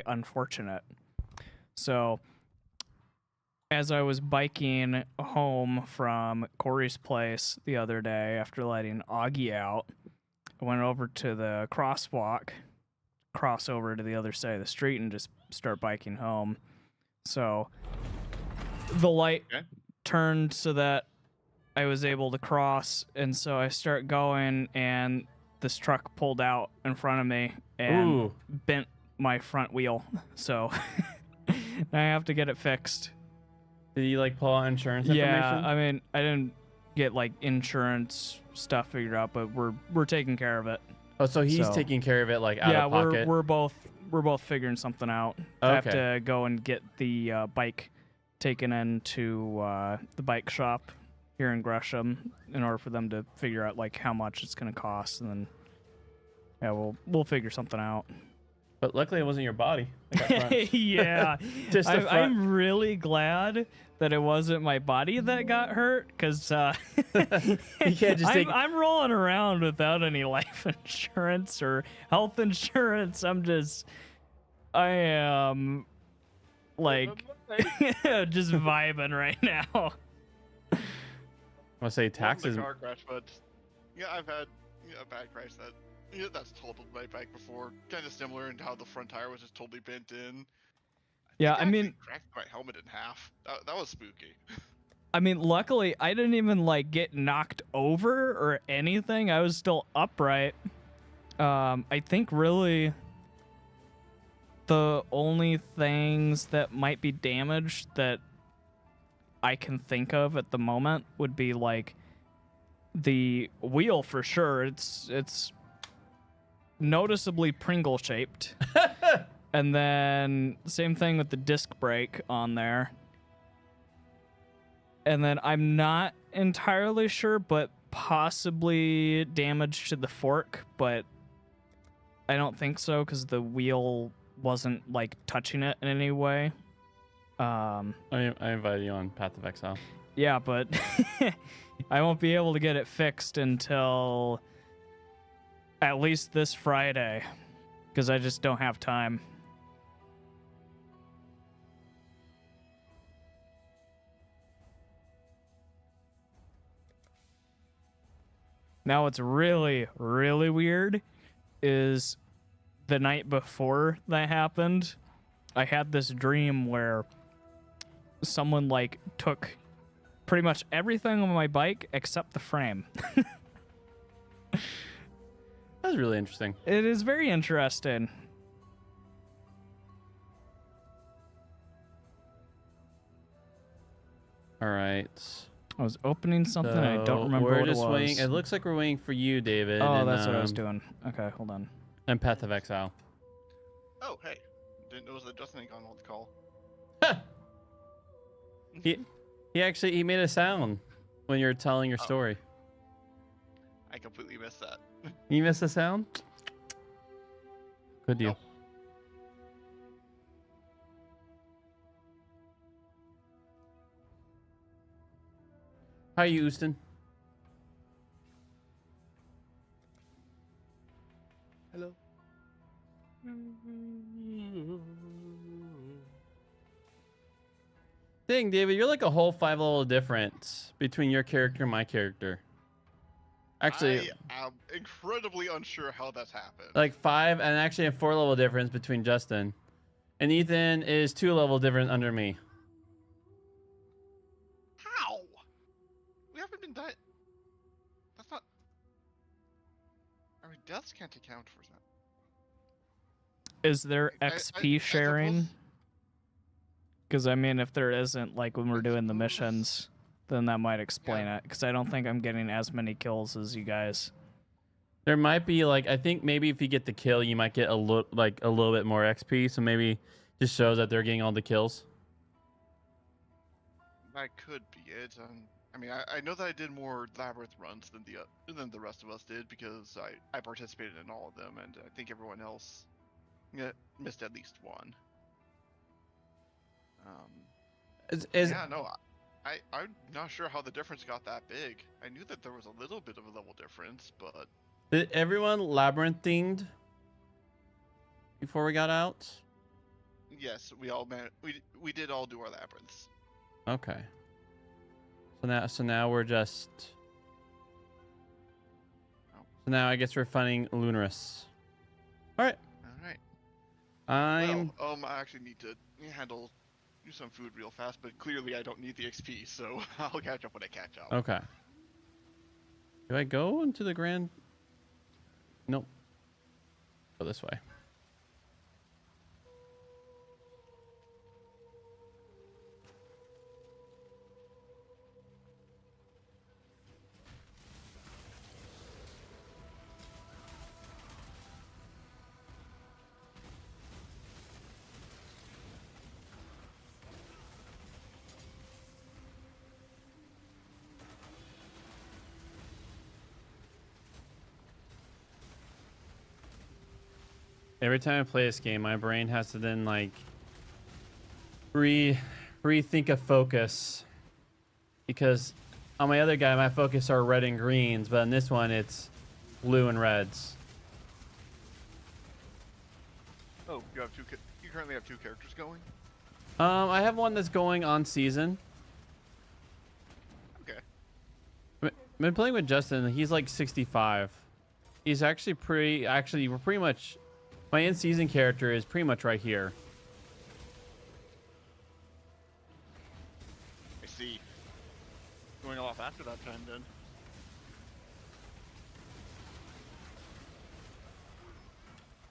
unfortunate. So as I was biking home from Corey's place the other day after letting Augie out, I went over to the crosswalk, cross over to the other side of the street, and just start biking home. So the light turned so that I was able to cross, and so I start going, and this truck pulled out in front of me and bent my front wheel. So I have to get it fixed. Did you like pull out insurance information? Yeah, I mean, I didn't get like insurance stuff figured out, but we're taking care of it. Oh, so he's taking care of it like out of pocket. Yeah, we're both figuring something out. Okay. I have to go and get the bike taken into the bike shop here in Gresham in order for them to figure out like how much it's gonna cost, and then we'll figure something out. But luckily it wasn't your body. Yeah, Just I'm really glad that it wasn't my body that got hurt, because you can't just I'm rolling around without any life insurance or health insurance. I am like just vibing right now. I want to say taxes. Car crash, but yeah, I've had a bad crash that's totaled my bike before. Kind of similar in how the front tire was just totally bent in. I mean, cracked my helmet in half. That was spooky. I mean, luckily I didn't even like get knocked over or anything. I was still upright. I think really the only things that might be damaged that I can think of at the moment would be like the wheel for sure. It's noticeably Pringle shaped. And then same thing with the disc brake on there. And then I'm not entirely sure, but possibly damage to the fork, but I don't think so because the wheel wasn't like touching it in any way. I invited you on Path of Exile. Yeah, but I won't be able to get it fixed until at least this Friday because I just don't have time. Now what's really, really weird is the night before that happened, I had this dream where someone like took pretty much everything on my bike except the frame. That's really interesting. It is very interesting. All right. I was opening something and I don't remember what it was. Waiting. It looks like we're waiting for you, David. Oh, that's what I was doing. Okay, hold on. And Path of Exile. Oh, hey. Didn't know that Justin ain't on the call. He made a sound when you were telling your story. I completely missed that. You missed the sound? Good deal. Nope. How are you, Houston? Hello. Dang, David, you're like a whole 5-level difference between your character and my character. Actually, I am incredibly unsure how that's happened. like 5 and actually a 4-level difference between Justin. And Ethan is 2-level different under me. How? We haven't been dying. That's not. I mean, deaths can't account for that. Is there XP sharing? Because, I mean, if there isn't, like, when we're doing the missions, then that might explain it. Because I don't think I'm getting as many kills as you guys. There might be, like, I think maybe if you get the kill, you might get a little bit more XP. So maybe just shows that they're getting all the kills. That could be it. I mean, I know that I did more labyrinth runs than the rest of us did because I participated in all of them, and I think everyone else missed at least one. I'm not sure how the difference got that big. I knew that there was a little bit of a level difference, but Did everyone labyrinth themed before we got out? Yes, we did all do our labyrinths. Okay. So now we're just. Oh. So now I guess we're finding Lunaris. All right. All right. I'm. Well, I actually need to do some food real fast, but clearly I don't need the XP, so I'll catch up when I catch up. Okay. Do I go into the grand? Nope. Go this way. Every time I play this game, my brain has to then like rethink a focus, because on my other guy, my focus are red and greens, but on this one, it's blue and reds. Oh, you currently have 2 characters going? I have one that's going on season. Okay. I've been playing with Justin. He's like 65. He's actually we're pretty much. My in-season character is pretty much right here. I see. Going a lot faster that time then.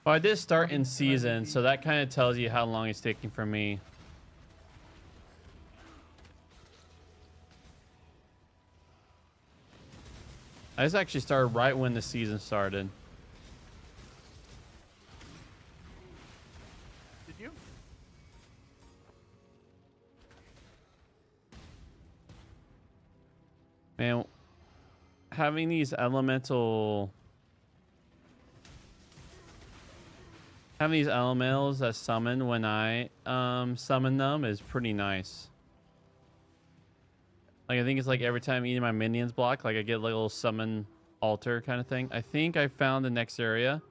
Well, I did start in season, so that kind of tells you how long it's taking for me. I just actually started right when the season started. Did you? Man, having these elementals that summon when I summon them is pretty nice. Like, I think it's like every time either my minions block, like I get like a little summon altar kind of thing. I think I found the next area.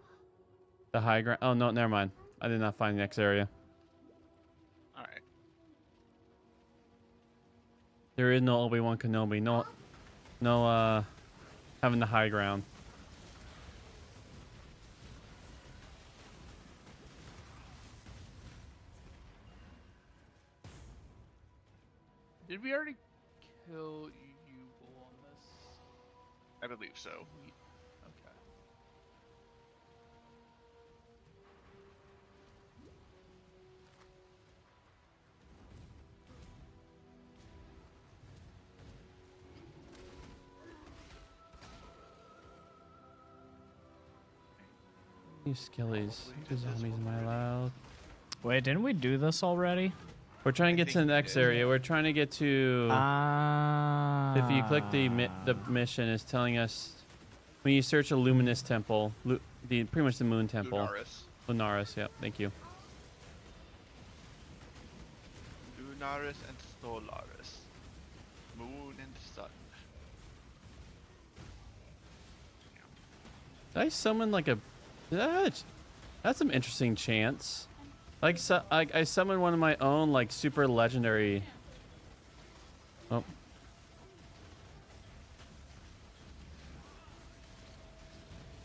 The high ground. Oh, no, never mind. I did not find the next area. Alright. There is no Obi-Wan Kenobi. No, having the high ground. Did we already kill Yuval on this? I believe so. Okay. These skillies. These zombies am I allowed? Wait, didn't we do this already? We're trying to I get to the think we next did. area. We're trying to get to. If you click the mission, is telling us when you search a luminous temple, pretty much the moon temple. Lunaris. Lunaris. Yep. Thank you. Lunaris and Solaris. Moon and sun. Did I summon like a? That's some interesting chance. Like, so, I summoned one of my own like super legendary. Oh.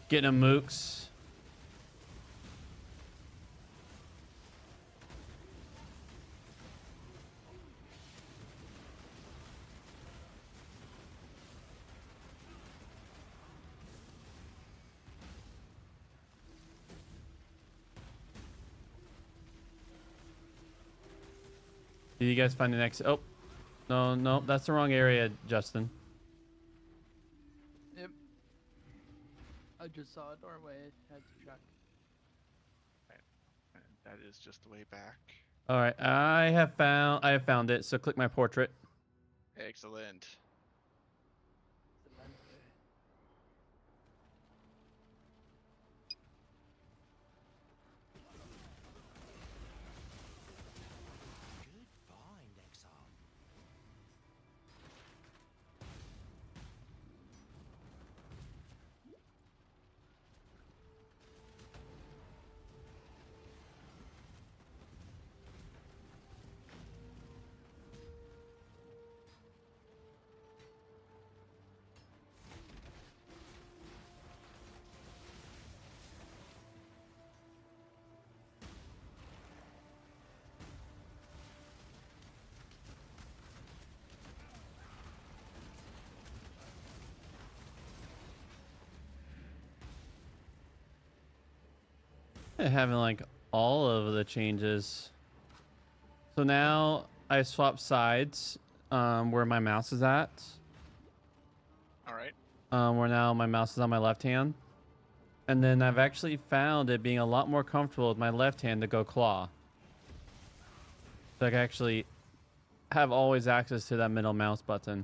Getting a mooks. Did you guys find the next? Oh, no, that's the wrong area, Justin. Yep. I just saw a doorway. I had to check. And that is just the way back. All right, I have found it. So click my portrait. Excellent. Good find, Exile. Having like all of the changes. So now I swapped sides where my mouse is at. All right. Where now my mouse is on my left hand. And then I've actually found it being a lot more comfortable with my left hand to go claw. So I can actually have always access to that middle mouse button.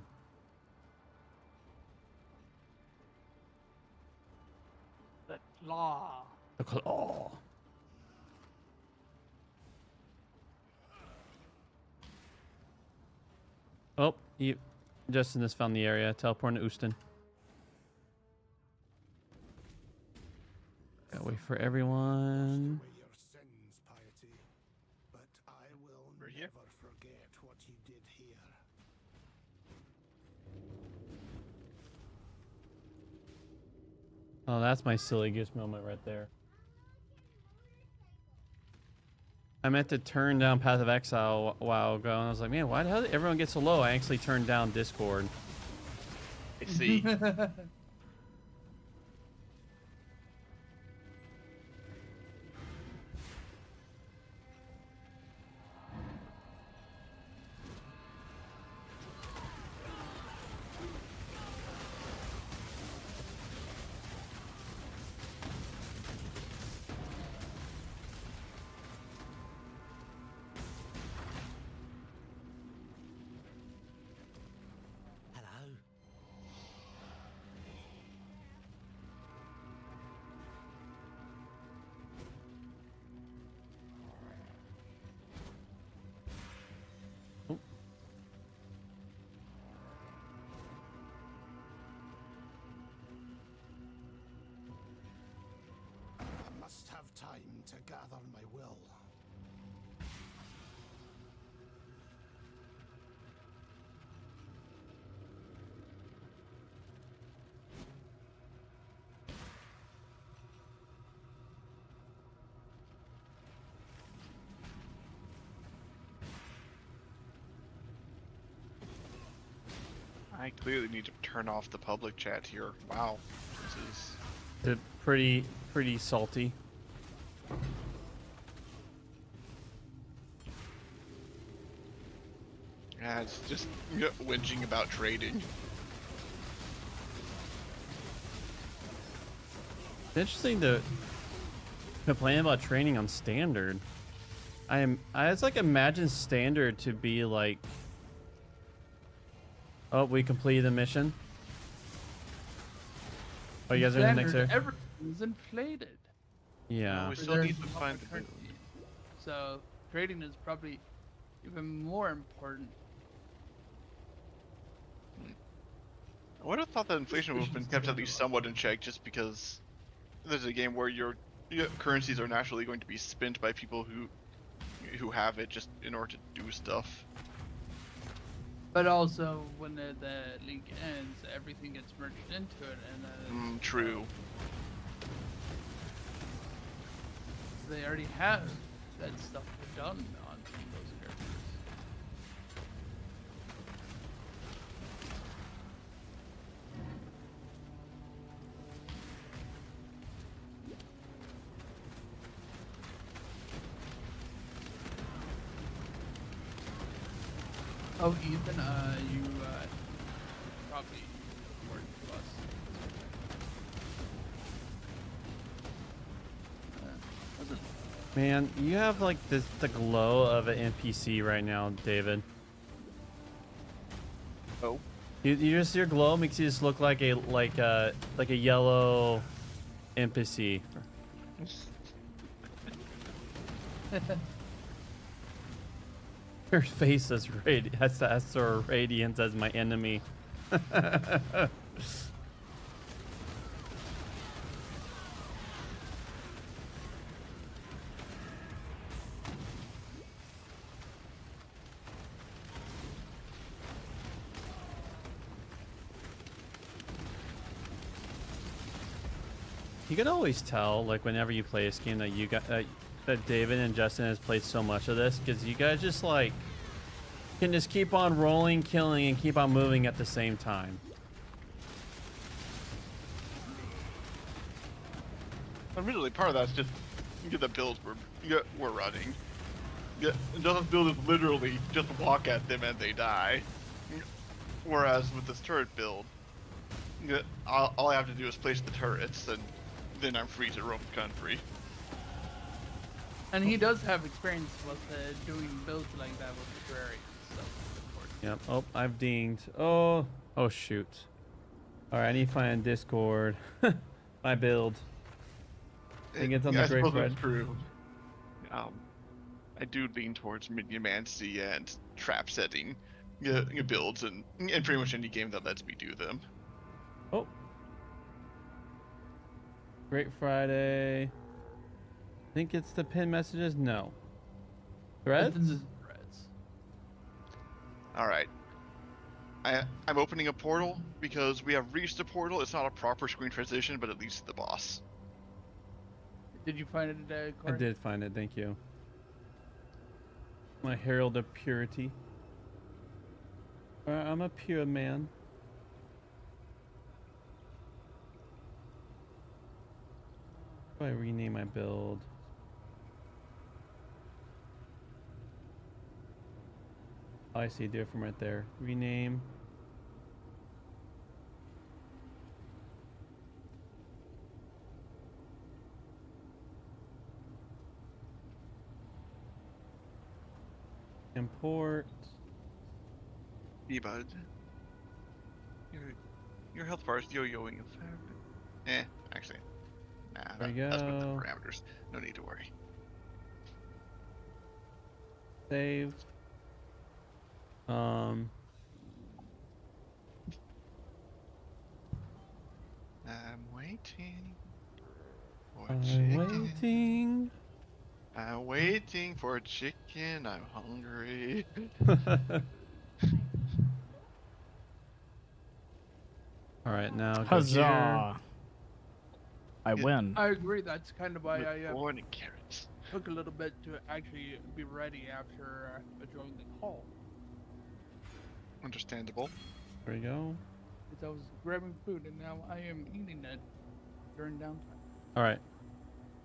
The claw. The claw. Oh, Justin has found the area. Teleporting to Houston. Gotta wait for everyone. Away your sins, piety, but I will We're here. never forget what you did here. Oh, that's my silly goose moment right there. I meant to turn down Path of Exile a while ago, and I was like, man, why the hell did everyone get so low? I actually turned down Discord. I see. Hello. Oh. I must have time to gather my will. I clearly need to turn off the public chat here. Wow. This is It's pretty salty. yeah, it's just whinging about trading. It's interesting to complain about training on standard. It's like imagine standard to be like, oh, we completed the mission. Oh, you guys are in the next area? Everything's inflated. Yeah. We For still their need to find the currency. So trading is probably even more important. I would have thought that inflation would have been kept at least somewhat in check, just because there's a game where your currencies are naturally going to be spent by people who have it just in order to do stuff. But also, when the league ends, everything gets merged into it, and then True. they already have that stuff done on those characters. Oh, Ethan, you probably reported to us. Wasn't Man, you have like the glow of an NPC right now, David. Oh. Your glow makes you just look like a yellow NPC. Her face is has her radiance as my enemy. You can always tell, like, whenever you play this game, that you got that David and Justin has played so much of this, because you guys just like can just keep on rolling, killing, and keep on moving at the same time. Admittedly, part of that's just the builds we're running. Justin's build is literally just walk at them and they die. Whereas with this turret build, all I have to do is place the turrets, and then I'm free to roam the country. And he does have experience with doing builds like that with the Terraria. So, of course. Yep. Oh, I've dinged. Oh shoot. All right, I need to find Discord. My build. I think it's on the I Great suppose Fred. that's true. I do lean towards Minimancy and trap setting builds, and pretty much any game that lets me do them. Oh. Great Friday. I think it's the pin messages. No. Threads? This is Threads. All right. I'm opening a portal because we have reached a portal. It's not a proper screen transition, but at least the boss. Did you find it, I Corey? did find it. Thank you. My herald of purity. I'm a pure man. How do I rename my build? Oh, I see. Do it from right there. Rename. Import. Bud. Your health bar is yo-yoing. Actually. Nah, There we that's with the go. parameters. No need to worry. Save. I'm waiting for I'm chicken. waiting. I'm waiting for chicken. I'm hungry. All right, now go here. Huzzah! I Yeah. win. I agree. That's kind of why With I corn and carrots. took a little bit to actually be ready after I joined the call. Understandable. There we go. Because I was grabbing food and now I am eating it during downtime. All right,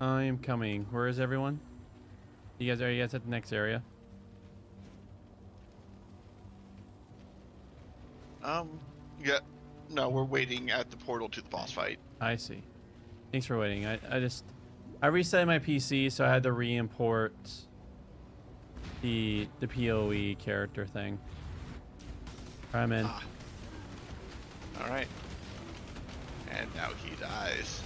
I am coming. Where is everyone? Are you guys at the next area? Yeah. No, we're waiting at the portal to the boss fight. I see. Thanks for waiting. I reset my PC, so I had to re-import the PoE character thing. I'm in. Ah. All right. And now he dies.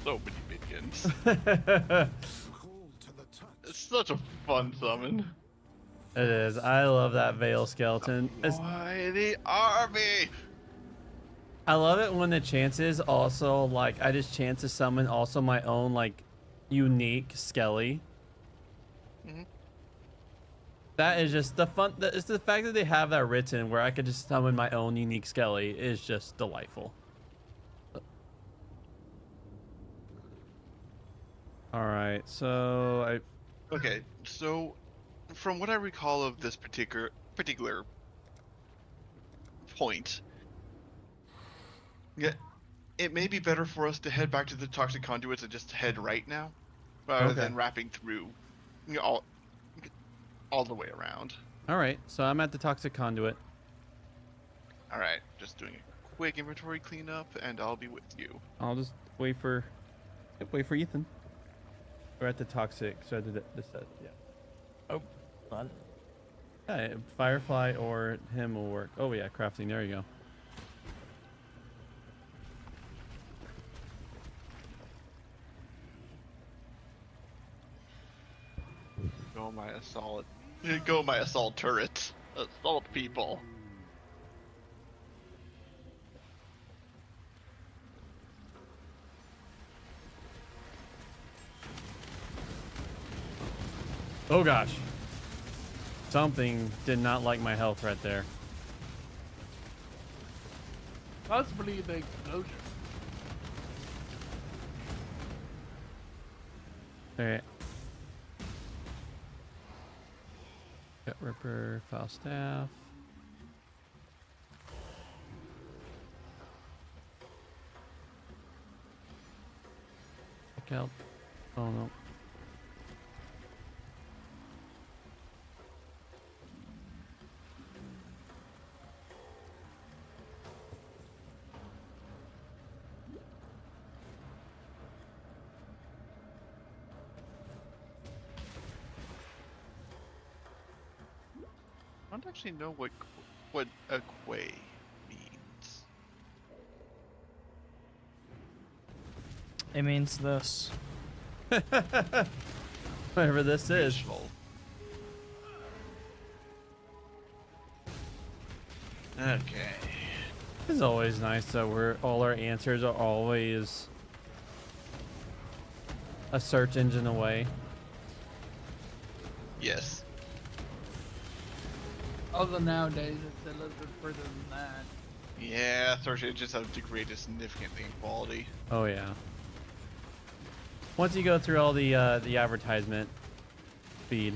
So many minions. Cold to the touch. It's such a fun summon. It is. I love that Veil skeleton. Mighty army. I love it when the chances also like I just chance to summon also my own like unique Skelly. Mhm. That is just the fun. It's the fact that they have that written where I could just summon my own unique Skelly is just delightful. All right, so Okay, so from what I recall of this particular point, yeah, it may be better for us to head back to the toxic conduits and just head right now, rather Okay. than wrapping through all the way around. all right, so I'm at the toxic conduit. All right, just doing a quick inventory cleanup, and I'll be with you. I'll just wait for Ethan. We're at the toxic, so I did it. This yeah. Oh, fun. Yeah, Firefly or him will work. Oh yeah, crafting. There you go. Go my assault turrets. Assault people. Oh gosh. Something did not like my health right there. Possibly the explosion. Alright. Got Ripper, Falstaff. Check out. Oh no. I don't actually know what a quay means. It means this. Whatever this is. Useful. Okay. It's always nice that all our answers are always a search engine away. Yes. Although nowadays it's a little bit further than that. Yeah, search engines have degraded significantly in quality. Oh yeah. Once you go through all the advertisement feed.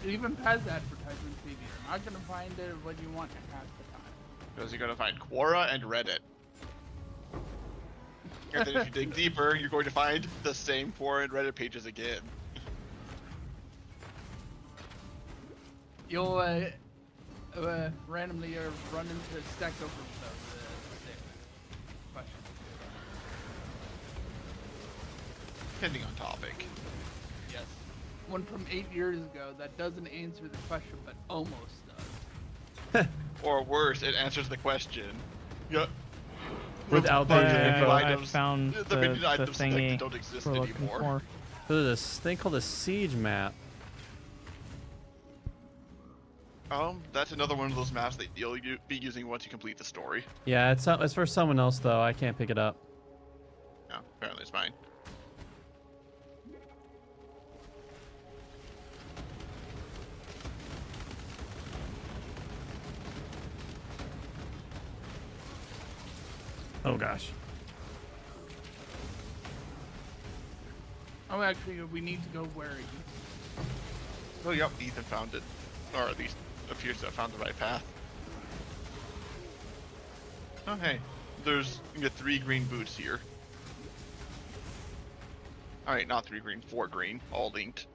Even past advertisement TV, you're not gonna find it what you want half the time. Because you're gonna find Quora and Reddit. And then if you dig deeper, you're going to find the same Quora and Reddit pages again. You'll randomly run into Stack Overflow question. Depending on topic. Yes. One from 8 years ago that doesn't answer the question but almost does. Or worse, it answers the question. Yeah. Without the info. I found the minion items selected thingy don't exist we're looking anymore. for. There's this thing called a siege map. That's another one of those maps that you'll be using once you complete the story. Yeah, it's for someone else though. I can't pick it up. No, apparently it's mine. Oh gosh. Oh, actually, we need to go where are you? Oh, yep, Ethan found it. Or at least appears to have found the right path. Oh, hey. You get 3 green boots here. Alright, not 3 green, 4 green, all linked.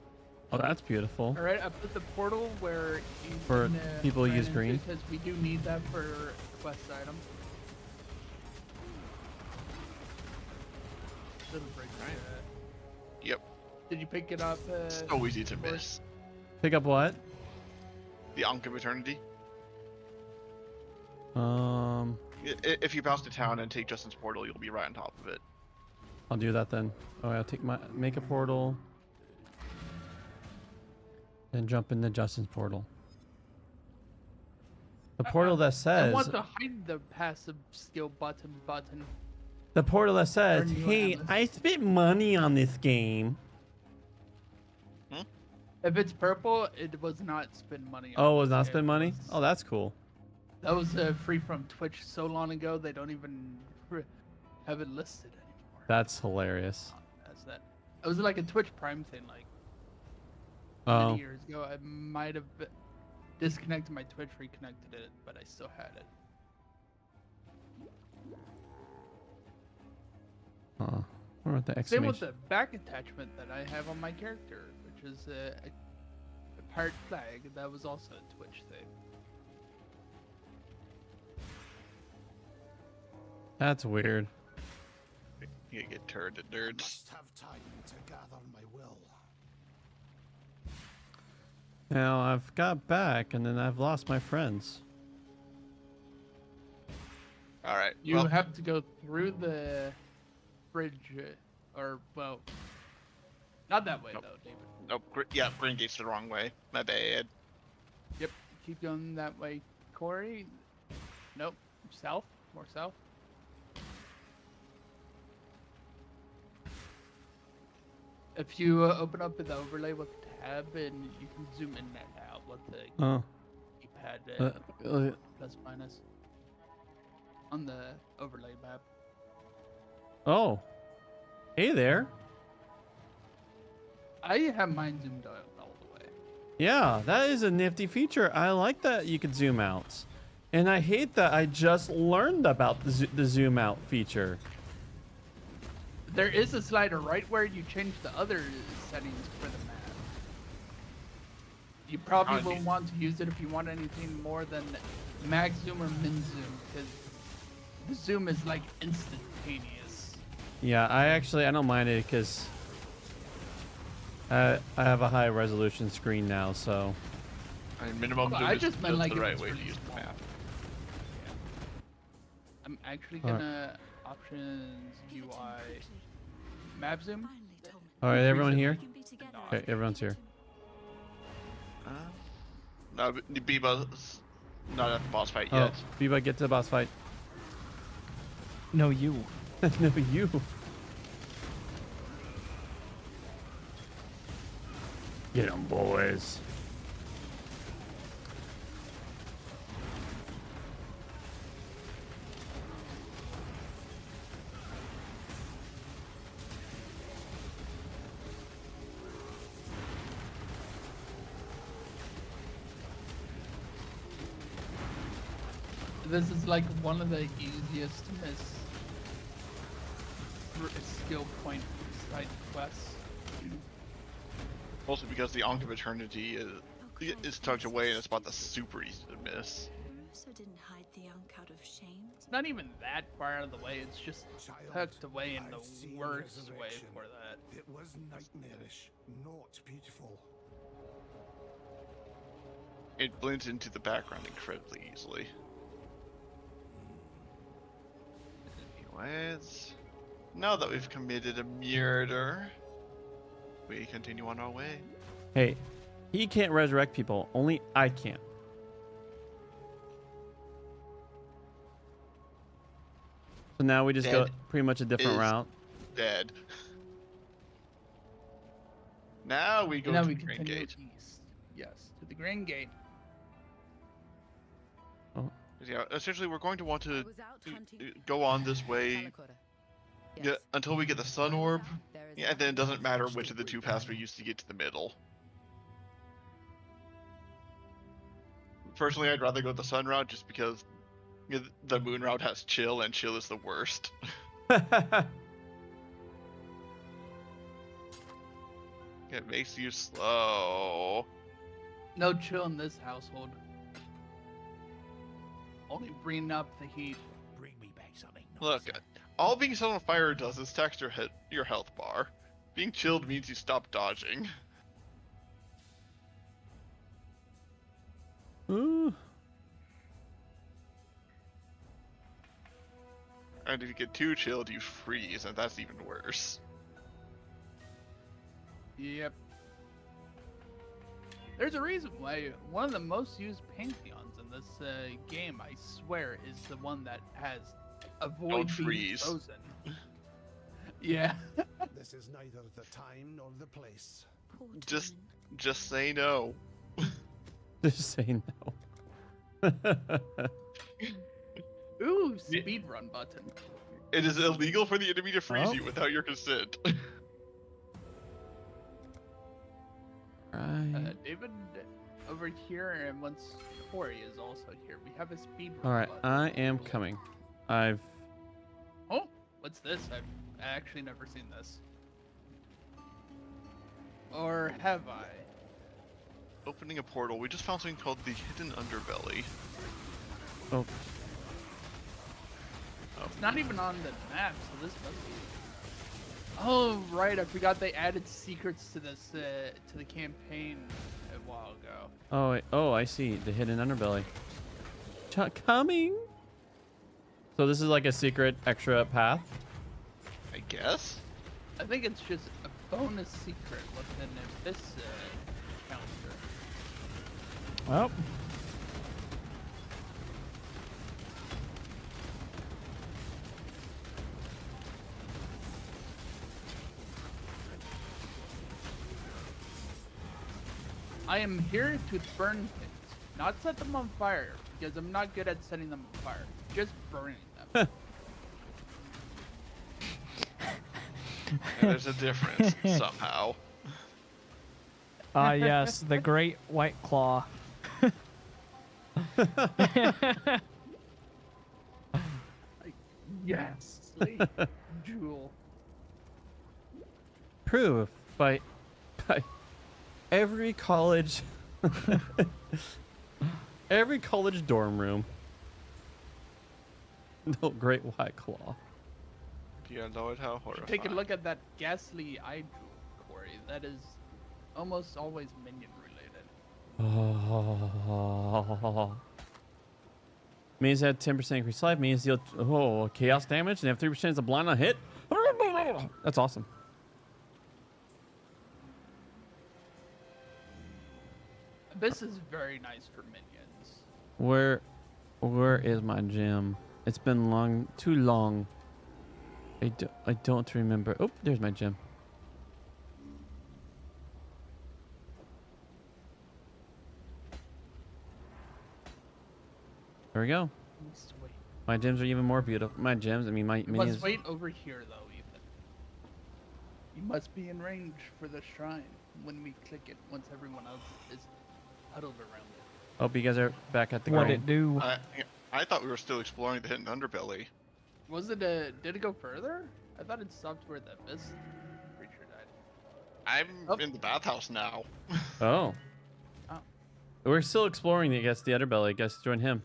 Oh, that's beautiful. All right, I put the portal where you For can, people ran use into, green? because we do need that for quest items. Little break. Yep, Did you pick it up? so easy to miss. Pick up what? The Ankh of Eternity. If you bounce to town and take Justin's portal, you'll be right on top of it. I'll do that then. Oh, I'll make a portal. Then jump into Justin's portal. The portal that I says want to hide the passive skill button. the portal that says, Earn new "Hey, atlas." I spent money on this game." If it's purple, it was not spend money. Oh, it on was not it. spend money? It was- Oh, that's cool. That was free from Twitch so long ago. They don't even have it listed anymore. That's hilarious. As that. It was like a Twitch Prime thing, like Oh, many years ago. I might have disconnected my Twitch, reconnected it, but I still had it. I wonder what the Same with exclamation. the back attachment that I have on my character, which is a pirate flag. That was also a Twitch thing. That's weird. You get turned at nerds. Must have time to gather my will. Now I've got back, and then I've lost my friends. Alright, You well, have to go through the bridge, or well, not that way Nope. though, David. nope, yeah, Green Gate's the wrong way. My bad. Yep, keep going that way, Corey. Nope, south, more south. If you open up the overlay with tab, and you can zoom in and out with the Oh. keypad Uh, plus minus on the overlay map. oh. Hey there. I have mine zoomed out all the way. Yeah, that is a nifty feature. I like that you could zoom out. And I hate that I just learned about the zoom out feature. There is a slider right where you change the other settings for the map. You probably will want to use it if you want anything more than max zoom or min zoom, because the zoom is like instantaneous. Yeah, I don't mind it because I have a high resolution screen now, so. I mean, minimum Well, zoom I is just meant like the if right it's way to really use the small. map. I'm actually Alright. gonna options UI map zoom. All right, everyone here? No, Okay, everyone's here. No, Biba's not at the boss fight Oh, yet. Biba, get to the boss fight. No, you. No, you. Get 'em, boys. This is like one of the easiest to miss skill point side quests. Mostly because the Ankh of Eternity is tucked away in a spot that's super easy to miss. Urusa didn't hide the Ankh out of shame. It's not even that far out of the way, it's just Child, tucked away in I've the seen worst way resurrection. for that. It was nightmarish, not beautiful. It blends into the background incredibly easily. Anyways, now that we've committed a murder, we continue on our way. Hey, he can't resurrect people. Only I can. So now we just go Dead pretty much a different is- route. Dead. Now we go And now to we the Grand continue Gate. east. Yes, to the Grand Gate. Yeah, essentially we're going to want to was out hunting go on this way Yes. until we get the Sun Orb, There is and then it doesn't matter Actually, which of the two we paths we can. use to get to the middle. Personally, I'd rather go the Sun route just because the Moon route has chill, and chill is the worst. It makes you slow. No chill in this household. Only bringing up the heat. Bring me back something. Look, nicer. all being set on fire does is tax your health bar. Being chilled means you stop dodging. Ooh. And if you get too chilled, you freeze, and that's even worse. Yep. There's a reason why one of the most used pantheons in this game, I swear, is the one that has avoid Don't being freeze. frozen. Yeah. This is neither the time nor the place. Poor Just- Tormund. Just say no. Just say no. Ooh, speed run button. It is illegal for the enemy to freeze Oh. you without your consent. Right. David over here, and once Corey is also here, we have a speed run All right, button. I am coming. I've Oh, what's this? I've actually never seen this. Or have I? Opening a portal, we just found something called the Hidden Underbelly. oh It's not even on the map, so this must be. Oh right, I forgot they added secrets to this to the campaign a while ago. oh wait, oh I see the hidden underbelly. Coming. So this is like a secret extra path. I guess? I think it's just a bonus secret within this calendar. Well, I am here to burn things, not set them on fire, because I'm not good at setting them on fire. Just burning them. And there's a difference somehow. Ah, yes, the Great White Claw. Yes. Like, Jewel. Proof by every college every college dorm room. No Great White Claw. Do you know it? How horrifying. Take a look at that ghastly eye jewel, Corey. That is almost always minion related. Oh. Means that 10% increased life means deal chaos damage and have 3% as a blind on hit. That's awesome. This is very nice for minions. Where is my gem? It's been too long. I don't remember. Oh, there's my gem. There we go. Let's wait. My gems are even more beautiful. My gems, I mean my You minions. must wait over here, though, Ethan. You must be in range for the shrine when we click it, once everyone else is huddled around it. Hope you guys are back at the What grave. it do? I thought we were still exploring the hidden underbelly. Was it did it go further? I thought it stopped where the abyss creature died. I'm Oh. in the bathhouse now. Oh. Oh. We're still exploring, I guess, the underbelly. I guess join him.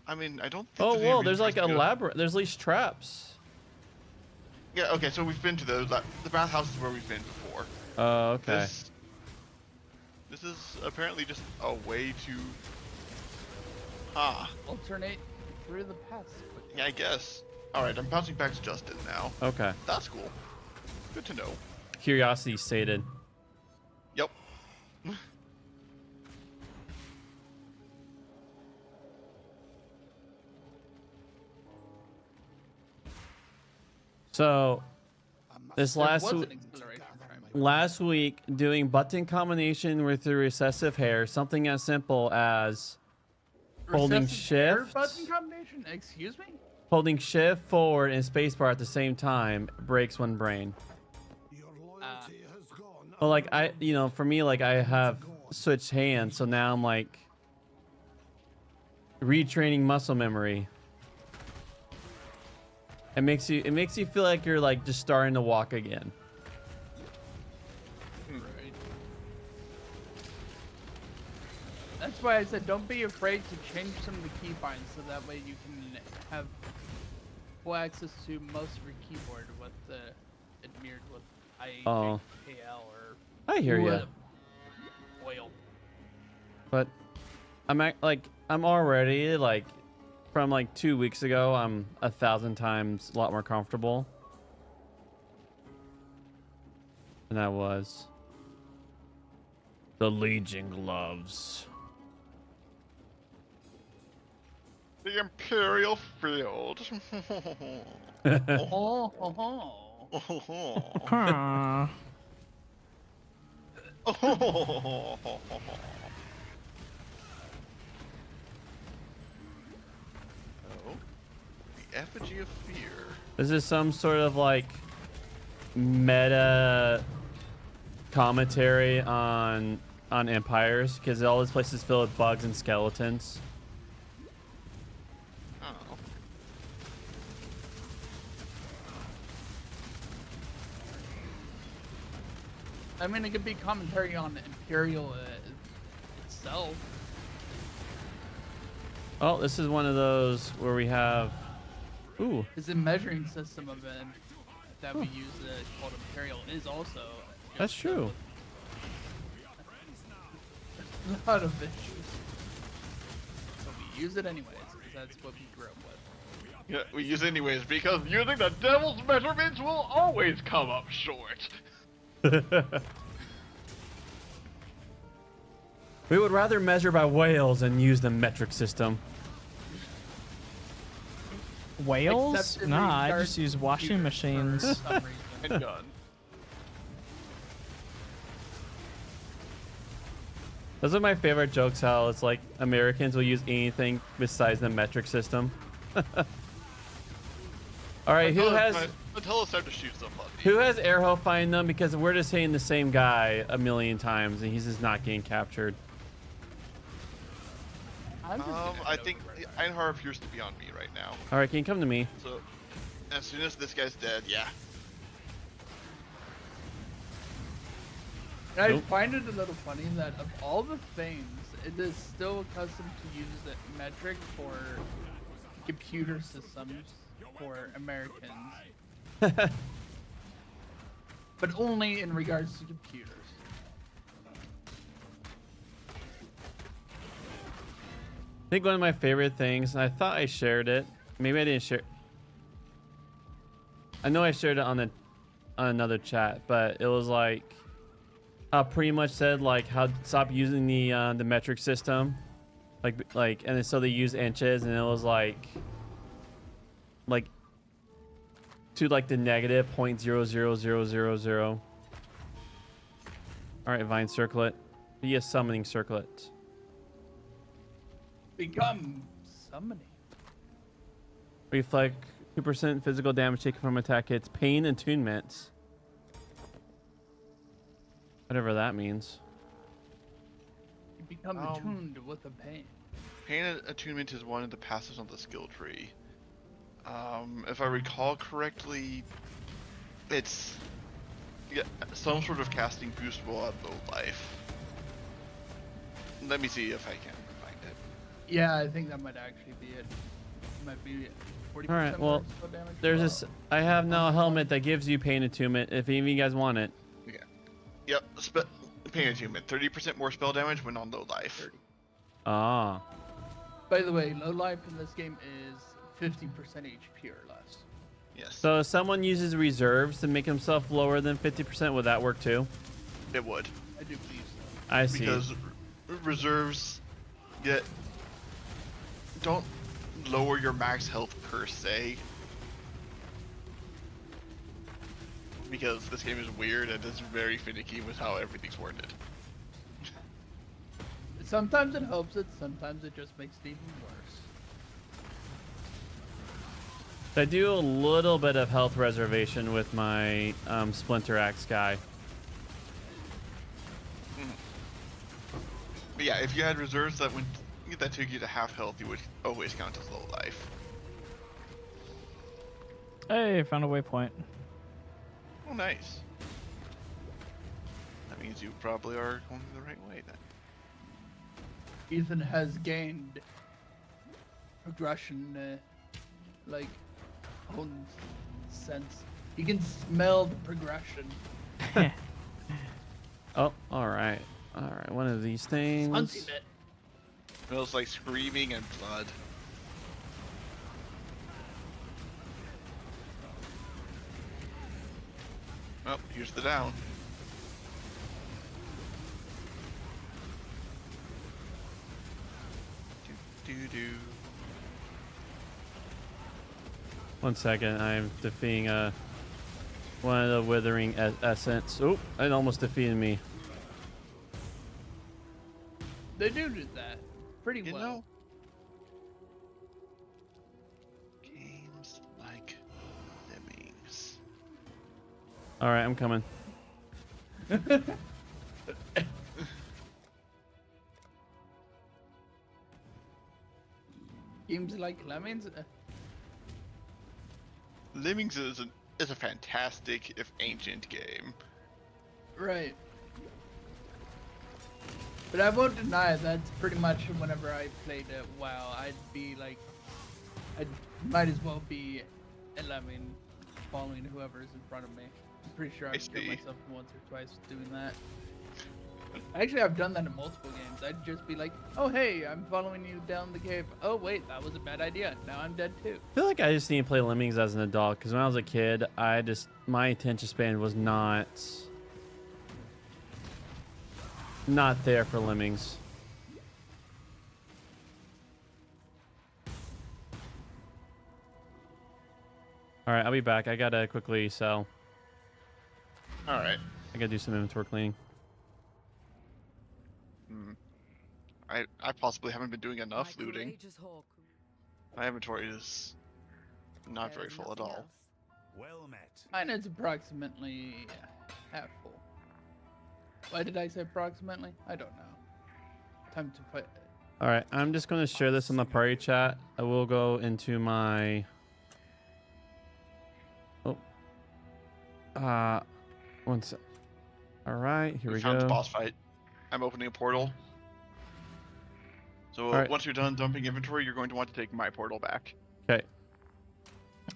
I mean, I don't think Oh, there's any whoa, reason there's for us like to a go- labyrinth. There's these traps. Yeah, okay, so we've been to the bathhouse is where we've been before. Oh, okay. This is apparently just a way to... Ah, Alternate through the past. yeah, I guess. Alright, I'm bouncing back to Justin now. Okay. That's cool. Good to know. Curiosity sated. Yep. So, this There last was an week, exploration tribe. last week, doing button combination with the recessive hair, something as simple as holding Recessive air shift, button combination? Excuse me? holding shift forward and spacebar at the same time breaks one brain. Your loyalty has gone. Well, like for me, like I have switched hands, so now I'm like retraining muscle memory. It makes you feel like you're like just starting to walk again. Right. That's why I said don't be afraid to change some of the keybinds so that way you can have full access to most of your keyboard with it mirrored with Oh. IHKL or I hear you, oil. but I'm already like from like 2 weeks ago. I'm 1,000 times a lot more comfortable than I was. The Legion gloves. The Imperial Field. Oh, oh, oh. Huh. Oh, the effigy of fear. This is some sort of like meta commentary on empires, because all this place is filled with bugs and skeletons. Oh. I mean, it could be commentary on Imperial itself. Oh, this is one of those where we have. Ooh, It's a measuring system of it that we use called Imperial is also. that's true. A lot of issues. So we use it anyways, because that's what we grew up with. Yeah, we use anyways because using the devil's measurements will always come up short. We would rather measure by whales and use the metric system. Whales? Except in Nah, I regards just use to washing computers for machines. some reason. And gun. Those are my favorite jokes. How it's like Americans will use anything besides the metric system. All right, who Oh, has my- Until it's time to shoot somebody. Who has Airho find them? Because we're just saying the same guy a million times and he's just not getting captured. I'm just gonna I head think over right back. Einhar appears to be on me right now. All right, can you come to me? So, as soon as this guy's dead, yeah. And I Nope. find it a little funny that of all the things, it is still accustomed to use the metric for computer systems for Americans, but only in regards to computers. I think one of my favorite things, and I thought I shared it. Maybe I didn't share. I know I shared it on another chat, but it was like pretty much said like how stop using the metric system, like, and then so they use inches, and it was like to like the negative 0.00000. All right, Vine circlet, be a summoning circlet. Become summoning. Reflect 2% physical damage taken from attack hits. Pain attunements. Whatever that means. You become attuned with the pain. Pain attunement is one of the passives on the skill tree. If I recall correctly, it's some sort of casting boost while at low life. Let me see if I can find it. Yeah, I think that might actually be it. Might be 40% All right, more well, spell damage. there's Wow. this. I have now a helmet that gives you pain attunement if any of you guys want it. Okay. Yep. Pain attunement. 30% more spell damage when on low life. Ah. By the way, low life in this game is 50% HP or less. Yes. So if someone uses reserves to make himself lower than 50%, would that work too? It would. I do believe so. I see. Because reserves don't lower your max health per se. Because this game is weird and it's very finicky with how everything's worded. Sometimes it helps it, sometimes it just makes it even worse. I do a little bit of health reservation with my Splinter Axe guy. But yeah, if you had reserves that took you to half health, you would always count as low life. Hey, found a waypoint. Oh, nice. That means you probably are going the right way then. Ethan has gained progression, like, own sense. He can smell the progression. Oh, all right. All right, one of these things. Hunting it. Smells like screaming and blood. Oh, here's the down. Do do do. One second, I'm defeating one of the withering essence. Oh, it almost defeated me. They do that pretty You well. know, games like Lemmings. All right, I'm coming. Games like Lemmings. Lemmings is a fantastic, if ancient, game. Right. But I won't deny that's pretty much whenever I played WoW, I'd be like, I might as well be a lemming following whoever is in front of me. I'm pretty sure I I've killed see. myself once or twice doing that. Actually, I've done that in multiple games. I'd just be like, oh hey, I'm following you down the cave. Oh wait, that was a bad idea. Now I'm dead too. I feel like I just need to play Lemmings as an adult because when I was a kid, my attention span was not there for Lemmings. All right, I'll be back. I gotta quickly sell. All right. I gotta do some inventory cleaning. I possibly haven't been doing enough My looting. courageous hawk. My inventory is not There very is full at nothing all. else. Well met. Mine is approximately half full. Why did I say approximately? I don't know. Time to fight. All right, I'm just going to share this in the party chat. I will go into my. Oh. One sec. All right, here we found the go. boss fight. I'm opening a portal. So Alright. once you're done dumping inventory, you're going to want to take my portal back. Okay.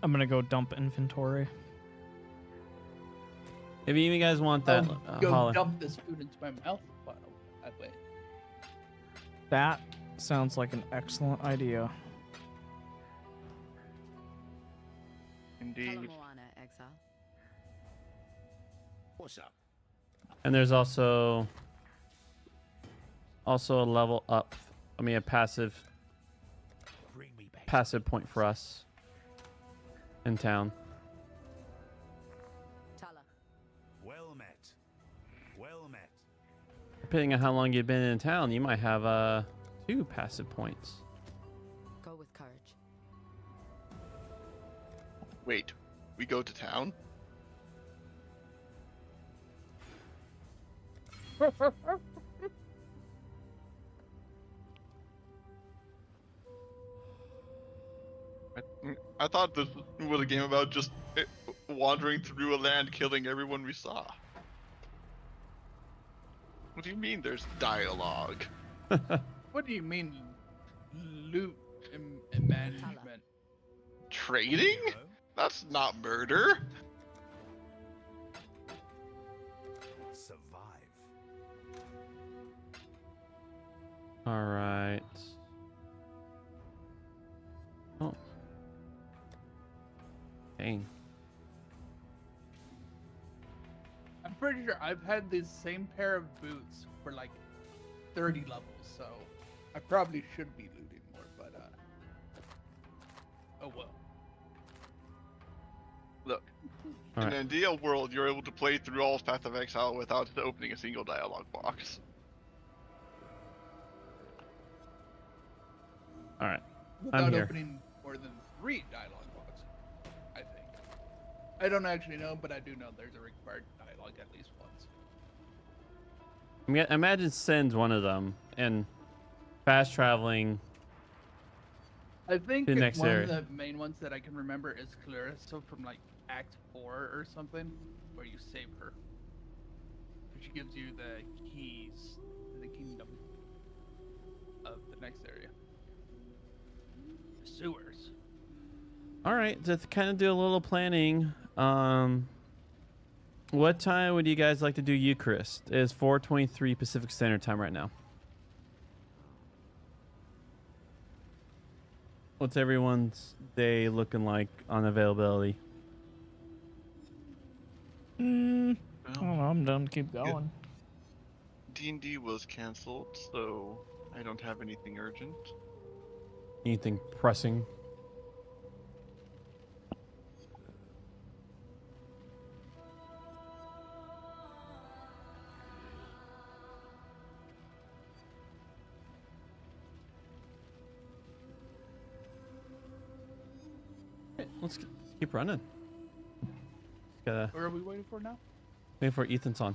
I'm gonna go dump inventory. If you guys want that, I'll go holler. dump this food into my mouth. Wow, that way. That sounds like an excellent idea. Indeed. Moana, exile. What's up? And there's also a level up. I mean, a passive Bring me back. point for us in town. Tala. Well met. Well met. Depending on how long you've been in town, you might have 2 passive points. Go with courage. Wait, we go to town? I thought this was a game about just wandering through a land, killing everyone we saw. What do you mean there's dialogue? What do you mean, loot and management? Trading? Hero? That's not murder. Survive. All right. Oh. Dang. I'm pretty sure I've had this same pair of boots for like 30 levels, so I probably should be looting more, but oh well. Look, All in right. an ideal world, you're able to play through all of Path of Exile without opening a single dialogue box. All right. Without here. opening more than 3 dialogue boxes, I think. I don't actually know, but I do know there's a required dialogue at least once. Imagine Sin's one of them, and fast traveling. I think The next one area. of the main ones that I can remember is Clarissa from like Act 4 or something, where you save her. She gives you the keys to the kingdom of the next area. The sewers. All right, to kind of do a little planning. What time would you guys like to do Eucharist? It is 4:23 Pacific Standard Time right now. What's everyone's day looking like on availability? I don't know, I'm done. Keep going. D&D was cancelled, so I don't have anything urgent. Anything pressing? Let's keep running. Gotta What are we waiting for now? wait for Ethan's on.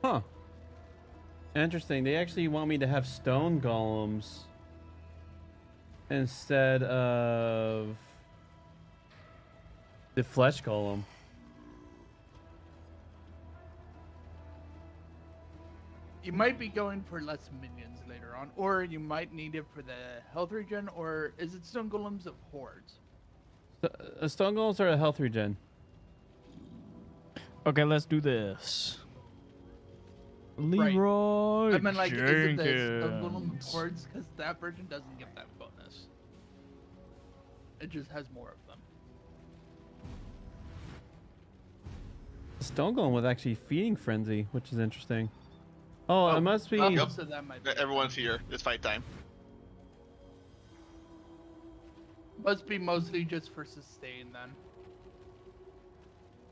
Huh. Interesting. They actually want me to have stone golems instead of the flesh golem. You might be going for less minions later on, or you might need it for the health regen, or is it stone golems of hordes? Stone golems are a health regen. Okay, let's do this. Right. Leroy I mean, like, is it the stone golem of Jenkins. hordes? Because that version doesn't give that bonus. It just has more of them. Stone Golem with actually feeding frenzy, which is interesting. Oh, Oh, it must be. yep. So that might be Everyone's here. It's fight time. Must be mostly just for sustain then.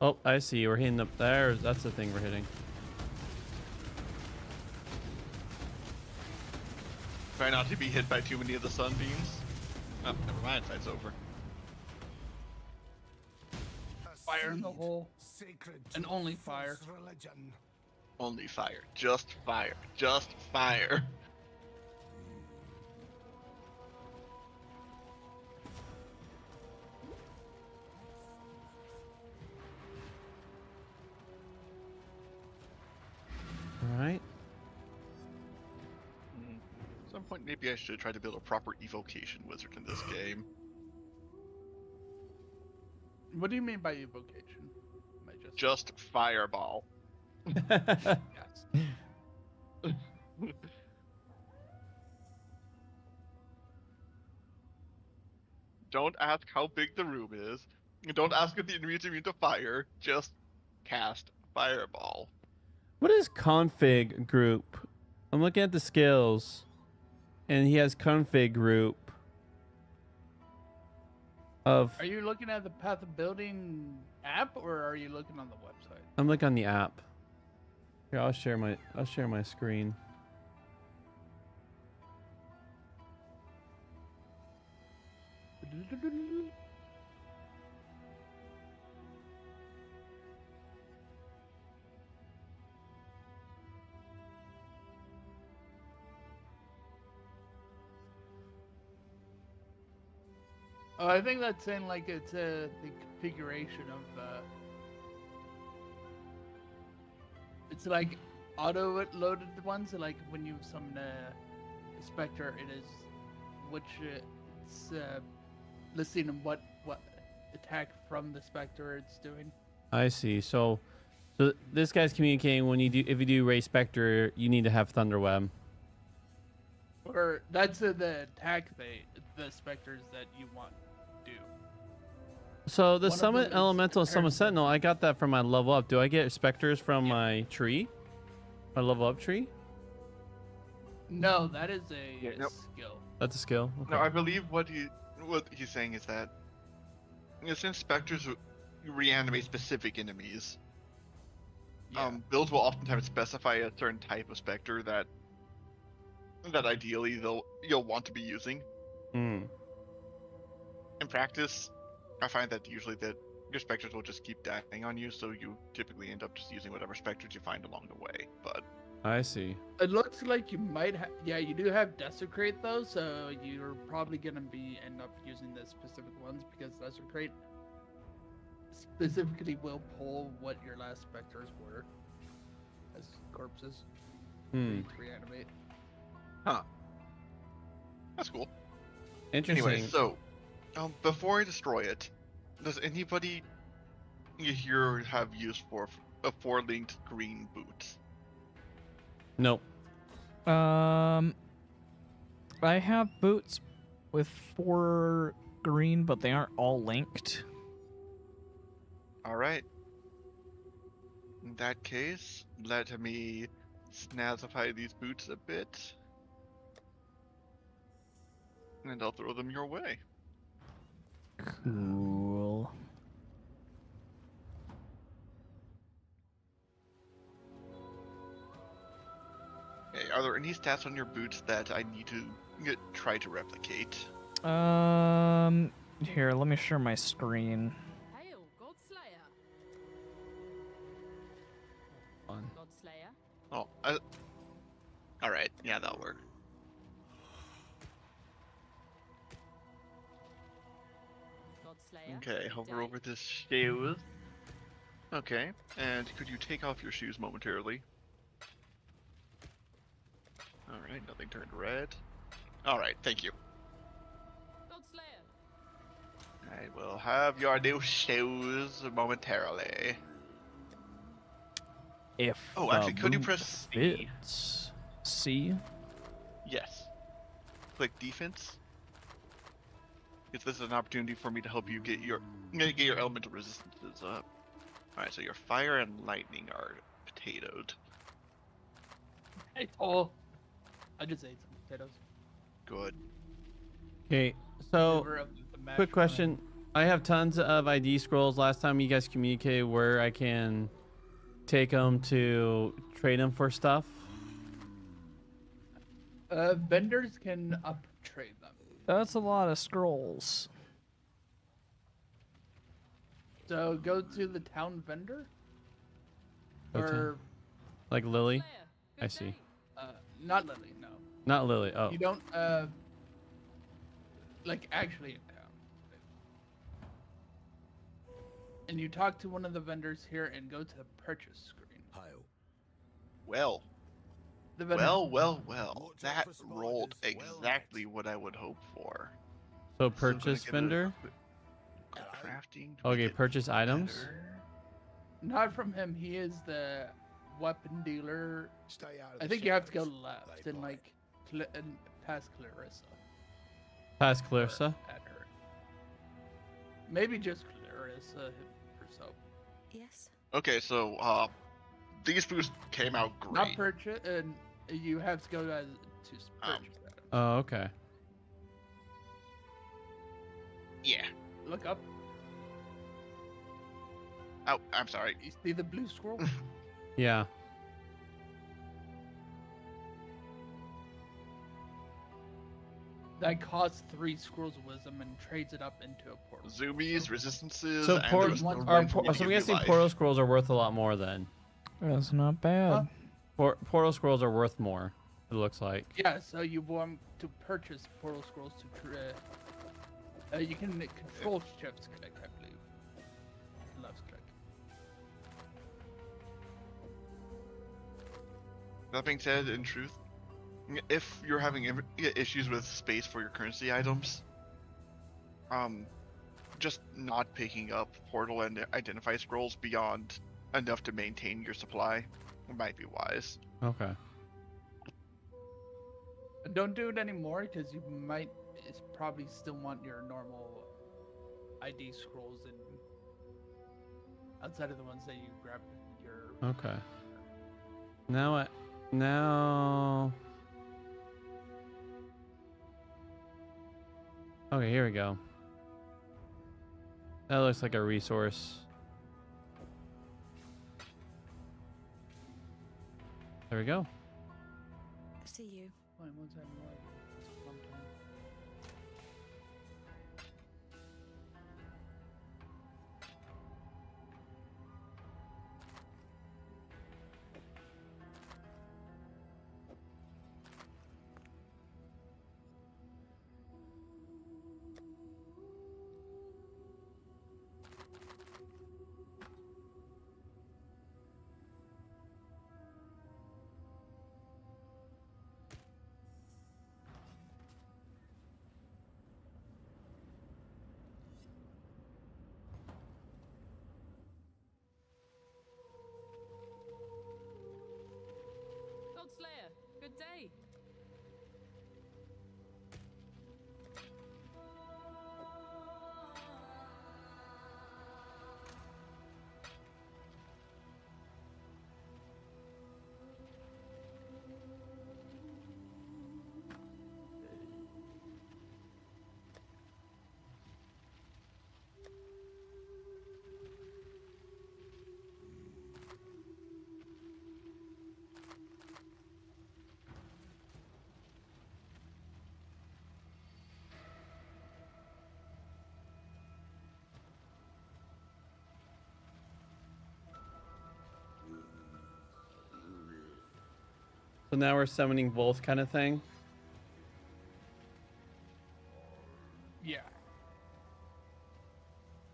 Oh, I see. We're hitting the there. That's the thing we're hitting. Try not to be hit by too many of the sunbeams. Oh, never mind. Fight's over. Fire in the hole. Sacred And to only false fire. Religion. Only fire. Just fire. Just fire. All right. At some point, maybe I should try to build a proper evocation wizard in this game. What do you mean by evocation? Am I Just fireball. Yes. Don't ask how big the room is. Don't ask if the enemy is immune to fire. Just cast fireball. What is config group? I'm looking at the skills, and he has config group of. Are you looking at the Path of Building app, or are you looking on the website? I'm looking on the app. Here, I'll share my screen. Oh, I think that's saying like it's the configuration of it's like auto loaded ones. So like when you summon a specter, it is which it's listing of what attack from the specter it's doing. I see. So this guy's communicating when if you do Ray Spectre, you need to have Thunderweb. Or that's the attack the specters that you want to do. So the One of Summit them is Elemental and Summit comparison. Sentinel, I got that from my level up. Do I get Spectres from my tree? My level up tree? No, that is a Yeah, nope. skill. That's a skill. No, Okay. I believe what he's saying is that since specters reanimate specific enemies, Yeah. builds will oftentimes specify a certain type of specter that ideally you'll want to be using. Hmm. In practice, I find that usually that your specters will just keep dying on you, so you typically end up just using whatever specters you find along the way. But I see. It looks like you might have, yeah, you do have Desecrate though, so you're probably gonna end up using the specific ones because Desecrate specifically will pull what your last specters were as corpses Hmm. to reanimate. that's cool. Interesting. Anyway, so before I destroy it, does anybody here have use for a 4-linked green boot? Nope. I have boots with 4 green, but they aren't all linked. All right. In that case, let me snazify these boots a bit, and I'll throw them your way. Cool. Okay, are there any stats on your boots that I need to try to replicate? Here, let me share my screen. Hail, Godslayer. Fun. Godslayer. Oh, all right, yeah, that'll work. Godslayer. Okay, hover Die. over this shoes. Okay, and could you take off your shoes momentarily? All right, nothing turned red. All right, thank you. Godslayer. I will have your new shoes momentarily. If Oh, the actually, could you boot press C? fits. C? Yes. Click defense. If this is an opportunity for me to help you get your elemental resistances up. Alright, so your fire and lightning are potatoed. Hey, oh, I just ate some potatoes. Good. Okay, so Flavor of the mashed quick question. I have tons of ID scrolls. Last time you guys communicated where I can take them to trade them for stuff. Vendors can up trade them. That's a lot of scrolls. So go to the town vendor, Go to- or Like Lily? Slayer, good I see. day. not Lily. No, Not Lily. Oh. you don't. Like actually in town. And you talk to one of the vendors here and go to the purchase screen. Well, The vendors, well. Watch That out for spiders. rolled Well exactly what I would hope for. So So gonna purchase get a vendor? quick- Crafting. to Okay, make it purchase items. better. Not from him. He is the weapon dealer. Stay out of I the think you have to go shadows. left They and bite. like and past Clarissa. Past Clarissa. At her. Maybe just Clarissa herself. Yes. Okay, so these foods came out Not great. purchase, and you have to go to purchase that. Oh, okay. Yeah. Look up. Oh, I'm sorry. You see the blue scroll? Yeah. That costs 3 scrolls of wisdom and trades it up into a portal. Zoomies, resistances, So and por- there's One's room Our one for me to so I'm give you guessing life. portal scrolls are worth a lot more then. That's not bad. Huh? Portal scrolls are worth more. It looks like. Yeah, so you want to purchase portal scrolls to you can control shifts click, I believe. Left click. That being said, in truth, if you're having issues with space for your currency items, just not picking up portal and identify scrolls beyond enough to maintain your supply might be wise. Okay. Don't do it anymore because you might probably still want your normal ID scrolls and outside of the ones that you grab your. Okay. Now. Okay, here we go. That looks like a resource. There we go. See you. Wait, one second, wait. One time. God Slayer, good day. So now we're summoning both kind of thing. Yeah.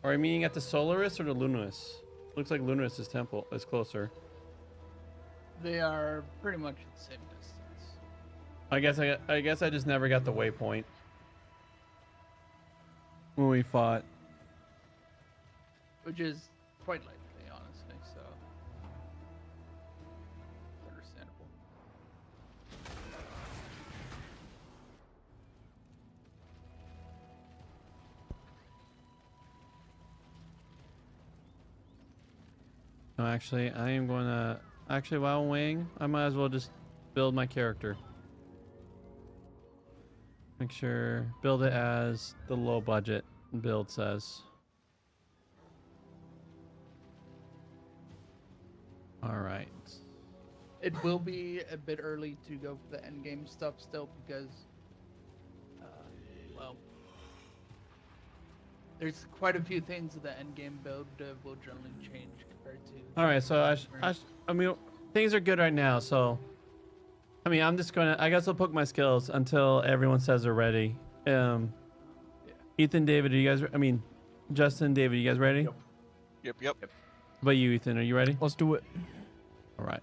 Are we meeting at the Solaris or the Luminous? Looks like Luminous' temple is closer. They are pretty much at the same distance. I guess I just never got the waypoint when we fought. Which is quite likely, honestly, so. Understandable. No, actually, I am going to... Actually, while I'm waiting, I might as well just build my character. Make sure... Build it as the low budget build says. Alright. It will be a bit early to go for the end game stuff still because, well, there's quite a few things that the end game build will generally change compared to. Alright, so I mean, things are good right now, so... I mean, I'm just gonna... I guess I'll poke my skills until everyone says they're ready. Ethan, David, are you guys... I mean, Justin, David, you guys ready? Yep. Yep. How about you, Ethan? Are you ready? Let's do it. Alright.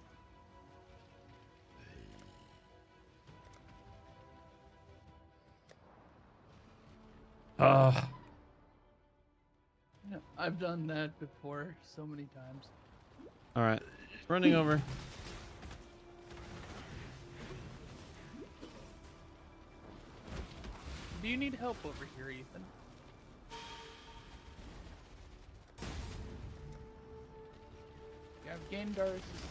Yeah, I've done that before so many times. Alright. Running over. Do you need help over here, Ethan? You have gained our assistance.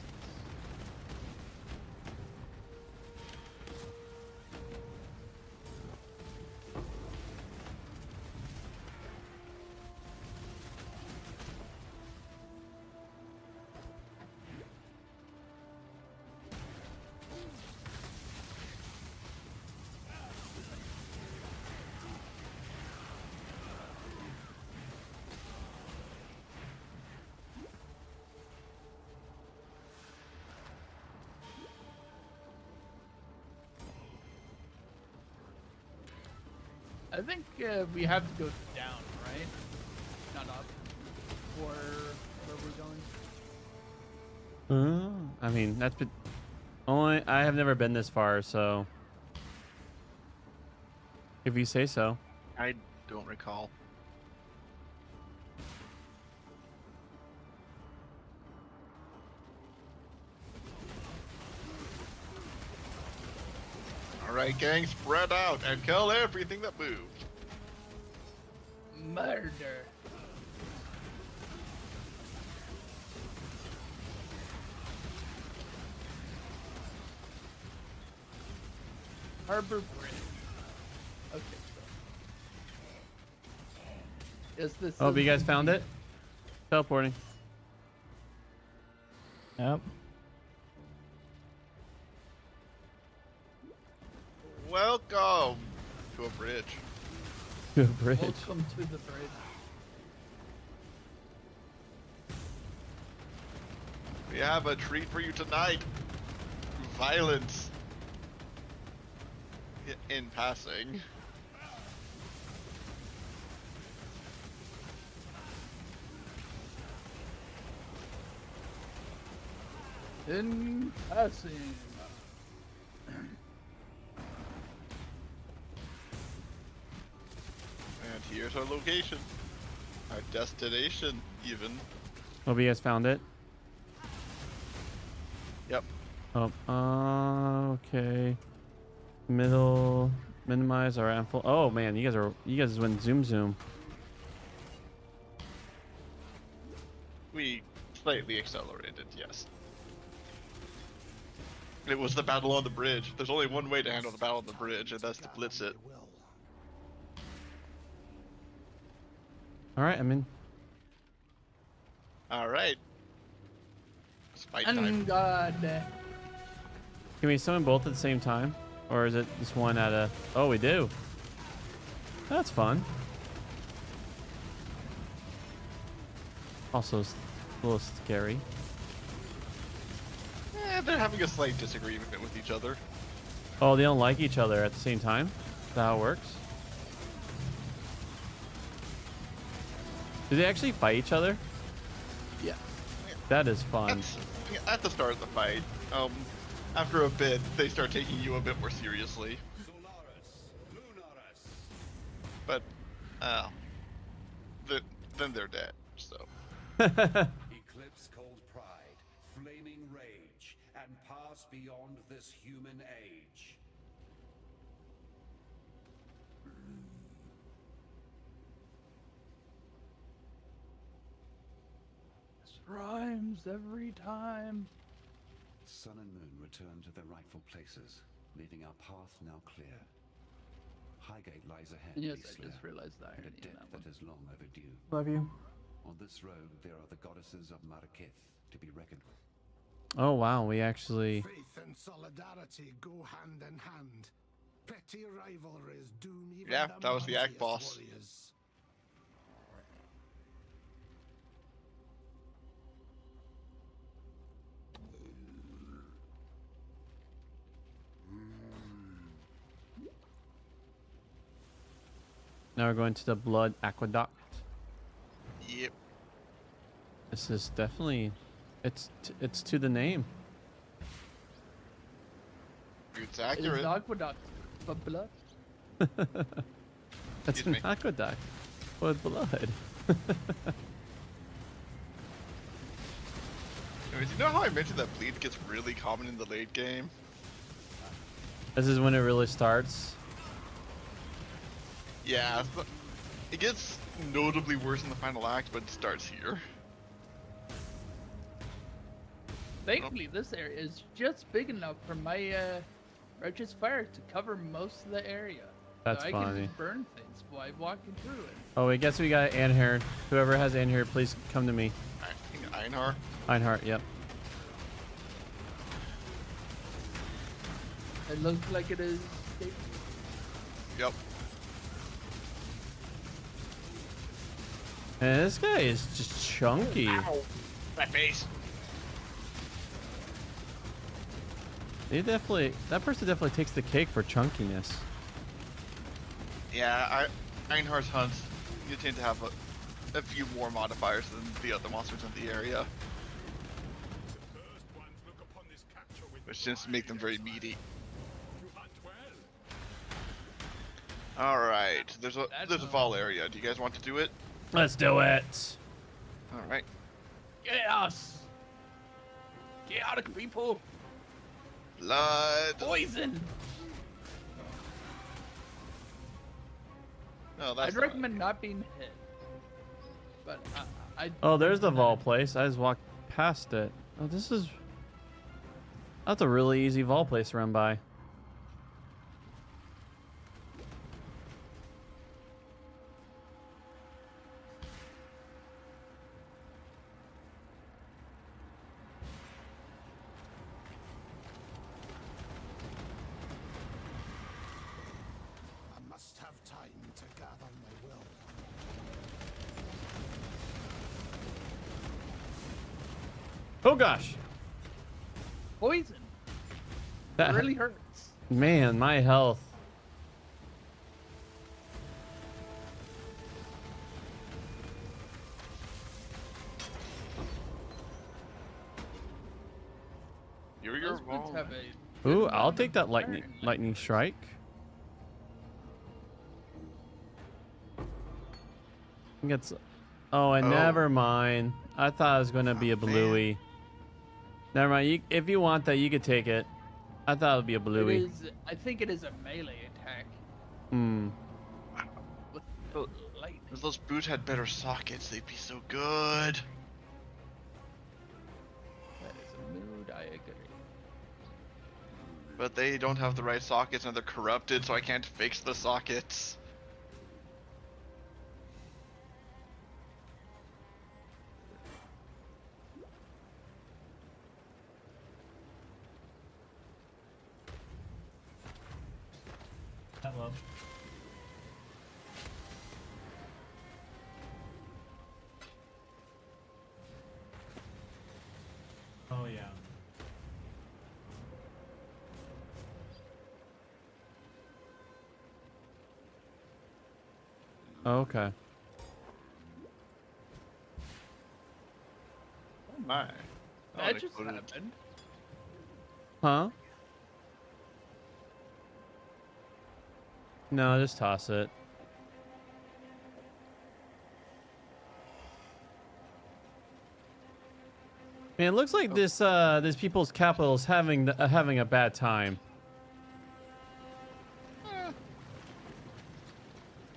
I think we have to go down, right? Not up. Or where we're going. I mean, that's been... Only... I have never been this far, so... If you say so. I don't recall. Alright, gang, spread out and kill everything that moved. Murder. Harbor Bridge. Okay. Is this? Oh, but you guys found it? Teleporting. Yep. Welcome to a bridge. To a bridge. Welcome to the bridge. We have a treat for you tonight. Violence. In passing. In passing. And here's our location. Our destination, even. Oh, but you guys found it? Yep. Oh, okay. Middle, minimize our ample. Oh man, you guys went zoom. We slightly accelerated, yes. It was the battle on the bridge. There's only one way to handle the battle on the bridge, and that's to blitz it. All right, I'm in. Alright. Spite And time. God. Can we summon both at the same time? Or is it just one at a... Oh, we do. That's fun. Also a little scary. They're having a slight disagreement with each other. Oh, they don't like each other at the same time? Is that how it works? Do they actually fight each other? Yeah. That is fun. At the start of the fight, after a bit, they start taking you a bit more seriously. But, then they're dead, so. Eclipse cold pride, flaming rage, and pass beyond this human age. Rhymes every time. Sun and moon return to their rightful places, leaving our path now clear. Highgate lies ahead, And yes, Beastlayer, I just realized that. and a debt that is long overdue. Love you. On this road, there are the goddesses of Marraketh to be reckoned with. Oh wow, we actually. Faith and solidarity go hand in hand. Petty rivalries doom even Yeah, that was the Ag mightiest boss. warriors. Now we're going to the Blood Aqueduct. Yep. This is definitely, it's to the name. It's It is accurate. the aqueduct, but blood. That's Excuse an me? aqueduct with blood. Anyways, you know how I mentioned that bleed gets really common in the late game? This is when it really starts. Yeah, it gets notably worse in the final act, but it starts here. Thankfully, this area is just big enough for my righteous fire to cover most of the area. That's so I funny. can burn things while walking through it. Oh, I guess we got Einhard. Whoever has Einhard, please come to me. I think Einhar. Einhard, yep. It looks like it is. Yep. And this guy is just chunky. My face. That person definitely takes the cake for chunkiness. Yeah, Einhar's hunts, you tend to have a few more modifiers than the other monsters in the area, which tends to make them very meaty. All right, there's a Vol area. Do you guys want to do it? Let's do it. All right. Chaos! Chaotic people! Blood. Poison! No, that's I'd recommend not being hit. But I. Oh, there's the Vol place. I just walked past it. Oh, that's a really easy Vol place to run by. I must have time to gather my will. Oh gosh. Poison! That It really hurts. Man, my health. Your Those boots Vol. have a Ooh, good I'll amount take of that burn. lightning strike. I think it's. Oh, and Oh. never mind. I thought it was gonna be a Oh, man. bluey. Never mind. If you want that, you could take it. I thought it would be a It bluey. is. I think it is a melee attack Hmm. with Oh. lightning. If those boots had better sockets, they'd be so good. That is a mood I agree. But they don't have the right sockets and they're corrupted, so I can't fix the sockets. Hello. Oh yeah. Okay. Oh my. That just happened. Huh? No, just toss it. Man, it looks like this people's capital is having a bad time.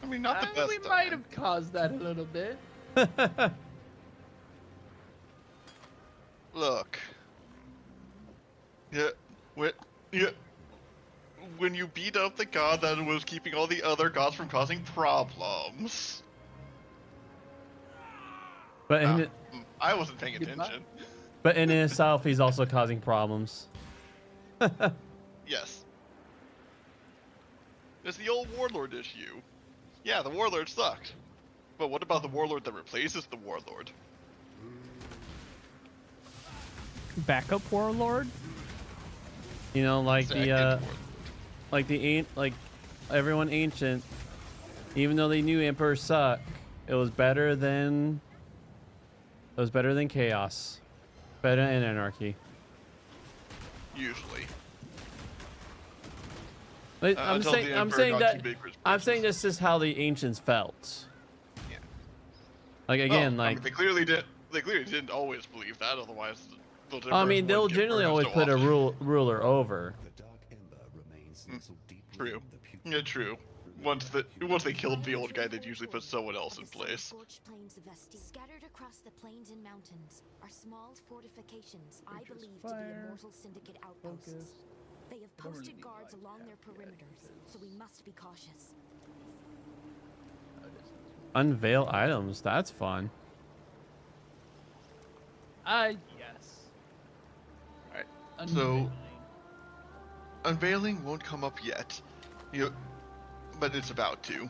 I mean, not the best We time. might have caused that a little bit. Look. Yeah. When, yeah. When you beat up the god that was keeping all the other gods from causing problems. But in I wasn't paying Goodbye. attention. but in itself, he's also causing problems. Yes. It's the old warlord issue. Yeah, the warlord sucked. But what about the warlord that replaces the warlord? Backup warlord? You know, like Second the warlord. like everyone ancient, even though they knew emperors suck, it was better than chaos, better than anarchy. Usually. Like, Until the I'm emperor saying got that too big for his I'm britches. saying this is how the ancients felt. Yeah. Like again, Well, I like mean, they clearly did. They clearly didn't always believe that. Otherwise, the I mean, emperors they'll wouldn't give generally orders always so put a often. ruler over. The dark ember remains nestled deep True. within the putrid Yeah, true. Once they killed the old guy, they'd usually put someone else in place. Scorched plains of Vesti, scattered across the plains and mountains, are small fortifications I Creatures believe to be fire, immortal syndicate outposts. Focus. They have I don't really posted need guards light along their attack yet, perimeters, so we must be cautious. Unveil items. That's fun. Yes. Alright. So, Unveiling. unveiling won't come up yet. But it's about to.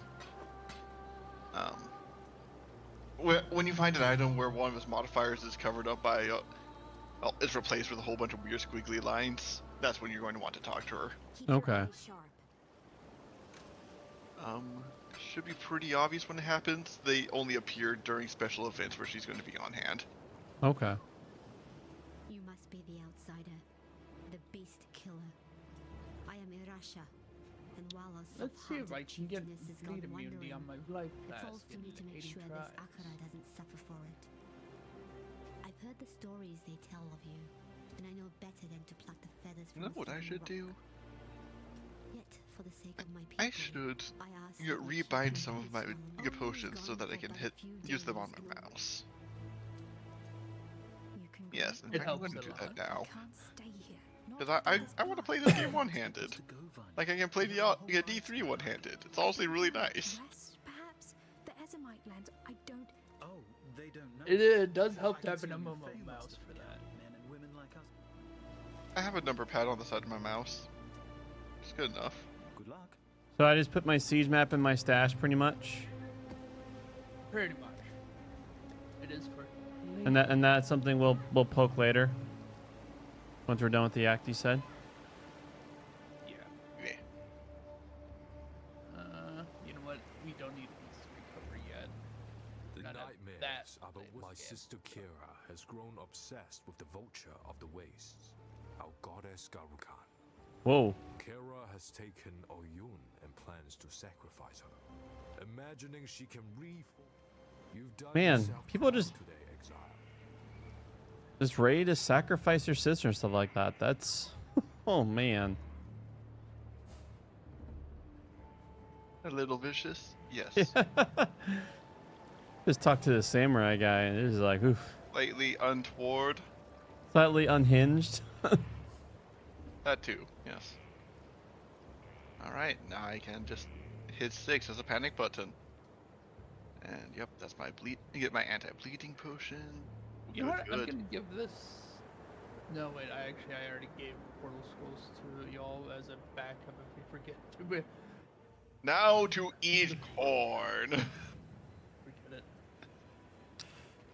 When you find an item where one of its modifiers is covered up by, well, it's replaced with a whole bunch of weird squiggly lines, that's when you're going to want to talk to her. Keep your Okay. eyes sharp. Should be pretty obvious when it happens. They only appear during special events where she's going to be on hand. Okay. You must be the outsider, the beast killer. I am Irasha, and while our Let's see if I soft-hearted can get cheekiness has bleed gone immunity on wandering, my life it falls flask to in me to make 80 sure tries. this Akara doesn't suffer for it. I've heard the stories they tell of you, and I know better than to pluck the feathers You from know a what I fallen should rock. do? Yet, for the sake of my people, I should I ask you know, that you keep rebind your some of heads my strong. potions so that I can use them on my mouse. You can go Yes, in It fact, I'm helps going to a do that lot. now. can't stay here. Because I want to play this game one-handed. Like I can play the D3 one-handed. It's honestly really nice. Rest, perhaps? The Ezomite lands, I don't... Oh, they don't know. It does help I to can have see an on your MMO Feywild mouse for that. Men and women like us. I have a number pad on the side of my mouse. It's good enough. Good luck. So I just put my siege map in my stash, pretty much, Pretty much. It is for. and that's something we'll poke later. Once we're done with the act, you said. Yeah. Yeah. You know what? We don't need to recover yet. The Not at nightmares that about stage my of the game. sister Kira has grown obsessed with the vulture of the wastes, our goddess Garukan. Whoa. Kira has taken Oyun and plans to sacrifice her, imagining she can reform. You've done Man, yourself people proud just- today, exile. Just ready to sacrifice your sister and stuff like that. That's, oh man. A little vicious? Yes. Just talk to the samurai guy and it is like, oof, Slightly untoward. slightly unhinged. That too, yes. Alright, now I can just hit 6 as a panic button. And yep, that's my get my anti-bleeding potion. You know what? I'm Good. gonna give this. No, wait. I already gave Portal Schools to y'all as a backup if we forget to. But Now to eat corn. forget it.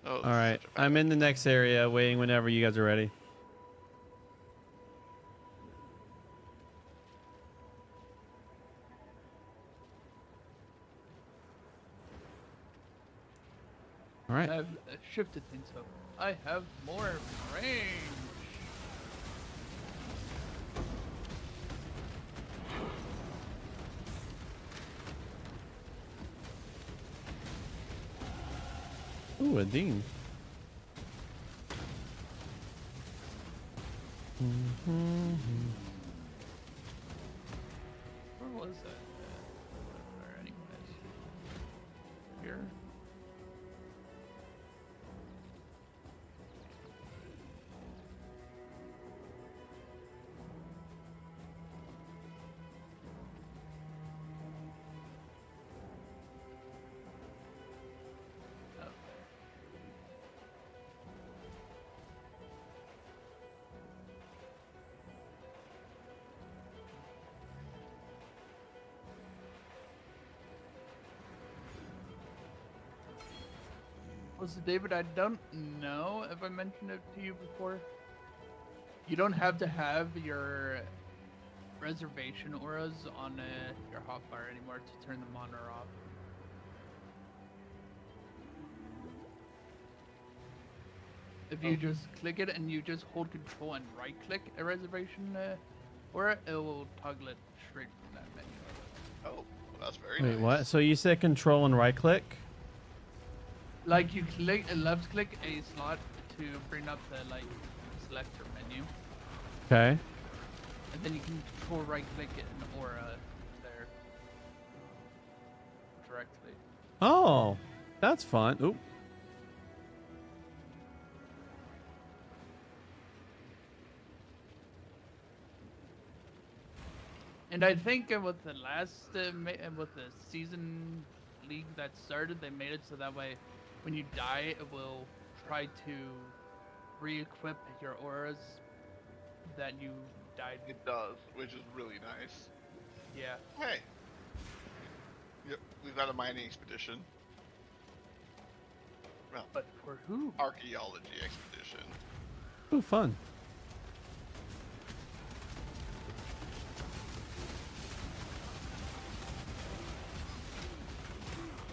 Oh, this All is right, such a I'm in the next area, waiting whenever you guys are ready. All right. I've shifted things up. I have more range. Ooh, a dean. Where was that? Where, anyways? Here. Well, so David, I don't know if I mentioned it to you before. You don't have to have your reservation auras on your hotbar anymore to turn them on or off. If you just click it and you just hold control and right click a reservation aura, it will toggle it straight from that menu. Oh, well, that's very Wait, nice. what? So you said control and right click? Like you click left click a slot to bring up the like selector menu, Okay. and then you can control right click an aura there directly. Oh, that's fun. Oop. And I think with the last with the season league that started, they made it so that way when you die, it will try to re-equip your auras that you died. It does, which is really nice. Yeah. Hey. Yep, we've got a mining expedition. Well, But for who? archaeology expedition. Ooh, fun.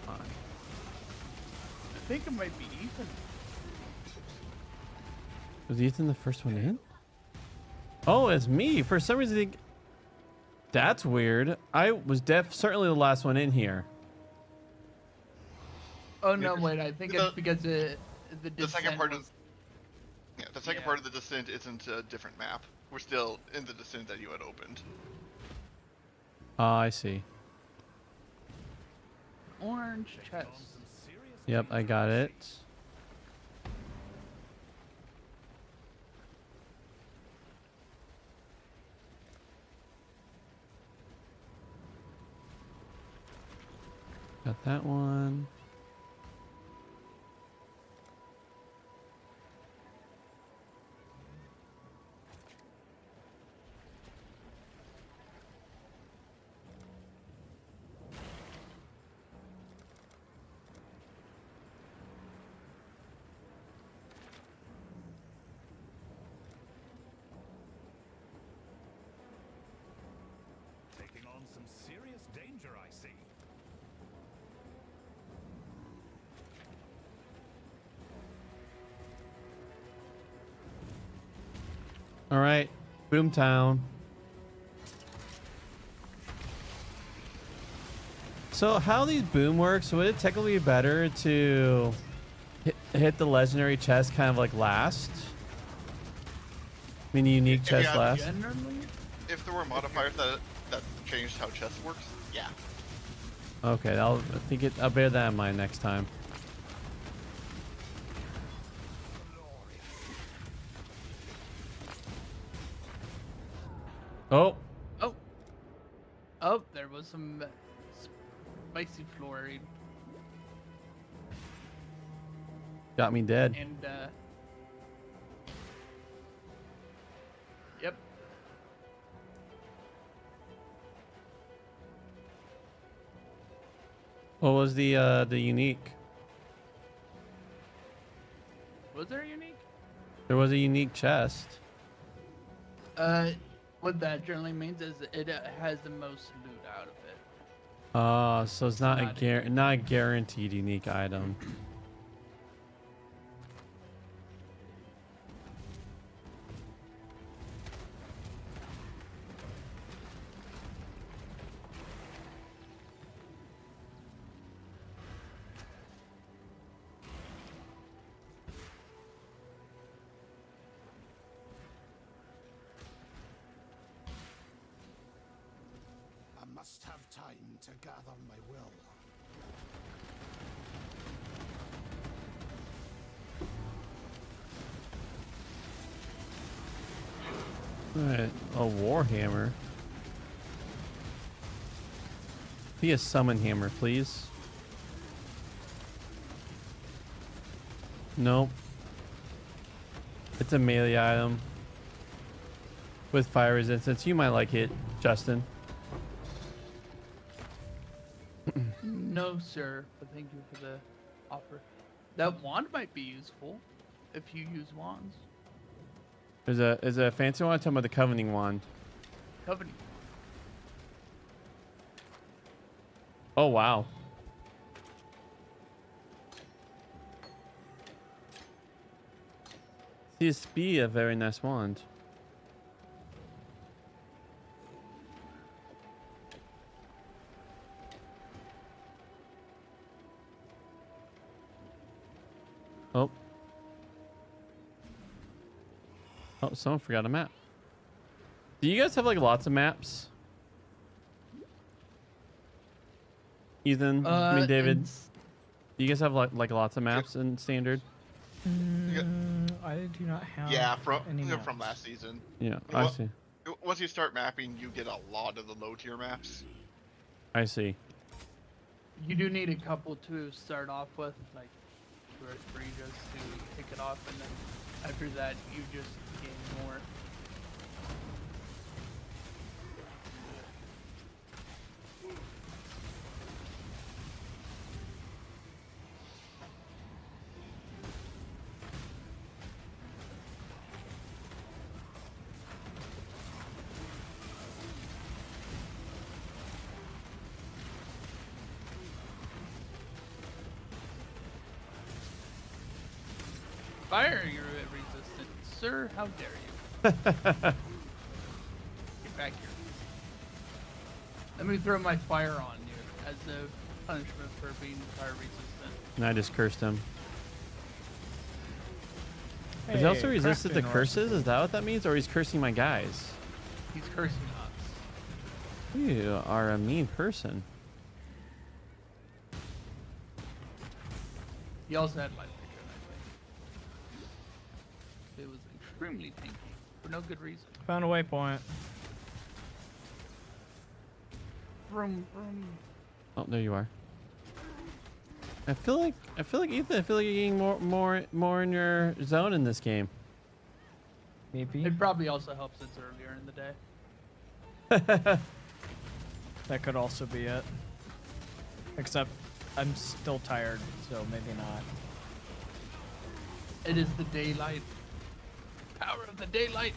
I think it might be Ethan. Was Ethan the first one in? Oh, it's me. For some reason, I think... That's weird. I was certainly the last one in here. Oh no, Because wait! I think the- it's because the second part of was- the second Yeah. part of the descent isn't a different map. We're still in the descent that you had opened. Ah, I see. orange chest. Yep, I got it. Got that one. Taking on some serious danger, I see. All right, Boomtown. So how these boom works, would it technically be better to hit the legendary chest kind of like last? I mean, unique If chest you have- last? Generally, If there were modifiers that changed how chess works, yeah. Okay, I'll bear that in mind next time. Oh, oh, there was some spicy flurry, got me dead. and yep. What was the unique? Was there a unique? There was a unique chest. What that generally means is it has the most loot out of it. So it's not not not a guaranteed unique item. I must have time to gather my will. Alright, a warhammer. Be a summon hammer, please. Nope. It's a melee item with fire resistance. You might like it, Justin. No, sir, but thank you for the offer. That wand might be useful if you use wands. Is a fancy one? I'm talking about the Covenant wand. Covenant. Oh wow. Seems to be a very nice wand. Oh. Oh, someone forgot a map. Do you guys have like lots of maps? Ethan, I mean David. Do you guys have like lots of maps in standard? I do not have. Yeah, any from maps. last season. Yeah, You know I what? see. Once you start mapping, you get a lot of the low tier maps. I see. You do need a couple to start off with, like 2 or 3 just to kick it off, and then after that you just gain more. Fire resistant, sir. How dare you? Get back here. Let me throw my fire on you as a punishment for being fire resistant. And I just cursed him. Is he also resisted to crafting curses? Is that what that means? Or he's cursing my guys? He's cursing us. You are a mean person. He also had life vision, I think. It was extremely tanky for no good reason. Found a waypoint. Vroom, vroom. Oh, there you are. I feel like Ethan. I feel like you're getting more in your zone in this game. Maybe. It probably also helps it's earlier in the day. That could also be it. Except I'm still tired, so maybe not. It is the daylight. Power of the daylight.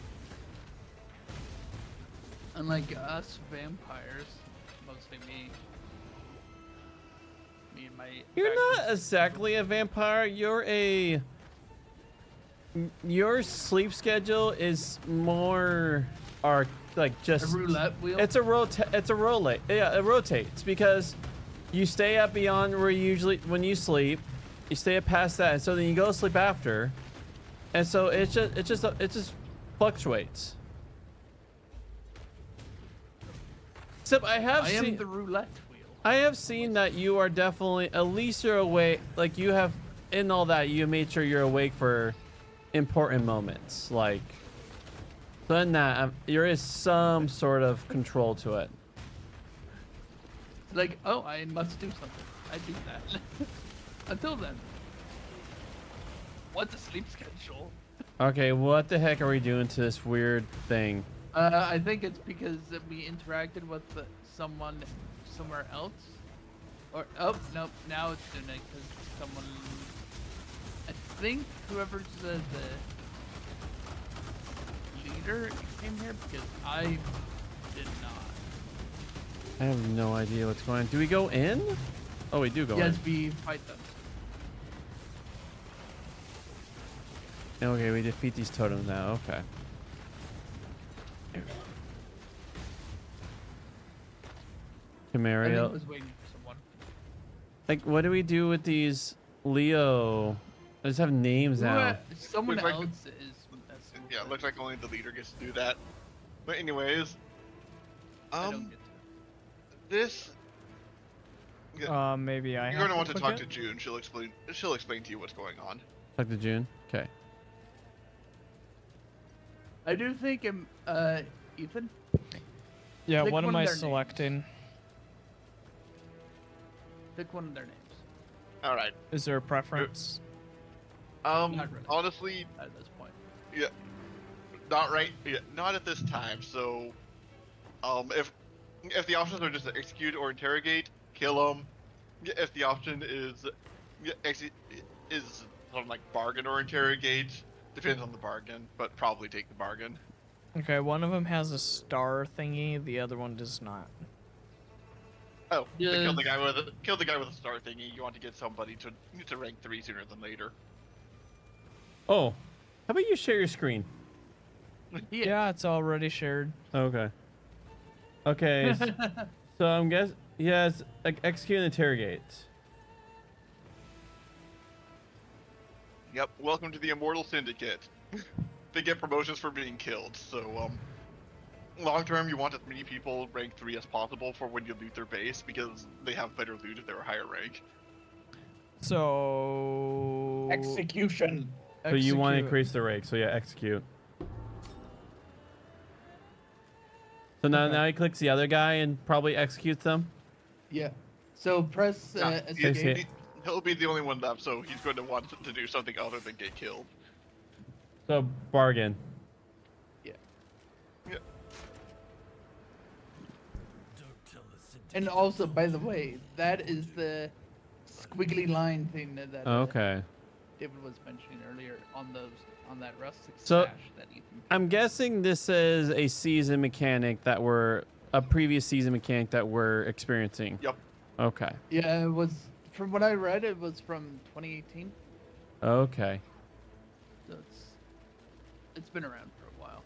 Unlike us vampires, mostly me. Me and my. You're not exactly a vampire. Your sleep schedule is more, like just A roulette wheel. It's a rotate. Yeah, it rotates because you stay up beyond where when you sleep, you stay up past that, and so then you go to sleep after, and so it just fluctuates. Except I am the roulette wheel. I have seen that you are definitely, at least you're awake, like you have, in all that, you made sure you're awake for important moments. Like, so in that, there is some sort of control to it. Like, oh, I must do something. I do that. Until then. What's a sleep schedule? Okay, what the heck are we doing to this weird thing? I think it's because we interacted with someone somewhere else. Or, oh, nope, now it's doing it because someone, I think whoever's the leader came here because I did not. I have no idea what's going on. Do we go in? Oh, we do go Yes, in. we fight them. Okay, we defeat these totems now. Okay. I think Camario. I was waiting for someone. Like, what do we do with these Leo? I just have names now. Someone Looks like else the- is. Yeah, it looks like only the leader gets to do that. But anyways, I don't get this. Maybe I. You're have gonna want to click talk it? to June. She'll explain to you what's going on. Talk to June. Okay. I do think Ethan. Yeah, Pick what am one of I their names. selecting? Pick one of their names. All right. Is there a preference? Not really. Honestly, At this point. yeah, not right. Yeah, not at this time. So, if the options are just to execute or interrogate, kill them. If the option is is something like bargain or interrogate. Depends on the bargain, but probably take the bargain. Okay, one of them has a star thingy, the other one does not. Oh, to kill the Yes. guy with a star thingy. You want to get somebody to rank 3 sooner than later. Oh, how about you share your screen? Yeah, it's already shared. Okay. Okay. So I'm guessing yes, execute and interrogate. Yep. Welcome to the Immortal Syndicate. They get promotions for being killed. So long term, you want as many people rank 3 as possible for when you loot their base because they have better loot if they're a higher rank. So Execution. So you want to execute. increase the rank, so yeah, execute. So now he clicks the other guy and probably executes them. Yeah. So press Yeah, escape. he'll be the only one left, so he's going to want to do something other than get killed. So bargain. Yeah. And also, by the way, that is the squiggly line thing that Okay. David was mentioning earlier on that rustic So- stash that Ethan. I'm guessing this is a season mechanic a previous season mechanic that we're experiencing. Yep. Okay. Yeah, it was from what I read. It was from 2018. Okay. So it's been around for a while.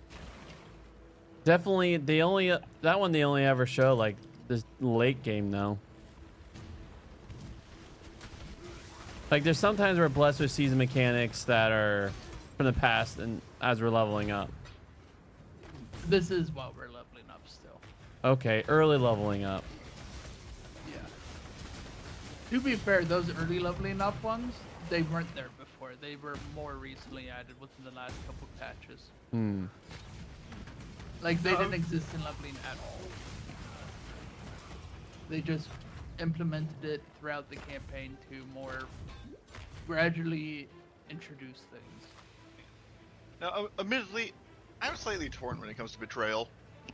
Definitely, they only ever show like this late game though. Like there's sometimes we're blessed with season mechanics that are from the past and as we're leveling up. This is while we're leveling up still. Okay, early leveling up. Yeah. To be fair, those early leveling up ones, they weren't there before. They were more recently added within the last couple patches. Hmm. Like they didn't exist in leveling at all. They just implemented it throughout the campaign to more gradually introduce things. Now, admittedly, I'm slightly torn when it comes to betrayal.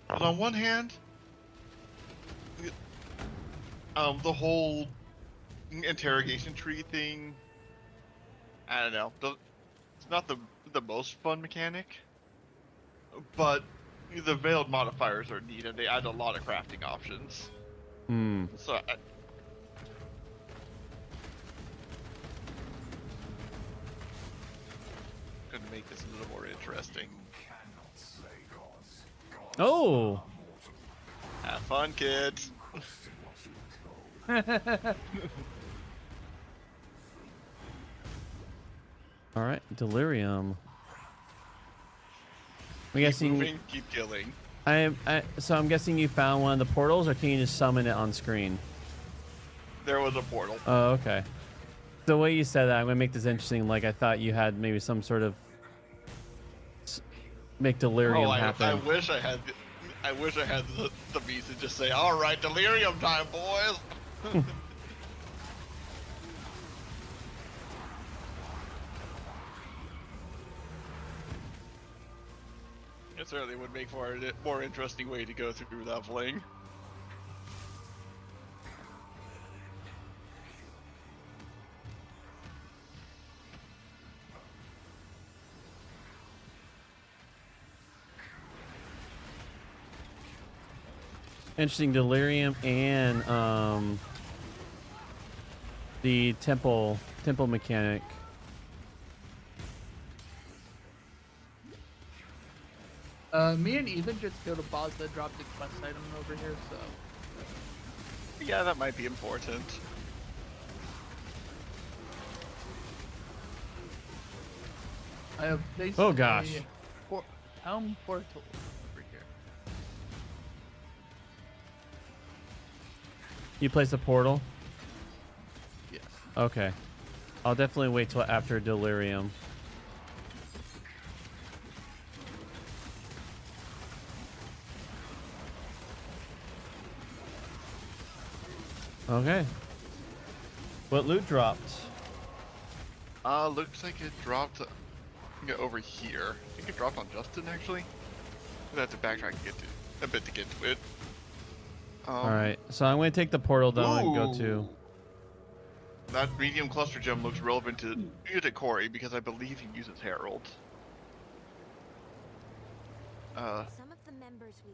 But on one hand, the whole interrogation tree thing, I don't know. It's not the most fun mechanic, but the veiled modifiers are neat and they add a lot of crafting options. Hmm. So could make this a little more interesting. Oh. Have fun, kids. All right, delirium. I'm Keep guessing. moving, keep killing. So I'm guessing you found one of the portals, or can you just summon it on screen? There was a portal. Oh, okay. The way you said that, I'm gonna make this interesting. Like I thought you had maybe some sort of make delirium Oh, I happen. wish I had. I wish I had the means to just say, "All right, delirium time, boys." It certainly would make for a more interesting way to go through leveling. Interesting, delirium and the temple mechanic. Me and Ethan just killed a boss that dropped a quest item over here, so Yeah, that might be important. I have placed Oh, gosh. a town portal over here. You place a portal? Yes. Okay. I'll definitely wait till after delirium. Okay. What loot dropped? Looks like it dropped over here. I think it dropped on Justin actually. We'll have to backtrack a bit to get to it. All right. So I'm going to take the portal down and go to. that medium cluster gem looks relevant to Corey because I believe he uses Herald. Some of the members we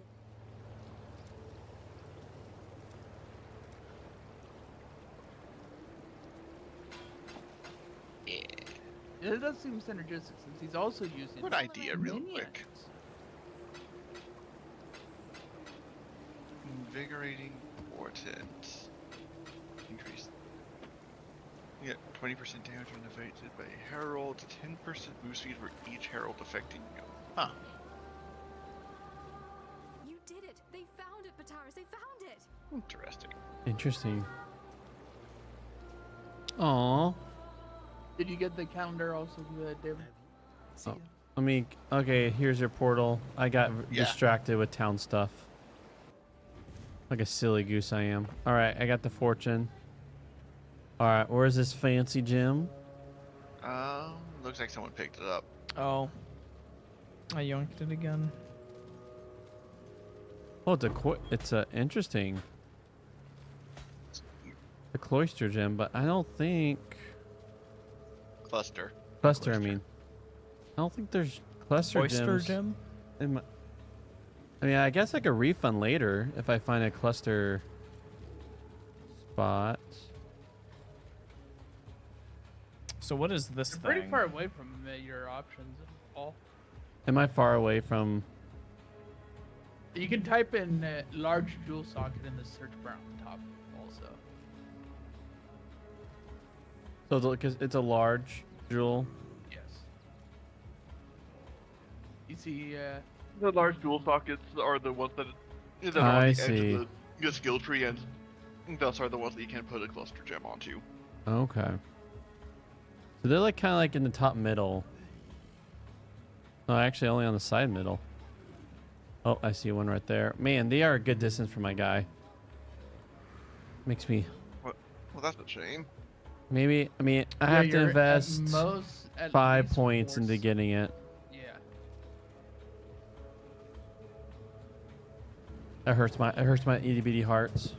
It does seem synergistic since he's also using. Good idea, real minions. quick. Invigorating Vortent. Increase. Yeah, 20% damage when evaded by Herald, 10% boost speed for each Herald affecting you. Huh. You did it! They found it, Bataris! They found it! Interesting. Interesting. Aww. Did you get the calendar also, David? Oh, let me. Okay, here's your portal. I got Yeah. distracted with town stuff. Like a silly goose I am. All right, I got the fortune. All right, where's this fancy gem? Looks like someone picked it up. Oh. I yoinked it again. Oh, it's a interesting. The cloister gem, but I don't think Cluster. cluster. I mean, I don't think there's cluster Oyster gems. gem? In my, I mean, I guess I could refund later if I find a cluster spot. So what is this You're thing? pretty far away from your options, Paul. Am I far away from? You can type in large jewel socket in the search bar on the top also. So it's a large jewel. Yes. You see, The large dual sockets are the ones that are I on the see. edge of the skill tree, and thus are the ones that you can put a cluster gem onto. Okay. So they're like kind of like in the top middle. No, actually only on the side middle. Oh, I see one right there. Man, they are a good distance for my guy. Makes me Well, that's a shame. maybe. I mean, I yeah, have to you're invest at 5 least points 4 into getting it. Yeah. It hurts my itty bitty hearts.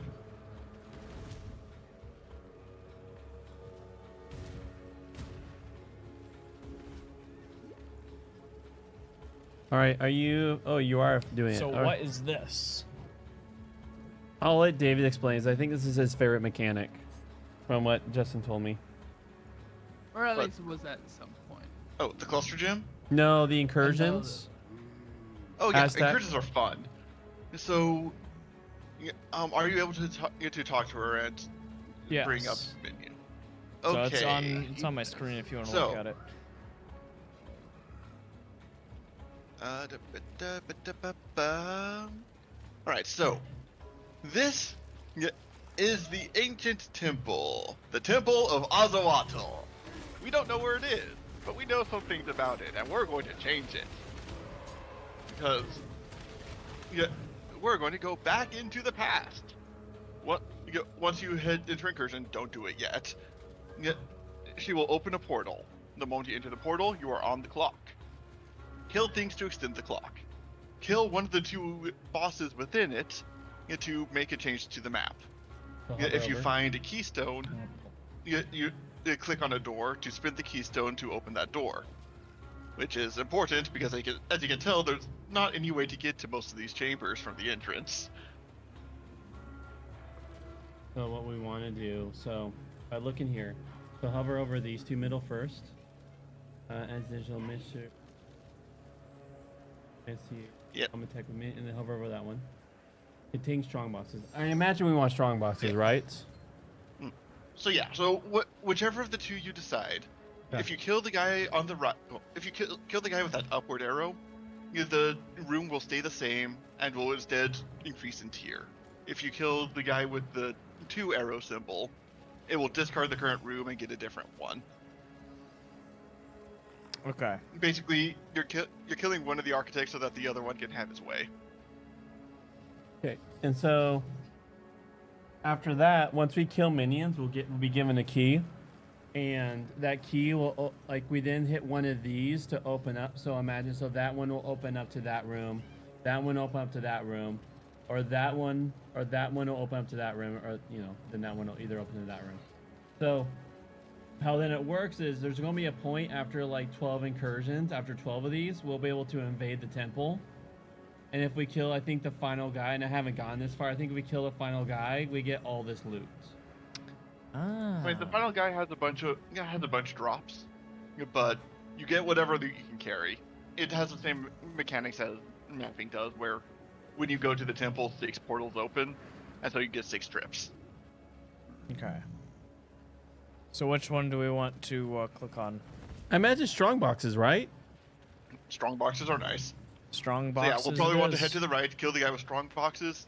All right, are you? Oh, you are doing it. So All right. what is this? I'll let David explain. I think this is his favorite mechanic, from what Justin told me. Or at But- least it was at some point. Oh, the cluster gem? No, the incursions. Oh yeah, Aztec? incursions are fun. So, are you able to talk to her and bring up Yes. menu? So Okay. it's on my screen if you want to So- look at it. Alright, so this is the ancient temple, the Temple of Azawatl. We don't know where it is, but we know some things about it, and we're going to change it. Because we're going to go back into the past. Once you head into incursion, don't do it yet. She will open a portal. The moment you enter the portal, you are on the clock. Kill things to extend the clock. Kill one of the 2 bosses within it to make a change to the map. If you find a keystone, you click on a door to spin the keystone to open that door. Which is important because as you can tell, there's not any way to get to most of these chambers from the entrance. So what we want to do, so look in here. So hover over these 2 middle first. As digital mixture. I see. Yep. I'm gonna attack with me, and then hover over that one. Containing strong boxes. I imagine we want strong boxes, right? So yeah, whichever of the 2 you decide, Okay. if you kill the guy on the right, if you kill the guy with that upward arrow, the room will stay the same and will instead increase in tier. If you kill the guy with the 2 arrow symbol, it will discard the current room and get a different one. Okay. Basically, you're killing one of the architects so that the other one can have his way. Okay. And so after that, once we kill minions, we'll be given a key, and that key will we then hit one of these to open up. So imagine, so that one will open up to that room, that one will open up to that room, or that one will open up to that room, or then that one will either open to that room. So how then it works is there's going to be a point after like 12 incursions. After 12 of these, we'll be able to invade the temple. And if we kill, I think, the final guy, and I haven't gone this far, I think if we kill the final guy, we get all this loot. Ah. I mean, the final guy has a bunch of drops, but you get whatever that you can carry. It has the same mechanics as mapping does, where when you go to the temple, 6 portals open, and so you get 6 trips. Okay. So which one do we want to click on? I imagine strong boxes, right? Strong boxes are nice. Strong So boxes. yeah, we'll probably it want to is. head to the right, kill the guy with strong boxes,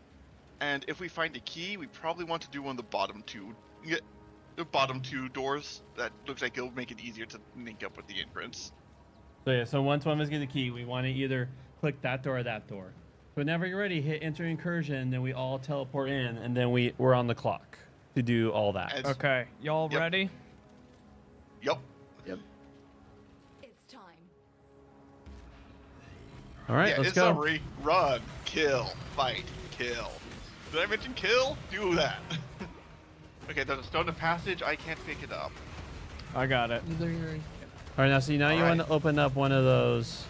and if we find a key, we probably want to do one of the bottom 2. The bottom 2 doors. That looks like it'll make it easier to link up with the entrance. So yeah, so once one of us gets a key, we want to either click that door or that door. Whenever you're ready, hit enter incursion, then we all teleport in, and then we're on the clock to do all that. As- Okay, y'all Yep. ready? Yep. It's time. All right, Yeah, let's in go. summary, run, kill, fight, kill. Did I mention kill? Do that. Okay, there's a stone of passage. I can't pick it up. I got it. Either you're- All right, now see, now you Alright. want to open up one of those.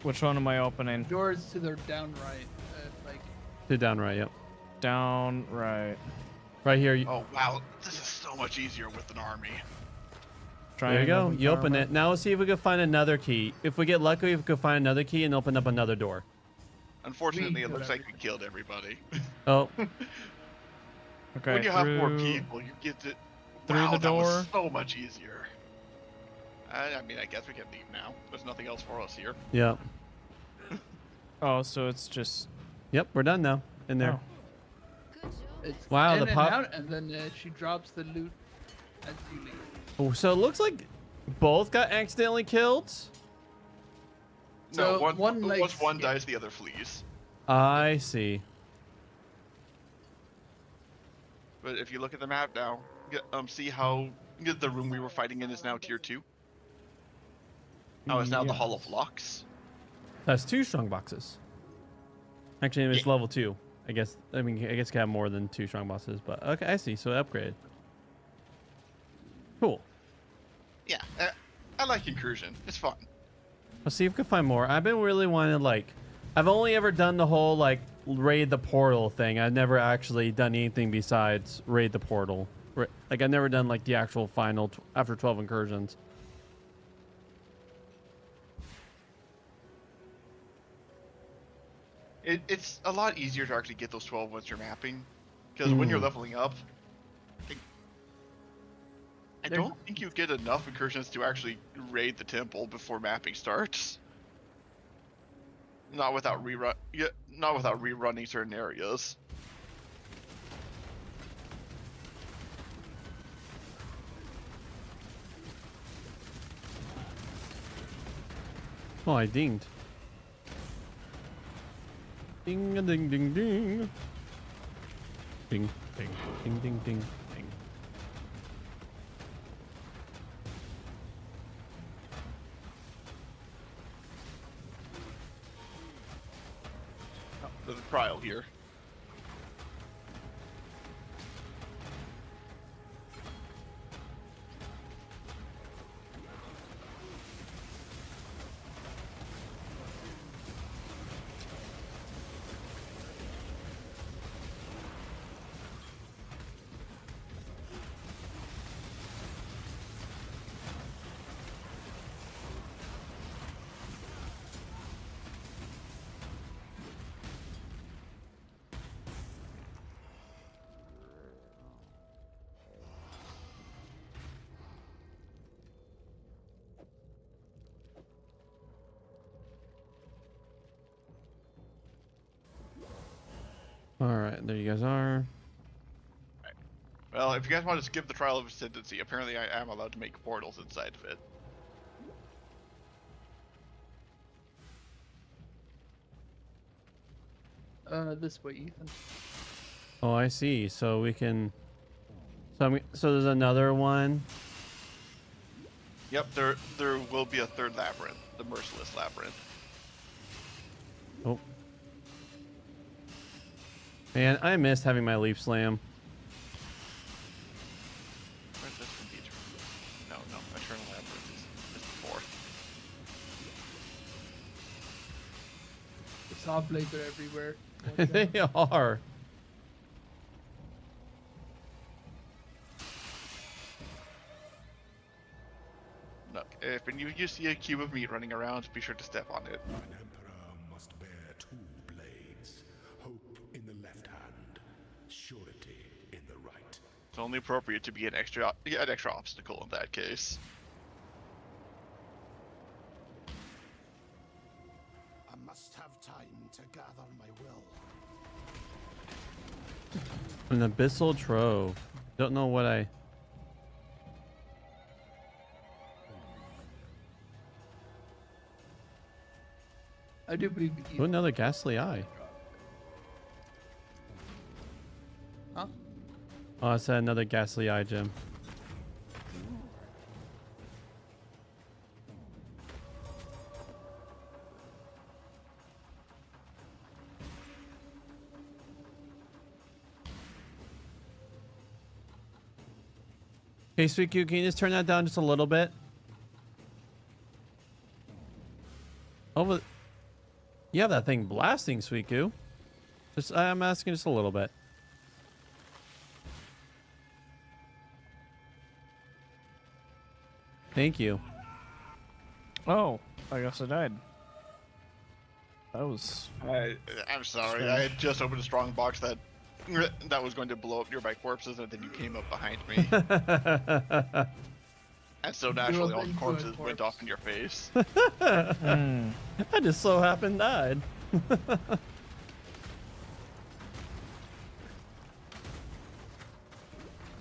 Which one am I opening? Doors to their down right, like To down right, yep. Down, right. Right here. Oh wow, this is so much easier with an army. There you go. Triangle You open karma. it. Now let's see if we can find another key. If we get lucky, we can find another key and open up another door. Unfortunately, it killed looks like we killed everybody. Oh, Okay. When you have more through- people, you get to. through Wow, the that was door. so much easier. I mean, I guess we can leave now. There's nothing else for us here. yep. Oh, so it's just. Yep, we're done now. In there. Oh. Good job. it's Wow, in the and pop- out, and then she drops the loot as you leave. Oh, so it looks like both got accidentally killed. So No, one, like, once one yeah. dies, the other flees. I see. But if you look at the map now, see how the room we were fighting in is now tier 2. Oh, it's now the Hall of Locks. That's 2 strong boxes. Actually, it's level 2. I guess. I mean, I guess you can have more than 2 strong boxes, but okay, I see. So upgrade. Cool. Yeah, I like incursion. It's fun. Let's see if we can find more. I've been really wanting to, like, I've only ever done the whole like raid the portal thing. I've never actually done anything besides raid the portal. Like I've never done like the actual final after 12 incursions. It's a lot easier to actually get those 12 once you're mapping, because when you're leveling up, I There- don't think you get enough incursions to actually raid the temple before mapping starts. Not without rerunning certain areas. Oh, I dinged. Ding a ding ding ding. Ding ding ding ding ding ding. There's a trial here. All right, there you guys are. Well, if you guys want to skip the trial of ascendancy, apparently I am allowed to make portals inside of it. This way, Ethan. Oh, I see. So we can. So there's another one. Yep, there will be a third labyrinth, the Merciless Labyrinth. Oh. Man, I missed having my leap slam. Pop laser everywhere. Watch out. They are. Look, if you see a cube of meat running around, be sure to step on it. An emperor must bear two blades. Hope in the left hand, surety in the right. It's only appropriate to be an extra obstacle in that case. I must have time to gather my will. An abyssal trove. Don't know what I. I do believe the Oh, another ghastly eye. Huh? Oh, I said another ghastly eye gem. Okay, Sweet Q, can you just turn that down just a little bit? Oh, but you have that thing blasting, Sweet Q. Just, I'm asking just a little bit. Thank you. Oh, I guess I died. That was. I'm sorry. I had just opened a strong box that was going to blow up nearby corpses, and then you came up behind me. And so naturally, all the corpses went off in your face. I just so happened died.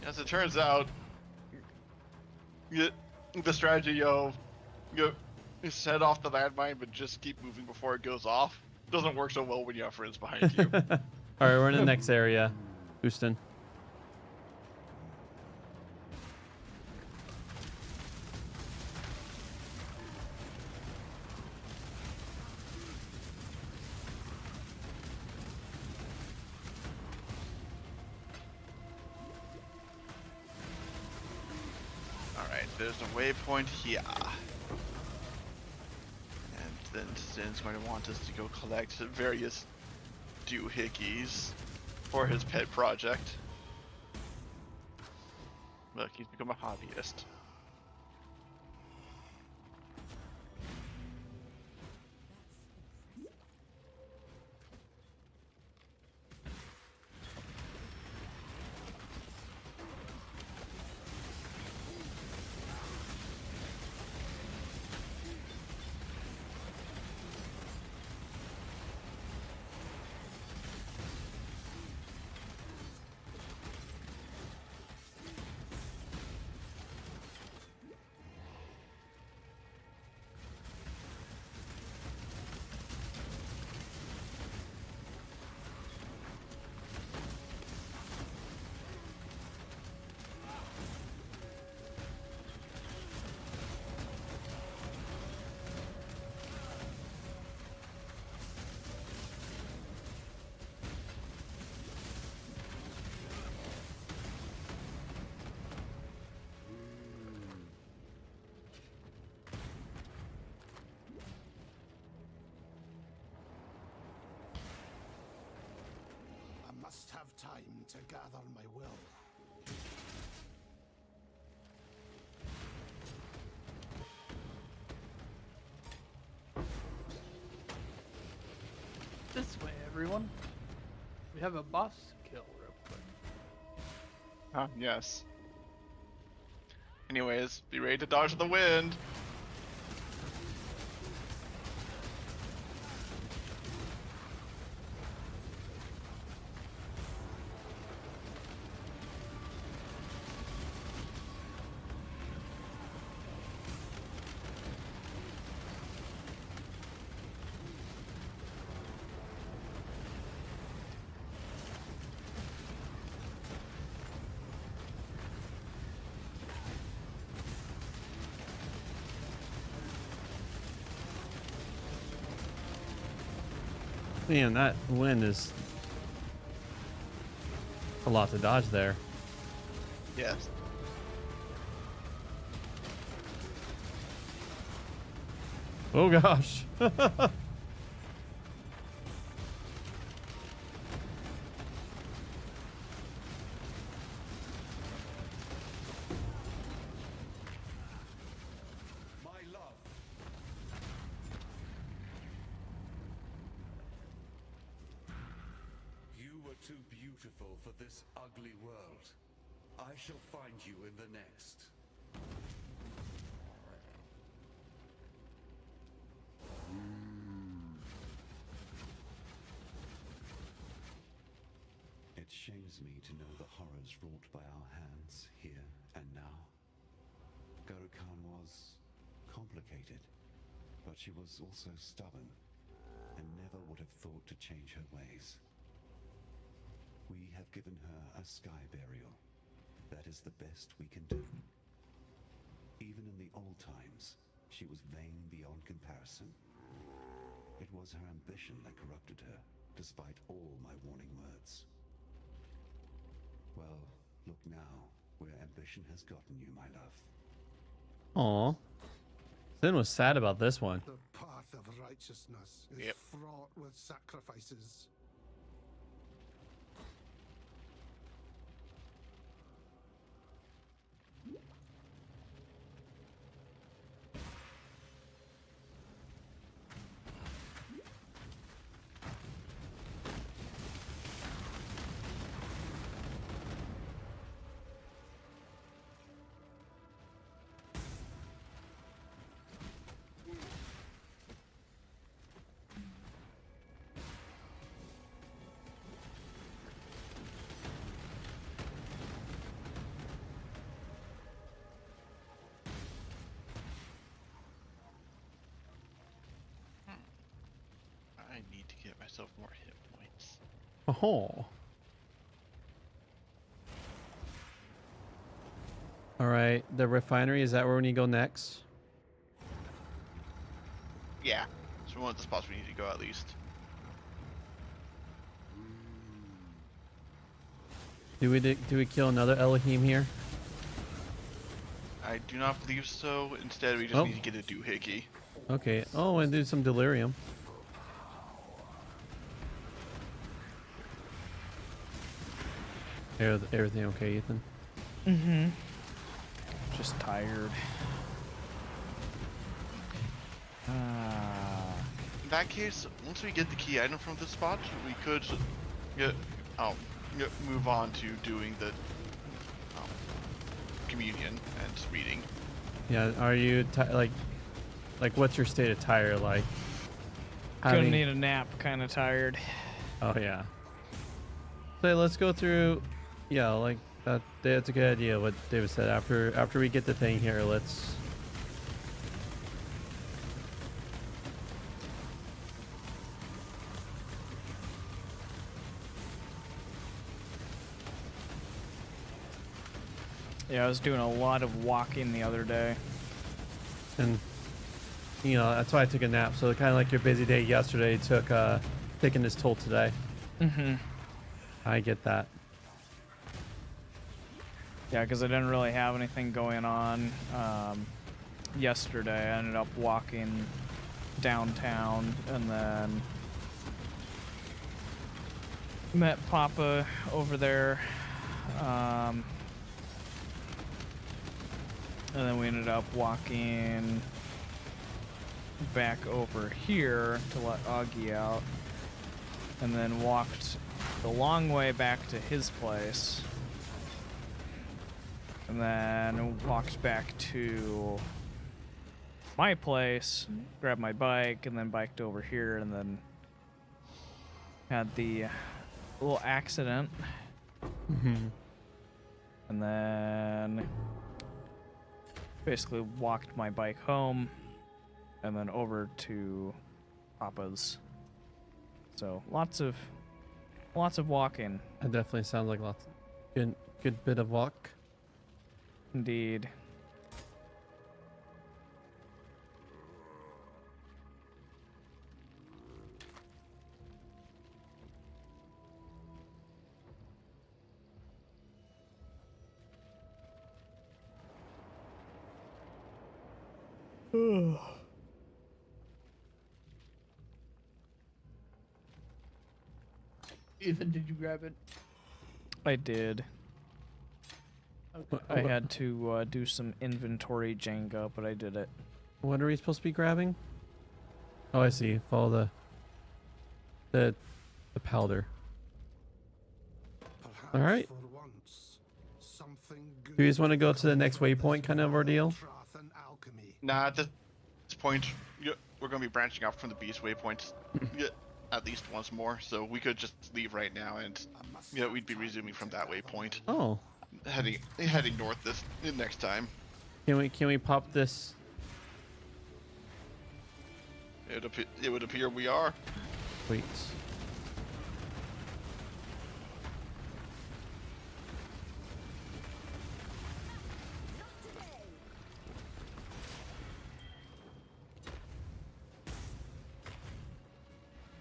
As it turns out, the strategy of set off the landmine but just keep moving before it goes off doesn't work so well when you have friends behind you. All right, we're in the next area, Houston. Alright, there's a waypoint here. And then Zin's going to want us to go collect various doohickeys for his pet project. Look, he's become a hobbyist. I must have time to gather my will. This way, everyone. We have a boss kill real quick. Ah, yes. Anyways, be ready to dodge the wind. Man, that wind is a lot to dodge there. Yes. Oh gosh. too beautiful for this ugly world. I shall find you in the next. It shames me to know the horrors wrought by our hands here and now. Gurukhan was complicated, but she was also stubborn and never would have thought to change her ways. We have given her a sky burial. That is the best we can do. Even in the old times, she was vain beyond comparison. It was her ambition that corrupted her, despite all my warning words. Well, look now, where ambition has gotten you, my love. Aw. Sin was sad about this one. The path of righteousness is Yep. fraught with sacrifices. I need to get myself more hit points. Oh. All right, the refinery, is that where we need to go next? Yeah. So one of the spots we need to go at least. Do we kill another Elohim here? I do not believe so. Instead, we just Oh. need to get a doohickey. Okay. Oh, and do some delirium. Everything okay, Ethan? Mm-hmm. Just tired. In that case, once we get the key item from this spot, we could move on to doing the communion and reading. Yeah. Are you like what's your state of tire like? Gonna need a nap. Kind of tired. Oh yeah. So let's go through. Yeah, like that. That's a good idea. What David said. After we get the thing here, let's. Yeah, I was doing a lot of walking the other day. And you know that's why I took a nap. So kind of like your busy day yesterday took taking its toll today. Mm-hmm. I get that. Yeah, because I didn't really have anything going on yesterday. I ended up walking downtown and then met Papa over there. And then we ended up walking back over here to let Augie out. And then walked the long way back to his place. And then walked back to my place, grabbed my bike, and then biked over here, and then had the little accident. Mm-hmm. And then basically walked my bike home, and then over to Papa's. So lots of walking. It definitely sounds like lots. Good bit of walk. Indeed. Ethan, did you grab it? I did. Okay. I had to do some inventory Jenga, but I did it. What are we supposed to be grabbing? Oh, I see. Follow the powder. All right. For once, something good Do you just want to go to the next waypoint kind of ordeal? Trath and alchemy. Nah, at this point, we're going to be branching off from the beast waypoints at least once more, so we could just leave right now and we'd be resuming from that waypoint, Oh, heading north this next time. can we pop this? It would appear we are. Wait.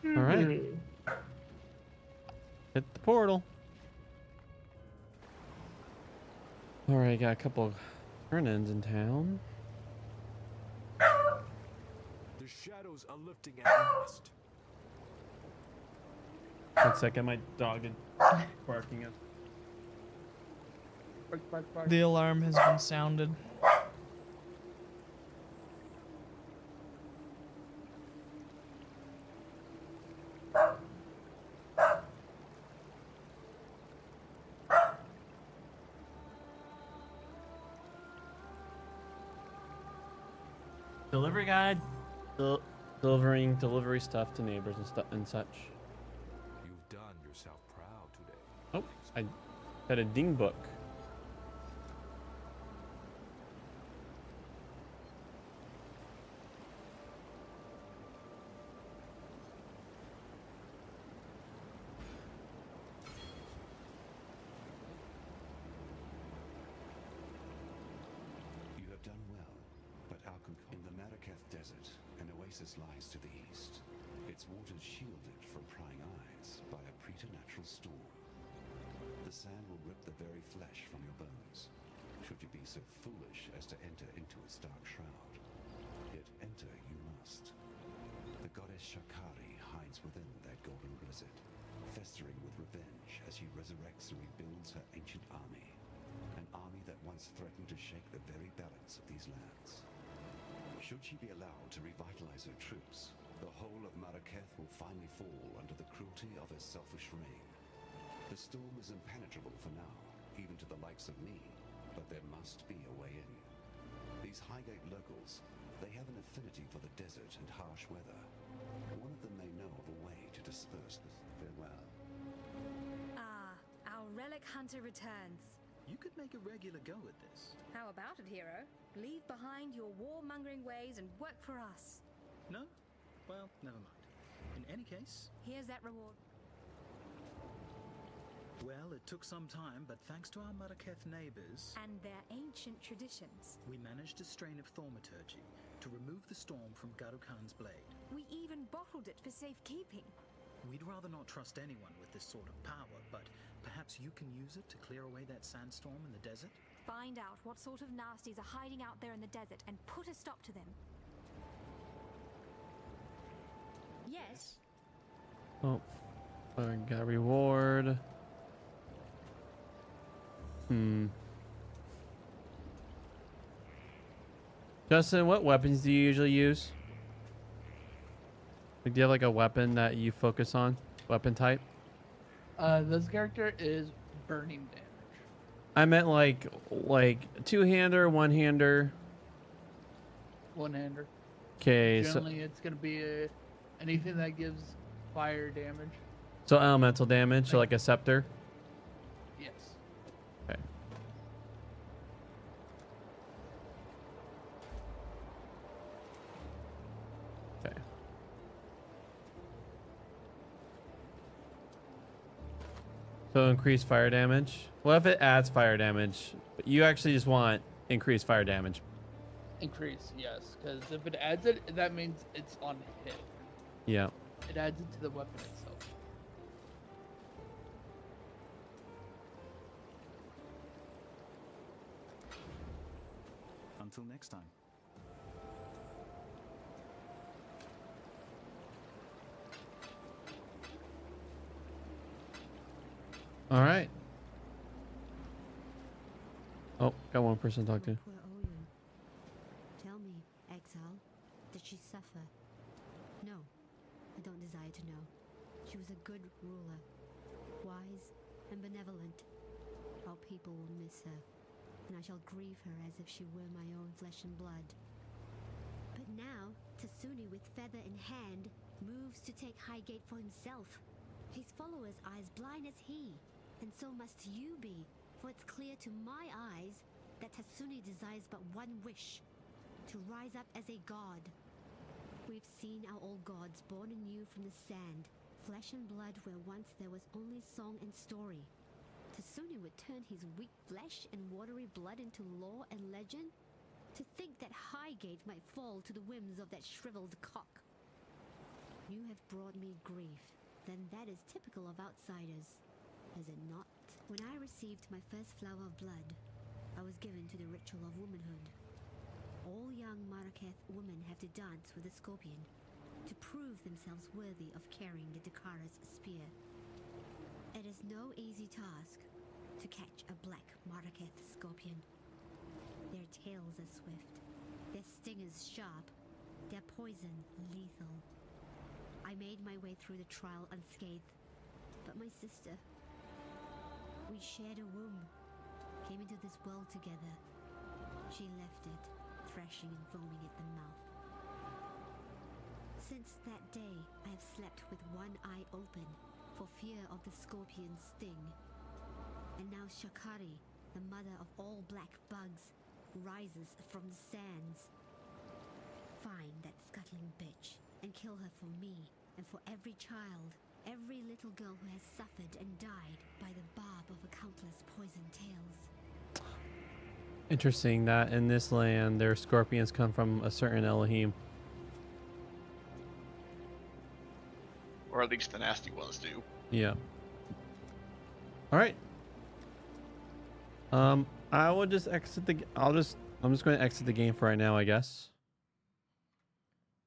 All right. Hit the portal. All right, got a couple of turn-ins in town. The shadows are lifting at last. 1 second, my dog is barking up. Bark, bark, bark. The alarm has been sounded. Delivery guy. Delivering delivery stuff to neighbors and such. You've done yourself proud today. Oh, I had a ding book. You have done well, but in the Marraketh Desert, an oasis lies to the east. Its waters shielded from prying eyes by a preternatural storm. The sand will rip the very flesh from your bones, should you be so foolish as to enter into its dark shroud. Yet enter you must. The goddess Shakari hides within that golden blizzard, festering with revenge as she resurrects and rebuilds her ancient army. An army that once threatened to shake the very balance of these lands. Should she be allowed to revitalize her troops, the whole of Marraketh will finally fall under the cruelty of her selfish reign. The storm is impenetrable for now, even to the likes of me, but there must be a way in. These Highgate locals, they have an affinity for the desert and harsh weather. One of them may know of a way to disperse this farewell. Ah, our relic hunter returns. You could make a regular go at this. How about it, hero? Leave behind your warmongering ways and work for us. No? Well, never mind. In any case, Here's that reward. well, it took some time, but thanks to our Marraketh neighbors, And their ancient traditions. we managed a strain of thaumaturgy to remove the storm from Garo Khan's blade. We even bottled it for safekeeping. We'd rather not trust anyone with this sort of power, but perhaps you can use it to clear away that sandstorm in the desert? Find out what sort of nasties are hiding out there in the desert and put a stop to them. Yes. Oh, I got reward. Justin, what weapons do you usually use? Like, do you have like a weapon that you focus on? Weapon type? This character is burning damage. I meant like two-hander, one-hander. One-hander. Okay, so Generally, it's gonna be anything that gives fire damage. elemental damage, so like a scepter. Yes. Okay. Okay. So increase fire damage. Well, if it adds fire damage, but you actually just want increased fire damage. Increase, yes, because if it adds it, that means it's on hit. Yeah. It adds it to the weapon itself. Until next time. All right. Oh, got one person to talk to. Poor Oyun. Tell me, exile, did she suffer? No, I don't desire to know. She was a good ruler, wise and benevolent. Our people will miss her, and I shall grieve her as if she were my own flesh and blood. But now, Tasuni with feather in hand moves to take Highgate for himself. His followers are as blind as he, and so must you be, for it's clear to my eyes that Tasuni desires but one wish, to rise up as a god. We've seen our old gods born anew from the sand, flesh and blood where once there was only song and story. Tasuni would turn his weak flesh and watery blood into lore and legend? To think that Highgate might fall to the whims of that shriveled cock. You have brought me grief, then that is typical of outsiders, is it not? When I received my first flower of blood, I was given to the ritual of womanhood. All young Maraketh women have to dance with the scorpion to prove themselves worthy of carrying the Dakara's spear. It is no easy task to catch a black Maraketh scorpion. Their tails are swift, their stingers sharp, their poison lethal. I made my way through the trial unscathed, but my sister, we shared a womb, came into this world together. She left it, thrashing and foaming at the mouth. Since that day, I have slept with one eye open, for fear of the scorpion's sting. And now Shakari, the mother of all black bugs, rises from the sands. Find that scuttling bitch, and kill her for me, and for every child, every little girl who has suffered and died by the barb of a countless poison tales. Interesting that in this land, their scorpions come from a certain Elohim. Or at least the nasty ones do. Yeah. All right. I will just exit the. I'm just going to exit the game for right now, I guess.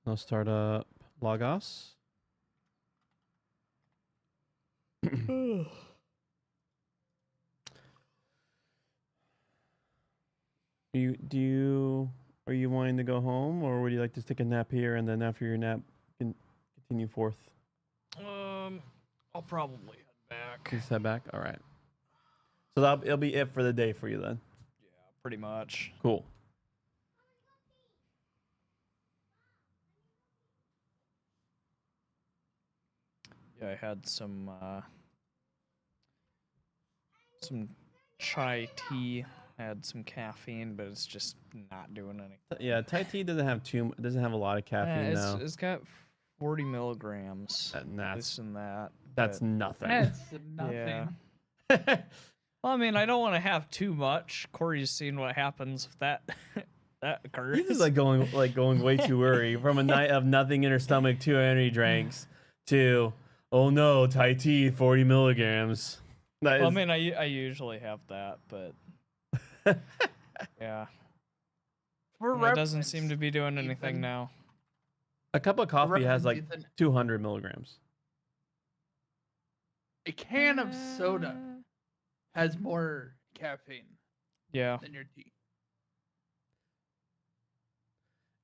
I'll start up Lagos. Are you wanting to go home, or would you like to take a nap here and then after your nap continue forth? I'll probably head back. Just head back. All right. So it'll be it for the day for you then. Yeah, pretty much. Cool. Yeah, I had some chai tea. Had some caffeine, but it's just not doing anything. Yeah, Thai tea doesn't have a lot of caffeine now. It's got 40 milligrams. That's this and that. That's nothing. That's nothing. Yeah. Well, I mean, I don't want to have too much. Corey's seen what happens if that occurs. This is like going way too early from a night of nothing in her stomach, 2 energy drinks, to oh no, Thai tea, 40 milligrams. Well, I mean, I usually have that, but yeah, it doesn't seem to be doing anything now. A cup of coffee has like 200 milligrams. A can of soda has more caffeine than your tea.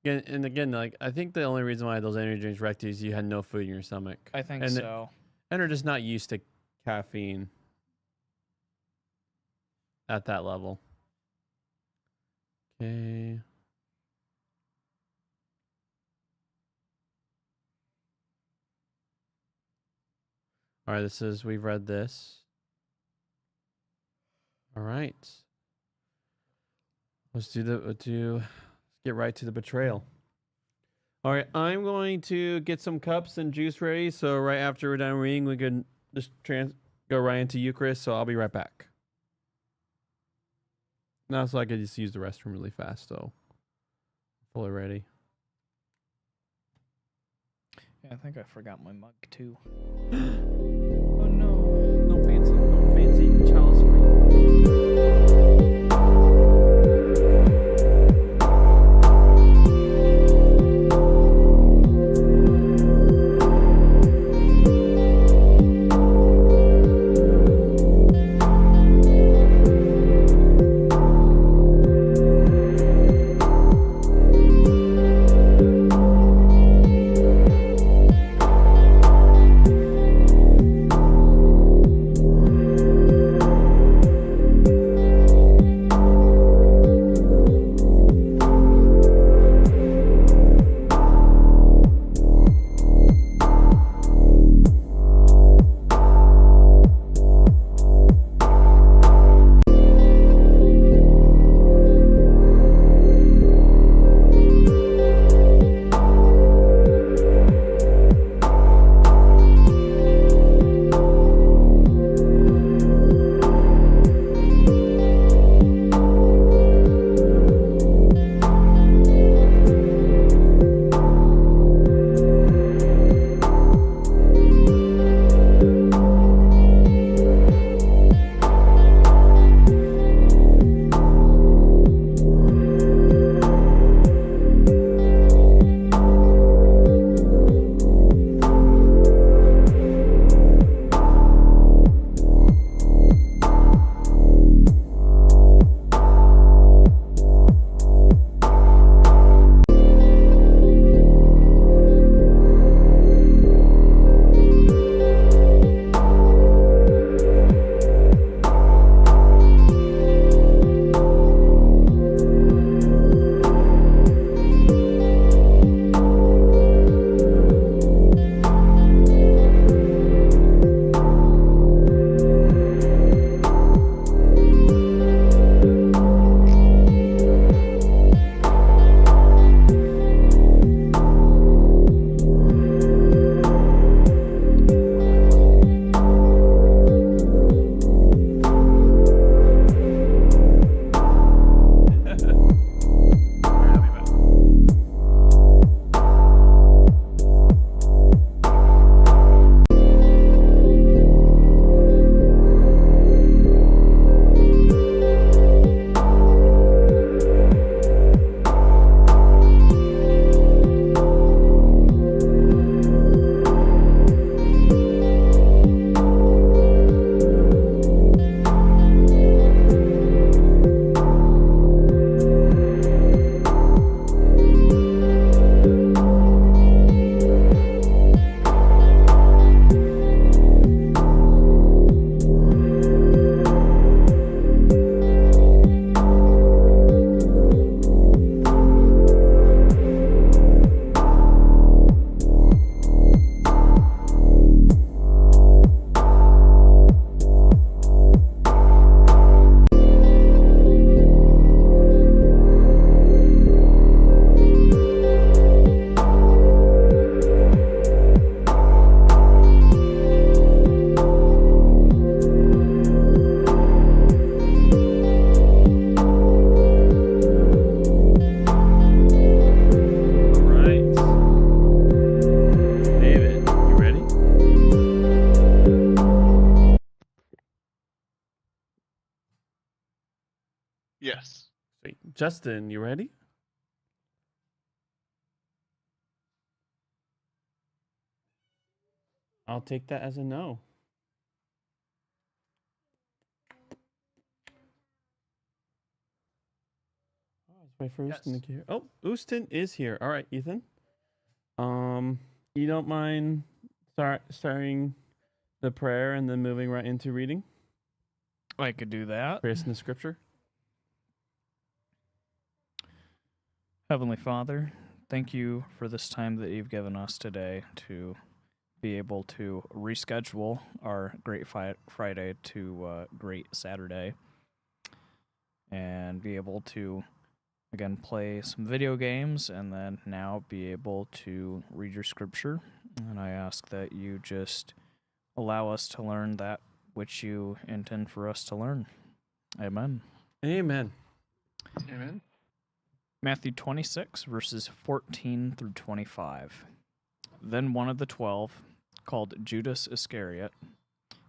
Again, like I think the only reason why those energy drinks wrecked you is you had no food in your stomach. I think so. And are just not used to caffeine at that level. Okay. All right, we've read this. All right. Let's get right to the betrayal. All right, I'm going to get some cups and juice ready. So right after we're done reading, we can just go right into Eucharist. So I'll be right back. Now, so I could just use the restroom really fast. So fully ready. Yeah, I think I forgot my mug too. Oh no! No fancy chalice for you. Yes. Sweet. Justin, you ready? I'll take that as a no. Let's wait for Ustin to get here. Oh, Ustin is here. All right, Ethan. You don't mind starting the prayer and then moving right into reading? I could do that. Praise in the scripture. Heavenly Father, thank you for this time that you've given us today to be able to reschedule our Great Friday to Great Saturday and be able to, again, play some video games and then now be able to read your scripture. And I ask that you just allow us to learn that which you intend for us to learn. Amen. Amen. Amen. Matthew 26, verses 14 through 25. Then one of the 12, called Judas Iscariot,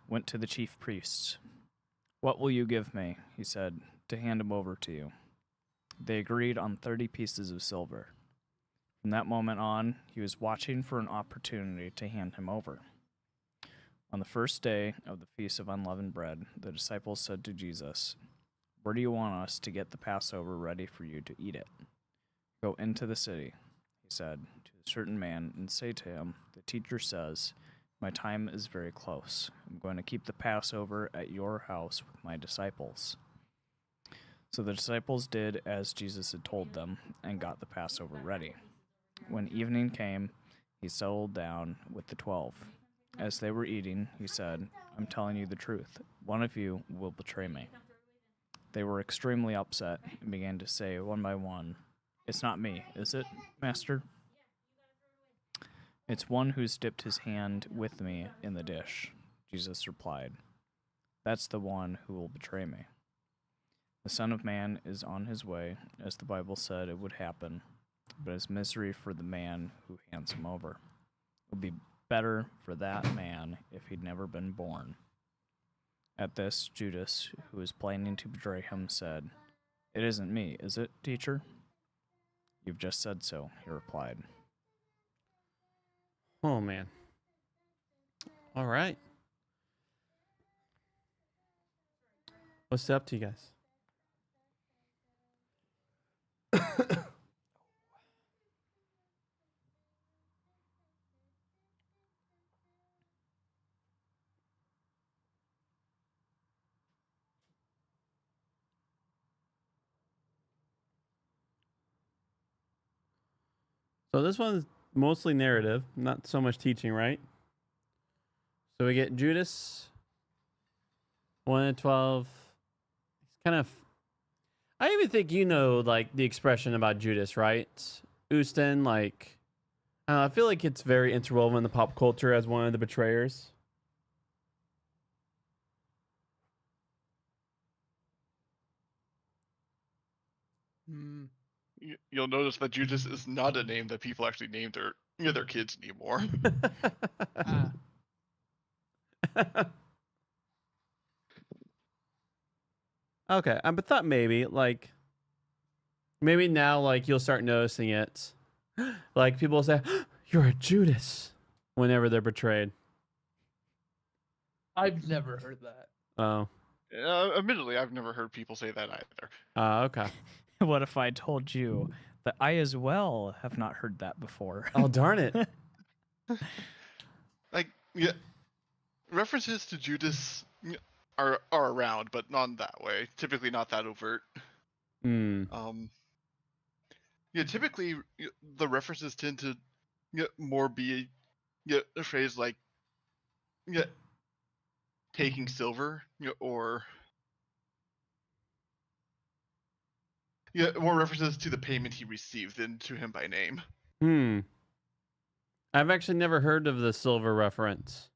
went to the chief priests. "What will you give me," he said, "to hand him over to you?" They agreed on 30 pieces of silver. From that moment on, he was watching for an opportunity to hand him over. On the first day of the Feast of Unleavened Bread, the disciples said to Jesus, "Where do you want us to get the Passover ready for you to eat it?" "Go into the city," he said, "to a certain man, and say to him, 'The teacher says, my time is very close. I'm going to keep the Passover at your house with my disciples.'" So the disciples did as Jesus had told them and got the Passover ready. When evening came, he settled down with the 12. As they were eating, he said, "I'm telling you the truth. One of you will betray me." They were extremely upset and began to say one by one, "It's not me, is it, Master?" "It's one who's dipped his hand with me in the dish," Jesus replied. "That's the one who will betray me. The Son of Man is on his way, as the Bible said it would happen, but it's misery for the man who hands him over. It would be better for that man if he'd never been born." At this, Judas, who was planning to betray him, said, "It isn't me, is it, teacher?" "You've just said so," he replied. Oh, man. All right. What's up to you guys? So this one's mostly narrative, not so much teaching, right? So we get Judas, 1 and 12. He's kind of... I even think you know, like, the expression about Judas, right? Ustin, like... I feel like it's very interwoven in the pop culture as one of the betrayers. You'll notice that Judas is not a name that people actually name their kids anymore. Okay, but thought maybe, like... Maybe now, like, you'll start noticing it. Like, people say, "You're a Judas," whenever they're betrayed. I've never heard that. Oh. Admittedly, I've never heard people say that either. Okay. What if I told you that I as well have not heard that before? Oh, darn it. Like, yeah, references to Judas are around, but not in that way. Typically not that overt. Yeah, typically the references tend to more be a phrase like taking silver or more references to the payment he received than to him by name. I've actually never heard of the silver reference.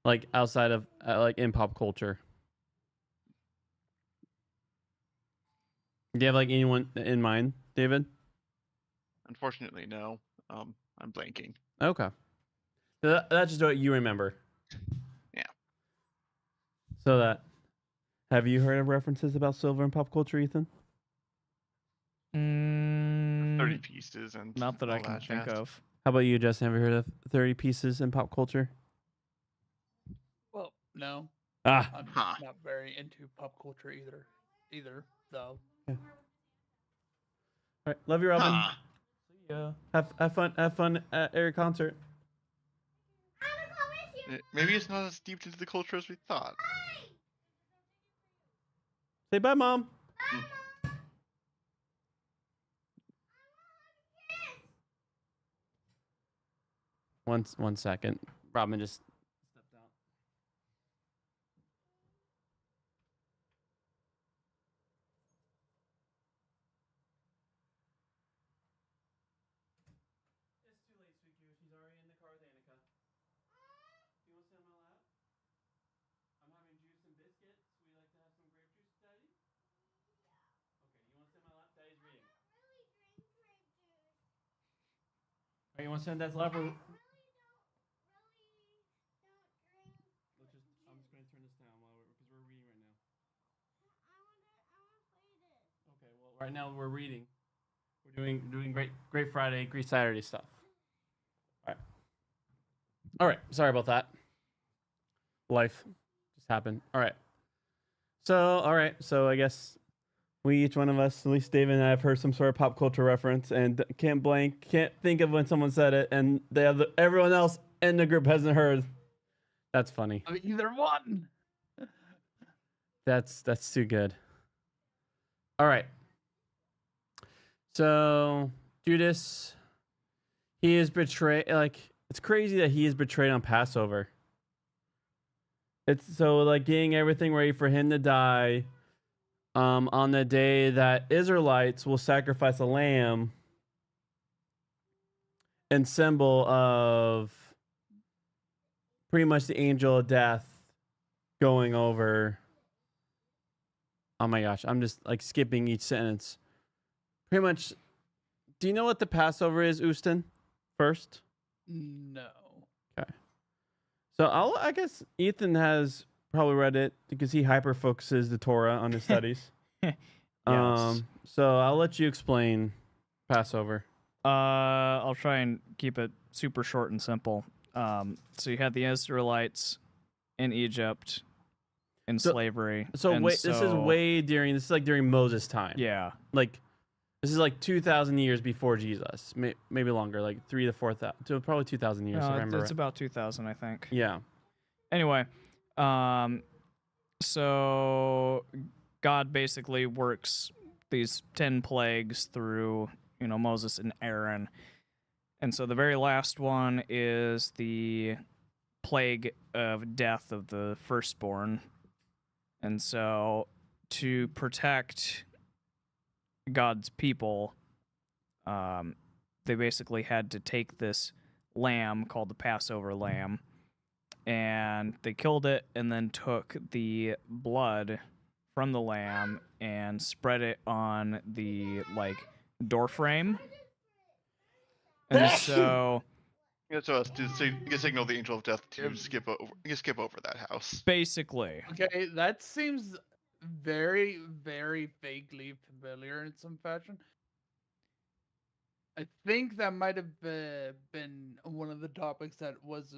Like, outside of, like, in pop culture. Do you have, like, anyone in mind, David? Unfortunately, no. I'm blanking. Okay. So that's just what you remember. Yeah. So that Have you heard of references about silver in pop culture, Ethan? 30 pieces and Not that I all can think jazz. of. How about you, Justin? Have you heard of 30 pieces in pop culture? Well, no. Ah. I'm Huh. not very into pop culture either, though. All right, love you, Robin. Huh. Yeah. Have fun at your concert. Maybe it's not as deep into the culture as we thought. Say bye, Mom. One second. Robin just stepped out. It's too late, sweet Q. She's already in the car with Annika. You want to sit on my lap? I'm having juice and biscuits. We like to have some grape juice, Daddy? Okay, you want to sit on my lap? Daddy's reading. Alright, you want to sit on Dad's lap? I'm just going to turn this down because we're reading right now. Okay, well, right now we're reading. We're doing great Friday, great Saturday stuff. All right. Sorry about that. Life just happened. All right. So I guess each one of us, at least David and I, have heard some sort of pop culture reference and can't think of when someone said it, and everyone else in the group hasn't heard. That's funny. I mean, either one. That's too good. All right. So Judas, he is betrayed. Like, it's crazy that he is betrayed on Passover. It's so like getting everything ready for him to die. On the day that Israelites will sacrifice a lamb in symbol of pretty much the angel of death going over. Oh my gosh, I'm just like skipping each sentence. Pretty much, do you know what the Passover is, Ustin? First? No. Okay. So I guess Ethan has probably read it because he hyper focuses the Torah on his studies. Yes. So I'll let you explain Passover. I'll try and keep it super short and simple. So you had the Israelites in Egypt in slavery. So and wait, this is like during Moses' time. Yeah. Like this is like 2,000 years before Jesus, maybe longer, like 3,000 to 4,000, to probably 2,000 years. It's about 2,000, I think. Yeah. Anyway, so God basically works these 10 plagues through, Moses and Aaron. And so the very last one is the plague of death of the firstborn. And so to protect God's people, they basically had to take this lamb called the Passover lamb, and they killed it and then took the blood from the lamb and spread it on the door frame. And so Yeah, so as to signal the angel of death to skip over that house. Basically. Okay, that seems very, very vaguely familiar in some fashion. I think that might have been one of the topics that was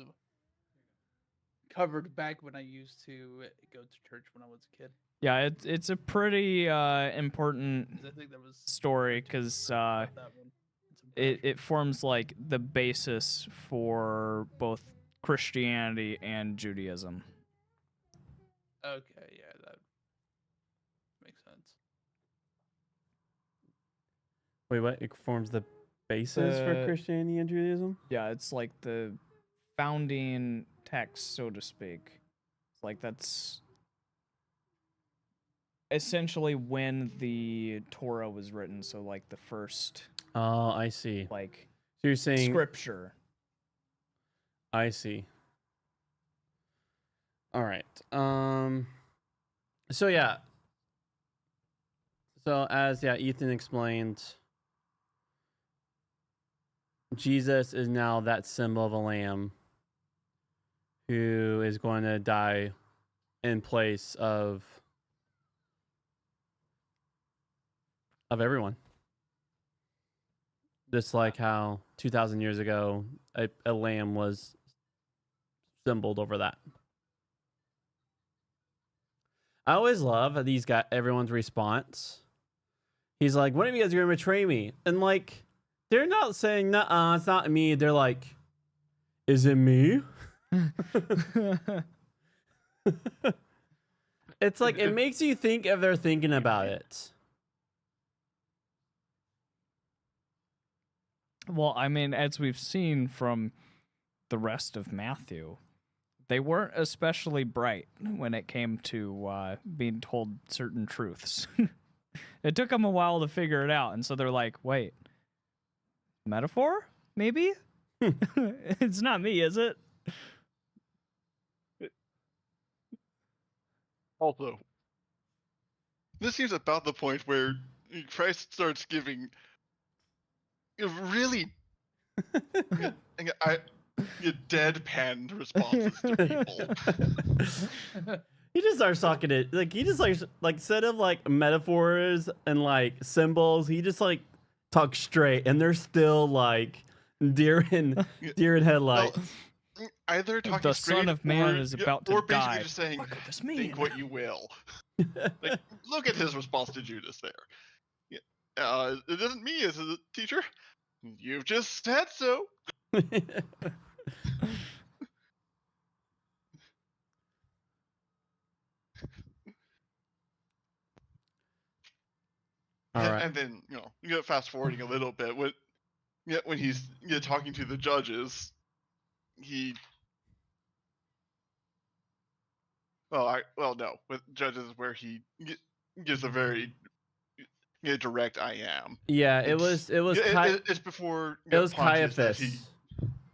covered back when I used to go to church when I was a kid. Yeah, it's a pretty important I think that was story because it forms like the basis for both Christianity and Judaism. Okay, yeah, that makes sense. Wait, what? It forms the basis for The- Christianity and Judaism? Yeah, it's like the founding text, so to speak. Like that's essentially when the Torah was written, so like the first Oh, I see. like So you're saying scripture. I see. All right. So yeah. So as Ethan explained, Jesus is now that symbol of a lamb who is going to die in place of of everyone. Just like how 2,000 years ago, a lamb was symboled over that. I always love these guys, everyone's response. He's like, "One of you guys are gonna betray me," and like, they're not saying, "Nuh-uh, it's not me." They're like, "Is it me?" It's like it makes you think if they're thinking about it. Well, I mean, as we've seen from the rest of Matthew, they weren't especially bright when it came to being told certain truths. It took them a while to figure it out, and so they're like, wait, metaphor? Maybe? It's not me, is it? Also, this seems about the point where Christ starts giving really deadpan responses to people. He just starts talking it like he just like instead of like metaphors and like symbols, he just like talks straight, and they're still like deer in headlights. Well, either talking The straight, Son of Man or, is about to or basically die. just saying, What could this mean? think what you will. Like, look at his response to Judas there. It isn't me as a teacher. You've just said so. All right. And then, you get fast forwarding a little bit, when he's talking to the judges, no, with judges where he gives a very direct "I am." Yeah, it was it's before it was Pontius that Caiaphas.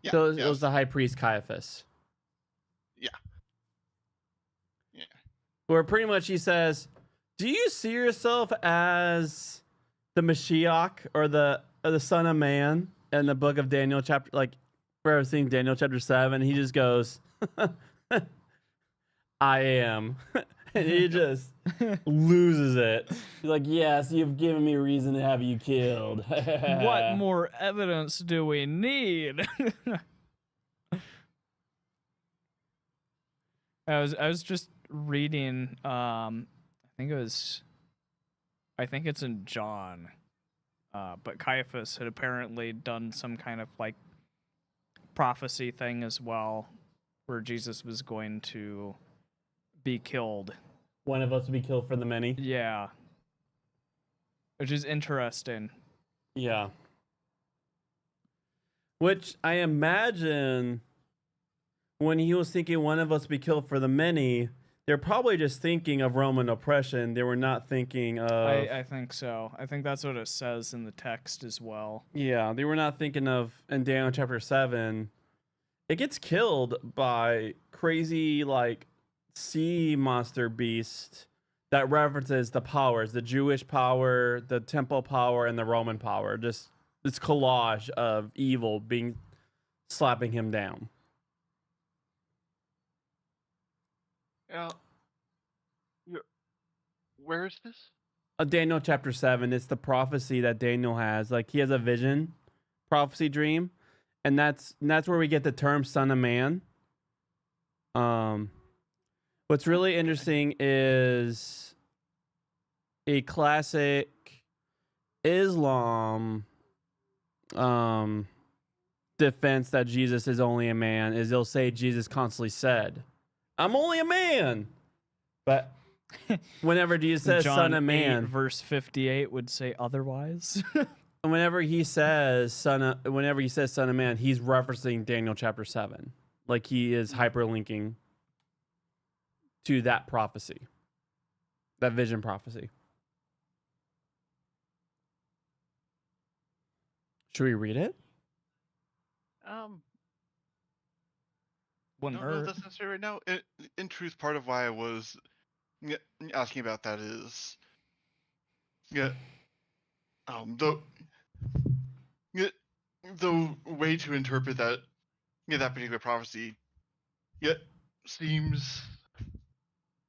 Yeah, So it was the high priest Caiaphas. Yeah. Where pretty much he says, "Do you see yourself as the Mashiach or the Son of Man?" In the book of Daniel chapter, like we're seeing Daniel chapter 7, he just goes, "I am," and he just loses it. He's like, "Yes, you've given me reason to have you killed." What more evidence do we need? I was just reading. I think it's in John. But Caiaphas had apparently done some kind of like prophecy thing as well, where Jesus was going to be killed. One of us will be killed for the many. Yeah. Which is interesting. Yeah. Which I imagine when he was thinking one of us be killed for the many, they're probably just thinking of Roman oppression. They were not thinking of... I think so. I think that's what it says in the text as well. Yeah, they were not thinking of, in Daniel chapter 7, it gets killed by crazy, like, sea monster beast that references the powers, the Jewish power, the temple power, and the Roman power. Just this collage of evil slapping him down. Where is this? Daniel chapter 7. It's the prophecy that Daniel has. Like, he has a vision, prophecy dream, and that's where we get the term Son of Man. What's really interesting is a classic Islam defense that Jesus is only a man is they'll say Jesus constantly said, "I'm only a man," but whenever Jesus says John Son of 8, Man, verse 58 would say otherwise. whenever he says Son of Man, he's referencing Daniel chapter 7. Like, he is hyperlinking to that prophecy, that vision prophecy. Should we read it? Wouldn't I don't know if hurt. that's necessary right now. In truth, part of why I was asking about that is, the way to interpret that particular prophecy, seems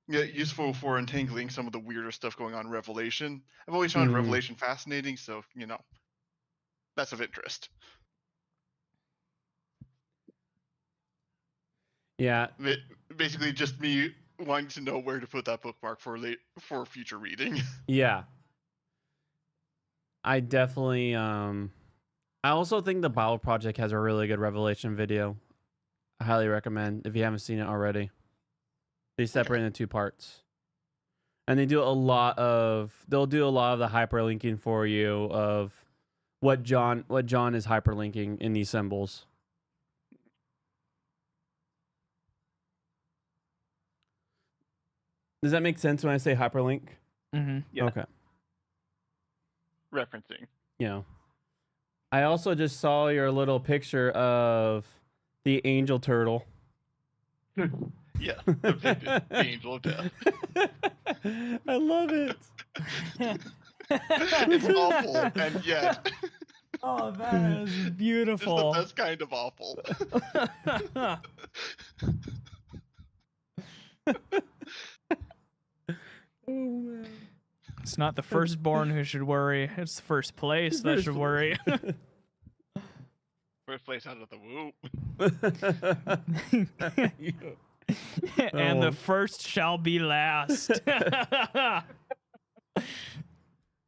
useful for untangling some of the weirder stuff going on in Revelation. I've always found Revelation fascinating, so that's of interest. Yeah. Basically, just me wanting to know where to put that bookmark for future reading. Yeah. I definitely I also think the Bible Project has a really good Revelation video. I highly recommend if you haven't seen it already. They separate into 2 parts. And they'll do a lot of the hyperlinking for you of what John is hyperlinking in these symbols. Does that make sense when I say hyperlink? Mm-hmm. Yeah. Okay. Referencing. Yeah. I also just saw your little picture of the angel turtle. Yeah, the angel of death. I love it. It's awful, and yet. Oh, that is beautiful. That's kind of awful. It's not the firstborn who should worry. It's the first place that should worry. First place out of the womb. And the first shall be last.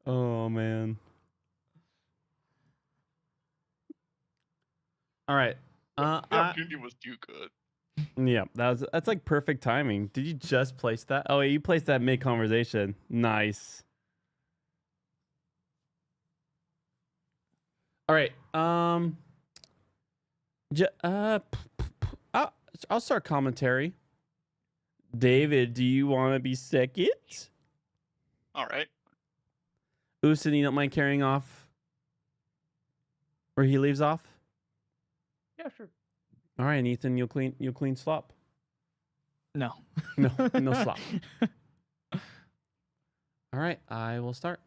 Oh man. All right. The opportunity was too good. Yeah, that's like perfect timing. Did you just place that? Oh, you placed that mid conversation. Nice. All right. I'll start commentary. David, do you want to be second? All right. Usin, you don't mind carrying off where he leaves off? Yeah, sure. All right, and Ethan, you'll clean slop. No. No slop. All right, I will start.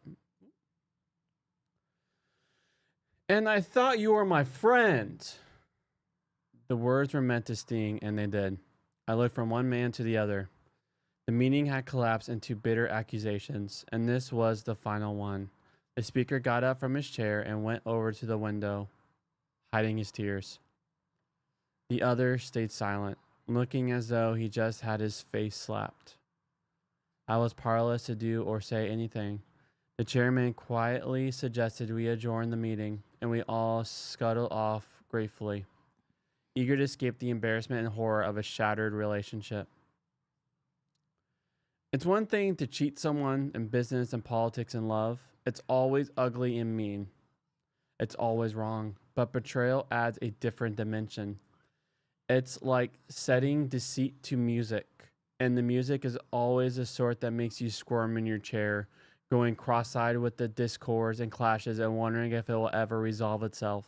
And I thought you were my friend. The words were meant to sting, and they did. I looked from one man to the other. The meeting had collapsed into bitter accusations, and this was the final one. The speaker got up from his chair and went over to the window, hiding his tears. The other stayed silent, looking as though he just had his face slapped. I was powerless to do or say anything. The chairman quietly suggested we adjourn the meeting, and we all scuttled off gratefully, eager to escape the embarrassment and horror of a shattered relationship. It's one thing to cheat someone in business and politics and love. It's always ugly and mean. It's always wrong. But betrayal adds a different dimension. It's like setting deceit to music. And the music is always the sort that makes you squirm in your chair, going cross-eyed with the discords and clashes and wondering if it will ever resolve itself.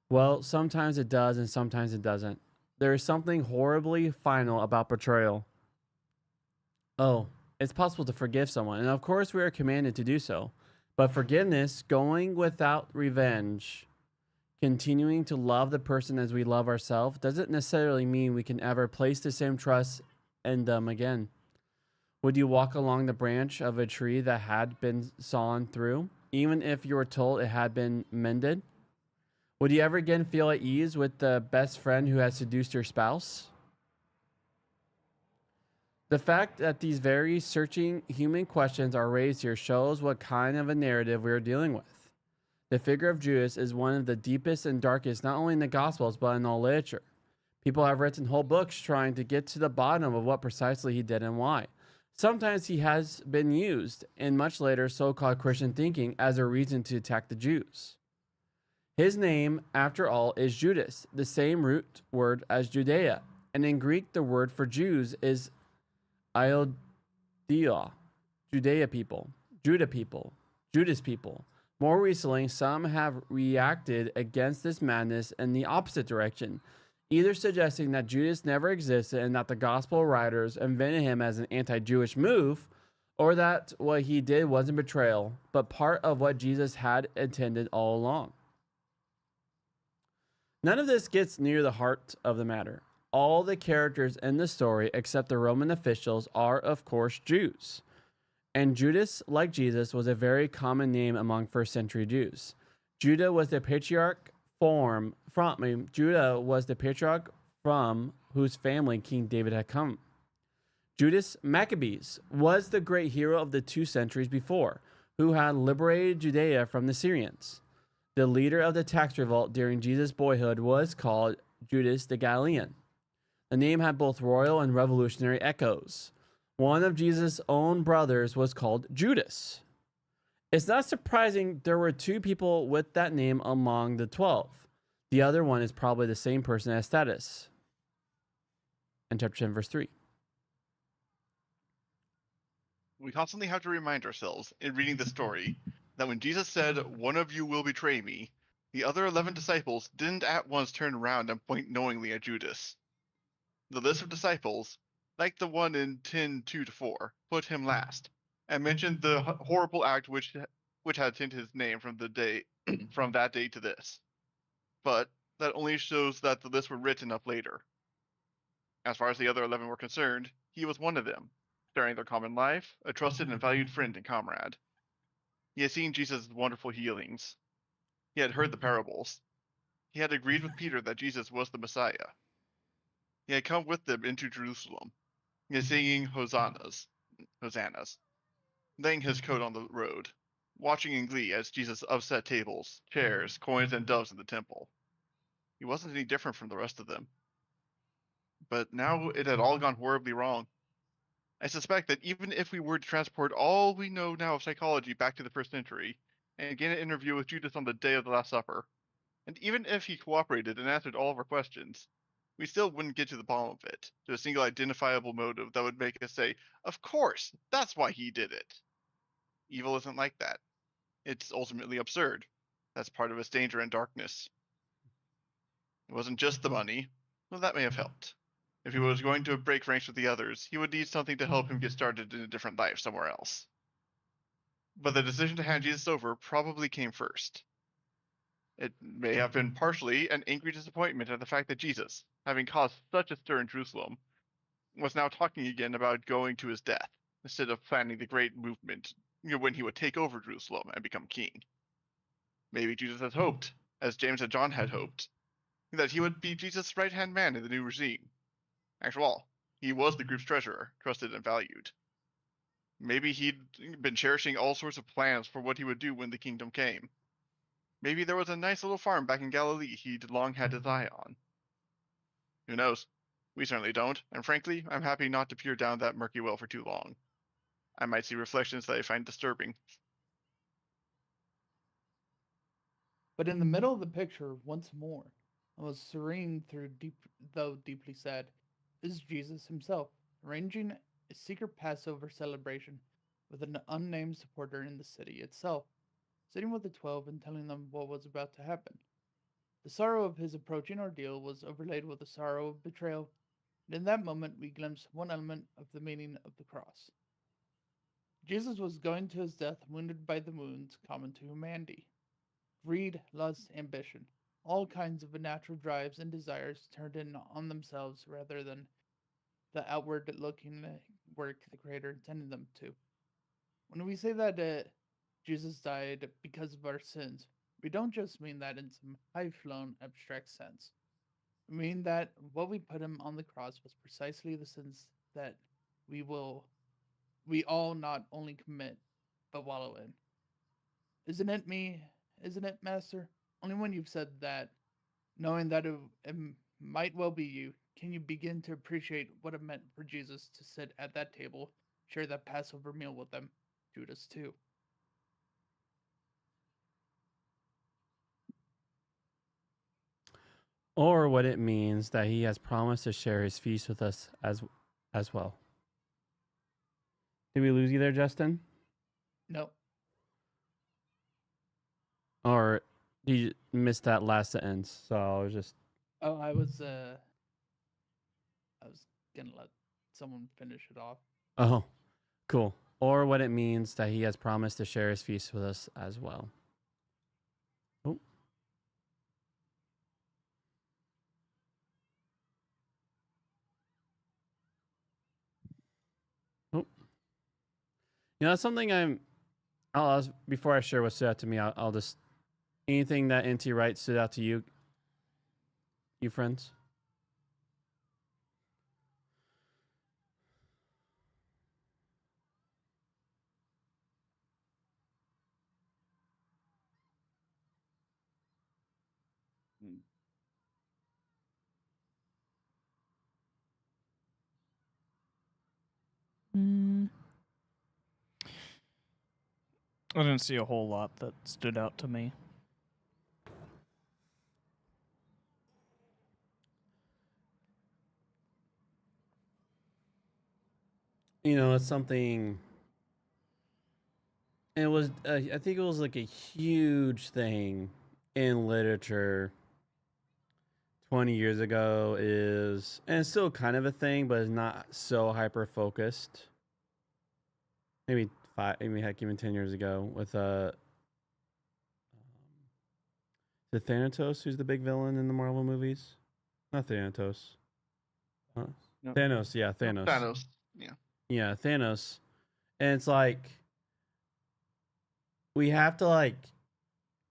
Well, sometimes it does and sometimes it doesn't. There is something horribly final about betrayal. Oh, it's possible to forgive someone, and of course we are commanded to do so. But forgiveness, going without revenge, continuing to love the person as we love ourselves, doesn't necessarily mean we can ever place the same trust in them again. Would you walk along the branch of a tree that had been sawn through, even if you were told it had been mended? Would you ever again feel at ease with the best friend who has seduced your spouse? The fact that these very searching human questions are raised here shows what kind of a narrative we are dealing with. The figure of Judas is one of the deepest and darkest, not only in the Gospels, but in all literature. People have written whole books trying to get to the bottom of what precisely he did and why. Sometimes he has been used in much later so-called Christian thinking as a reason to attack the Jews. His name, after all, is Judas, the same root word as Judea. And in Greek, the word for Jews is Iodia, Judea people, Judah people, Judas people. More recently, some have reacted against this madness in the opposite direction, either suggesting that Judas never existed and that the gospel writers invented him as an anti-Jewish move, or that what he did wasn't betrayal, but part of what Jesus had intended all along. None of this gets near the heart of the matter. all the characters in the story except the Roman officials are, of course, Jews. And Judas, like Jesus, was a very common name among first century Jews. Judah was the patriarch from whose family King David had come. Judas Maccabeus was the great hero of the 2 centuries before, who had liberated Judea from the Syrians. The leader of the tax revolt during Jesus' boyhood was called Judas the Galilean. The name had both royal and revolutionary echoes. One of Jesus' own brothers was called Judas. It's not surprising there were 2 people with that name among the 12. The other one is probably the same person as Thaddeus. In chapter 10, verse 3. We constantly have to remind ourselves in reading the story that when Jesus said, "One of you will betray me," the other 11 disciples didn't at once turn around and point knowingly at Judas. The list of disciples, like the one in 10:2-4, put him last, and mentioned the horrible act which had tainted his name from the day from that day to this. But that only shows that the lists were written up later. As far as the other 11 were concerned, he was one of them, sharing their common life, a trusted and valued friend and comrade. He had seen Jesus' wonderful healings. He had heard the parables. He had agreed with Peter that Jesus was the Messiah. He had come with them into Jerusalem. He was singing hosannas, laying his coat on the road, watching in glee as Jesus upset tables, chairs, coins, and doves in the temple. He wasn't any different from the rest of them. But now it had all gone horribly wrong. I suspect that even if we were to transport all we know now of psychology back to the 1st century, and get an interview with Judas on the day of the Last Supper, and even if he cooperated and answered all of our questions, we still wouldn't get to the bottom of it, to a single identifiable motive that would make us say, "Of course, that's why he did it." Evil isn't like that. It's ultimately absurd. That's part of its danger and darkness. It wasn't just the money. Well, that may have helped. If he was going to break ranks with the others, he would need something to help him get started in a different life somewhere else. But the decision to hand Jesus over probably came first. It may have been partially an angry disappointment at the fact that Jesus, having caused such a stir in Jerusalem, was now talking again about going to his death, instead of planning the great movement when he would take over Jerusalem and become king. Maybe Jesus had hoped, as James and John had hoped, that he would be Jesus' right-hand man in the new regime. After all, he was the group's treasurer, trusted and valued. Maybe he'd been cherishing all sorts of plans for what he would do when the kingdom came. Maybe there was a nice little farm back in Galilee he'd long had his eye on. Who knows? We certainly don't, and frankly, I'm happy not to peer down that murky well for too long. I might see reflections that I find disturbing. But in the middle of the picture, once more, and was serene though deeply sad, is Jesus himself, arranging a secret Passover celebration with an unnamed supporter in the city itself, sitting with the 12 and telling them what was about to happen. The sorrow of his approaching ordeal was overlaid with the sorrow of betrayal, and in that moment we glimpse one element of the meaning of the cross. Jesus was going to his death wounded by the wounds common to humanity. Greed, lust, ambition, all kinds of natural drives and desires turned in on themselves rather than the outward-looking work the Creator intended them to. When we say that Jesus died because of our sins, we don't just mean that in some high-flown, abstract sense. We mean that what we put him on the cross was precisely the sins that we all not only commit, but wallow in. Isn't it, Master? Only when you've said that, knowing that it might well be you, can you begin to appreciate what it meant for Jesus to sit at that table, share that Passover meal with them, Judas too. Or what it means that he has promised to share his feast with us as well. Did we lose you there, Justin? No. Or you missed that last sentence, so I was just... Oh, I was gonna let someone finish it off. Oh, cool. Or what it means that he has promised to share his feast with us as well. Oh. You know, that's something I'll before I share what stood out to me, I'll just anything that NT Wright stood out to you, friends. I didn't see a whole lot that stood out to me. You know, it's something. It was, I think it was like a huge thing in literature 20 years ago and it's still kind of a thing, but it's not so hyper focused. Maybe heck, even 10 years ago with the Thanatos, who's the big villain in the Marvel movies. Not Thanatos. No. Thanos, yeah, Thanos. Thanos, yeah. Yeah, Thanos. And it's like we have to like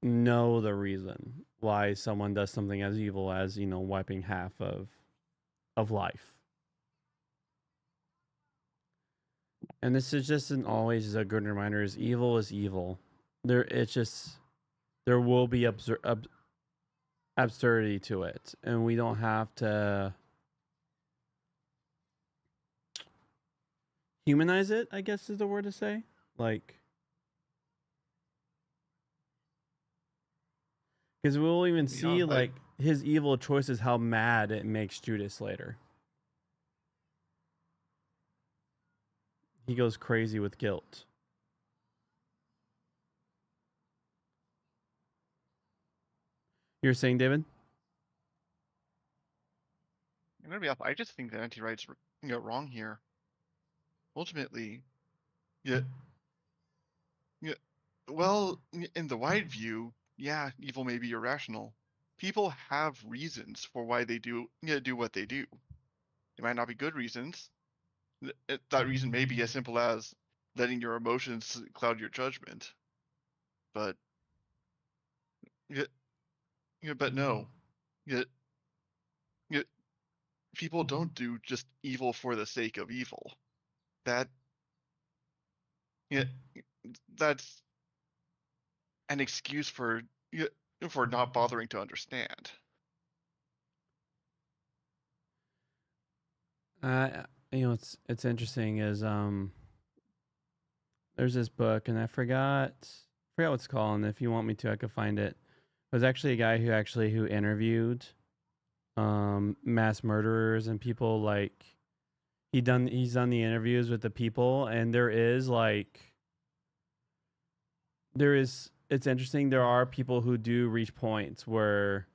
know the reason why someone does something as evil as, you know, wiping half of life. And this is just always a good reminder: is evil is evil. There will be absurdity to it, and we don't have to humanize it, I guess is the word to say. Like, because we'll even see like his evil choices, how mad it makes Judas later. He goes crazy with guilt. You're saying, David? I'm gonna be honest, I just think that NT Wright's wrong here. Ultimately, well, in the wide view, yeah, evil may be irrational. People have reasons for why they do what they do. They might not be good reasons. That reason may be as simple as letting your emotions cloud your judgment. But but no. People don't do just evil for the sake of evil. That's an excuse for not bothering to understand. You know, it's interesting is there's this book and I forgot what it's called, and if you want me to, I could find it. It was actually a guy who interviewed mass murderers and people, like he's done the interviews with the people, and it's interesting, there are people who do reach points where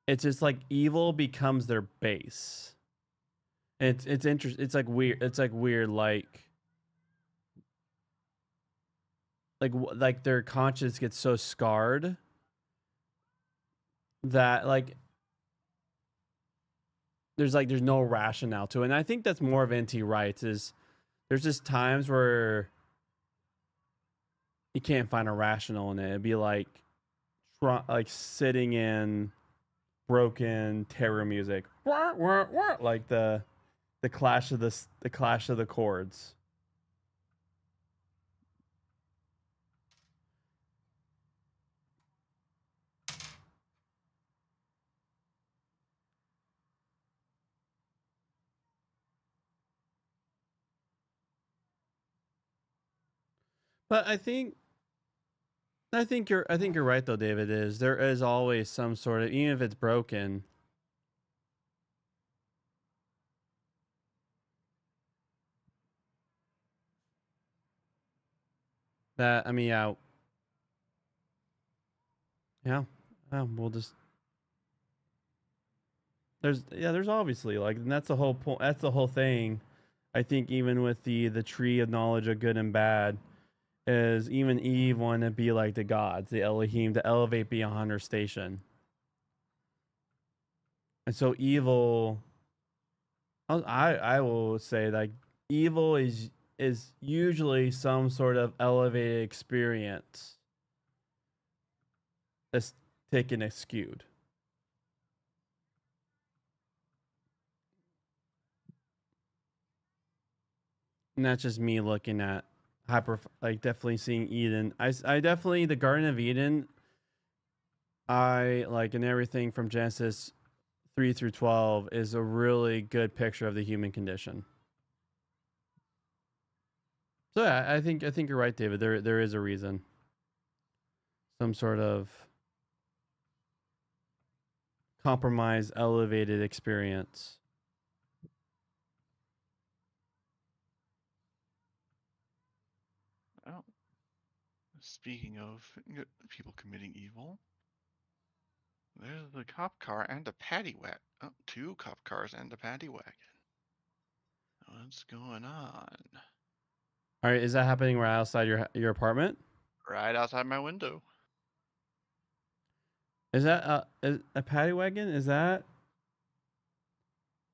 it's just like evil becomes their base. And it's interesting, it's like weird like their conscience gets so scarred that like there's no rationale to it. And I think that's more of NT Wright's, is there's just times where you can't find a rational in it. It'd be like sitting in broken terror music, like the clash of the chords. But I think you're right though, David. There is always some sort of, even if it's broken, that, I mean, yeah, we'll just, there's obviously, like, and that's the whole point. That's the whole thing. I think even with the tree of knowledge of good and bad, is even Eve wanted to be like the gods, the Elohim, to elevate beyond her station. And so evil, I will say, like, evil is is usually some sort of elevated experience that's taken as skewed. And that's just me looking at definitely seeing Eden. I definitely, the Garden of Eden, I like, and everything from Genesis 3 through 12 is a really good picture of the human condition. So yeah, I think you're right, David. There is a reason. Some sort of compromise, elevated experience. Well, speaking of people committing evil, there's the cop car and a paddy wagon. Oh, 2 cop cars and a paddy wagon. What's going on? All right, is that happening right outside your apartment? Right outside my window. Is that a paddy wagon? Is that?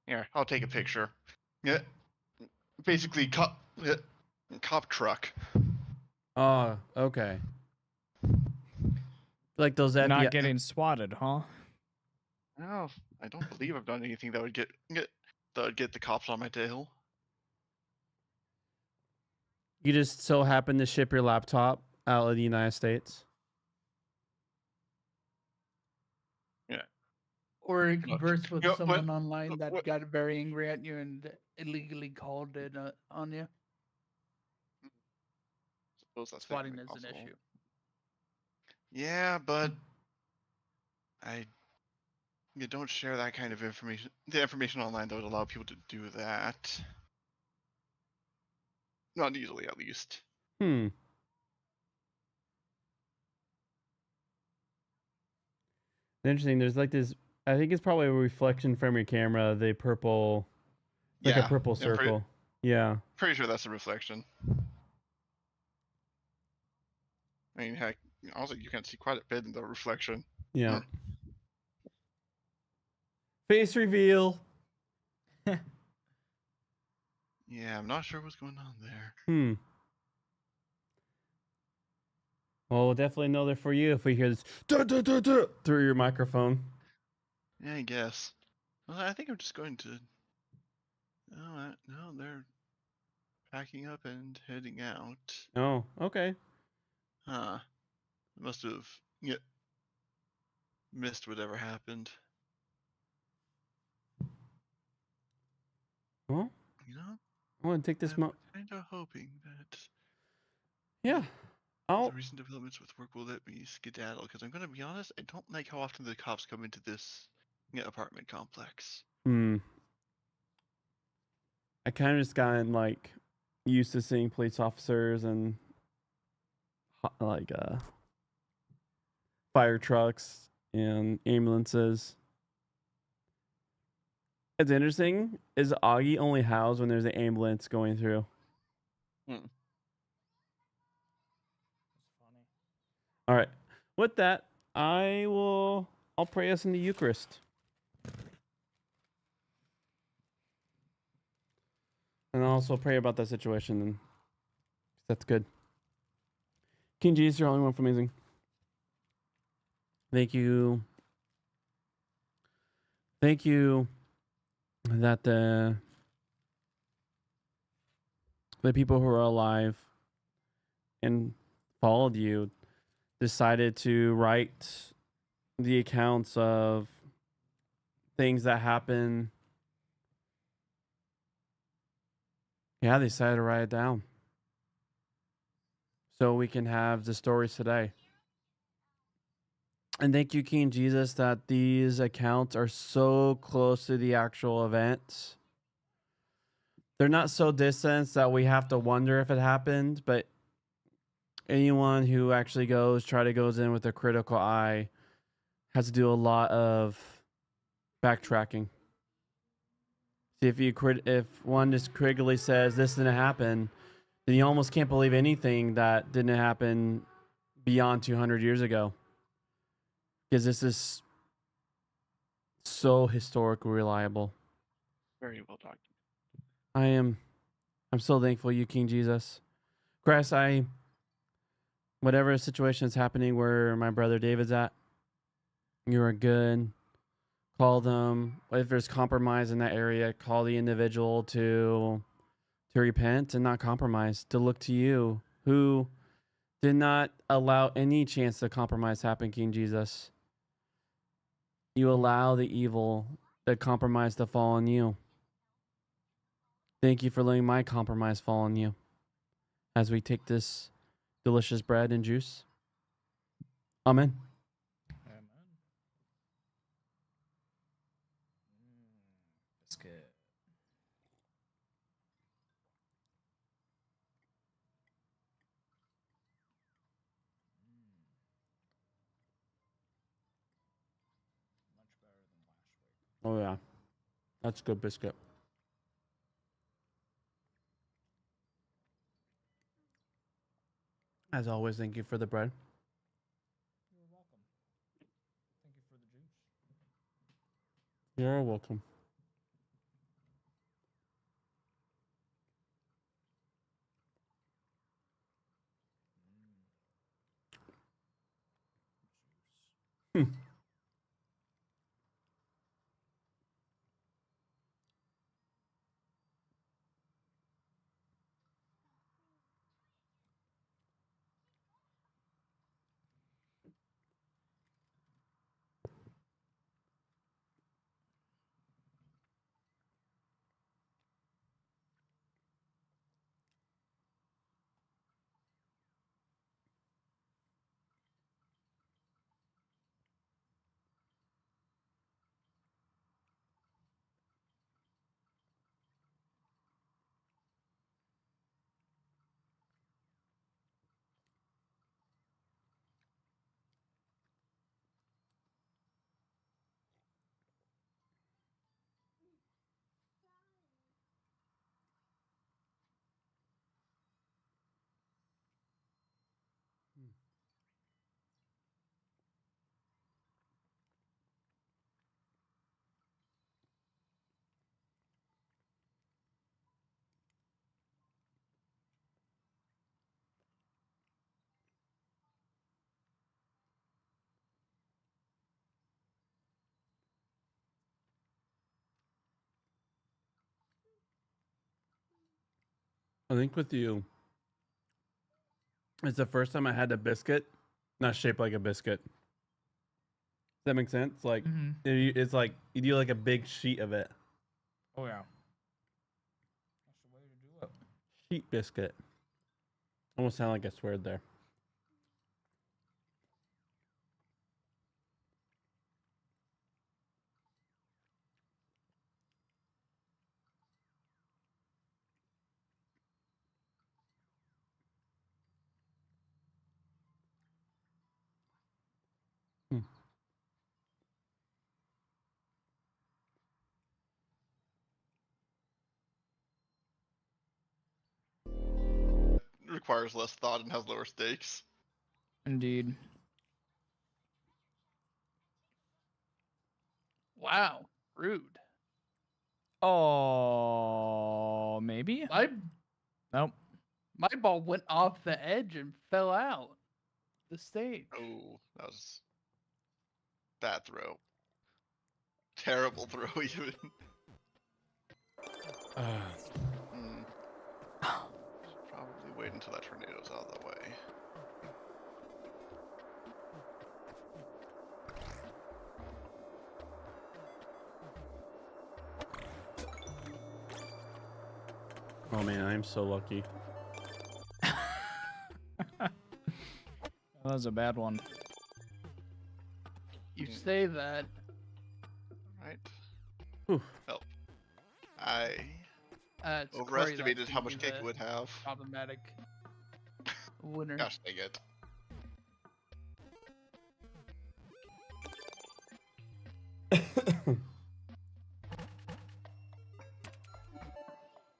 Here, I'll take a picture. Yeah, basically cop truck. Oh, okay. Like those FBI. Not getting swatted, huh? No, I don't believe I've done anything that would get the cops on my tail. You just so happen to ship your laptop out of the United States. Yeah. Or converse with Yeah, someone online that got very angry at you and illegally called it on you. Suppose that's Swatting is possible. an issue. Yeah, but you don't share that kind of information. The information online that would allow people to do that. Not easily, at least. Interesting. There's like this. I think it's probably a reflection from your camera. The purple, like a purple circle. Yeah. Pretty sure that's a reflection. I mean, heck, also you can see quite a bit in the reflection. Yeah. Face reveal. Yeah, I'm not sure what's going on there. Well, we'll definitely know that for you if we hear this through your microphone. Yeah, I guess. Well, I think I'm just going to. Oh, no, they're packing up and heading out. Oh, okay. Huh. Must have missed whatever happened. Well, You know, I want to take this. I'm kind of hoping that. Yeah. The recent developments with work will let me skedaddle, because I'm gonna be honest, I don't like how often the cops come into this apartment complex. I kind of just gotten like used to seeing police officers and like fire trucks and ambulances. It's interesting. Is Augie only housed when there's an ambulance going through? All right. With that, I'll pray us in the Eucharist. And I'll also pray about that situation. And that's good. King Jesus, you're the only one for amazing. Thank you. Thank you that the people who are alive and followed you decided to write the accounts of things that happen. Yeah, they decided to write it down so we can have the stories today. And thank you, King Jesus, that these accounts are so close to the actual events. They're not so distant that we have to wonder if it happened, but anyone who actually goes in with a critical eye has to do a lot of backtracking. See, if one just critically says this didn't happen, then you almost can't believe anything that didn't happen beyond 200 years ago. Because this is so historically reliable. Very well documented. I'm so thankful you, King Jesus. Chris, whatever situation is happening where my brother David's at, you are good. Call them. If there's compromise in that area, call the individual to repent and not compromise, to look to you, who did not allow any chance to compromise happen, King Jesus. You allow the evil, the compromise to fall on you. Thank you for letting my compromise fall on you as we take this delicious bread and juice. Amen. Biscuit. Oh yeah, that's good biscuit. As always, thank you for the bread. You're welcome. Thank you for the juice. You're welcome. I think with you, it's the first time I had a biscuit, not shaped like a biscuit. Does that make sense? Like, it's like you do like a big sheet of it. Oh yeah. That's the way to do it. Sheet biscuit. Almost sound like I sweared there. Requires less thought and has lower stakes. Indeed. Wow, rude. Oh, maybe? Nope. My ball went off the edge and fell out the stage. Oh, that was bad throw. Terrible throw even. Probably wait until that tornado's out of the way. Oh man, I'm so lucky. That was a bad one. You say that. Right. Whew. Oh. I It's overestimated Corey how that's much gonna cake be it would have. Problematic winner. Gosh dang it.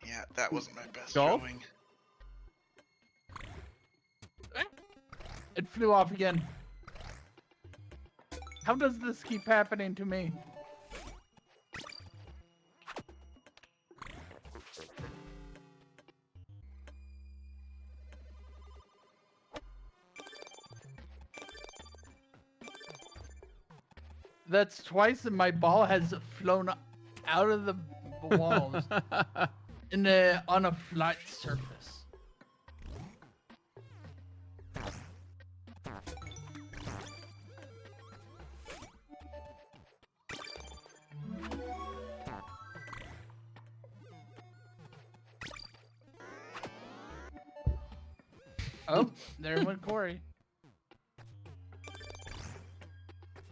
Yeah, that wasn't my best Golf? showing. It flew off again. How does this keep happening to me? That's twice that my ball has flown out of the walls on a flat surface. Oh, there went Corey.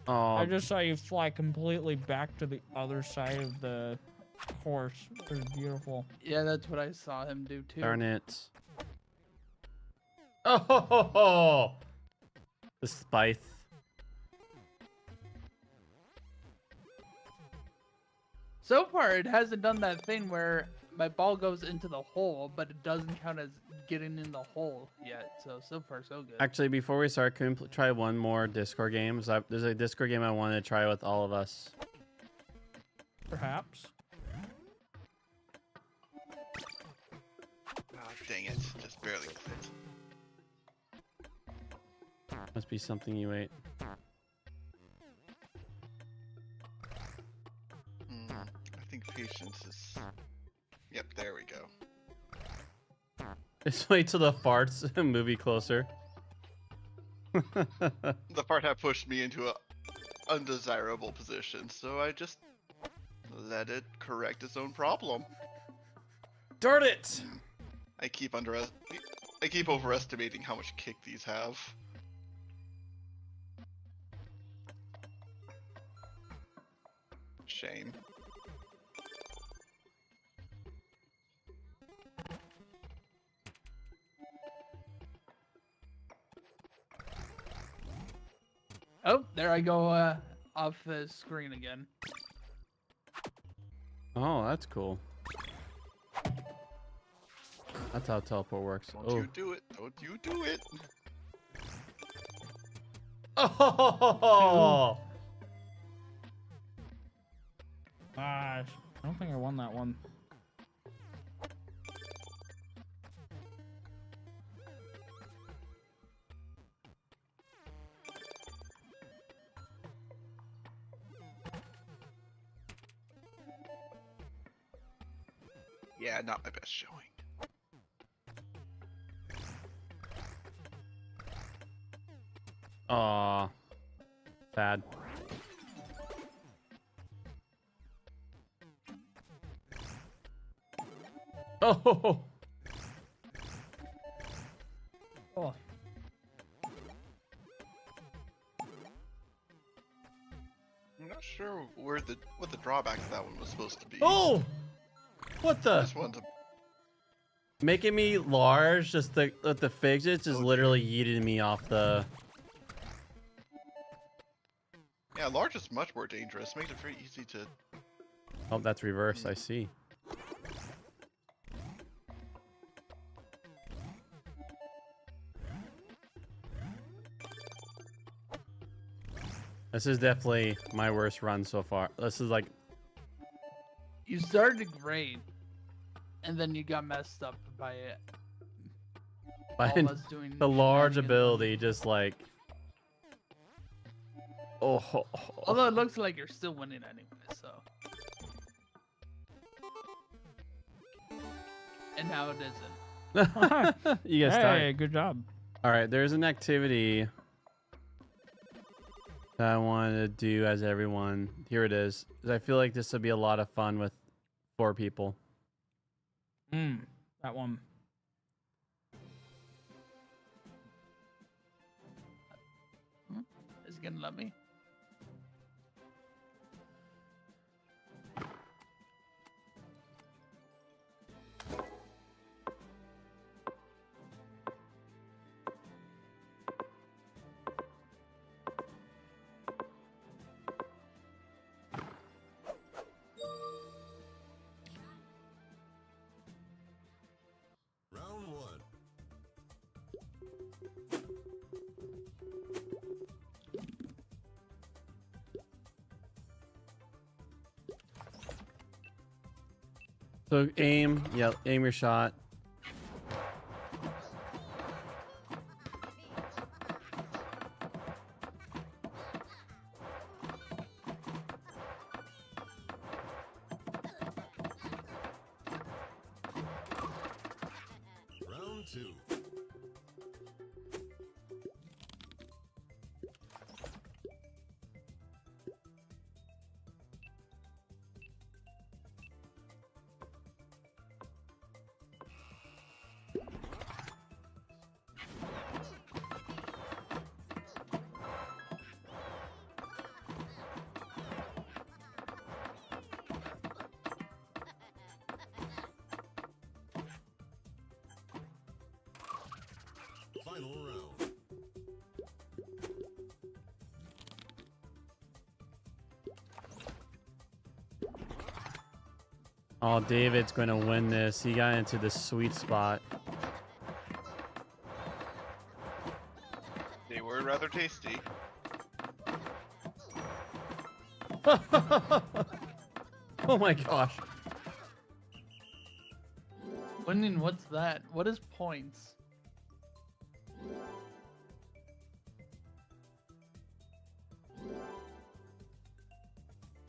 Oh, I just saw you fly completely back to the other side of the course. It was beautiful. Yeah, that's what I saw him do too. darn it. Oh, the Spithe. So far, it hasn't done that thing where my ball goes into the hole, but it doesn't count as getting in the hole yet. So far, so good. Actually, before we start, can we try one more Discord game? There's a Discord game I wanted to try with all of us. Perhaps. Ah, dang it. Just barely clicked. Must be something you ate. I think patience is... Yep, there we go. Just wait till the farts movie closer. The part had pushed me into a undesirable position, so I just let it correct its own problem. Darn it! I keep overestimating how much kick these have. Shame. Oh, there I go off the screen again. Oh, that's cool. That's how teleport works. Don't you do it. Don't you do it. Oh! Gosh, I don't think I won that one. Yeah, not my best showing. Aw. Sad. Oh! Oh. I'm not sure what the drawback of that one was supposed to be. Oh! What I the? just wanted to... Making me large, just the fidgets just literally yeeted me off the... Yeah, large is much more dangerous. Makes it very easy to... Oh, that's reverse, I see. This is definitely my worst run so far. This is like... You started great, and then you got messed up by it. By All of us doing the large shenanigans. ability, just like... Oh. Although it looks like you're still winning anyway, so. And now it isn't. You guys Hey, tied. good job. All right, there's an activity that I wanted to do as everyone. Here it is. 'Cause I feel like this would be a lot of fun with 4 people. That one. Is he gonna let me? Round 1. So aim, yeah, aim your shot. two. Final round. Oh, David's going to win this. He got into the sweet spot. They were rather tasty. Oh my gosh. Winning, what's that? What is points?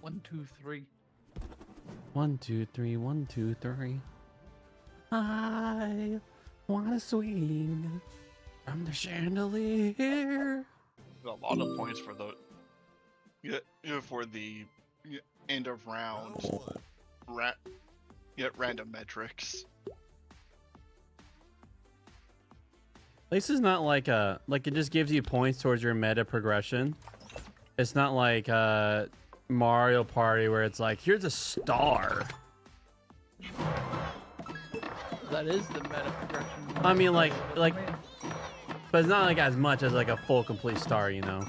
One, two, three. 1, 2, 3, 1, 2, 3. I wanna swing from the chandelier. A lot of points for the for the end of round random metrics. At least it's not like it just gives you points towards your meta progression. It's not like Mario Party where it's like, here's a star. That is the meta progression. I mean, like, but it's not like as much as like a full complete star, you know.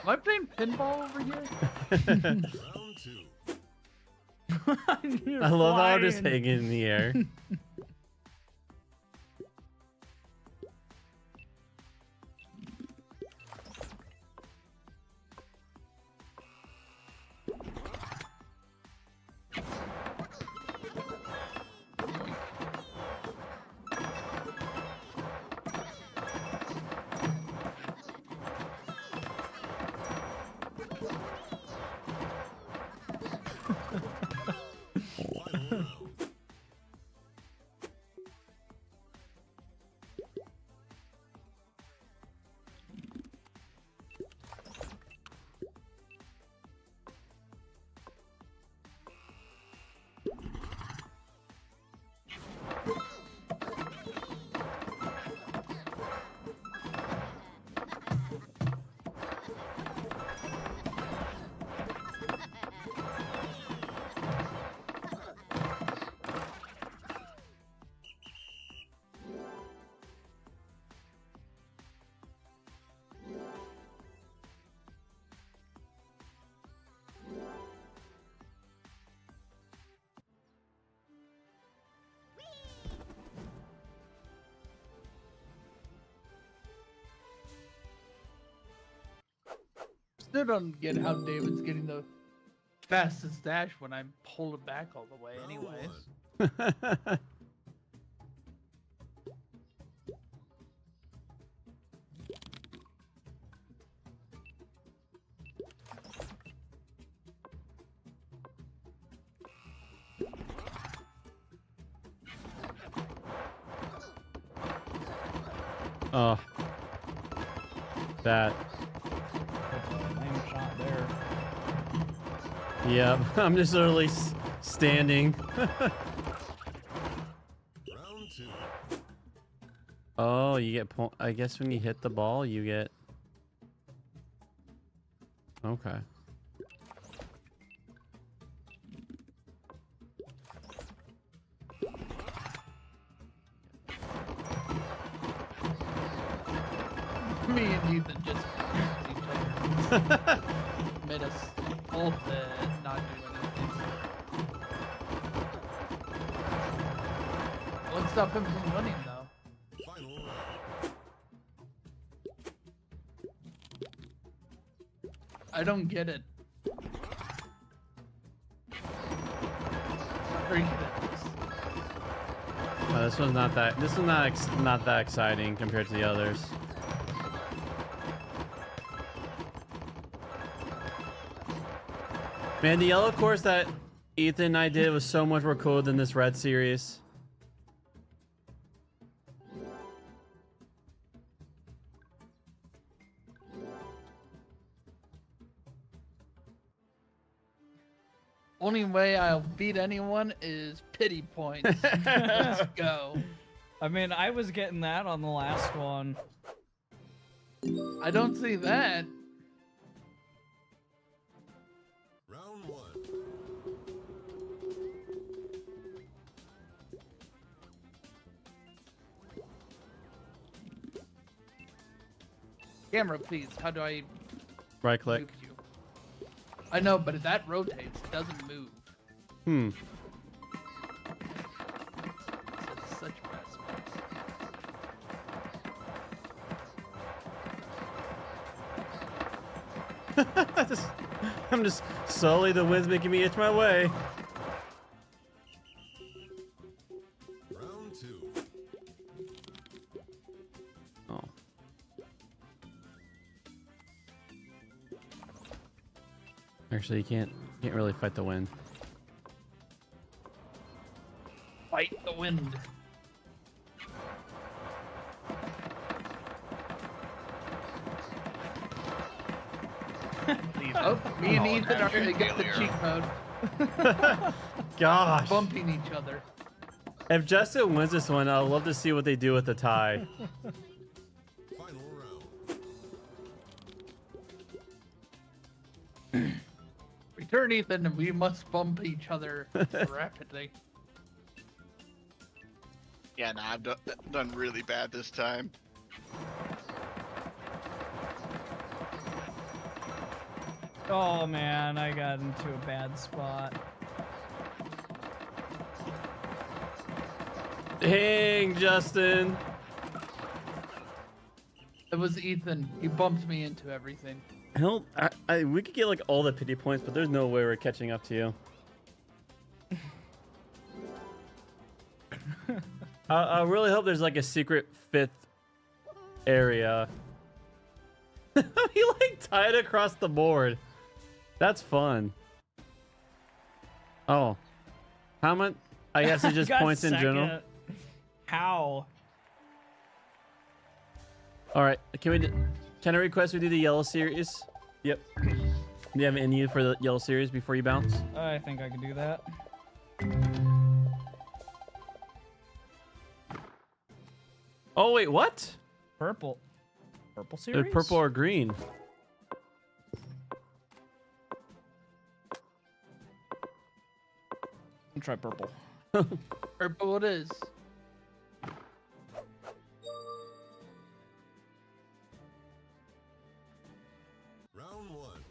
Am I playing pinball over here? Round two. I love how I'm just hanging in the air. Still don't get how David's getting the fastest dash when I'm pulling back all the way anyways. Oh, that. Lame shot there. Yep, I'm just literally standing. Round two. Oh, you get point. I guess when you hit the ball, you get. Okay. Me and Ethan just each other. Made us both not do anything. What's stop him from winning though? Final round. I don't get it. This one's not that. This one's not that exciting compared to the others. Man, the yellow course that Ethan and I did was so much more cool than this Red series. Only way I'll beat anyone is pity points. Let's go. I mean, I was getting that on the last one. I don't see that. Round one. Camera, please. How do I Right click. move you? I know, but if that rotates, it doesn't move. Hmm. This is such bad space. I'm just slowly, the wind's making me itch my way. Round two. Oh. Actually, you can't really fight the wind. Fight the wind. Oh, me and Ethan are gonna get the cheat code. Gosh. Bumping each other. If Justin wins this one, I'd love to see what they do with the tie. Final round. Return, Ethan, and we must bump each other rapidly. Yeah, nah, I've done really bad this time. Oh man, I got into a bad spot. Dang, Justin. It was Ethan. He bumped me into everything. We could get like all the pity points, but there's no way we're catching up to you. I really hope there's like a secret fifth area. He like tied across the board. That's fun. Oh, how much? I guess it just Got points in general. second. How? All right, can I request we do the yellow series? Yep. Do you have any for the yellow series before you bounce? I think I can do that. Oh wait, what? Purple. Purple series? Purple or green? I'll try purple. Purple it is. Round one.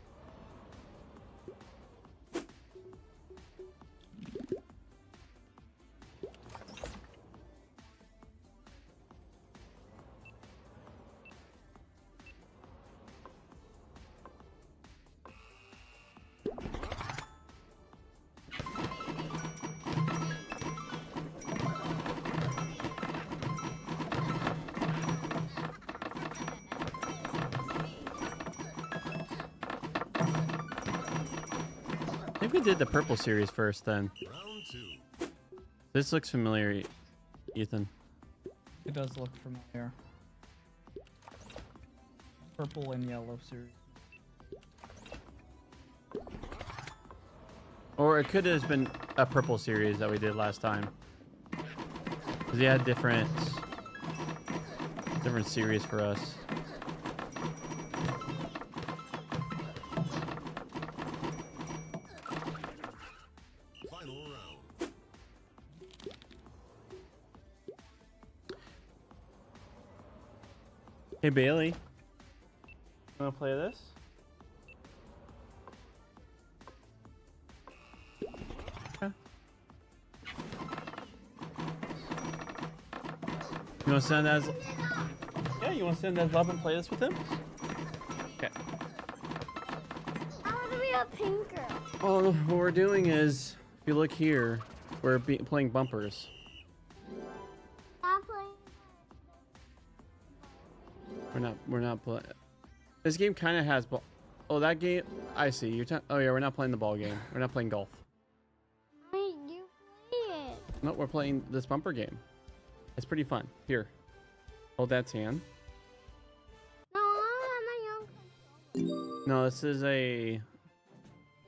I think we did the purple series first then. Round two. This looks familiar, Ethan. It does look familiar. Purple and yellow series. Or it could have been a purple series that we did last time. Because he had different series for us. Final round. Hey Bailey, wanna play this? Okay. You wanna send that? Yeah, you wanna send that up and play this with him? Okay. I want to be a pink girl. Well, what we're doing is, if you look here, we're playing bumpers. Stop playing. We're not playing. This game kind of has ball. Oh, that game. I see. Oh yeah, we're not playing the ball game. We're not playing golf. No, we're playing this bumper game. It's pretty fun. Here, hold that hand. No, I don't have my own. No, this is a.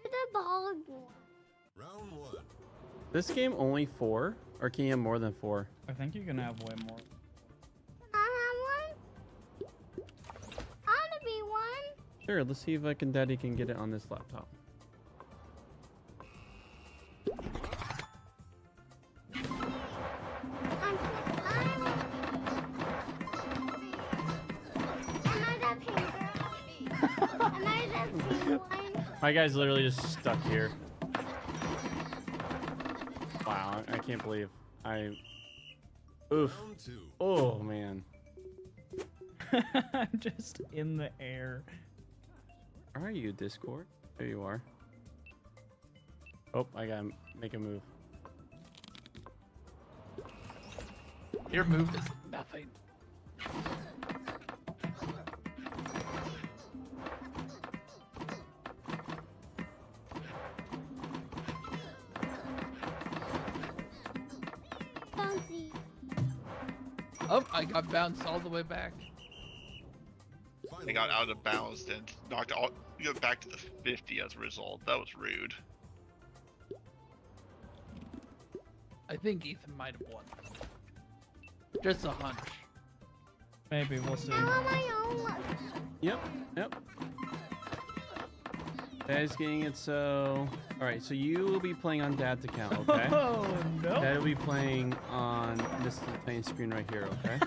The ball one. Round one. This game only 4, or can you have more than 4? I think you can have way more. Can I have one? I want to be one. Sure, let's see if Daddy can get it on this laptop. My guy's literally just stuck here. Wow, I can't believe Oof. Round two. Oh man. I'm just in the air. Where are you, Discord? There you are. Oh, I gotta make a move. Your move is nothing. Bouncy. Oh, I got bounced all the way back. I got out of bounds and knocked all back to the 50 as a result. That was rude. I think Ethan might have won. Just a hunch. Maybe we'll see. I want my own one. Yep. Dad's getting it, so... Alright, so you will be playing on Dad's account, okay? Oh, no. Dad will be playing on this main screen right here, okay?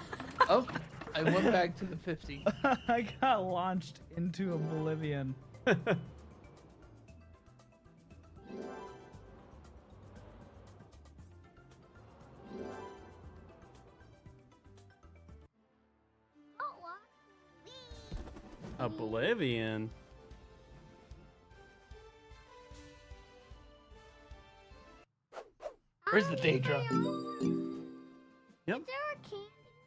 Oh, I went back to the 50. I got launched into oblivion. Oblivion? Where's the Daedra? Yep.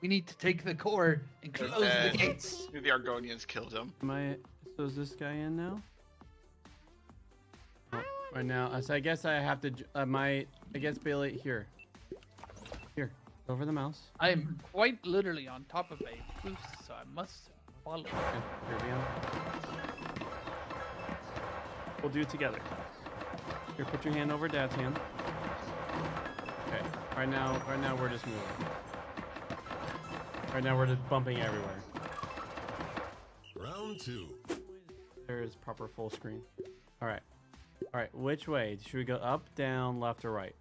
We need to take the core and close the gates. The Argonians killed him. So is this guy in now? Oh, right now, so I guess I have to, I guess Bailey, here, over the mouse. I am quite literally on top of a boost, so I must follow. Okay, here we go. We'll do it together. Here, put your hand over Dad's hand. Okay, right now we're just moving. Right now we're just bumping everywhere. Round two. There is proper full screen. All right, which way? Should we go up, down, left, or right?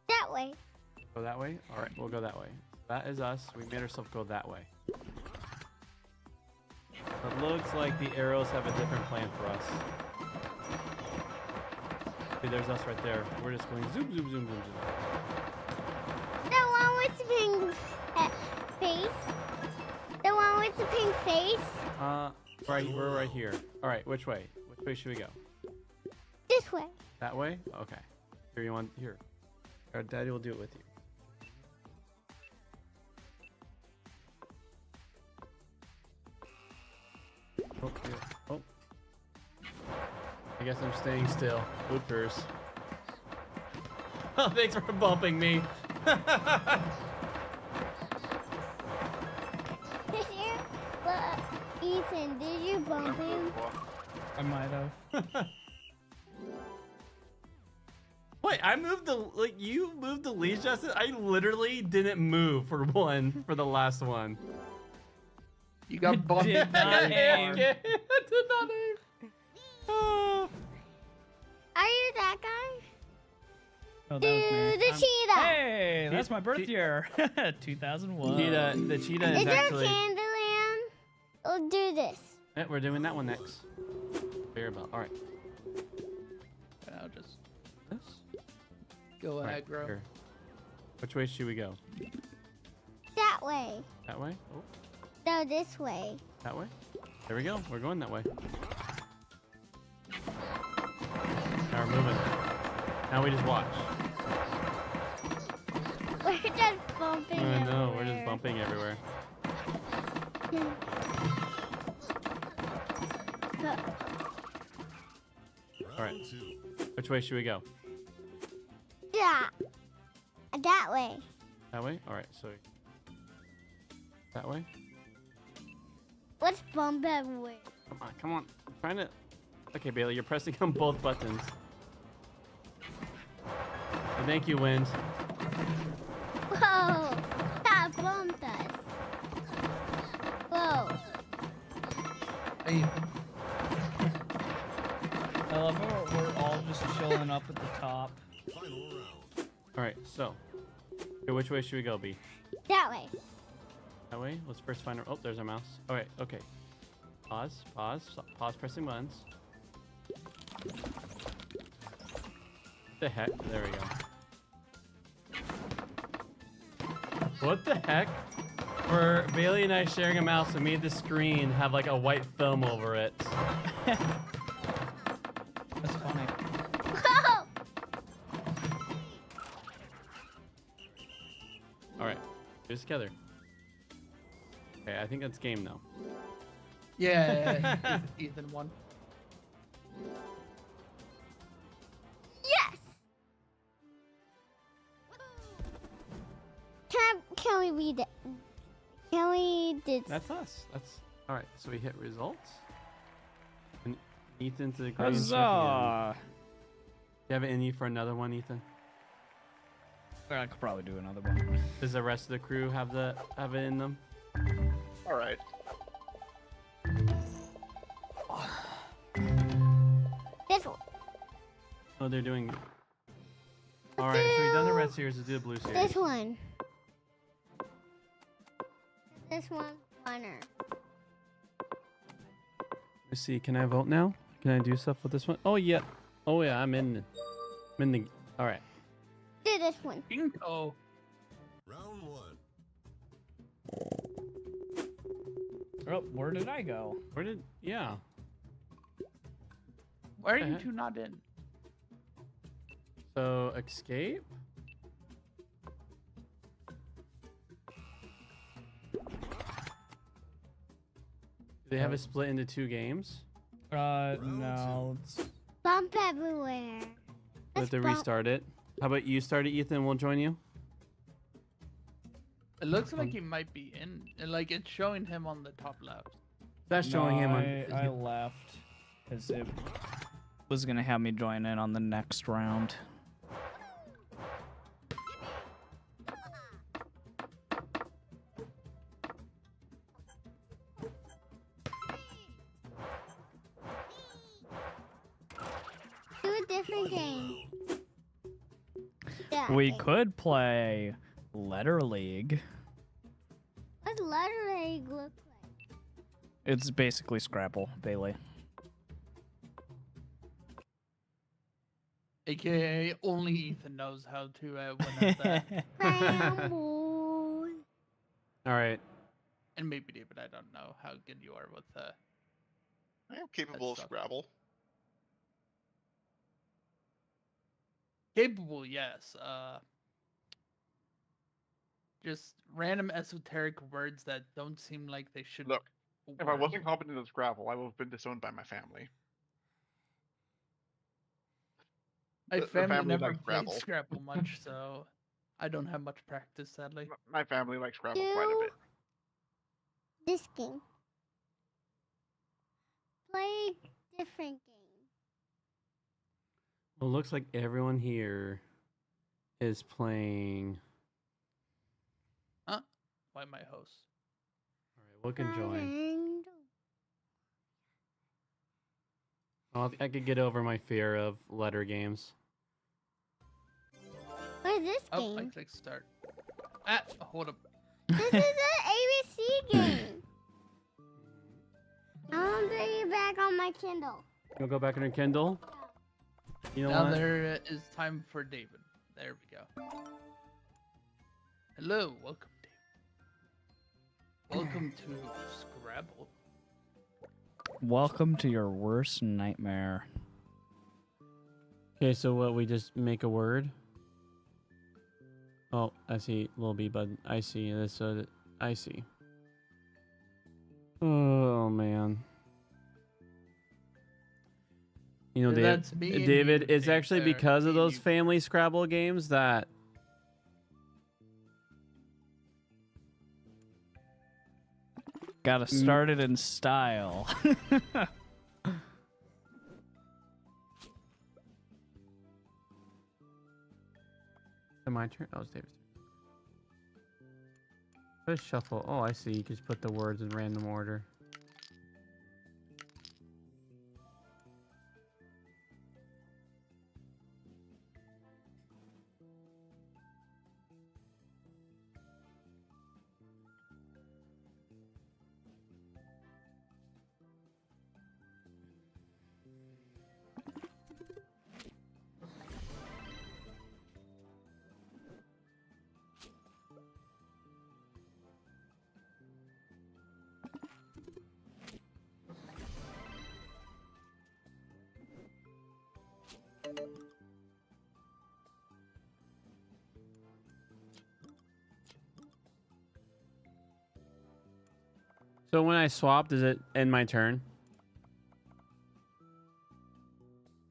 That way. Go that way? All right, we'll go that way. That is us. We made ourselves go that way. It looks like the arrows have a different plan for us. See, there's us right there. We're just going zoom, zoom, zoom, zoom, zoom. The one with the pink face. The one with the pink face. Right, we're right here. All right, which way? Which way should we go? This way. That way? Okay. Here, you want here? Our Daddy will do it with you. Oh, yeah. Oh. I guess I'm staying still. Oopers. Oh, thanks for bumping me. Ethan, did you bump him? I might have. Wait, I moved you moved the leash, Justin? I literally didn't move for the last one. You got bumped. Did not aim. I did not aim. Oh. Are you that guy? Oh, that was me. The cheetah. Hey, that's my birth year. 2001. The cheetah is Is there actually... a Candyland? We'll do this. Yeah, we're doing that one next. Bear belt. All right. And I'll just This? go All right, aggro. here. Which way should we go? That way. That way? Oh, No, this way. that way? There we go. We're going that way. Now we're moving. Now we just watch. We're just bumping. I know, we're just everywhere. bumping everywhere. All right. Which way should we go? Yeah. that way. That way? All right, so that way? Let's bump everywhere. Come on. I'm trying to... Okay, Bailey, you're pressing on both buttons. Well, thank you, Wind. Whoa! That bumped us. Whoa. Hey, I love how we're all just chilling up at the top. All right, so... Okay, which way should we go, B? That way. That way? Let's first find our... Oh, there's our mouse. All right, okay. Pause, pause, pause pressing buttons. What the heck? There we go. What the heck? For Bailey and I sharing a mouse, we made the screen have like a white film over it. That's funny. Whoa! All right, do this together. Okay, I think that's game though. yeah, Ethan won. Yes! Can we read it? Can we did That's us. That's all right. So we hit results. And Ethan's the grand champion. Huzzah! You have it in you for another one, Ethan? I could probably do another one. Does the rest of the crew have it in them? All right. this one. Oh, they're doing. All right. So we've done the red series. Let's do the blue series. This one. This one, runner. Let's see. Can I vote now? Can I do stuff with this one? Oh yeah. Oh yeah. I'm in the. All right. Do this one. Bingo. Round one. Oh, where did I go? Where did? Yeah. Why are you heck? two not in? So escape. They have it split into 2 games. No. Bump everywhere. We have to restart it. How about you start it, Ethan? We'll join you. It looks like he might be in. Like it's showing him on the top left. That's showing him on. I left because it was gonna have me join in on the next round. Do a different game. Yeah. We could play Letter League. What does letter egg look like? It's basically Scrabble, Bailey. AKA only Ethan knows how to win at that. Scramble. All right. And maybe David, I don't know how good you are with I am capable of stuff. Scrabble. capable, yes. Just random esoteric words that don't seem like they should. Look, if I work. wasn't competent at Scrabble, I would have been disowned by my family. My the family family never likes played Scrabble. Scrabble much, so I don't have much practice, sadly. My family likes Scrabble quite a bit. This game. Play different game. Well, it looks like everyone here is playing. Why my host? All right, we can join. Well, I could get over my fear of letter games. What is this Oh, I game? click start. Hold up. This is an ABC game. I'll bring it back on my Kindle. You'll go back on your Kindle. You know Now what? there is time for David. There we go. Hello, welcome, David. Welcome to Scrabble. Welcome to your worst nightmare. Okay, so what? We just make a word. Oh, I see. Little B button. I see this. I see. Oh man. You know, That's me and David, you it's right actually there. because of Me and those you. family Scrabble games that Gotta start it in style. My turn? Oh, it's David's turn. Let's shuffle. Oh, I see. You just put the words in random order. So when I swap, does it end my turn?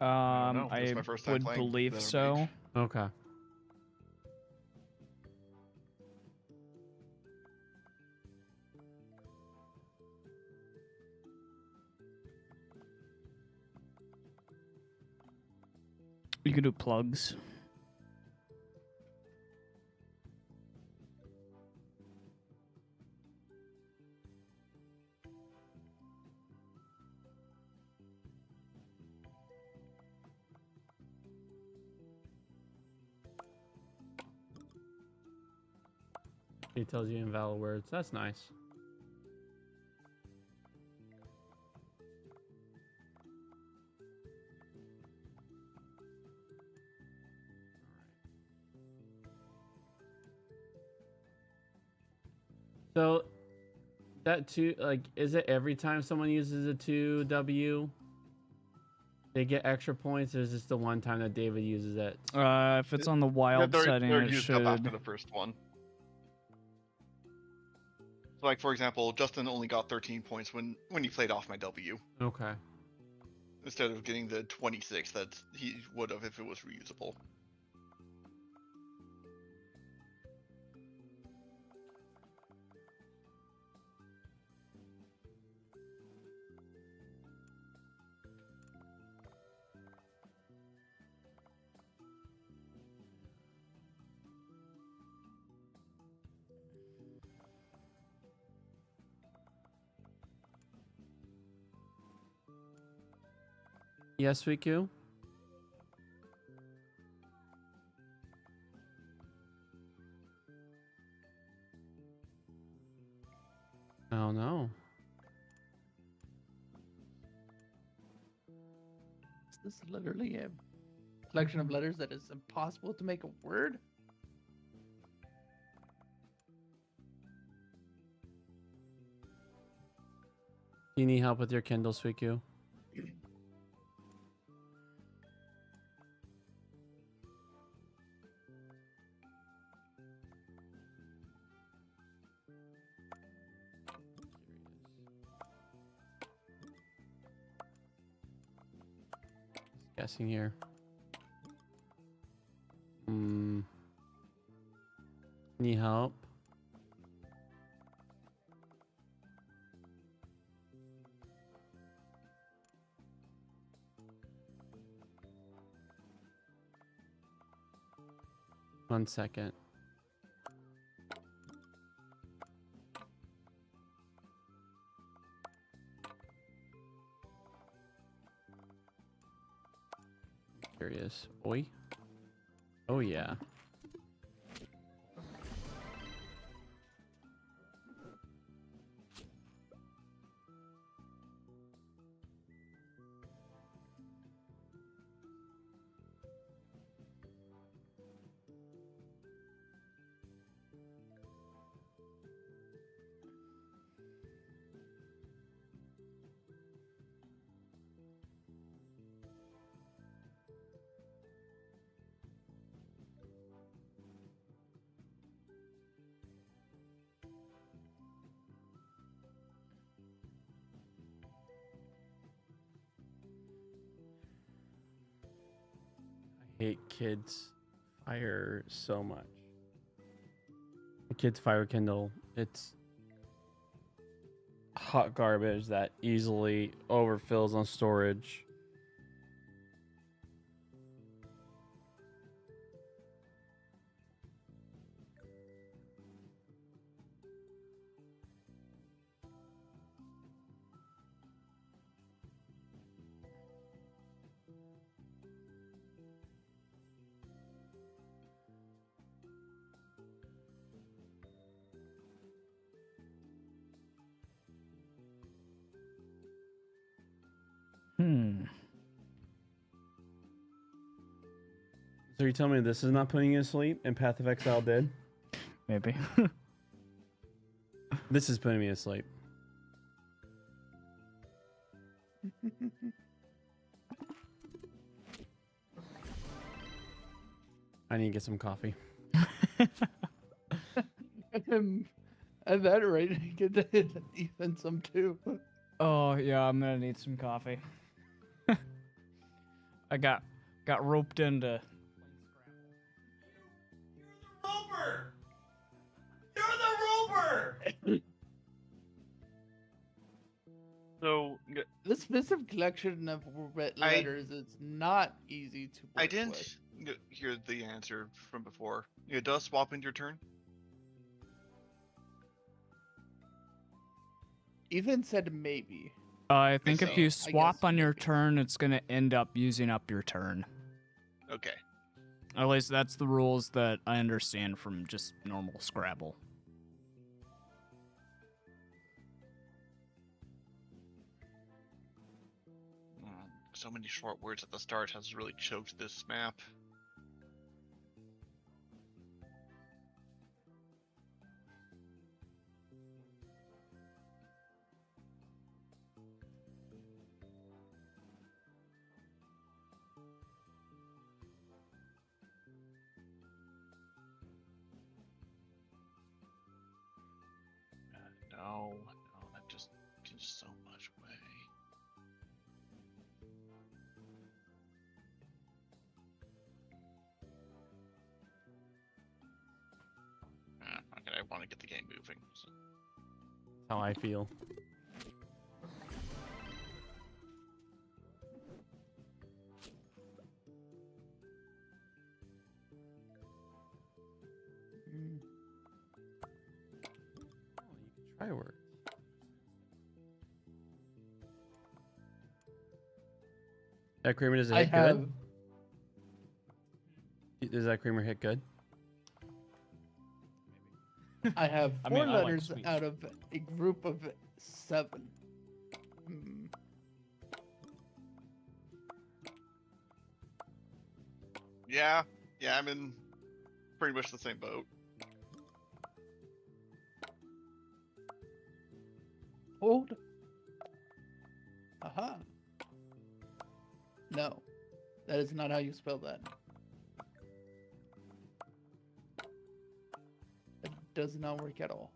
know. This is I my first time would playing believe Venom so. Mage. Okay. You could do plugs. It tells you invalid words. That's nice. So that two, like, is it every time someone uses a 2W, they get extra points, or is this the one time that David uses it? If it's on the wild setting, they're it used up after should. the first one. So, like for example, Justin only got 13 points when he played off my W, Okay. instead of getting the 26 that he would have if it was reusable. Yes, Riku? Oh no. Is this literally a collection of letters that is impossible to make a word? You need help with your Kindle, Suiku? Guessing here. Need help? One second. Curious. Oi. Oh yeah. I hate kids fire so much. The kids fire Kindle. It's hot garbage that easily overfills on storage. So you telling me this is not putting you to sleep and Path of Exile did? Maybe. This is putting me to sleep. I need to get some coffee. At that rate, get Ethan some too. Oh yeah, I'm gonna need some coffee. I got roped into. Roper! You're the roper! So This massive collection of letters is not easy to. I work didn't with. hear the answer from before. It does swap into your turn. Ethan said maybe. I think So, if you I swap on your turn, it's gonna end up using up your turn. Okay. At least that's the rules that I understand from just normal Scrabble. So many short words at the start has really choked this map. No, that just gives so much away. Okay, I want to get the game moving. So. How I feel. Fireworks. That creamer, does it hit good? Does that creamer hit good? I have I four mean, I like letters sweet. out of a group of 7. Yeah, I'm in pretty much the same boat. Hold. Aha. No, that is not how you spell that. It does not work at all.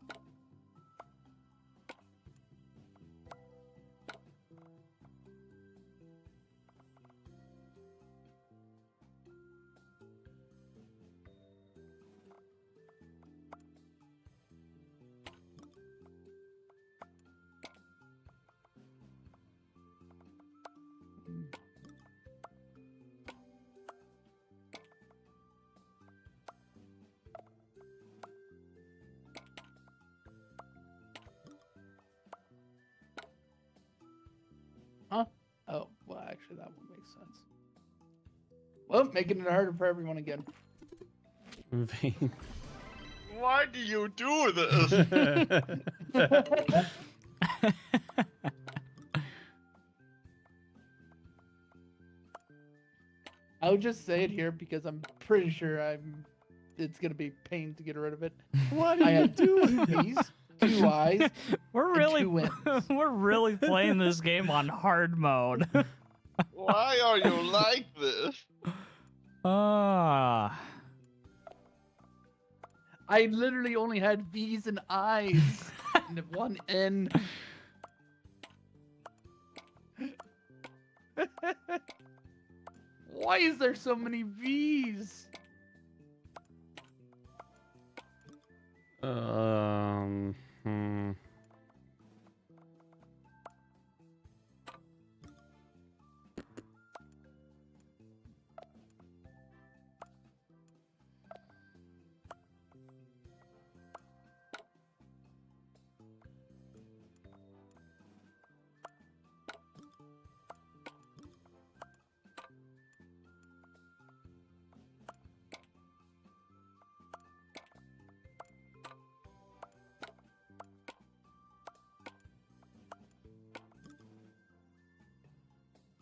Huh? Oh, well, actually, that one makes sense. Well, making it harder for everyone again. Vain. Why do you do this? I'll just say it here because I'm pretty sure it's gonna be pain to get rid of it. What I are you had doing? 2 B's, 2 I's, We're and really 2 N's. we're really playing this game on hard mode. Why are you like this? Ah. I literally only had V's and I's and 1 N. Why is there so many V's?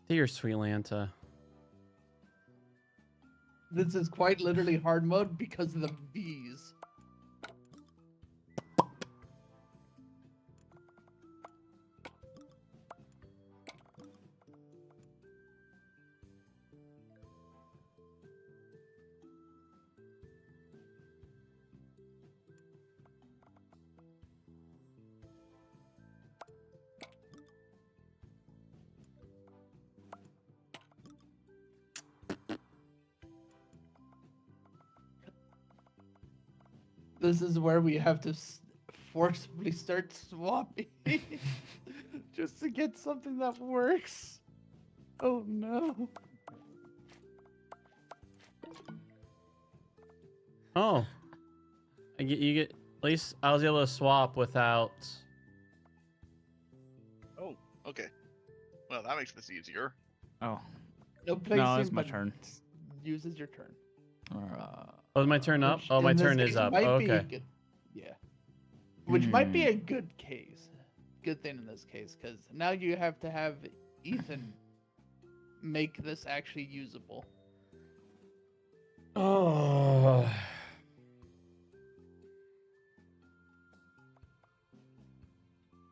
Dear sweet Lanta. This is quite literally hard mode because of the V's. This is where we have to forcibly start swapping just to get something that works. Oh no. Oh. You get, at least I was able to swap without. Oh, okay. Well, that makes this easier. Oh. No placing, No, it's my but turn. Uses your turn. Oh, is my turn up? Which Oh, my in this turn is case up. might Oh, be okay. good- Yeah. Which might be a good case. Good thing in this case, because now you have to have Ethan make this actually usable. Oh.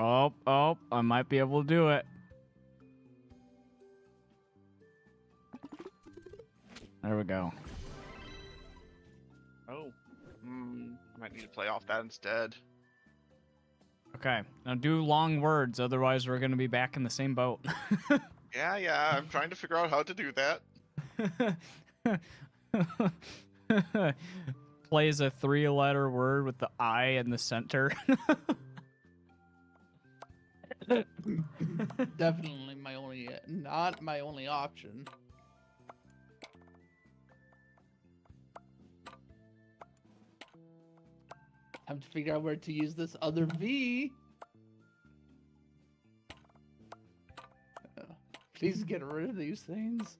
Oh, I might be able to do it. There we go. Oh. Might need to play off that instead. Okay, now do long words, otherwise we're gonna be back in the same boat. Yeah, I'm trying to figure out how to do that. Plays a 3-letter word with the I in the center. Definitely my only, not my only option. Have to figure out where to use this other V. Please get rid of these things.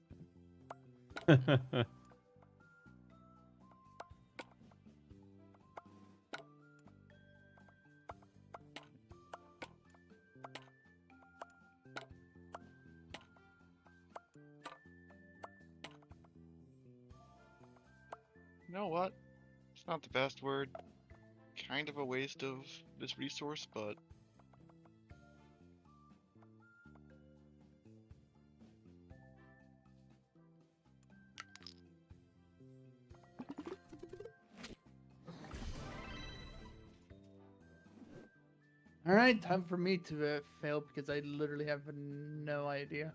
You know what? It's not the best word. Kind of a waste of this resource, but All right, time for me to fail because I literally have no idea.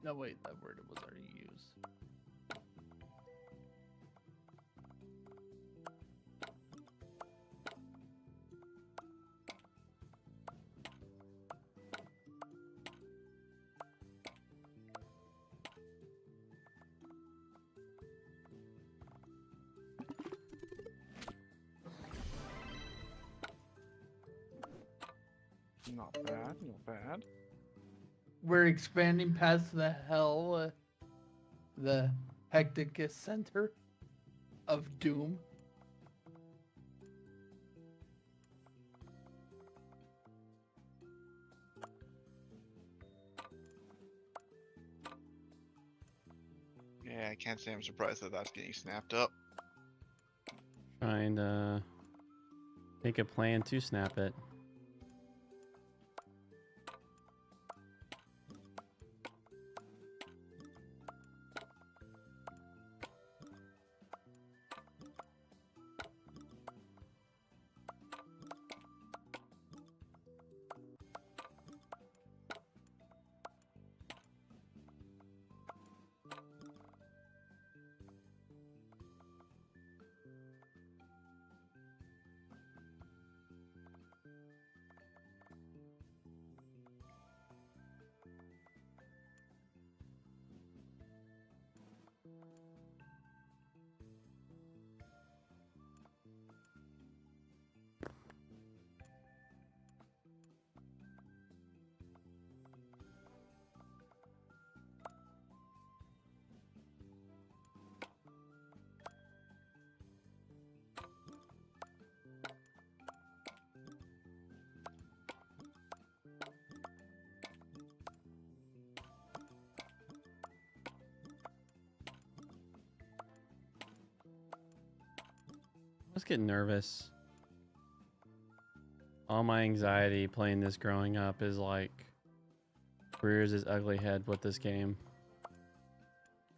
No, wait, that word was already used. not bad, not bad. We're expanding past the hell, the hectic center of doom. Yeah, I can't say I'm surprised that that's getting snapped up. Trying to make a plan to snap it. was getting nervous. All my anxiety playing this growing up is like rears his ugly head with this game.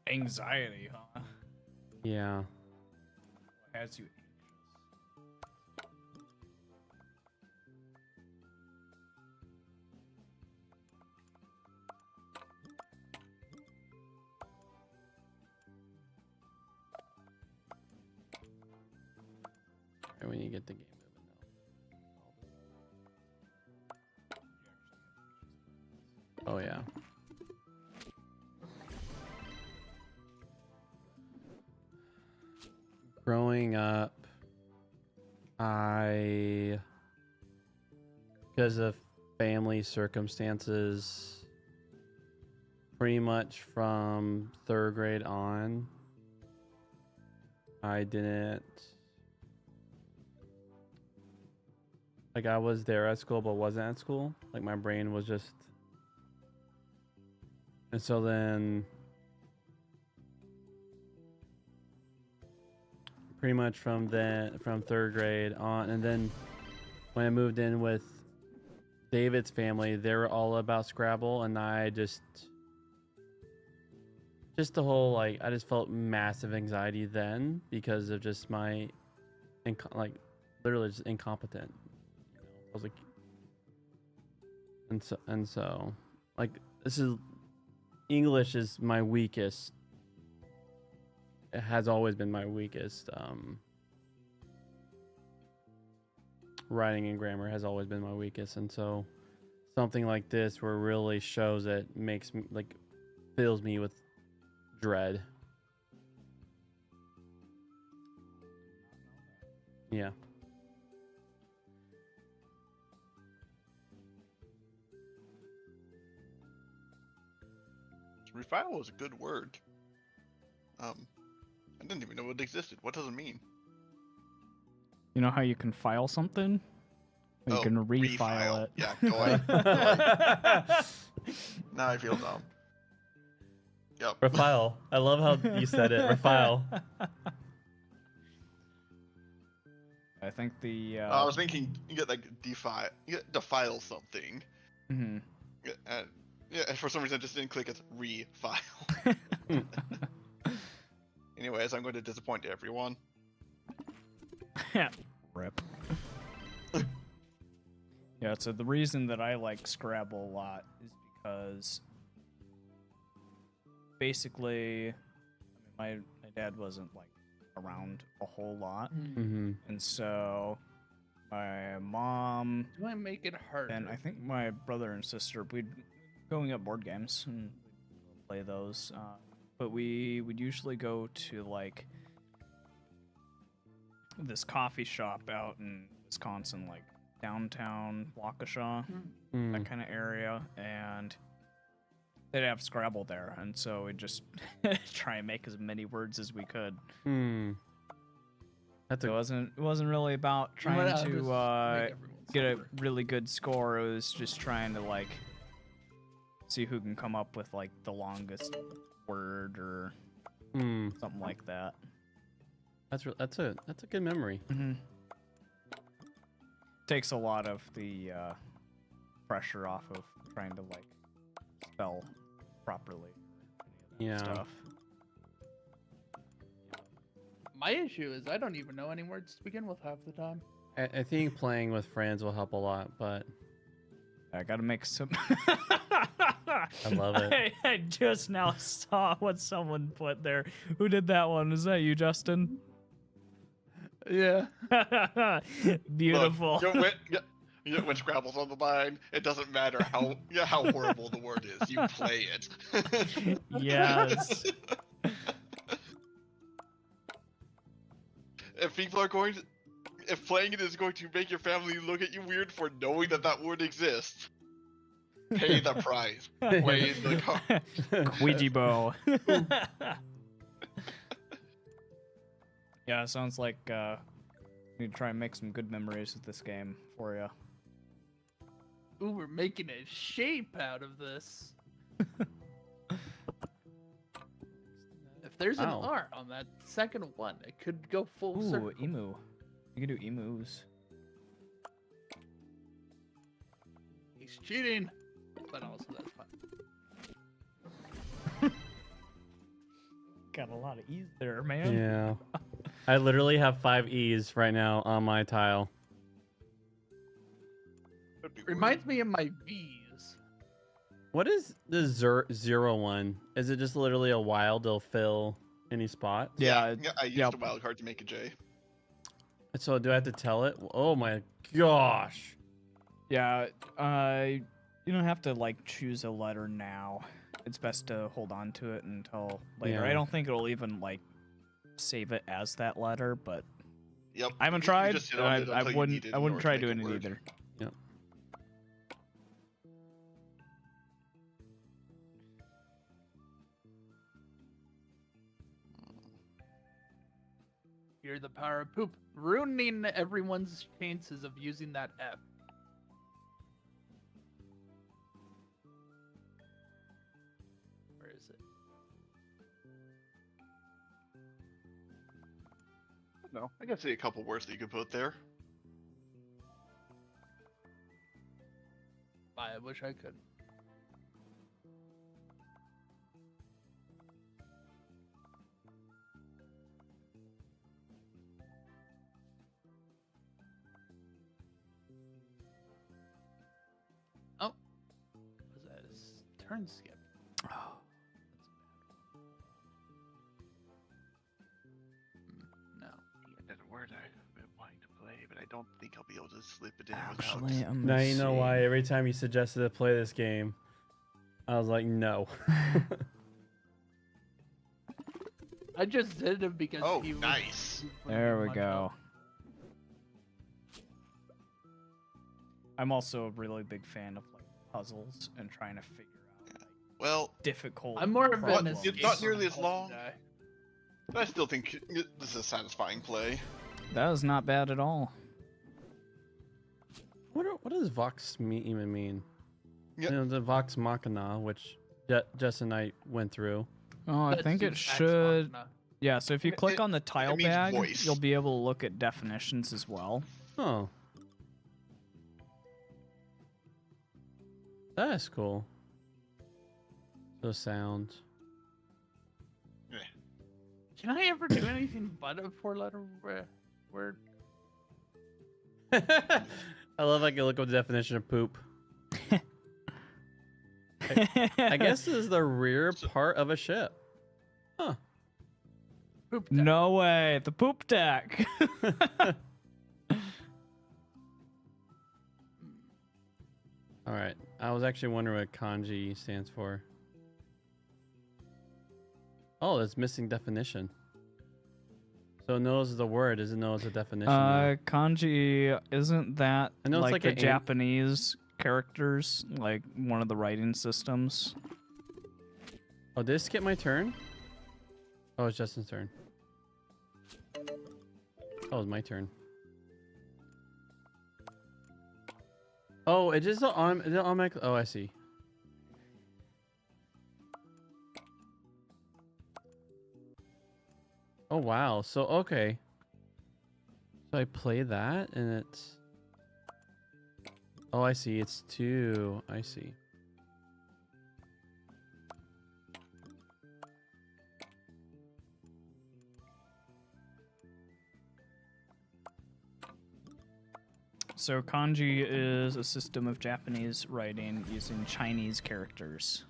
Anxiety, huh? Yeah. What has you Alright, we need to get the game moving now. Oh yeah. Growing up, because of family circumstances, pretty much from 3rd grade on, I didn't, like, I was there at school but wasn't at school. Like, my brain was just, and so then pretty much from 3rd grade on, and then when I moved in with David's family, they were all about Scrabble, and I just the whole, like, I just felt massive anxiety then because of just my like literally just incompetent. I was like, and so like, this is, English is my weakest. It has always been my weakest. Writing and grammar has always been my weakest, and so something like this where it really shows it makes me, like, fills me with dread. Yeah. Refile was a good word. I didn't even know it existed. What does it mean? You know how you can file something? You can refile it. Yeah, go ahead. Now I feel dumb. Yep. Refile. I love how you said it. Refile. I think the. I was thinking you get like defile. You get defile something. Mm-hmm. Yeah, and for some reason I just didn't click as refile. Anyways, I'm going to disappoint everyone. Rip. Yeah, so the reason that I like Scrabble a lot is because basically, I mean, my dad wasn't like around a whole lot, Mm-hmm. and so my mom Do I make it hard? and I think my brother and sister, we'd going up board games and play those, but we would usually go to like this coffee shop out in Wisconsin, like downtown Waukesha, that kind of area, and they'd have Scrabble there, and so we'd just try and make as many words as we could. That's It wasn't really about trying to get a really good score. It was just trying to like see who can come up with like the longest word or something like that. That's a good memory. Mm-hmm. Takes a lot of the pressure off of trying to like spell properly. Yeah. Stuff. My issue is I don't even know any words to begin with half the time. I think playing with friends will help a lot, but I gotta make some. I love it. I just now saw what someone put there. Who did that one? Is that you, Justin? Yeah. Beautiful. Look, when Scrabble's on the line, it doesn't matter how horrible the word is. You play it. Yes. If playing it is going to make your family look at you weird for knowing that word exists, pay the price. Play the card. Ouija bow. Yeah, it sounds like need to try and make some good memories with this game for you. Ooh, we're making a shape out of this. If there's an Wow. R on that second one, it could go full Ooh, circle. emu. You can do emus. He's cheating, but also that's fun. Got a lot of ease there, man. Yeah. I literally have 5 E's right now on my tile. Reminds me of my V's. What is the 0-1? Is it just literally a wild? They'll fill any spot? Yeah, I used a wild card to make a J. So do I have to tell it? Oh my gosh. Yeah, you don't have to like choose a letter now. It's best to hold on to it until later. Yeah. I don't think it'll even like save it as that letter, but Yep. I haven't You tried. just hit And on it I until you wouldn't. need it I in wouldn't order try to make doing it it work. either. Yep. Hear the power of poop, ruining everyone's chances of using that F. Where is it? No, I can see a couple words that you could put there. I wish I could. Oh, was that a turn skip? Oh. No. That's a word I've been wanting to play, but I don't think I'll be able to slip it in Actually, without. I'm Now gonna you know see. why every time you suggested to play this game, I was like, no. I just did it because Oh, he was nice. There we much go. help. I'm also a really big fan of like puzzles and trying to figure out like, Well, difficult. I'm more of an problems. it's not escape nearly from as puzzle long. guy. But I still think this is a satisfying play. That was not bad at all. What does Vox even mean? Yep. You know, the Vox Machina, which Jess and I went through. Oh, I That's think it Ex should. Machina. Yeah, so if you click on the tile means bag, voice. you'll be able to look at definitions as well. Oh. That's cool. Those sounds. Can I ever do anything but a 4-letter word? I love I can look up the definition of poop. I guess this is the rear part of a ship. Huh. Poop deck. No way, the poop deck. All right. I was actually wondering what kanji stands for. Oh, it's missing definition. So it knows the word, doesn't know it's a definition. though. Kanji, isn't that I know it's like, like the an Japanese characters, like one of the writing systems? Oh, did it skip my turn? Oh, it's Justin's turn. Oh, it's my turn. Oh, it just automatically. Oh, I see. Oh wow. So okay. So I play that and it's. Oh, I see. It's 2. I see. So kanji is a system of Japanese writing using Chinese characters.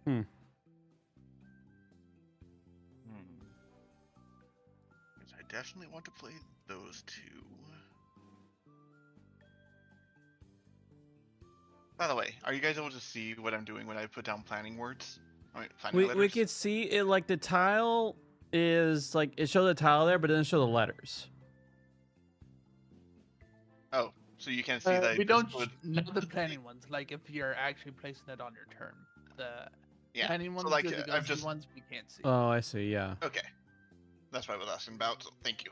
Hmm. Because I definitely want to play those two. By the way, are you guys able to see what I'm doing when I put down planning words? I mean, finding We letters? could see it like the tile is like it shows the tile there, but it doesn't show the letters. Oh, so you can't see that. I We just don't put- know the planning ones. Like if you're actually placing it on your turn, the Yeah. planning So ones, like, are the I've ghosty just. ones we can't see. Oh, I see. Yeah. Okay. That's what I was asking about. So thank you.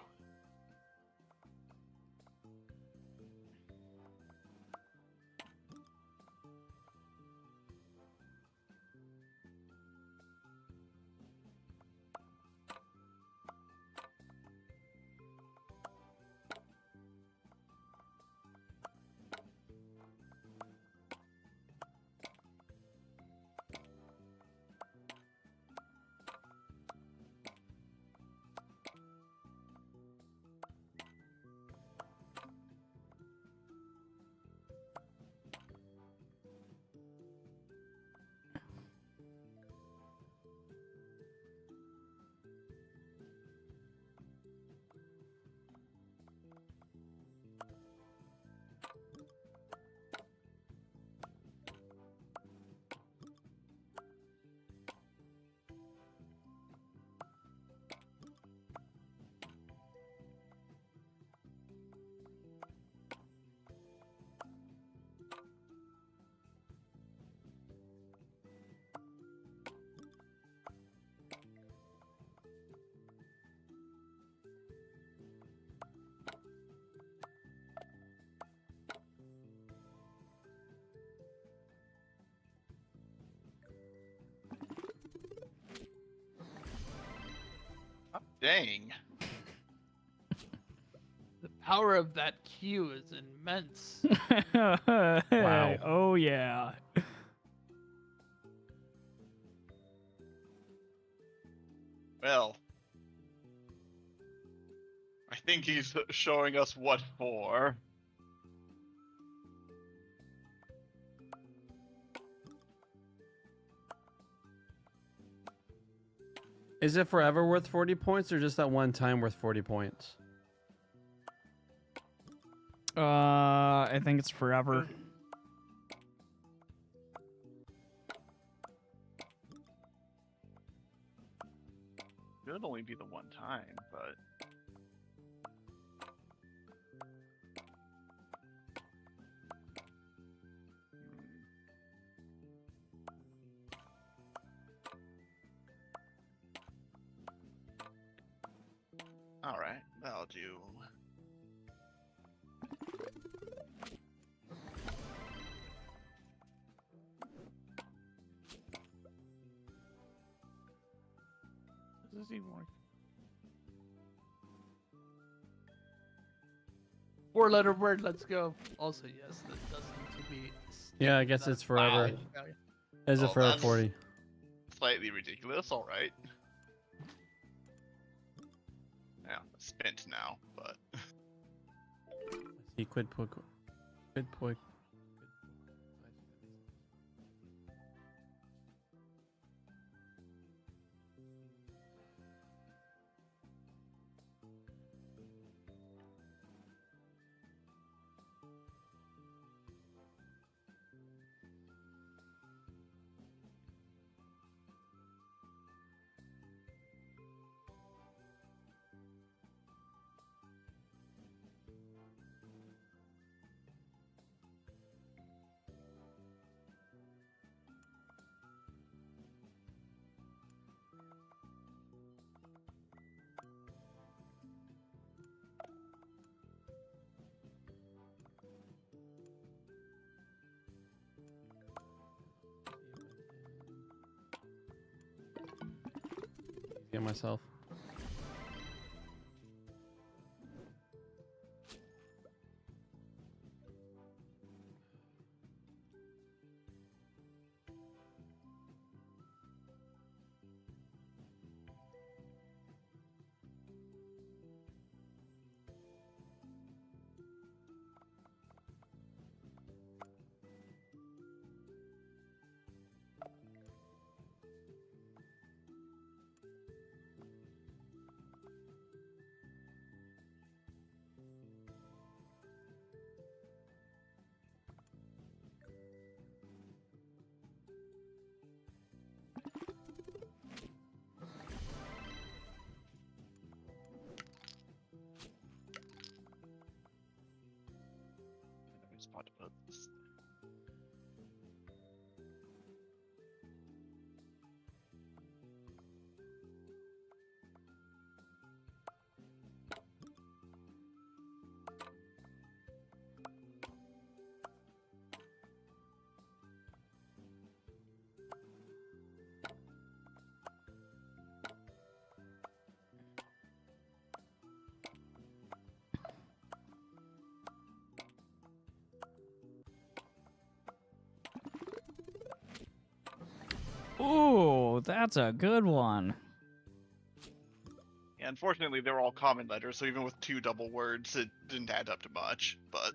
Dang. The power of that Q is immense. Wow. Oh yeah. Well, I think he's showing us what for. Is it forever worth 40 points or just that one time worth 40 points? I think it's forever. Could only be the one time, but all right, that'll do. Does this even work? 4-letter word. Let's go. Also, yes, that does seem to be. Yeah, I guess it's forever. Wow. Is it Well, forever that's 40? Slightly ridiculous, alright. Yeah, spent now, but He quid pro quo. Get myself. spot to put this. Ooh, that's a good one. Yeah, unfortunately, they were all common letters, so even with 2 double words, it didn't add up to much. But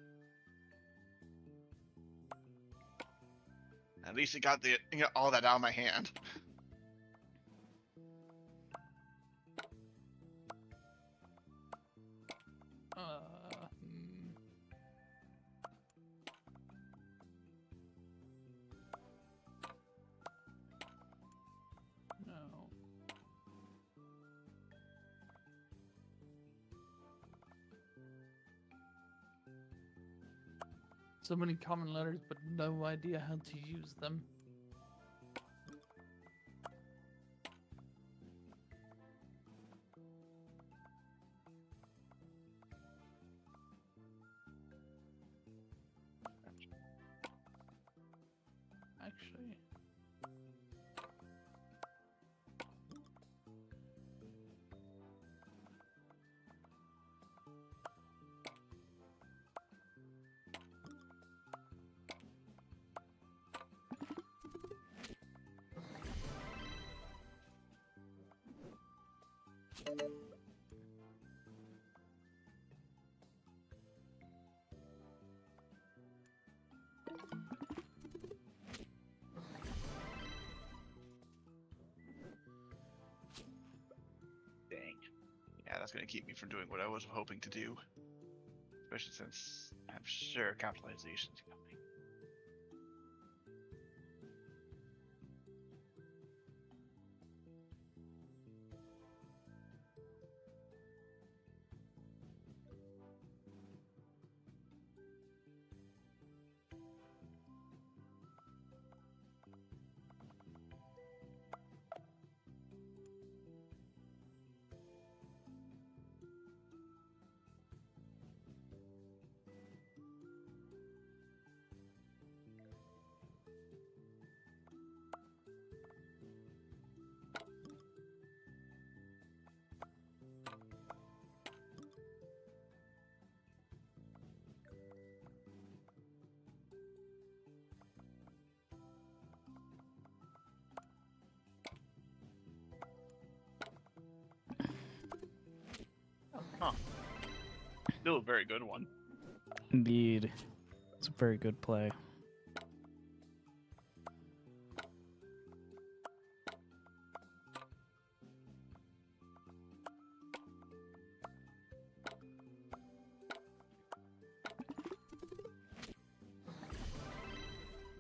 at least it got all that out of my hand. No. So many common letters, but no idea how to use them. Actually. Dang. Yeah, that's gonna keep me from doing what I was hoping to do. Especially since I'm sure capitalization's coming. Huh. Still a very good one. Indeed. It's a very good play.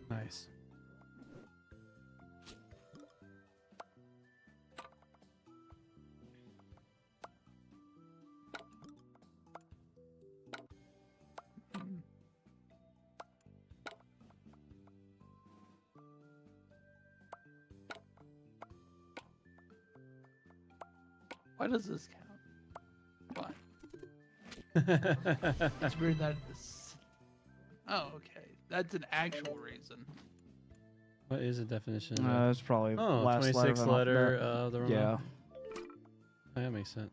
Nice. Why does this count? Why? It's weird that this. Oh, okay. That's an actual reason. What is the definition of that? That's probably Oh, last 26 letter. letter of the Roman. Yeah. Oh, that makes sense.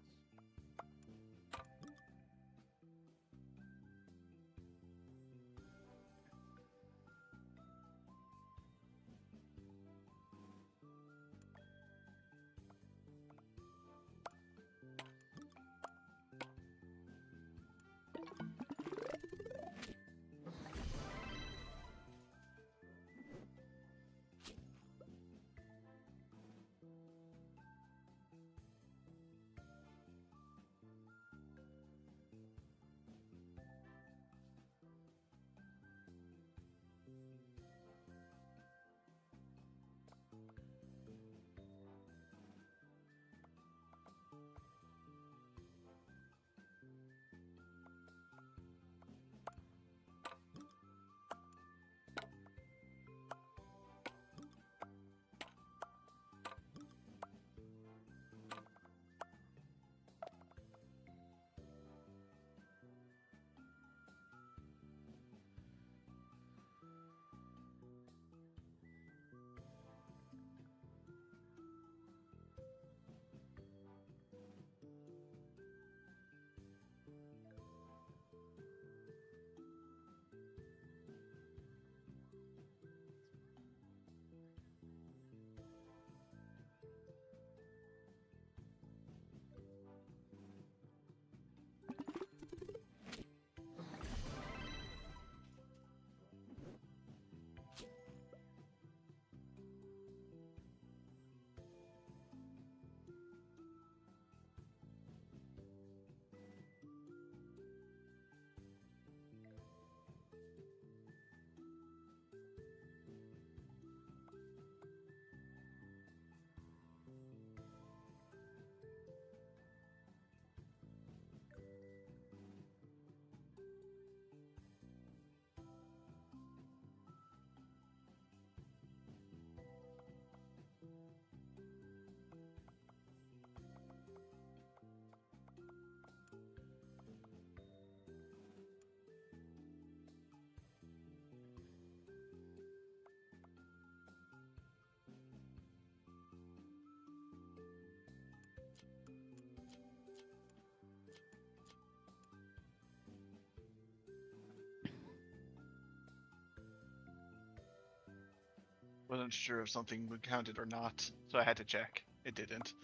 Wasn't sure if something would count it or not, so I had to check. It didn't.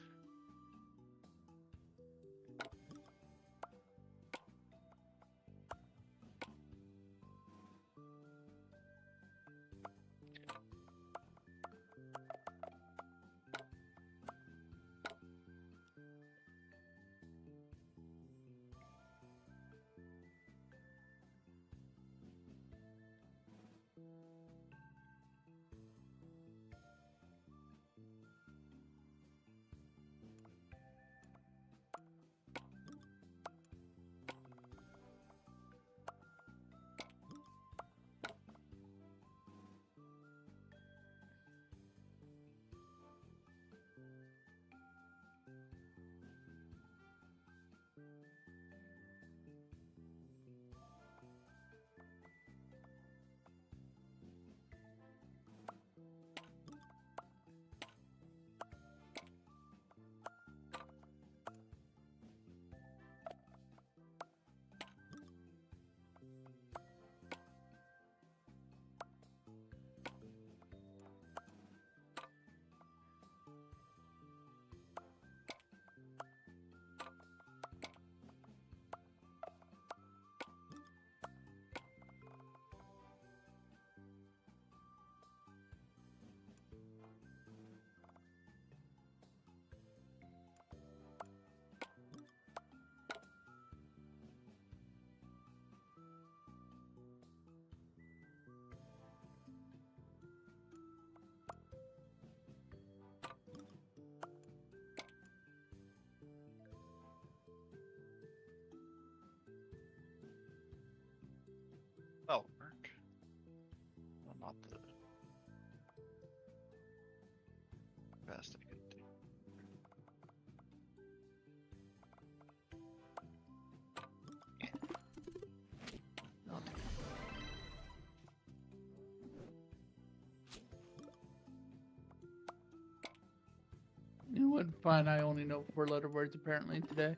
fine. I only know 4-letter words apparently today.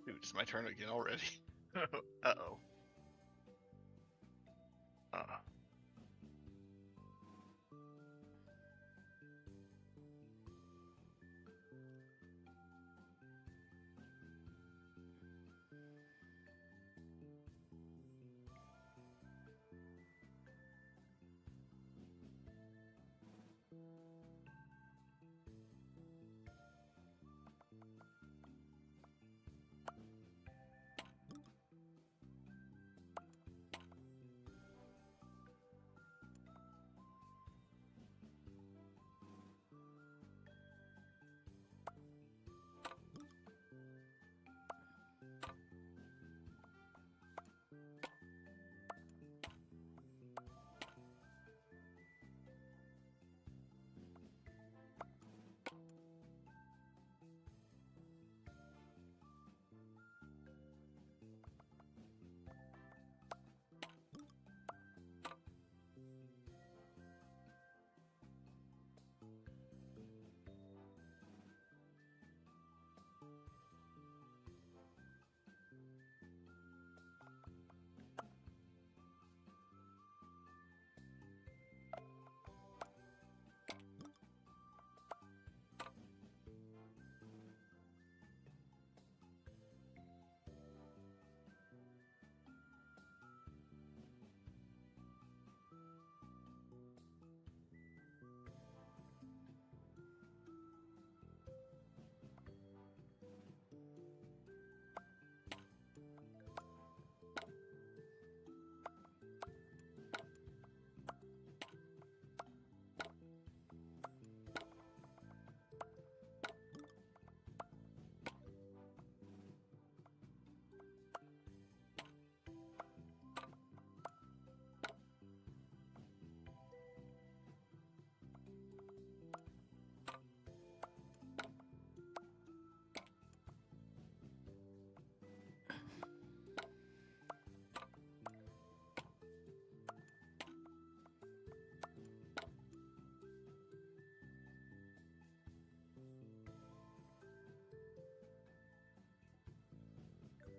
Dude, it's my turn again already. Uh-oh.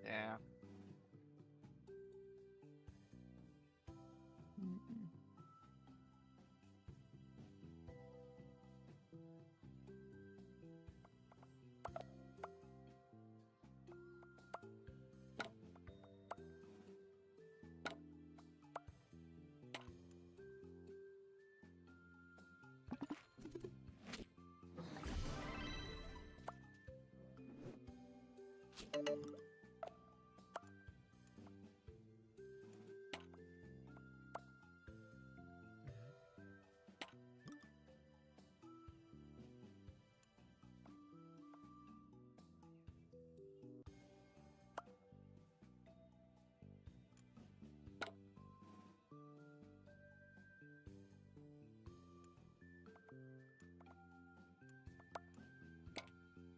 Yeah.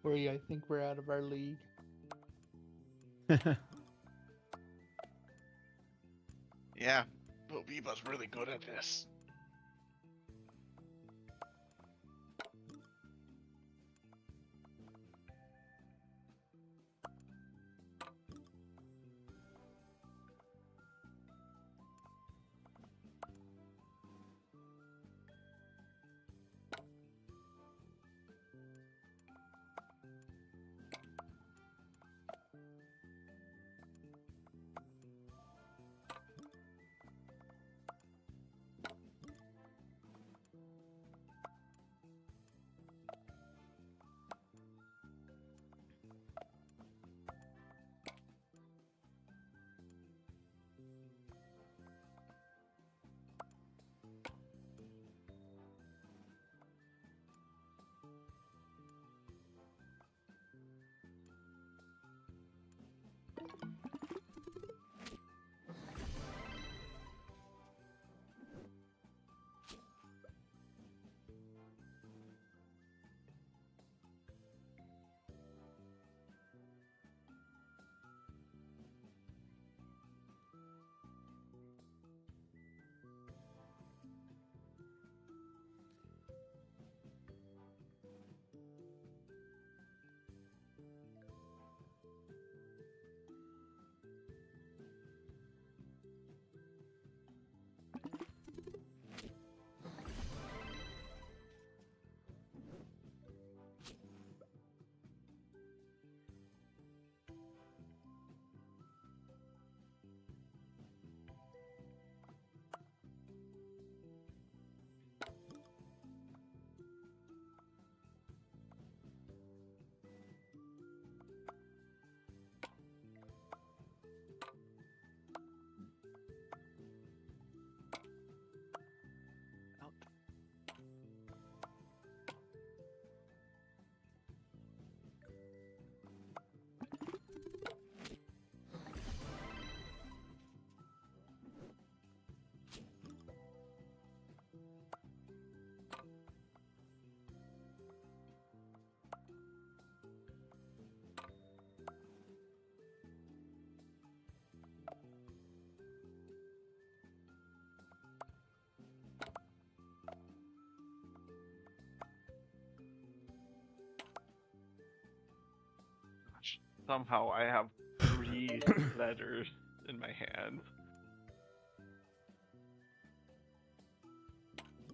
Corey, I think we're out of our league. Yeah, but Viva's really good at this. somehow I have 3 letters in my hand.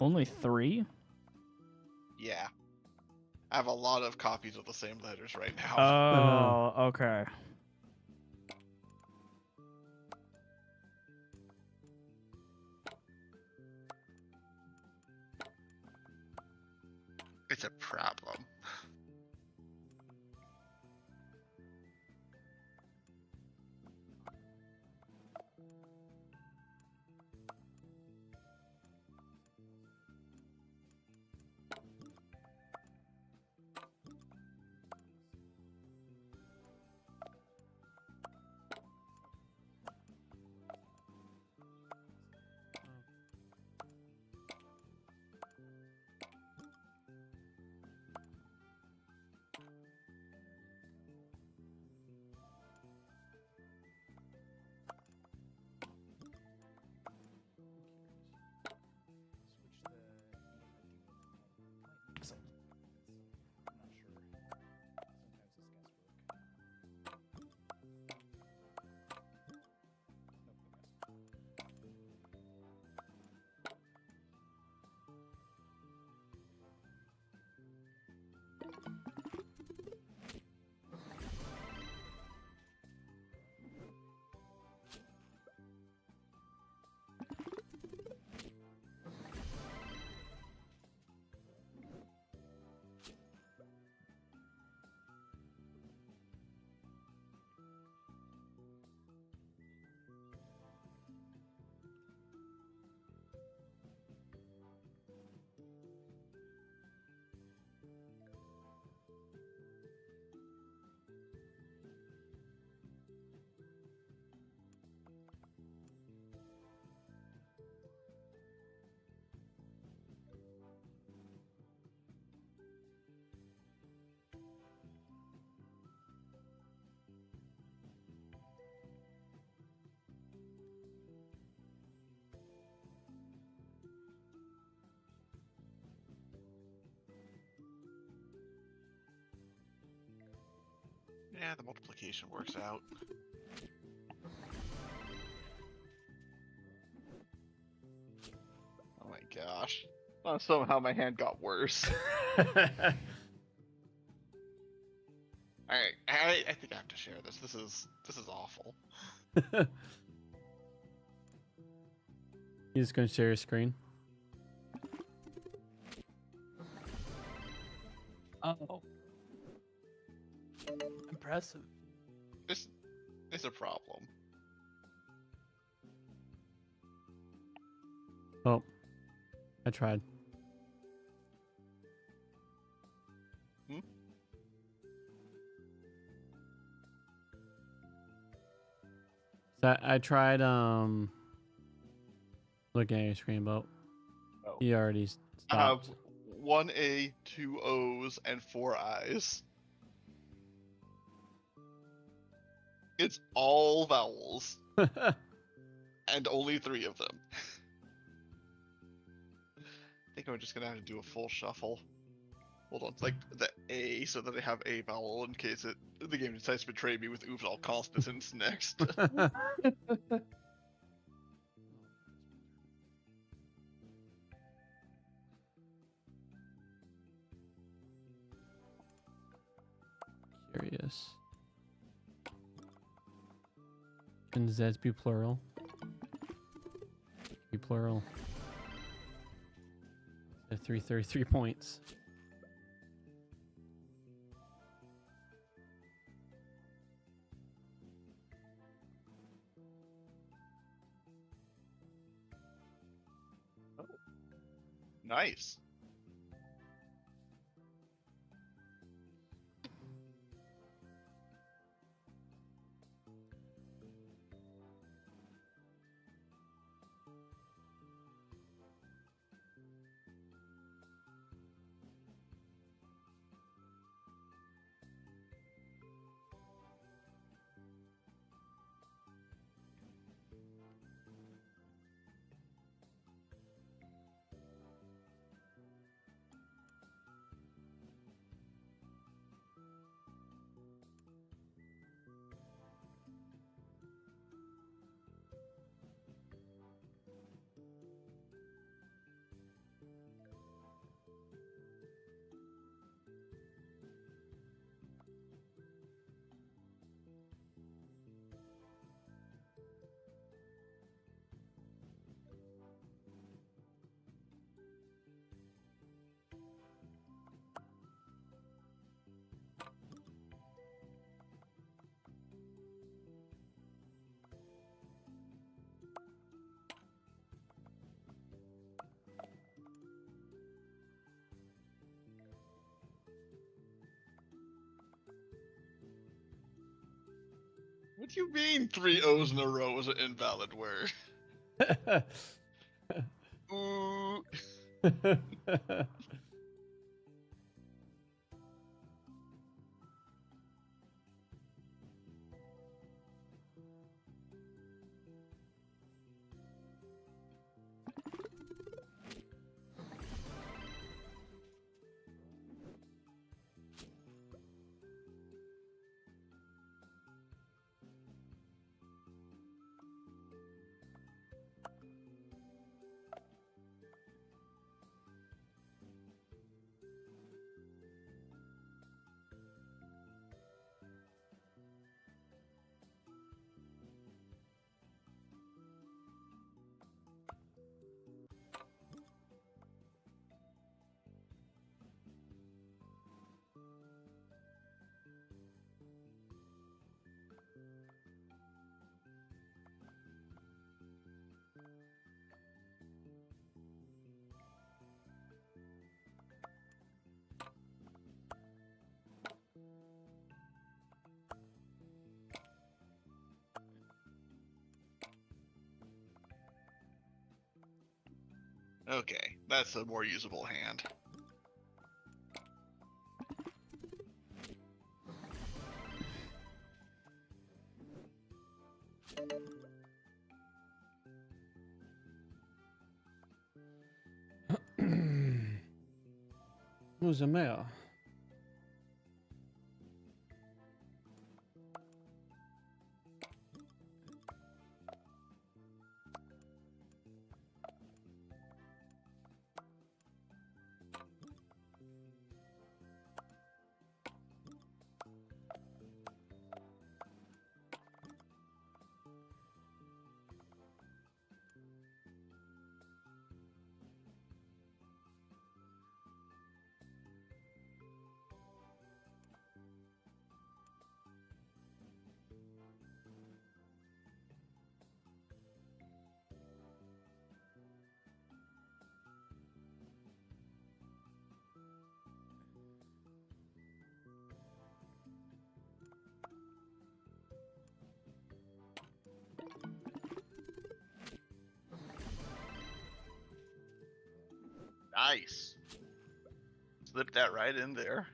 Only 3? Yeah. I have a lot of copies of the same letters right now. Oh, okay. It's a problem. Yeah, the multiplication works out. Oh my gosh. Somehow my hand got worse. Alright, I think I have to share this. This is awful. You just gonna share your screen? Oh. Impressive. This is a problem. Oh, I tried. So I tried looking at your screen, but you already I have stopped. 1 A, 2 O's, and 4 I's. It's all vowels. And only 3 of them. I think I'm just gonna have to do a full shuffle. Hold on, like the A, so that I have a vowel in case the game decides to betray me with Uval consonants next. Curious. Can Zeds be plural? Be plural. 333 points. Oh. Nice. What do you mean 3 O's in a row was an invalid word? Ooh. Okay, that's a more usable hand. Who's the mayor? Nice. Slip that right in there.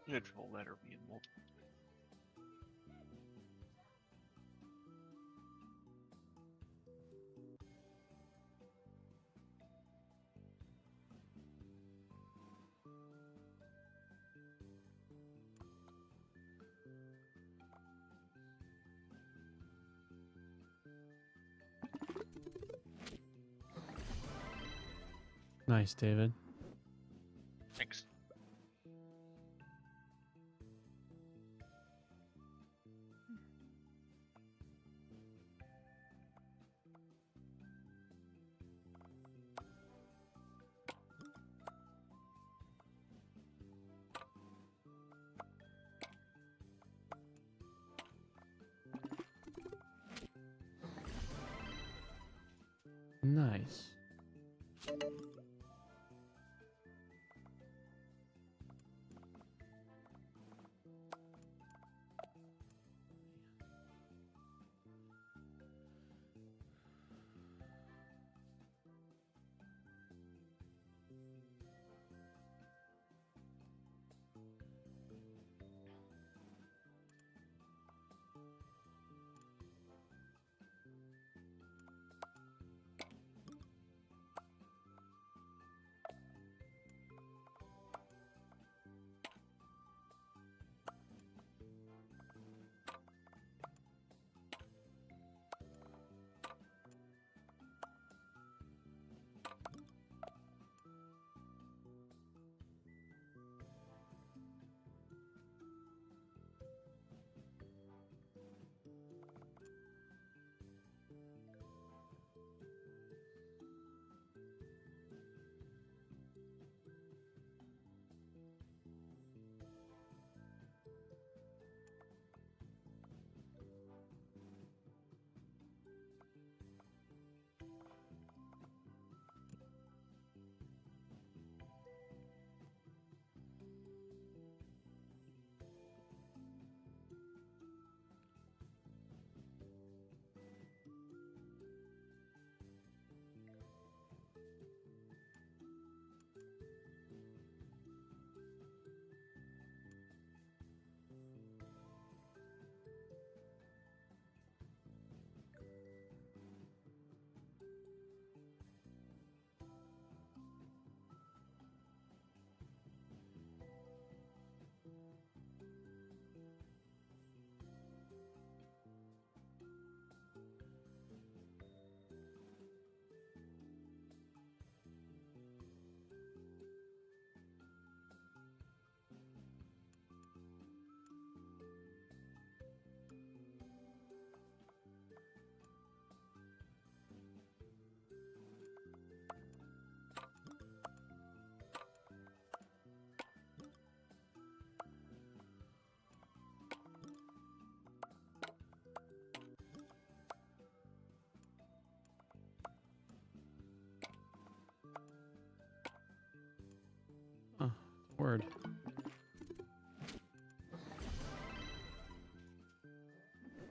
Triple letter being multiple. Nice, David. Thanks. Nice. Word.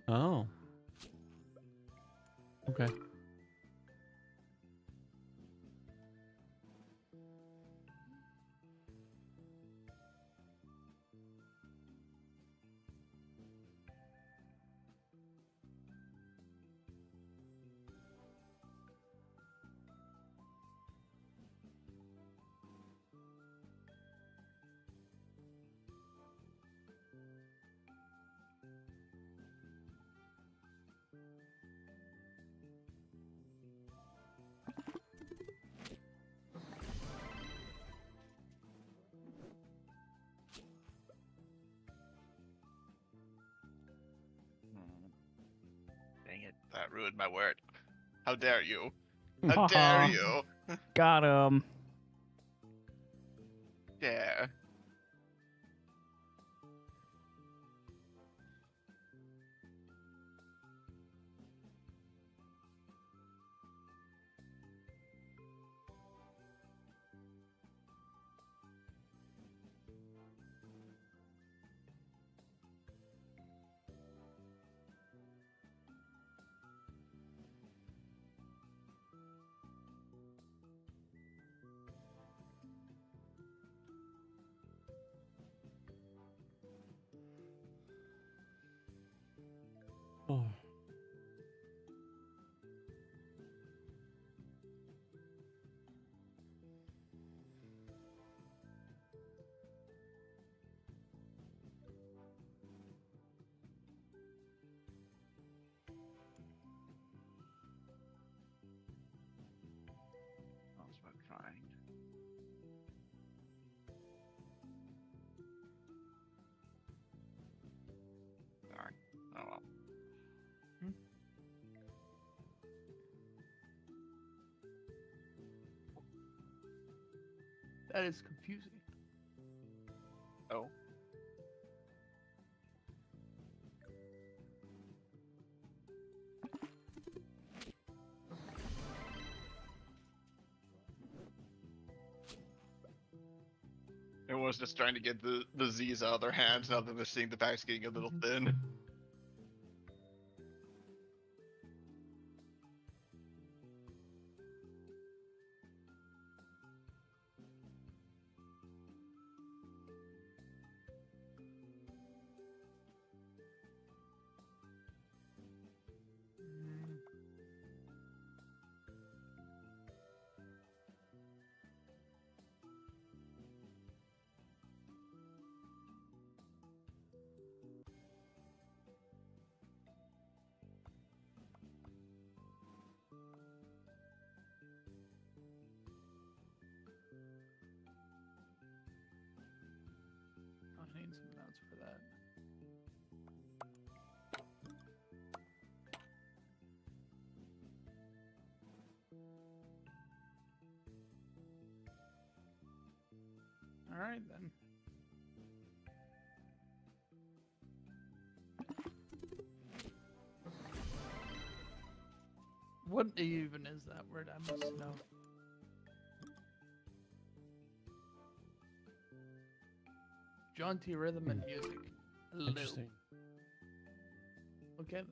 Oh. Okay. Dang it. That ruined my word. How dare you? How dare you? Got him. Yeah. Oh. That's what I'm trying. Darn. Oh well. That is confusing. Oh. Everyone's just trying to get the Z's out of their hands now that they're seeing the packs getting a little thin. I need some notes for that. All right then. What even is that word? I must know. Jaunty rhythm and music. Hello. Interesting. Okay then.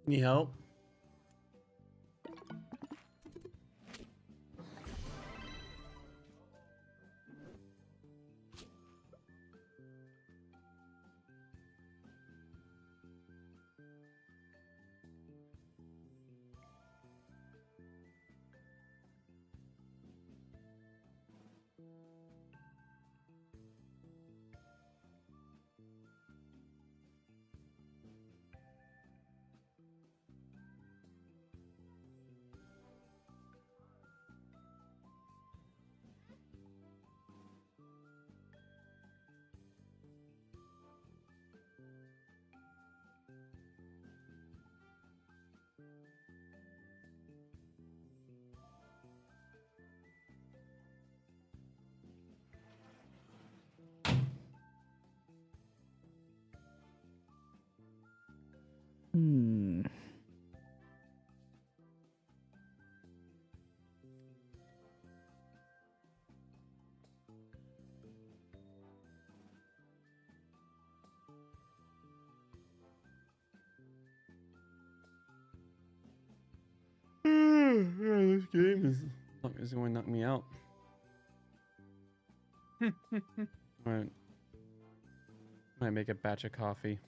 Need help? Hmm. This game is going to knock me out. Alright. Might make a batch of coffee.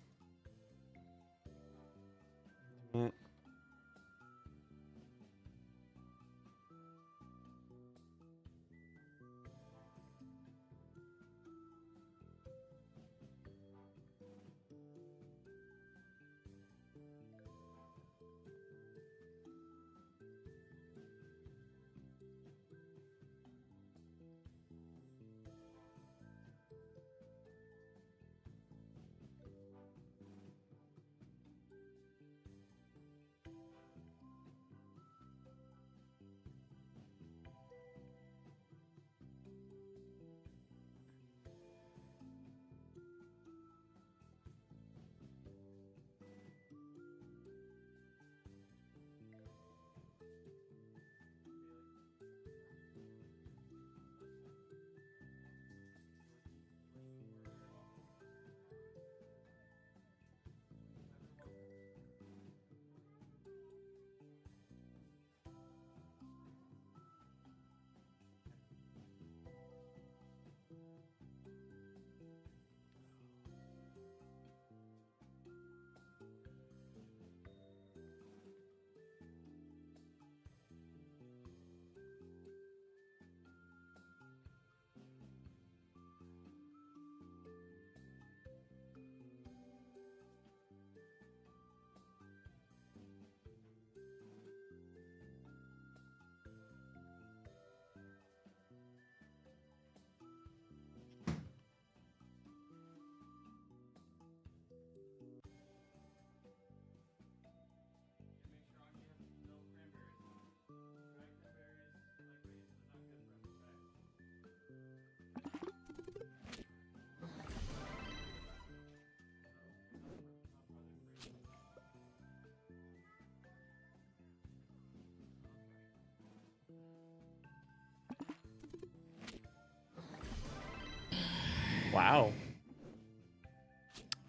Wow.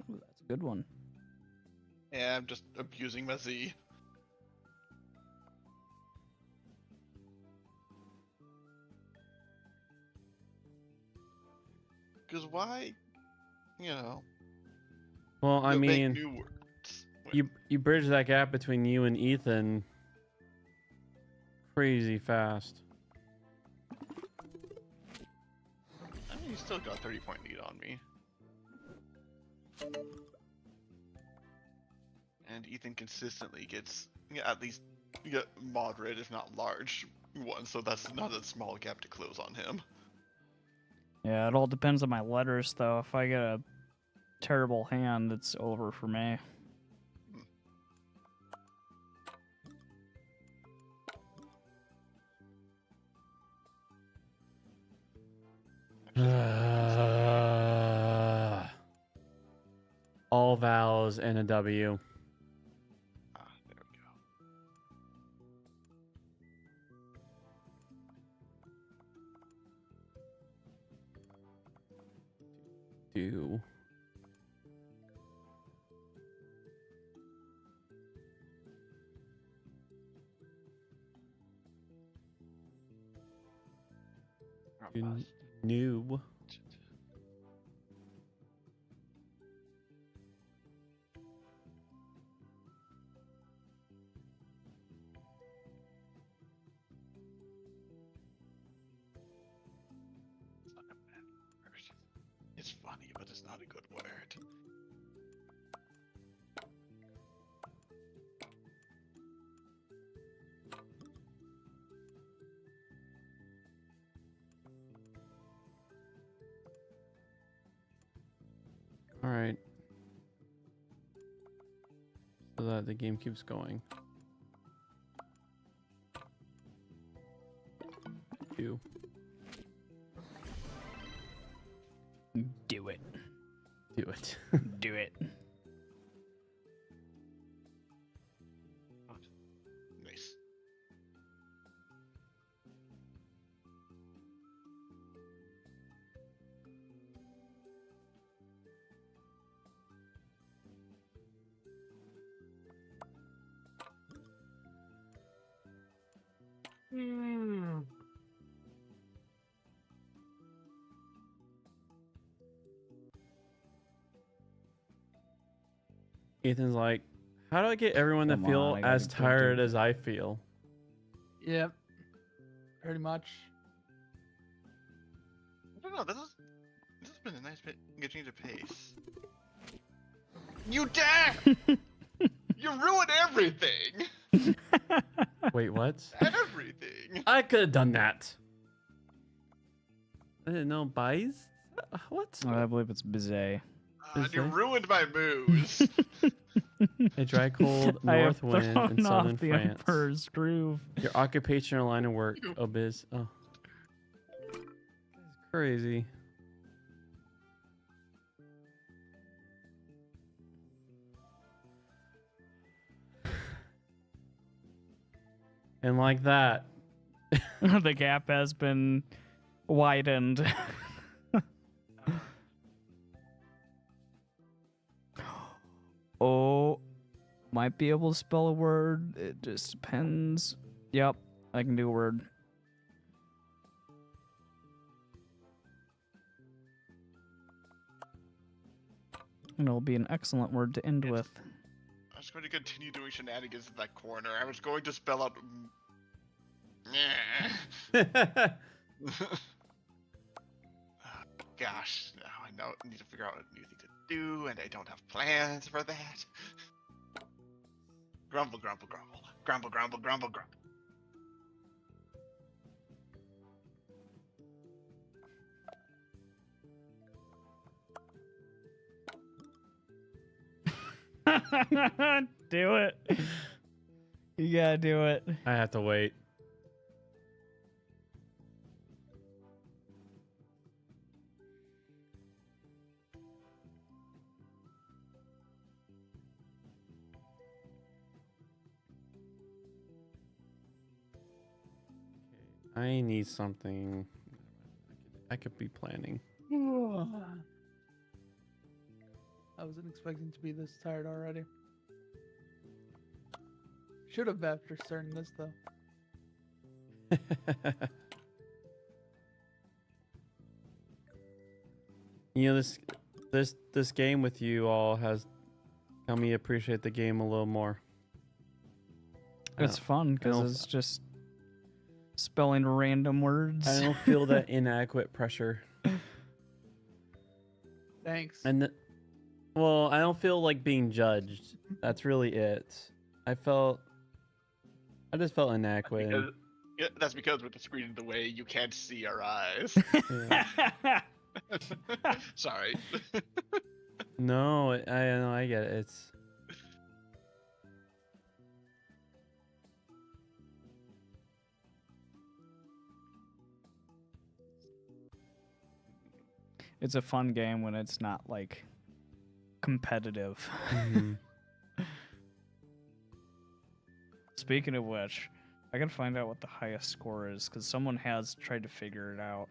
Ooh, that's a good one. Yeah, I'm just abusing my Z. Because why, you know, Well, I make mean, new words. you bridge that gap between you and Ethan crazy fast. I mean, you still got 30-point lead on me. And Ethan consistently gets at least moderate, if not large, ones, so that's not a small gap to close on him. Yeah, it all depends on my letters, though. If I get a terrible hand, it's over for me. All vowels and a W. Ah, there we go. Do. You noob. It's funny, but it's not a good word. All right. So that the game keeps going. You. Do it. Do it. Do it. Nice. Ethan's like, how do I get everyone to Come feel on, I gotta as go tired do- as I feel? Yep. Pretty much. I don't know. This has been a nice bit getting to pace. You dare! You ruined everything. Wait, what? Everything. I could have done that. I didn't know buys. What? I believe it's Bizet. You ruined my moves. A dry, cold I have north wind in thrown off southern the France. Emperor's Groove. Your occupation or line of work, Obiz. Oh, that's crazy. And like that. The gap has been widened. Oh, might be able to spell a word. It just depends. Yep, I can do a word. And it'll be an excellent word to end with. I was going to continue doing shenanigans in that corner. I was going to spell out. Gosh, now I need to figure out a new thing to do, and I don't have plans for that. Grumble, grumble, grumble. Grumble, grumble, grumble, grumble. Do it. You gotta do it. I have to wait. I need something. I could be planning. I wasn't expecting to be this tired already. Should have after starting this though. You know, this game with you all has helped me appreciate the game a little more. It's fun I don't- because it's just spelling random words. I don't feel that inadequate pressure. Thanks. And well, I don't feel like being judged. That's really it. I just felt inadequate. That's because with the screen in the way, you can't see our eyes. Sorry. No, I know, I get it. It's a fun game when it's not like competitive. Mhm. Speaking of which, I gotta find out what the highest score is because someone has tried to figure it out.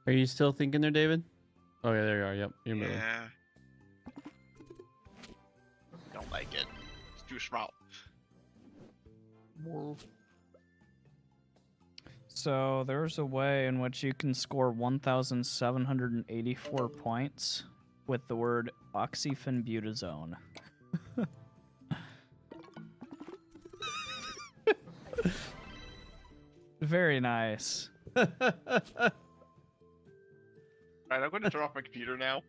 Are you still thinking there, David? Oh yeah, there you are. Yep, you're moving. Yeah. Don't like it. It's too small. So there's a way in which you can score 1,784 points with the word oxyphenbutazone. Very nice. Alright, I'm going to turn off my computer now.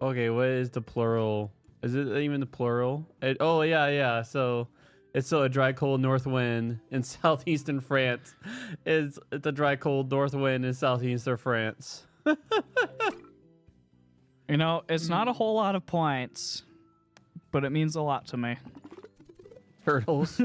Okay, what is the plural? Is it even the plural? Oh yeah. So it's a dry cold north wind in southeastern France. It's a dry cold north wind in southeastern France. You know, it's not a whole lot of points, but it means a lot to me. Turtles.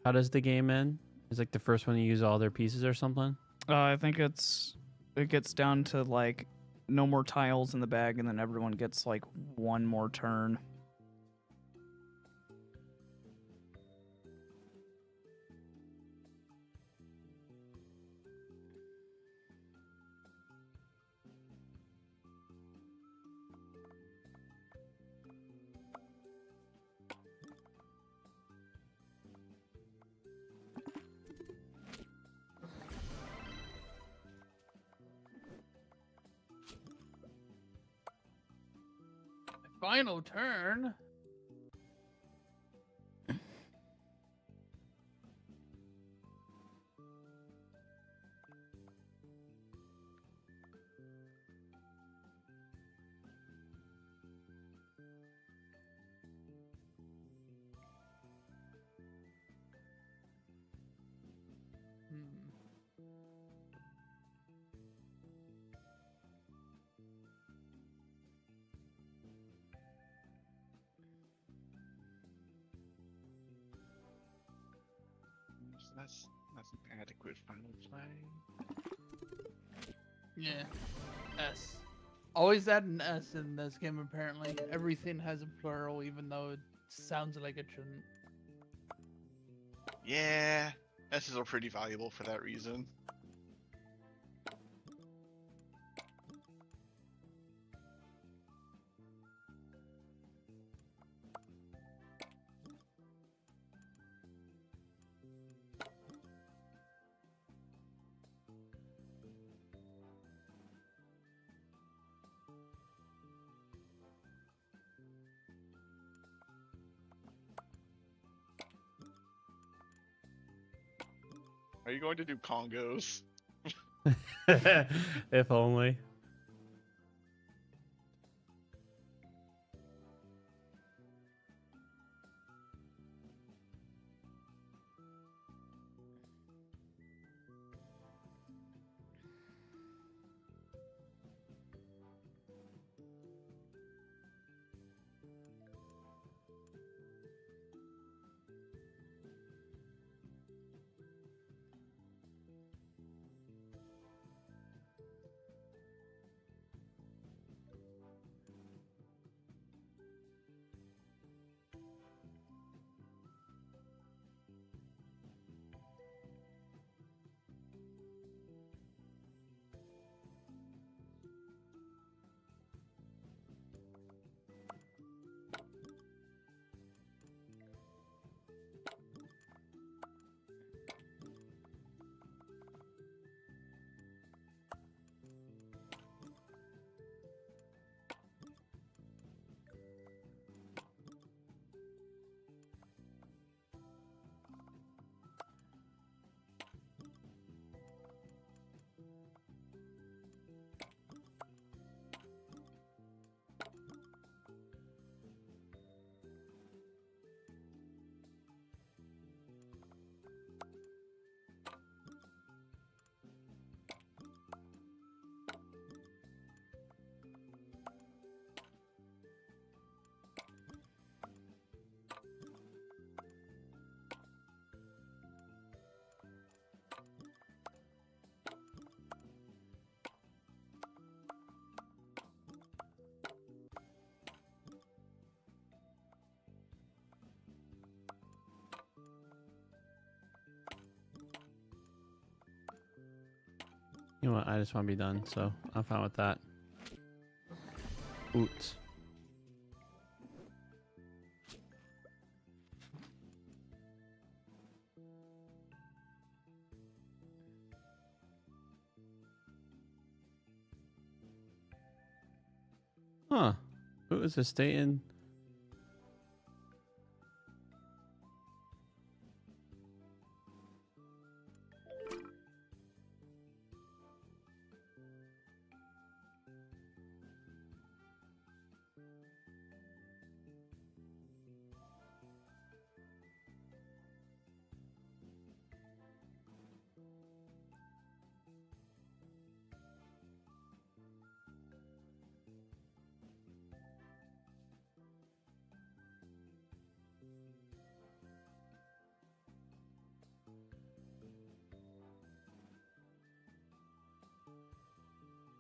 How does the game end? Is like the first one to use all their pieces or something? I think it gets down to like no more tiles in the bag, and then everyone gets like one more turn. Final turn. That's an adequate final play. Yeah. S. Always add an S in this game, apparently. Everything has a plural, even though it sounds like it shouldn't. Yeah, S's are pretty valuable for that reason. Are you going to do Congos? If only. You know what? I just want to be done, so I'm fine with that. Oot. Huh. Who is this state in?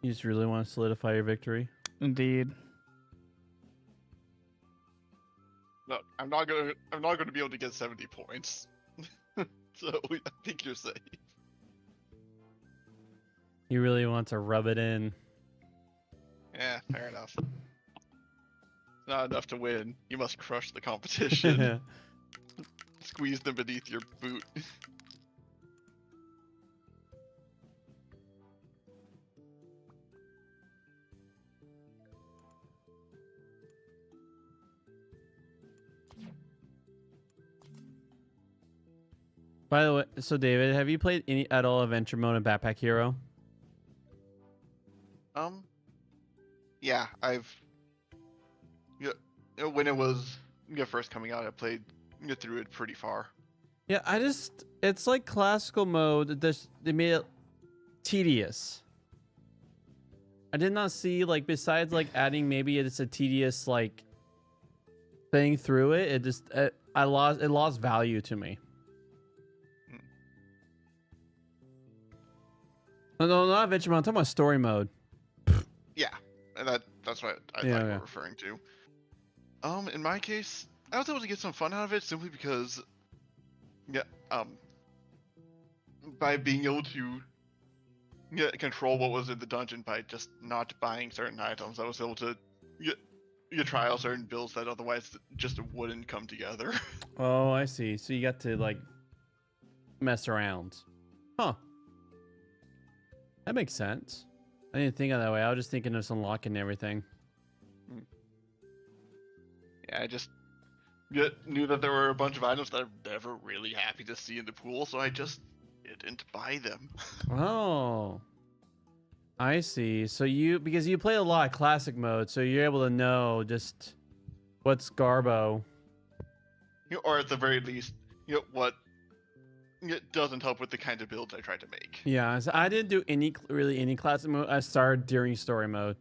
You just really want to solidify your victory? Indeed. No, I'm not gonna be able to get 70 points. So I think you're safe. You really want to rub it in. Yeah, fair enough. Not enough to win. You must crush the competition. Squeeze them beneath your boot. By the way, so David, have you played any at all Adventure Mode in Backpack Hero? Yeah, when it was first coming out, I played through it pretty far. Yeah, it's like classical mode. They made it tedious. I did not see, like, besides like adding maybe it's a tedious like thing through it. It lost value to me. No, not adventure mode. I'm talking about story mode. Yeah, and that's what I thought you were referring to. In my case, I was able to get some fun out of it simply because, by being able to control what was in the dungeon by just not buying certain items, I was able to try out certain builds that otherwise just wouldn't come together. Oh, I see. So you got to like mess around. Huh. That makes sense. I didn't think of it that way. I was just thinking of just unlocking everything. Yeah, I just knew that there were a bunch of items that I'm never really happy to see in the pool, so I just didn't buy them. Oh. I see. So because you play a lot of classic mode, so you're able to know just what's Garbo. Or at the very least, what doesn't help with the kind of builds I tried to make. Yeah, so I didn't do any classic mode. I started during story mode.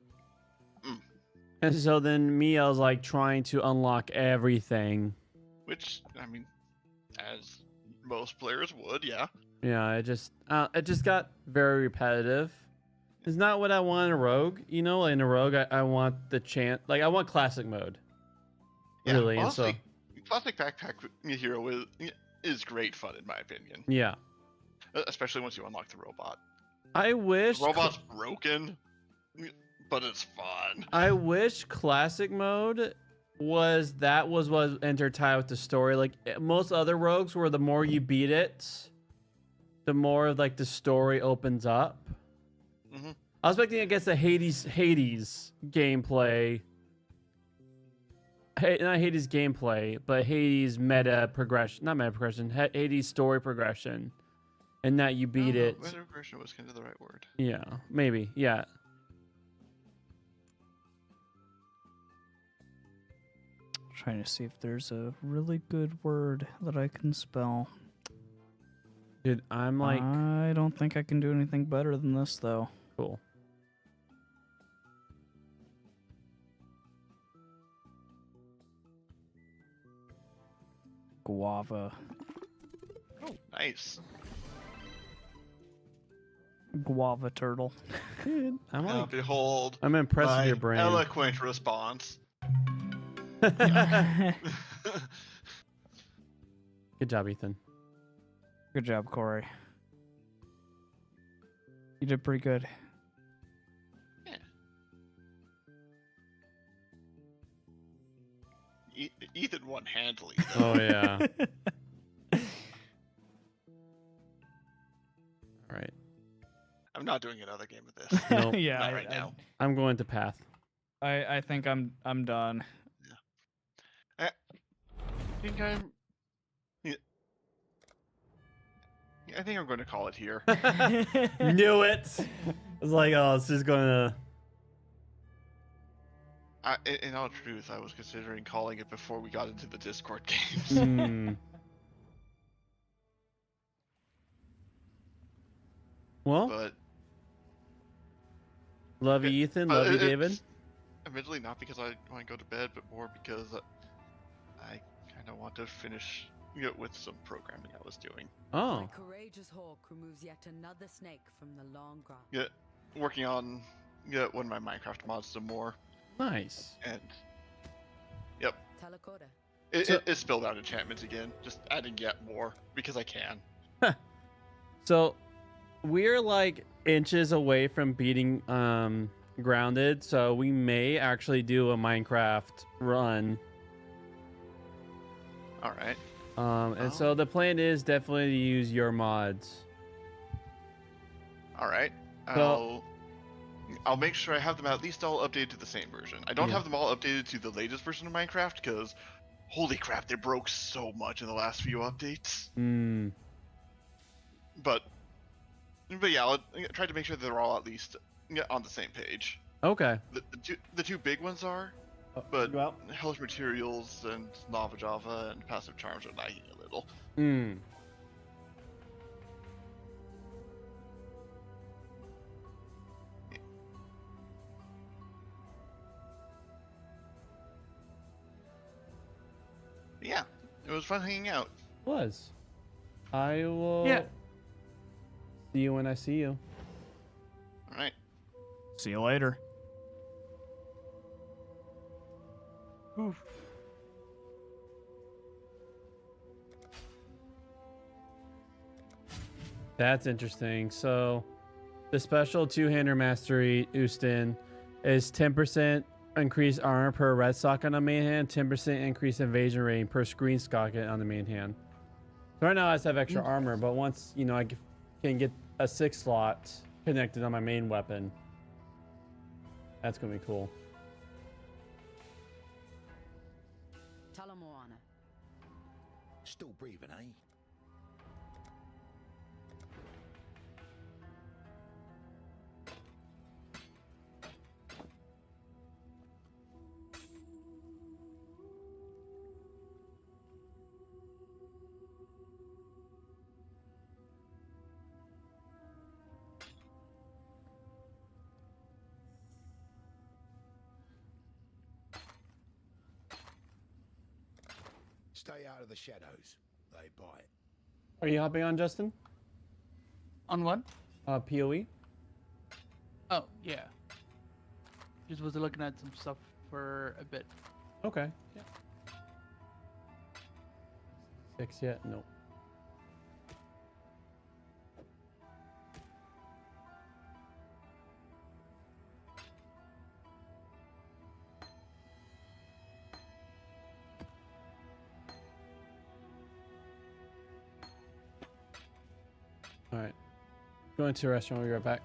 And so then I was like trying to unlock everything. Which, I mean, as most players would, yeah. Yeah, it just got very repetitive. It's not what I want in a rogue. In a rogue, I want the chance. Like, I want classic mode. Yeah, really, honestly, and so classic Backpack Hero is great fun in my opinion. Yeah. Especially once you unlock the robot. I wish the robot's broken, but it's fun. I wish classic mode was what intertied with the story. Like most other rogues, where the more you beat it, the more like the story opens up. I was expecting, I guess, the Hades gameplay. Not Hades gameplay, but Hades meta progression. Not meta progression. Hades story progression. And that you beat it. Meta progression was kind of the right word. Yeah, maybe. Yeah. Trying to see if there's a really good word that I can spell. Dude, I'm like... I don't think I can do anything better than this, though. Cool. Guava. Oh, nice. Guava turtle. Dude, I'm like... behold. I'm impressed my with your brain. Eloquent response. Good job, Ethan. Good job, Corey. You did pretty good. Ethan won handily. Oh yeah. All right. I'm not doing another game of this. Nope. Yeah, Not right now. I'm going to path. I think I'm done. I think I'm. Yeah. I think I'm going to call it here. Knew it. I was like, oh, it's just gonna. In all truth, I was considering calling it before we got into the Discord games. Hmm. Well, But love you, Ethan. Love you, David. Admittedly, not because I want to go to bed, but more because I kind of want to finish with some programming I was doing. Oh. Courageous hawk removes yet another snake from the long grass. Yeah, working on one of my Minecraft mods some more. Nice. And yep, Talakoda. it spilled out enchantments again, just adding yet more because I can. So we're like inches away from beating Grounded, so we may actually do a Minecraft run. All right. And so the plan is definitely to use your mods. All right. So- I'll make sure I have them at least all updated to the same version. I don't Yeah. have them all updated to the latest version of Minecraft because, holy crap, they broke so much in the last few updates. Hmm. But yeah, I'll try to make sure they're all at least on the same page. Okay. The two big ones are, but Hellish Materials and Nova Java and Passive Charms are lagging a little. Hmm. Yeah, it was fun hanging out. Was. I will. Yeah. See you when I see you. All right. See you later. Oof. That's interesting. So, the special two-hander mastery Ustin is 10% increased armor per red socket on the main hand, 10% increased invasion rating per screen socket on the main hand. So right now I just have extra armor, but once I can get a 6 slot connected on my main weapon, that's gonna be cool. Talamoana. Still breathing, eh? Stay out of the shadows. They bite. Are you hopping on, Justin? On what? PoE? Oh, yeah. Just was looking at some stuff for a bit. Okay. Yeah. 6 yet? Nope. All right. Going to a restaurant. We'll be right back.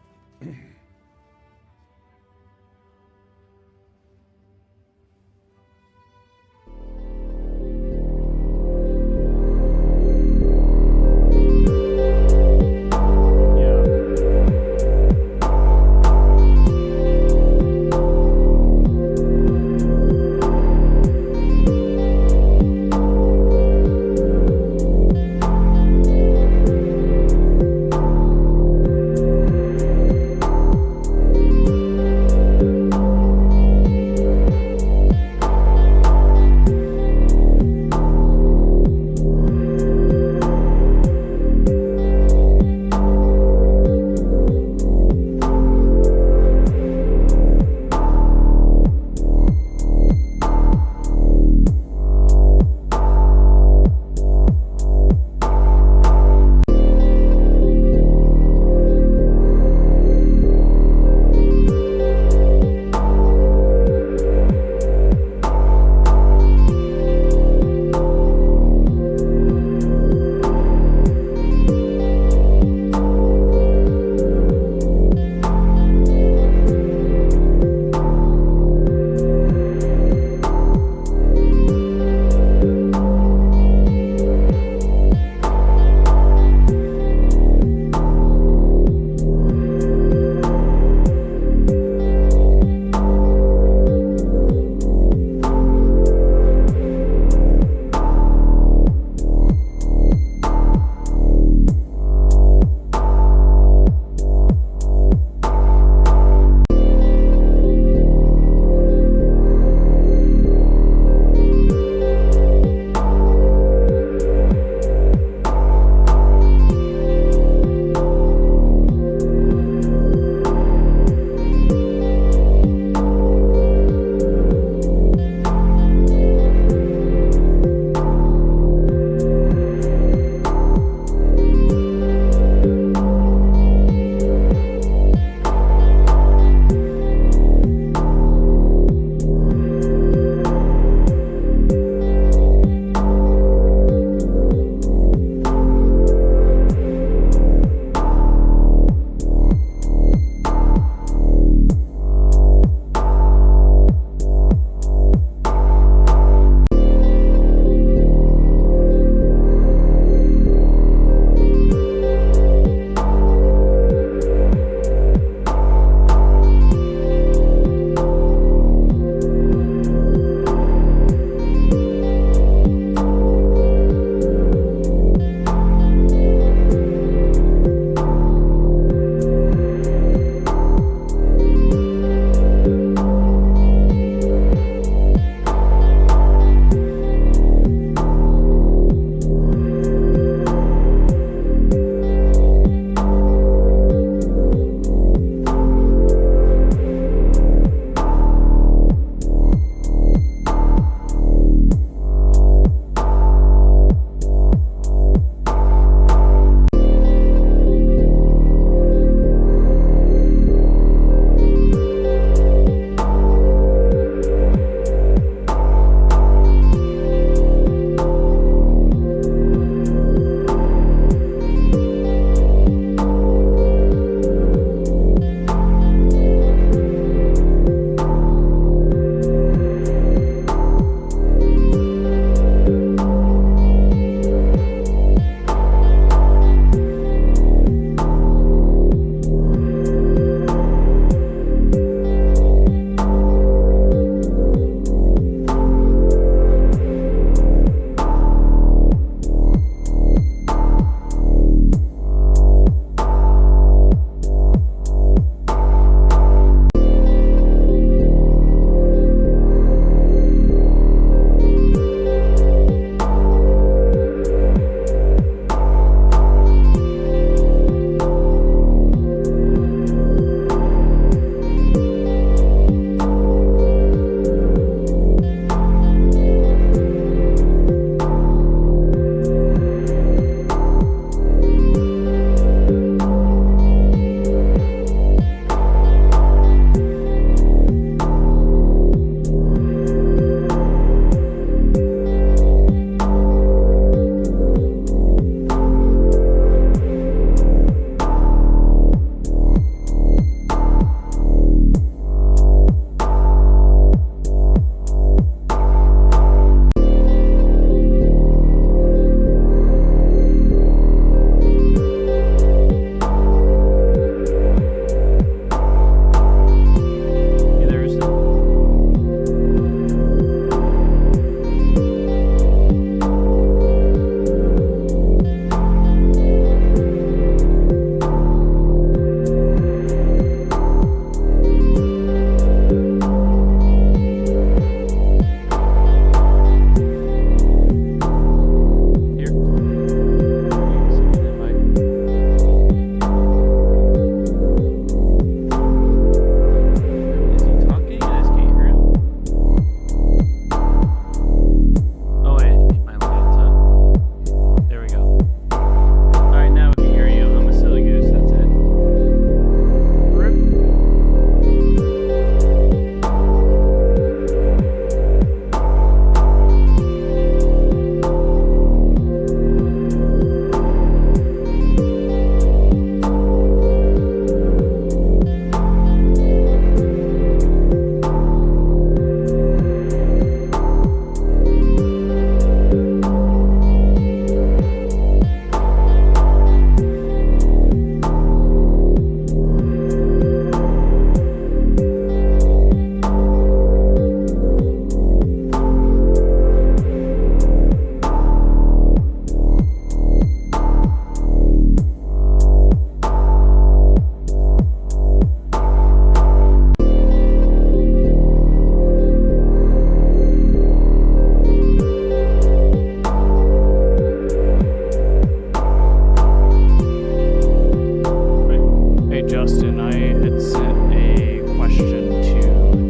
had sent a question to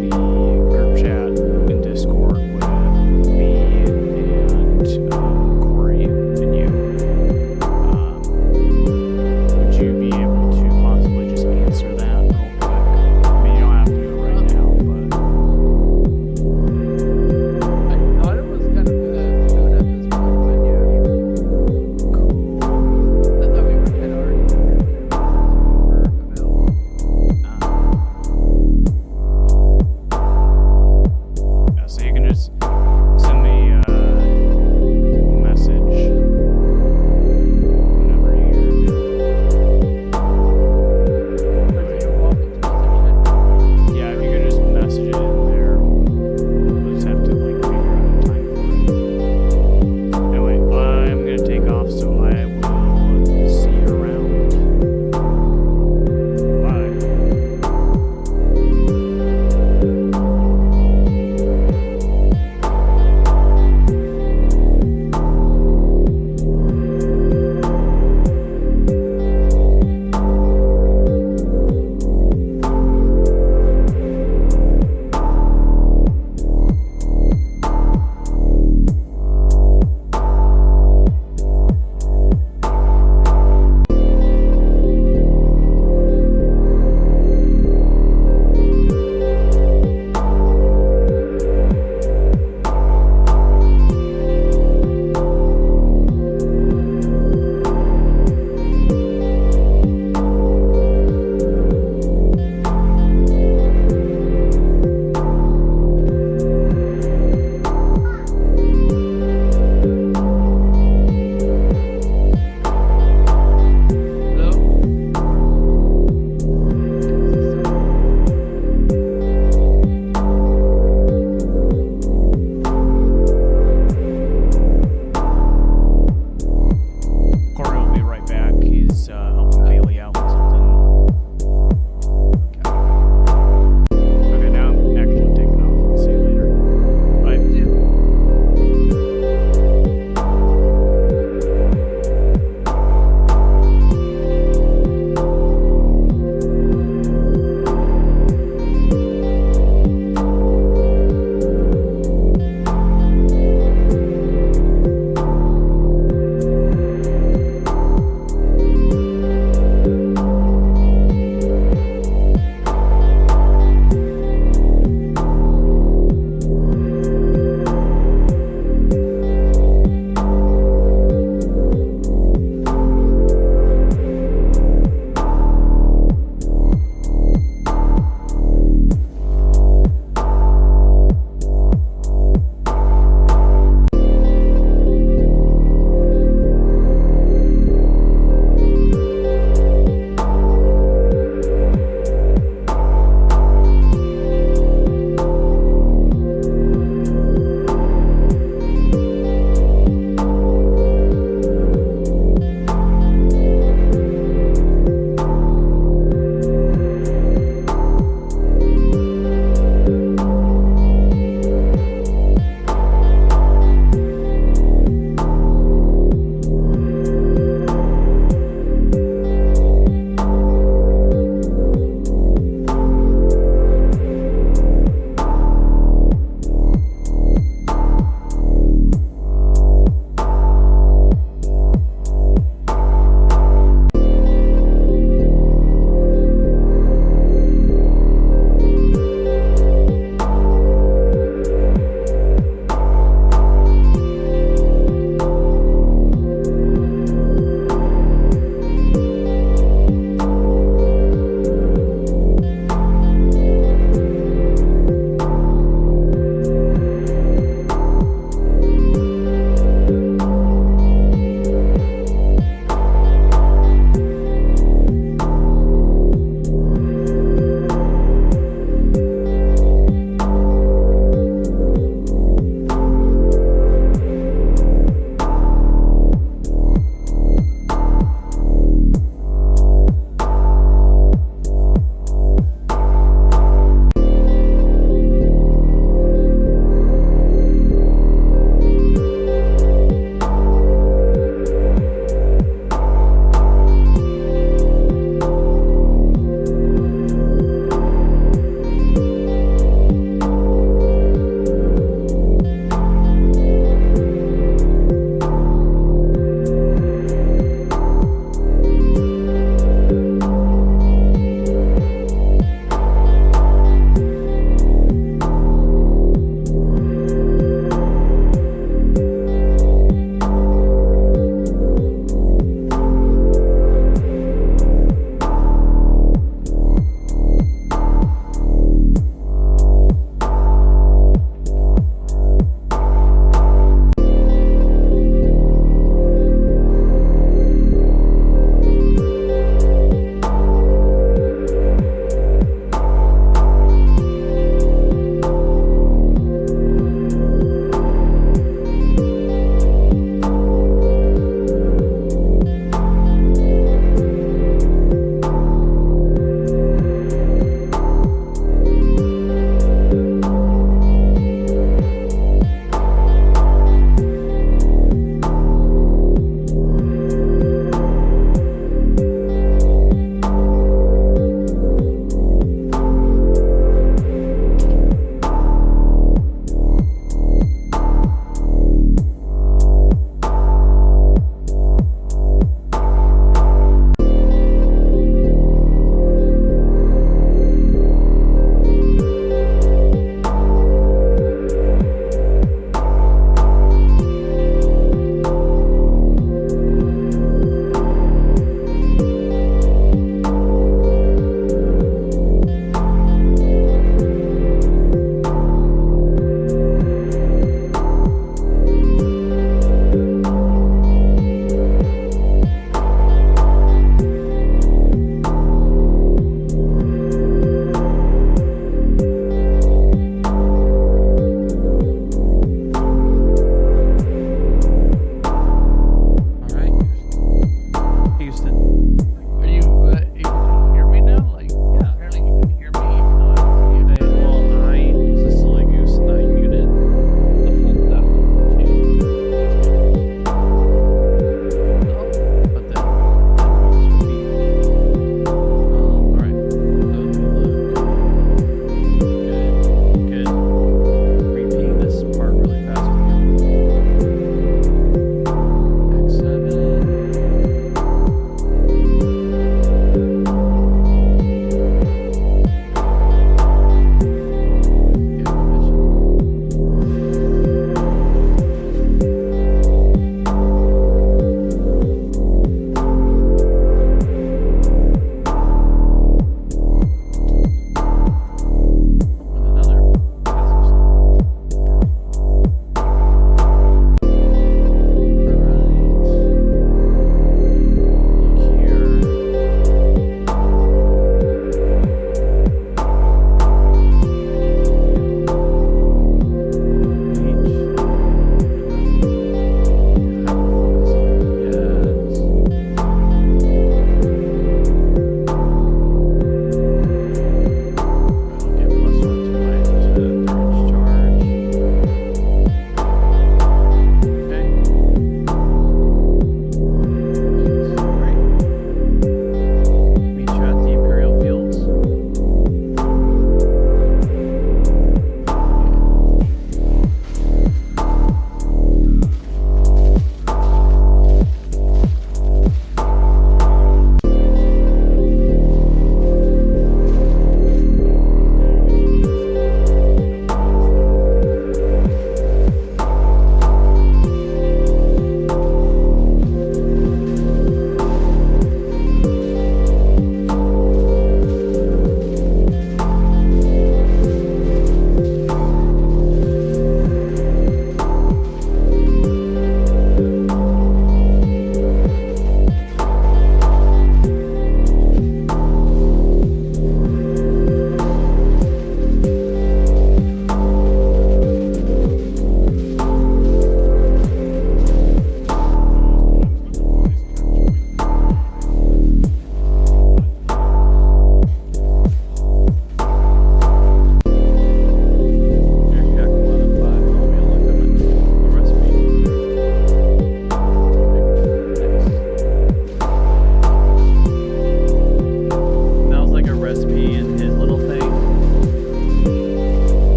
the group chat in Discord with me and Corey and you. Would you be able to possibly just answer that real quick? I mean, you don't have to do it right now, but I thought it was kind of soon at this point, but yeah, sure. I thought we were kind of already available.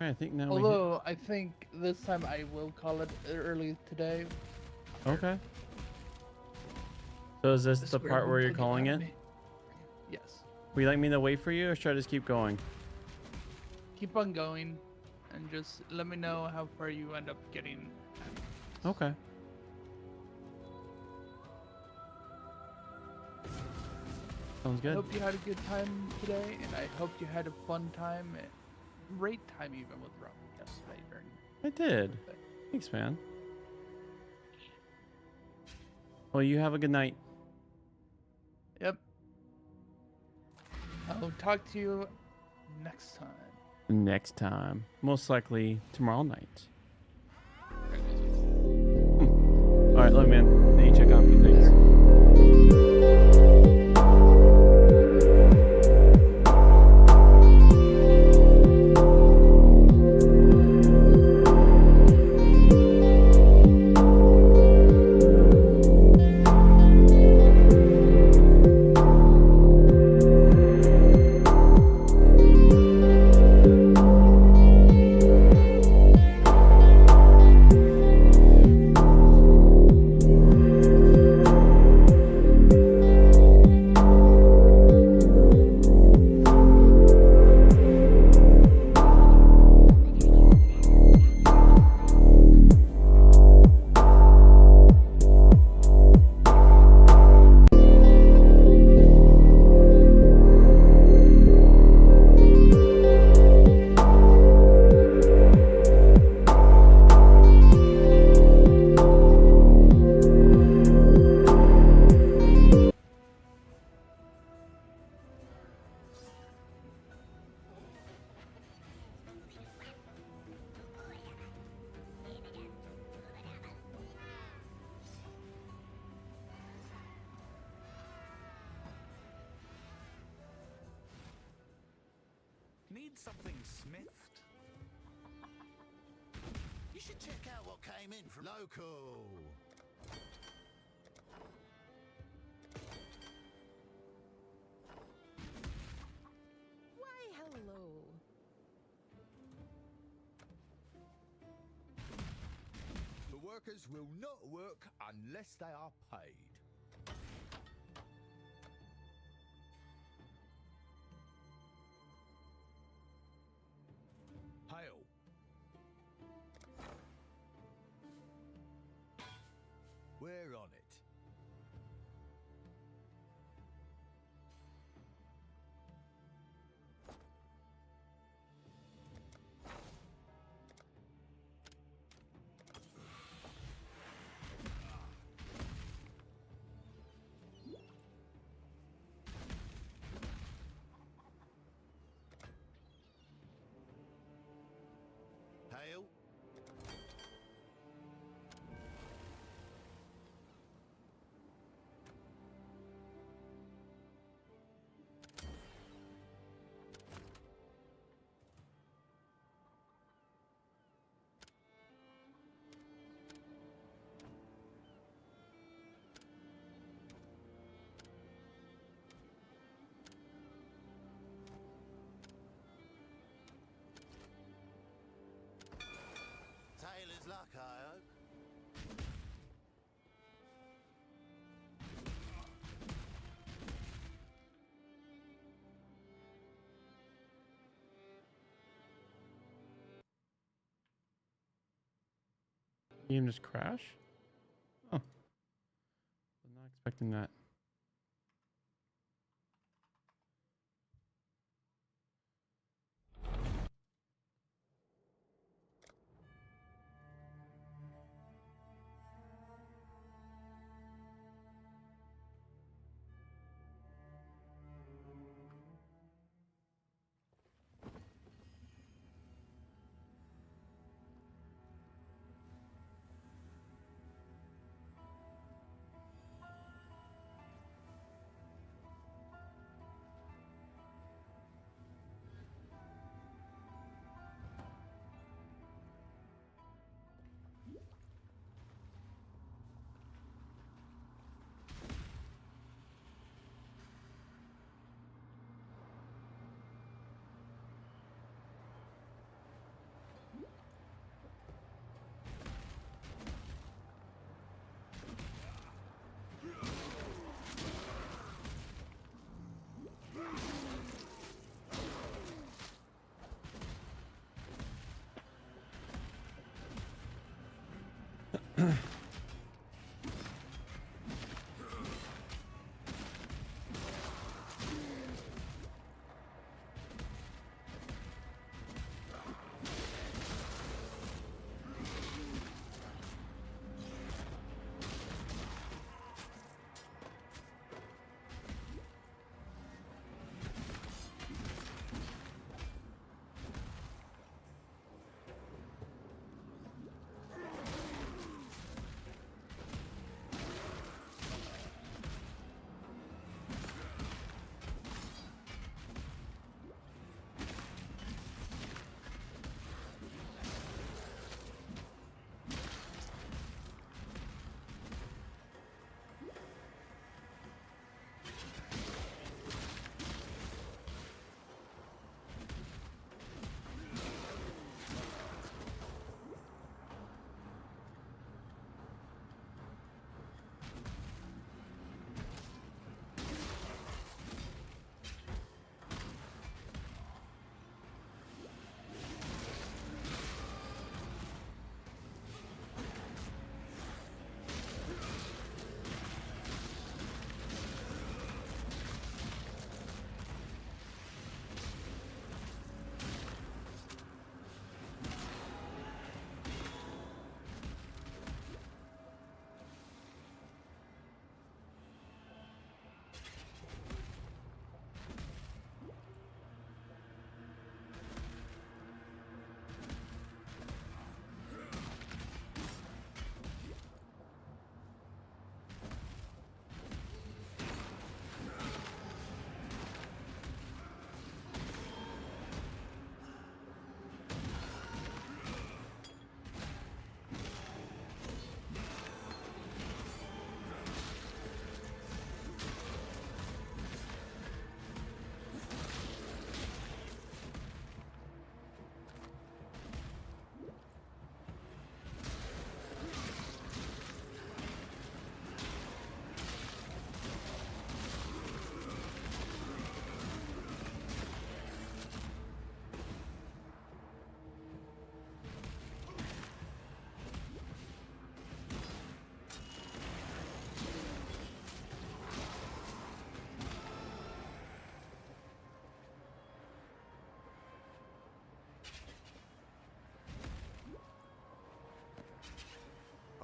I think now Although I think this time I will call it early today. Okay. So is this the Square part where won't you're take calling out of it? me. Yes. Would you like me to wait for you, or should I just keep going? Keep on going, and just let me know how far you end up getting. Okay. Sounds I good. hope you had a good time today, and I hope you had a fun time, great time even with Rob yesterday during. I did. Thanks, man. Well, you have a good night. Yep. I'll talk to you next time. Next time. Most likely tomorrow night. Alright, look, man. I need to check on a few things. Need something smithed? You should check out what came in from local. Why, hello. The workers will not work unless they are paid. Hail. We're on it. Hail. Tailor's luck, I hope. Game just crash? Oh. I'm not expecting that.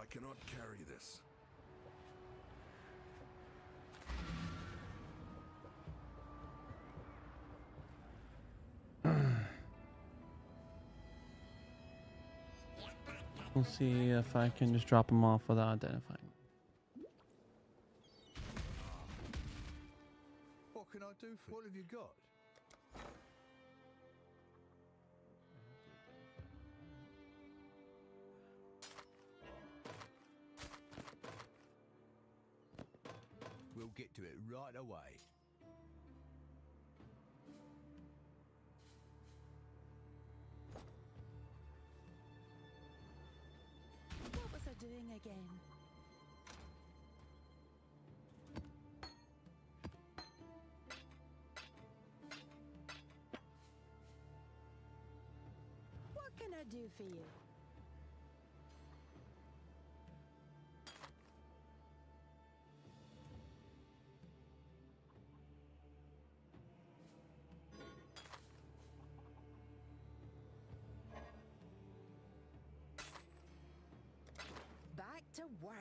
I cannot carry this. We'll see if I can just drop them off without identifying. What can I do for you? What have you got? We'll get to it right away. What was I doing again? What can I do for you? Back to work.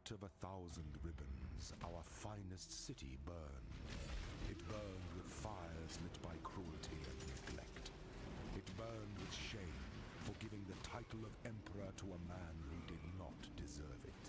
light of 1,000 ribbons, our finest city burned. It burned with fires lit by cruelty and neglect. It burned with shame for giving the title of emperor to a man who did not deserve it.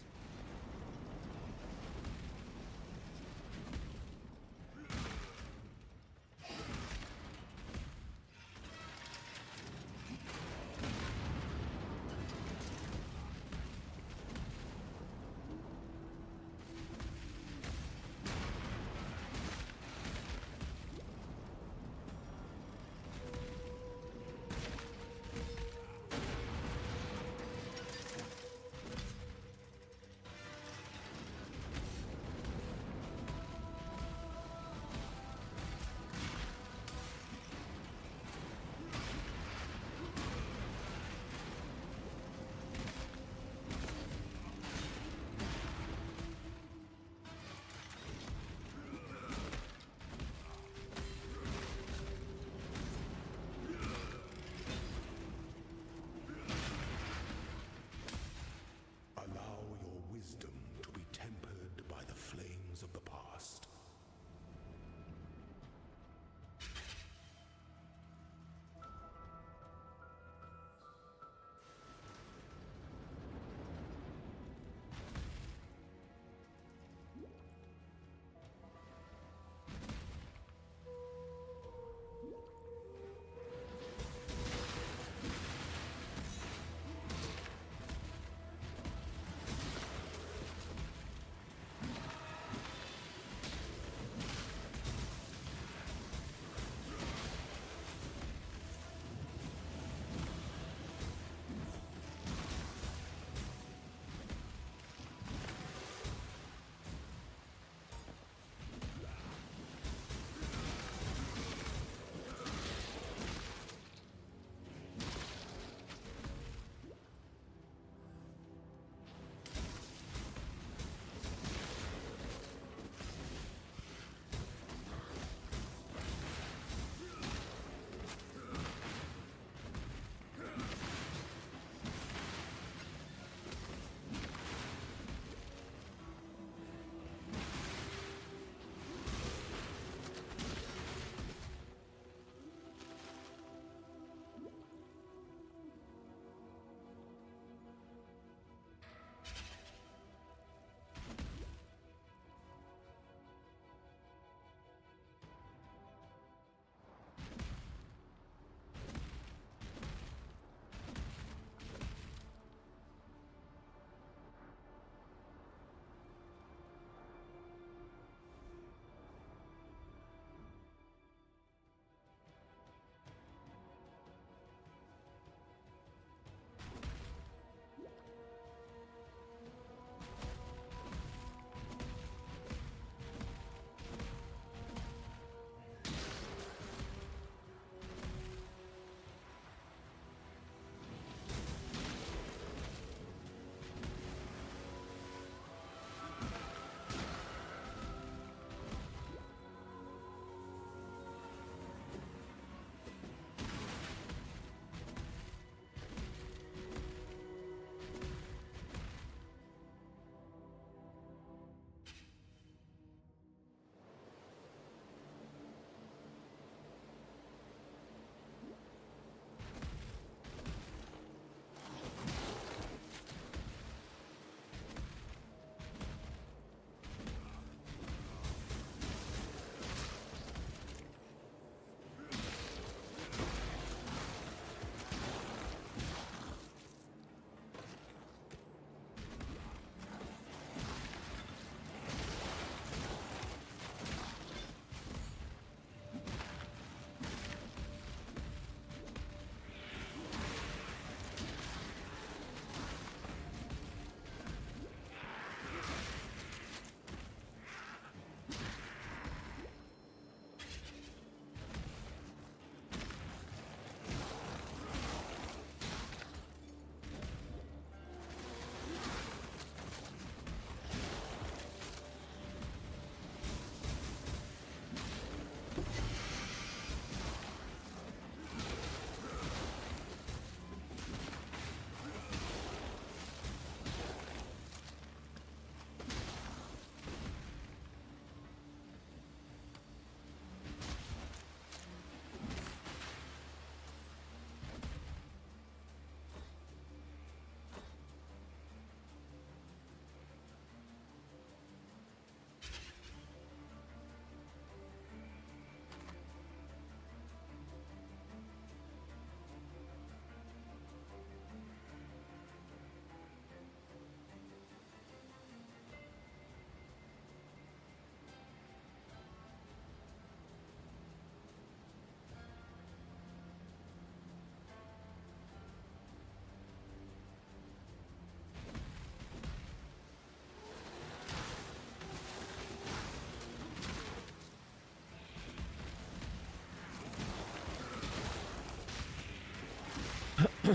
I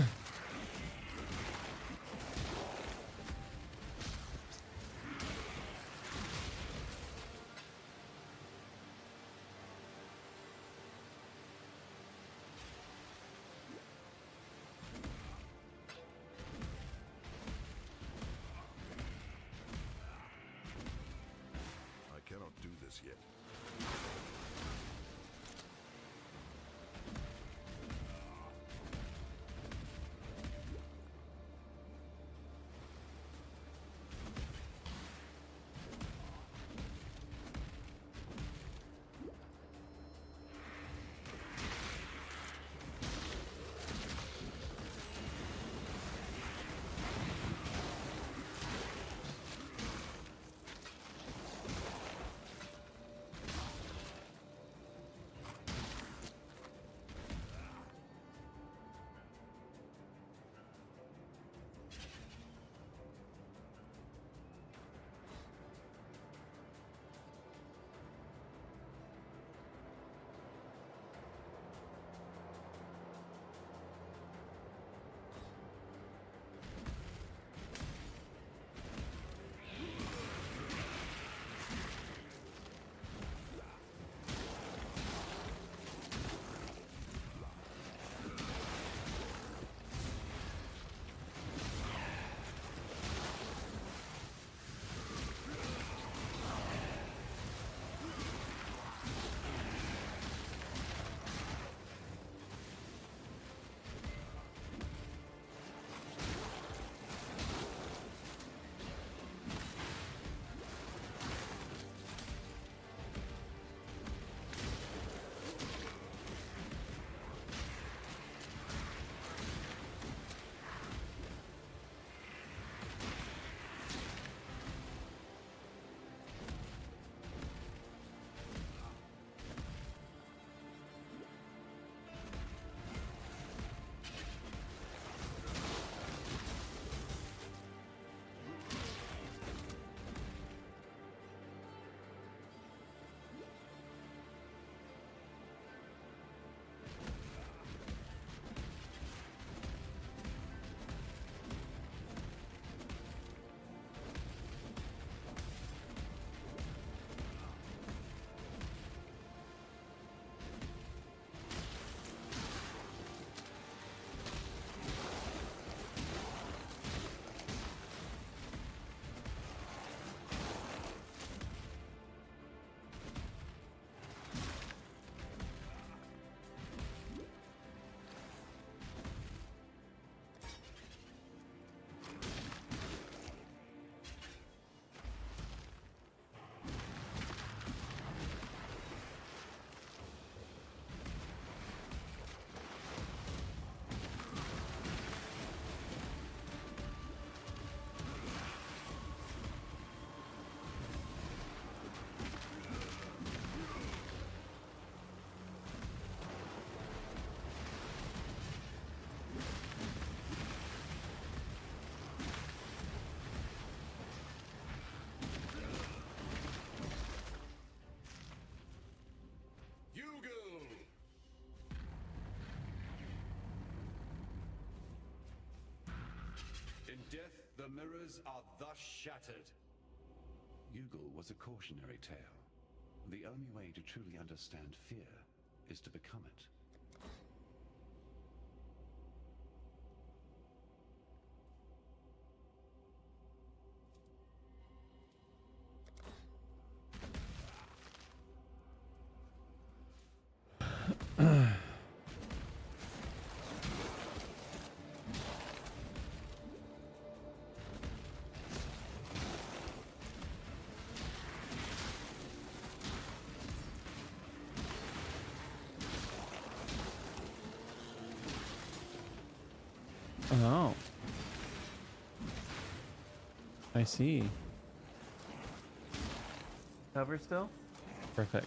cannot do this yet. In death, the mirrors are thus shattered. Yugal was a cautionary tale. The only way to truly understand fear is to become it. Oh. I see. Cover still? Perfect.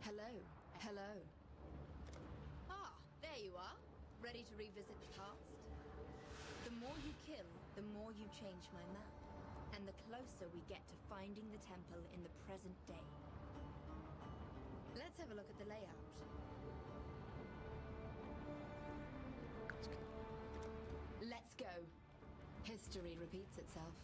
Hello. Hello. Ah, there you are. Ready to revisit the past? The more you kill, the more you change my map. And the closer we get to finding the temple in the present day. Let's have a look at the layout. Let's go. History repeats itself.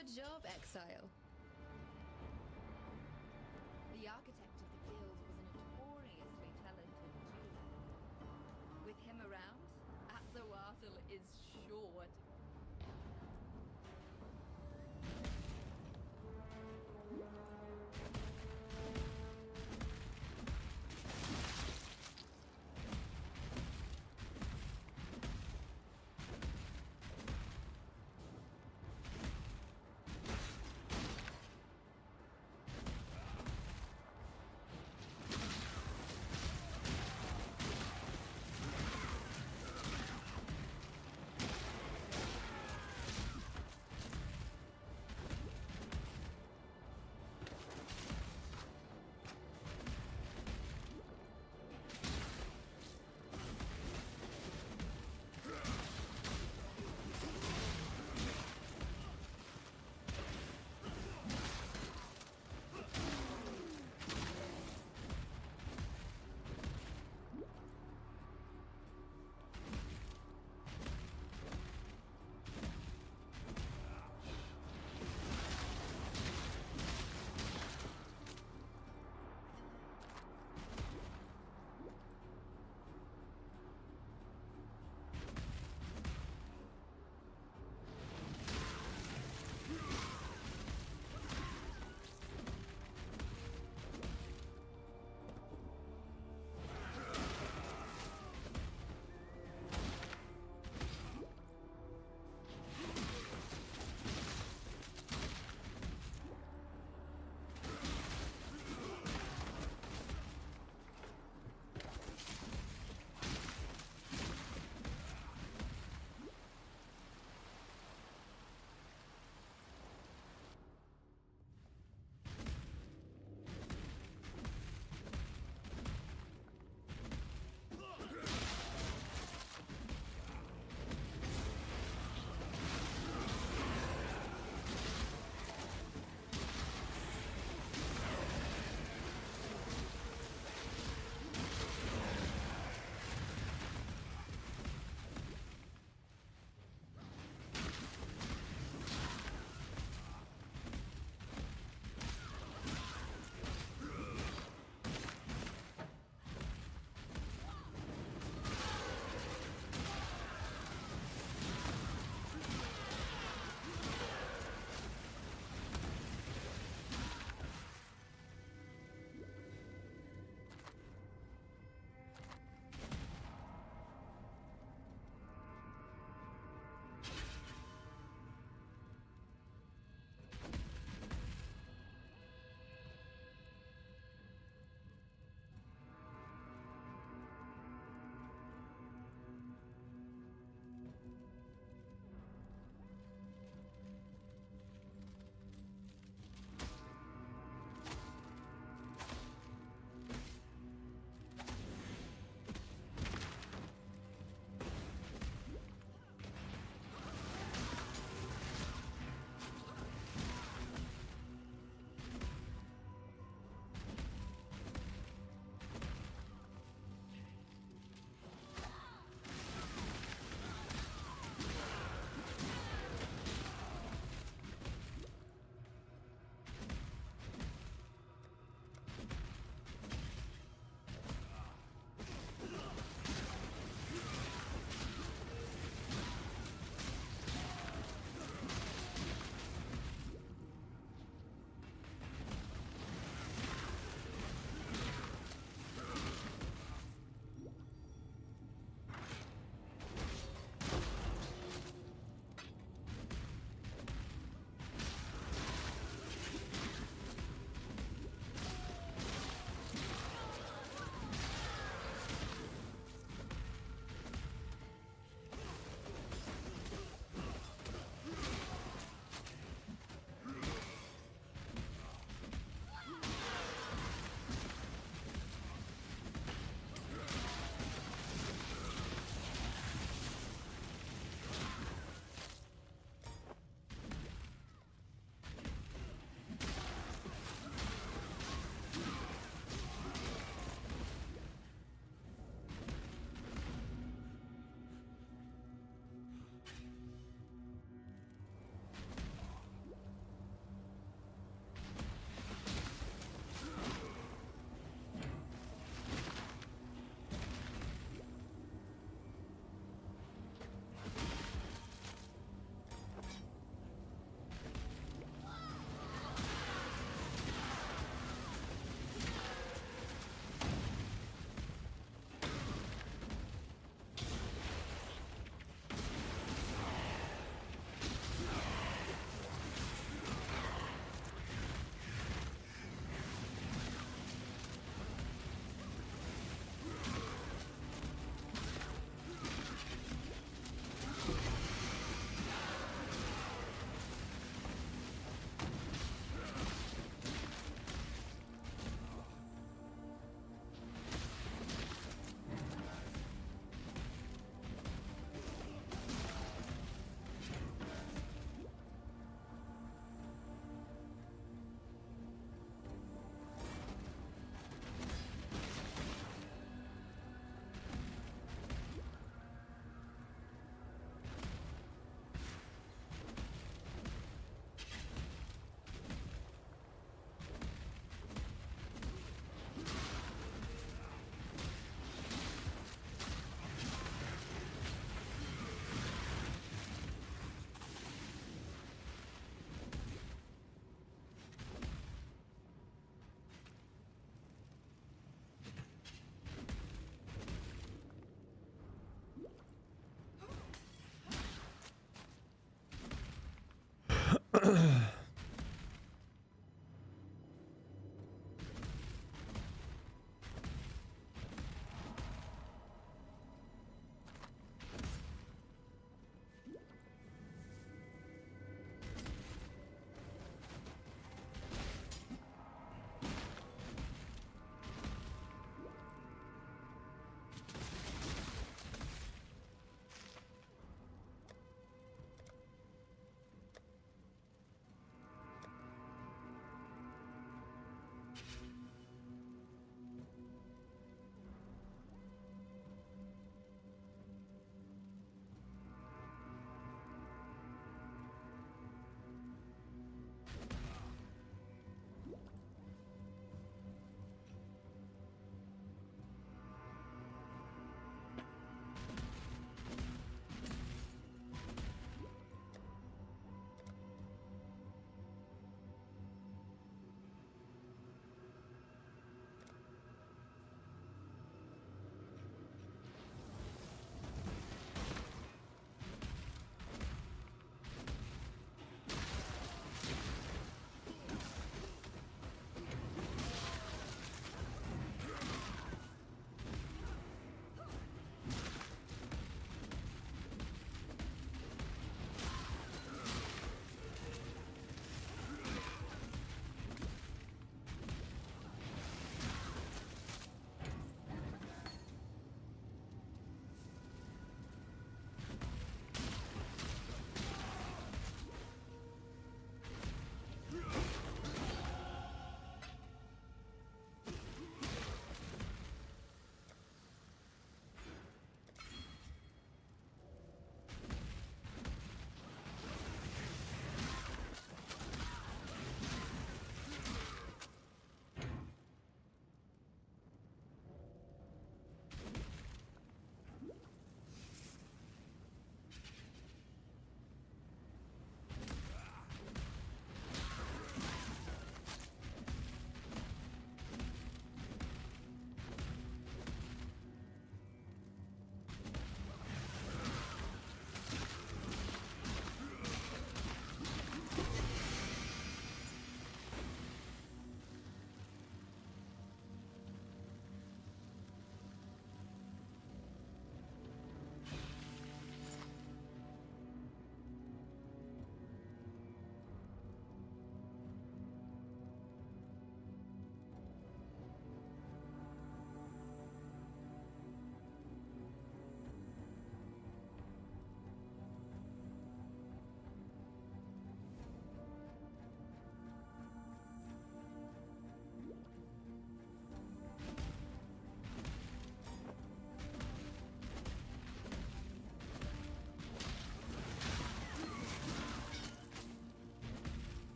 Good job, Exile. The architect of the guild was a notoriously talented jeweler. With him around, Azawatl is sure to...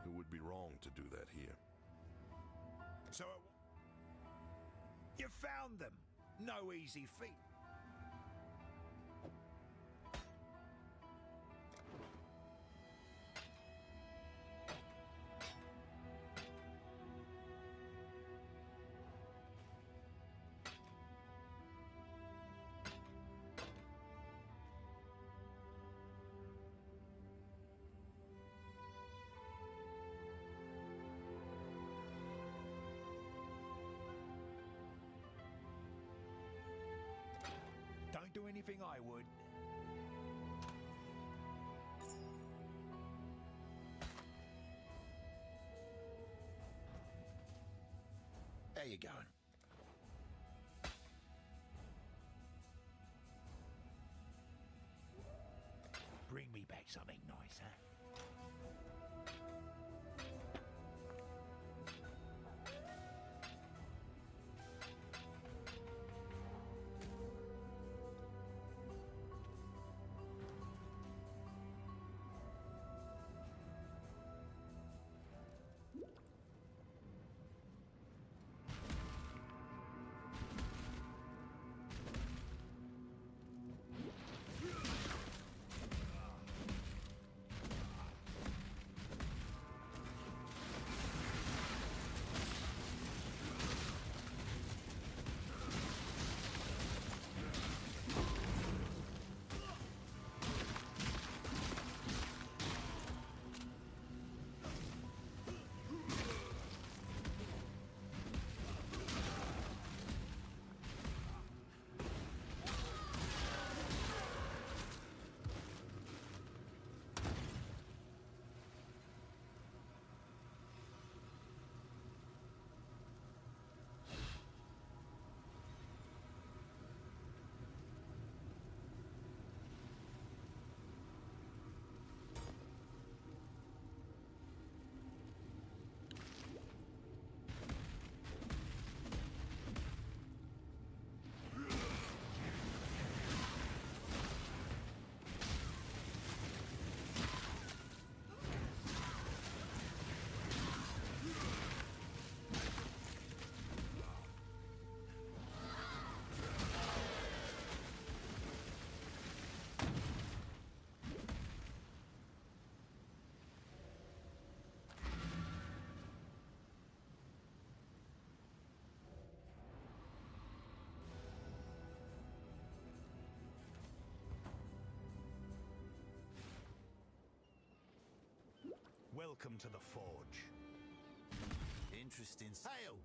It would be wrong to do that here. So you found them. No easy feat. Don't do anything I would. There you go. Bring me back something nice, huh? Welcome to the Forge. Interesting. Hail!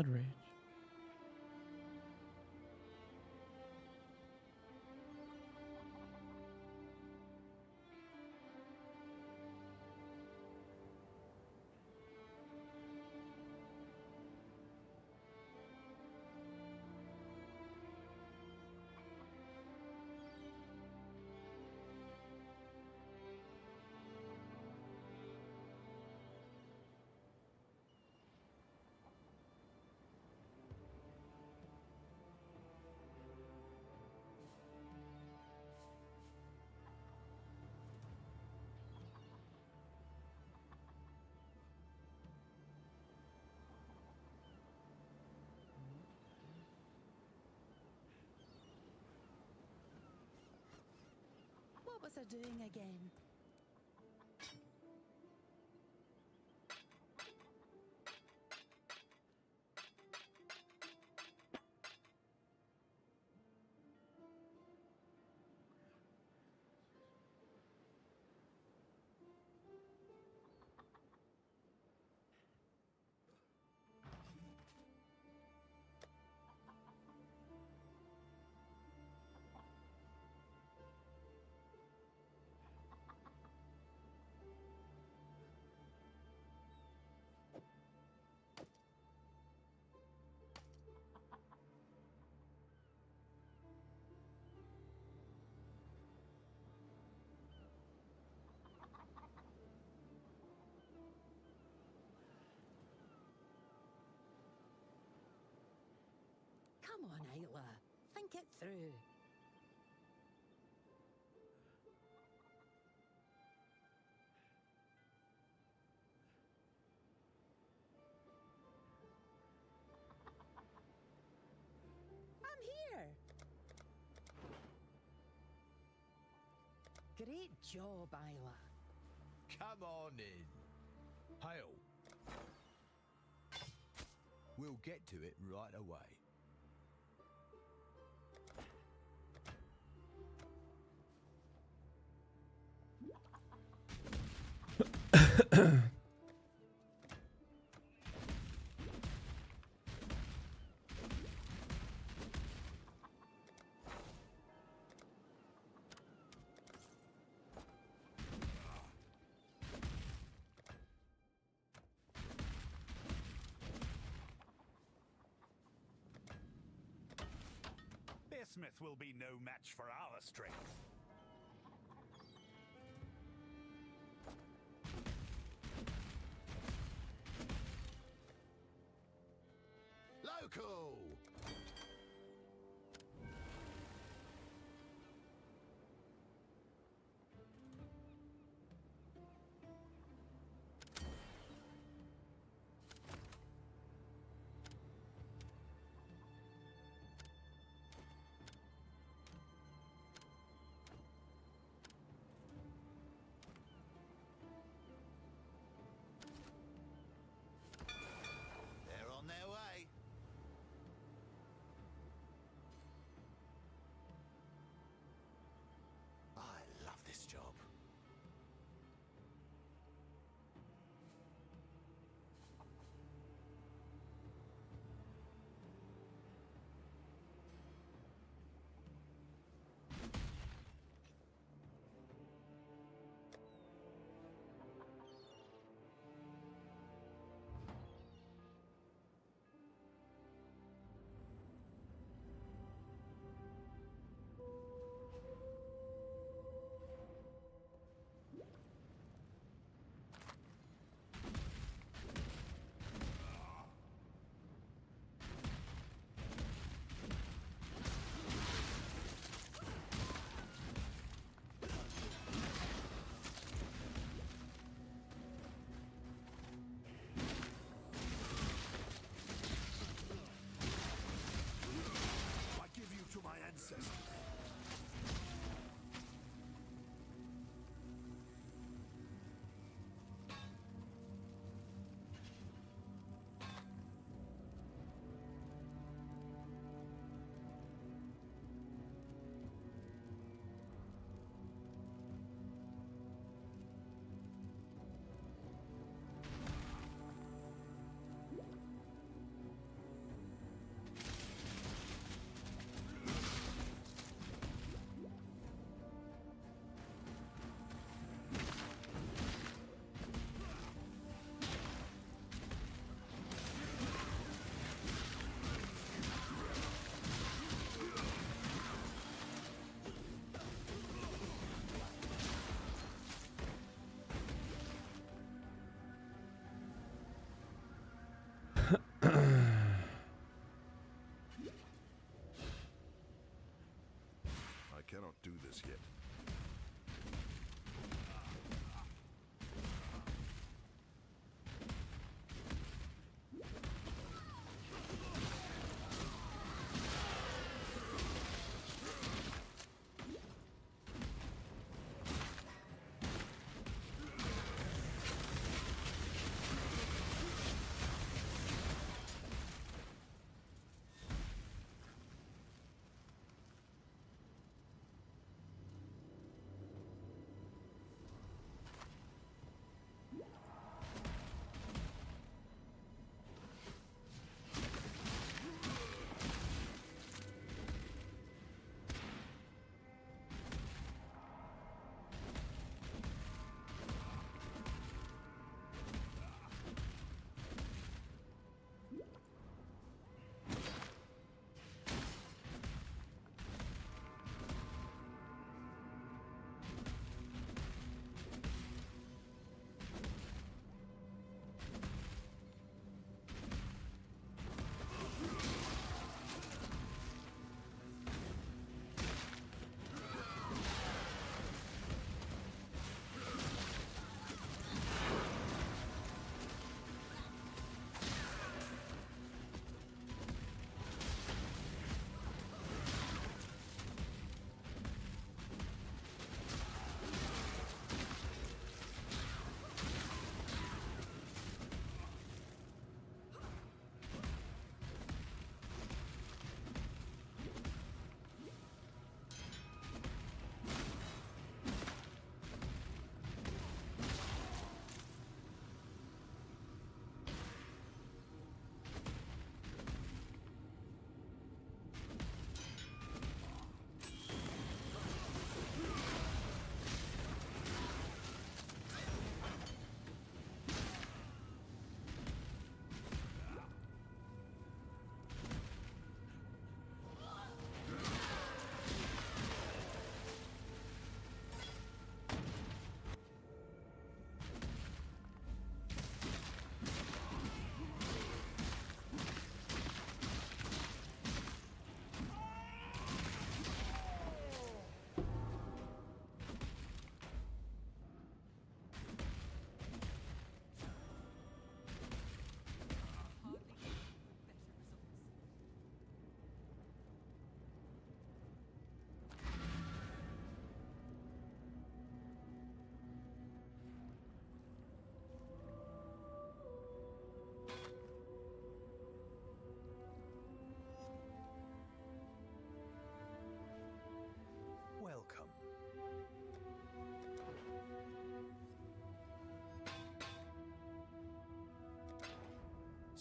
Blood Rage. What was I doing again? Come on, Ayla. Think it through. I'm here. Great job, Ayla. Come on in. Hail. We'll get to it right away. Bearsmith will be no match for our strength. Local! They're on their way.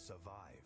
survive.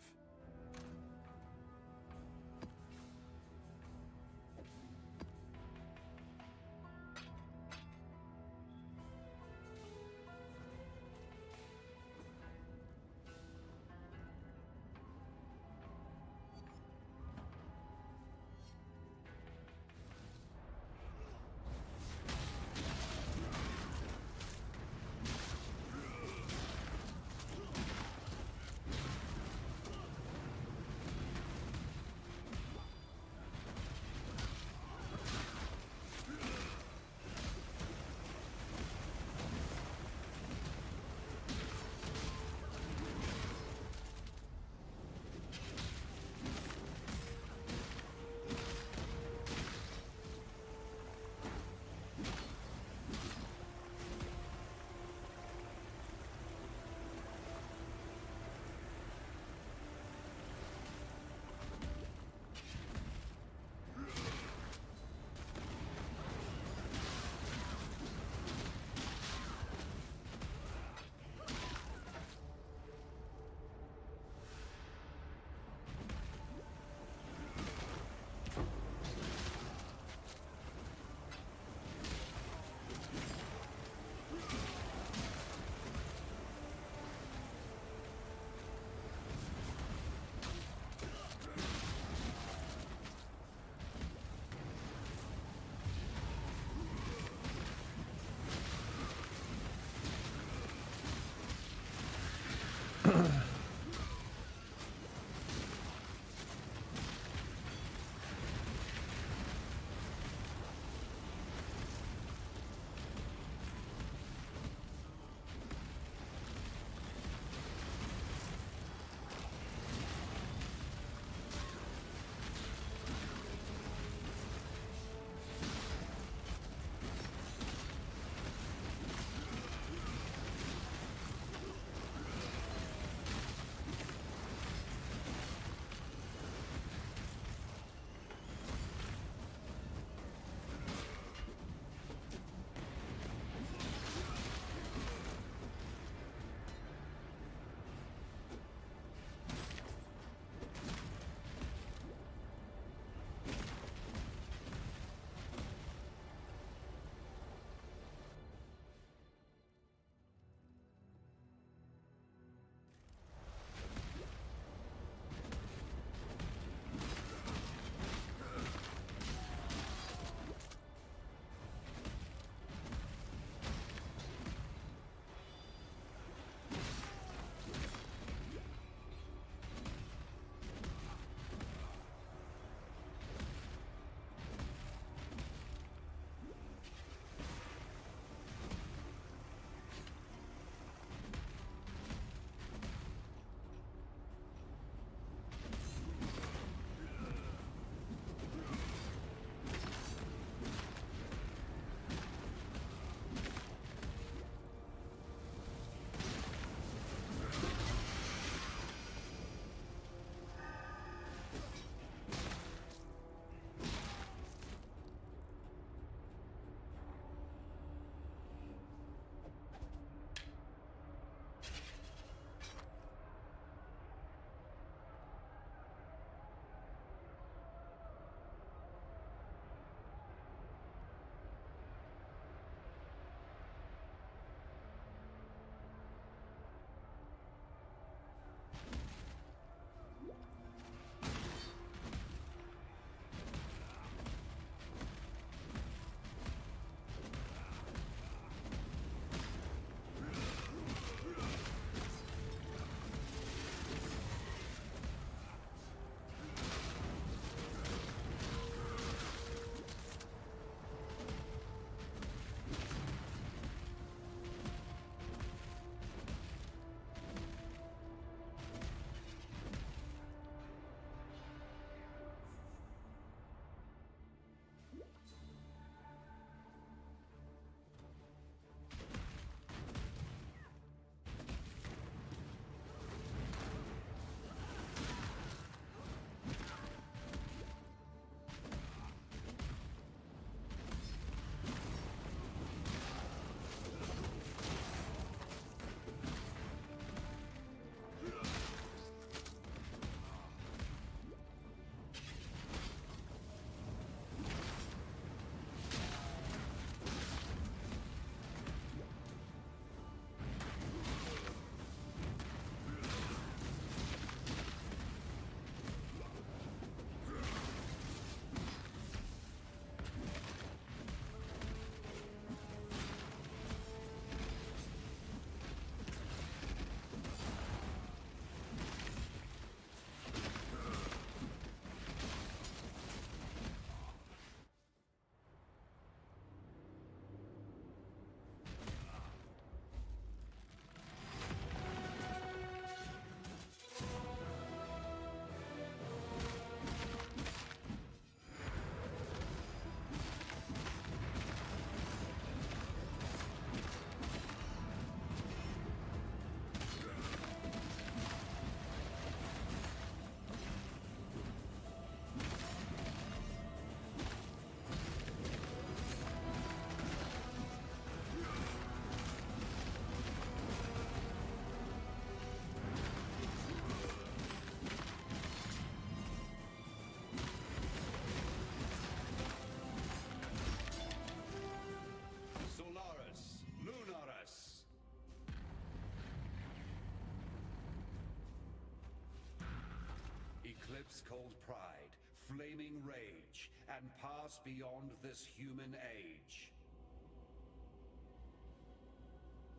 eclipse called pride, flaming rage, and pass beyond this human age.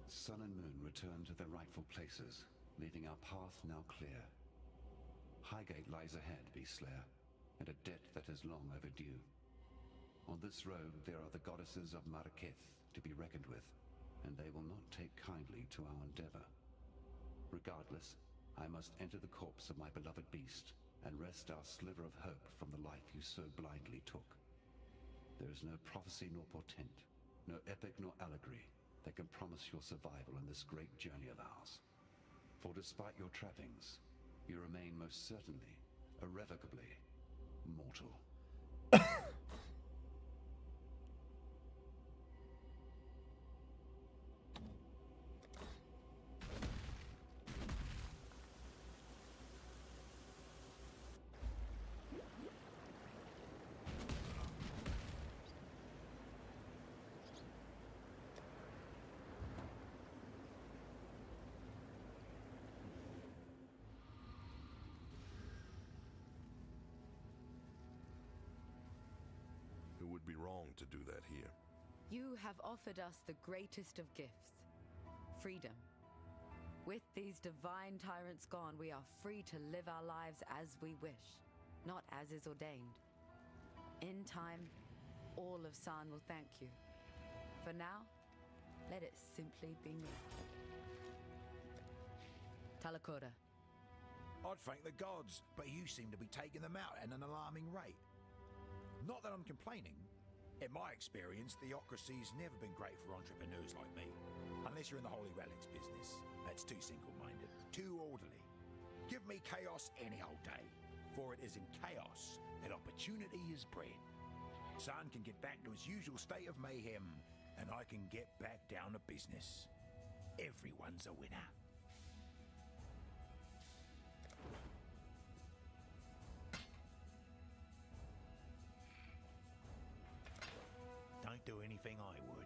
Sun and moon return to their rightful places, leaving our path now clear. Highgate lies ahead, Beastslayer, and a debt that is long overdue. On this road there are the goddesses of Markith to be reckoned with, and they will not take kindly to our endeavor. Regardless, I must enter the corpse of my beloved beast and wrest our sliver of hope from the life you so blindly took. There is no prophecy nor portent, no epic nor allegory that can promise your survival in this great journey of ours. For despite your trappings, you remain most certainly, irrevocably, mortal. It would be wrong to do that here. You have offered us the greatest of gifts, freedom. With these divine tyrants gone, we are free to live our lives as we wish, not as is ordained. In time, all of San will thank you. For now, let it simply be me. Talakota. I'd thank the gods, but you seem to be taking them out at an alarming rate. Not that I'm complaining. In my experience, theocracy's never been great for entrepreneurs like me. Unless you're in the Holy Relics business. That's too single-minded, too orderly. Give me chaos any old day, for it is in chaos that opportunity is bred. San can get back to his usual state of mayhem, and I can get back down to business. Everyone's a winner. Don't do anything I would.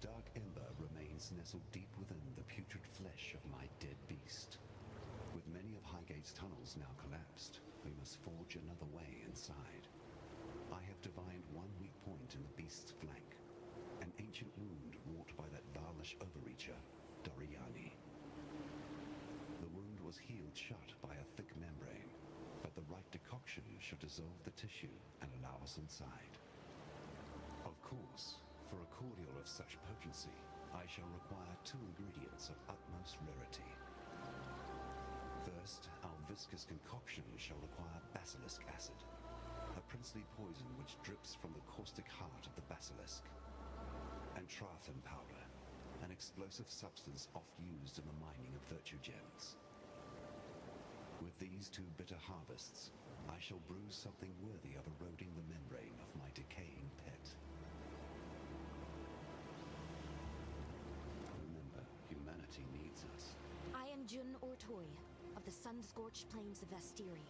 dark ember remains nestled deep within the putrid flesh of my dead beast. With many of Highgate's tunnels now collapsed, we must forge another way inside. I have divined one weak point in the beast's flank, an ancient wound wrought by that Varlish overreacher, Doriani. The wound was healed shut by a thick membrane, but the right decoction should dissolve the tissue and allow us inside. Of course, for a cordial of such potency, I shall require 2 ingredients of utmost rarity. First, our viscous concoction shall require basilisk acid, a princely poison which drips from the caustic heart of the basilisk, and Trathan powder, an explosive substance oft used in the mining of virtue gems. With these 2 bitter harvests, I shall brew something worthy of eroding the membrane of my decaying pet. Remember, humanity needs us. I am Jun Ortoy, of the sun-scorched plains of Vastiri.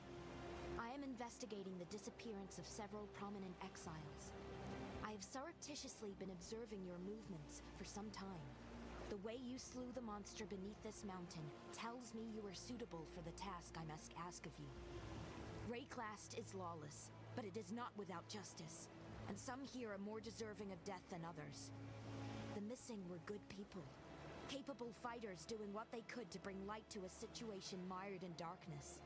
I am investigating the disappearance of several prominent exiles. I have surreptitiously been observing your movements for some time. The way you slew the monster beneath this mountain tells me you are suitable for the task I must ask of you. Rayclast is lawless, but it is not without justice, and some here are more deserving of death than others. The missing were good people, capable fighters doing what they could to bring light to a situation mired in darkness.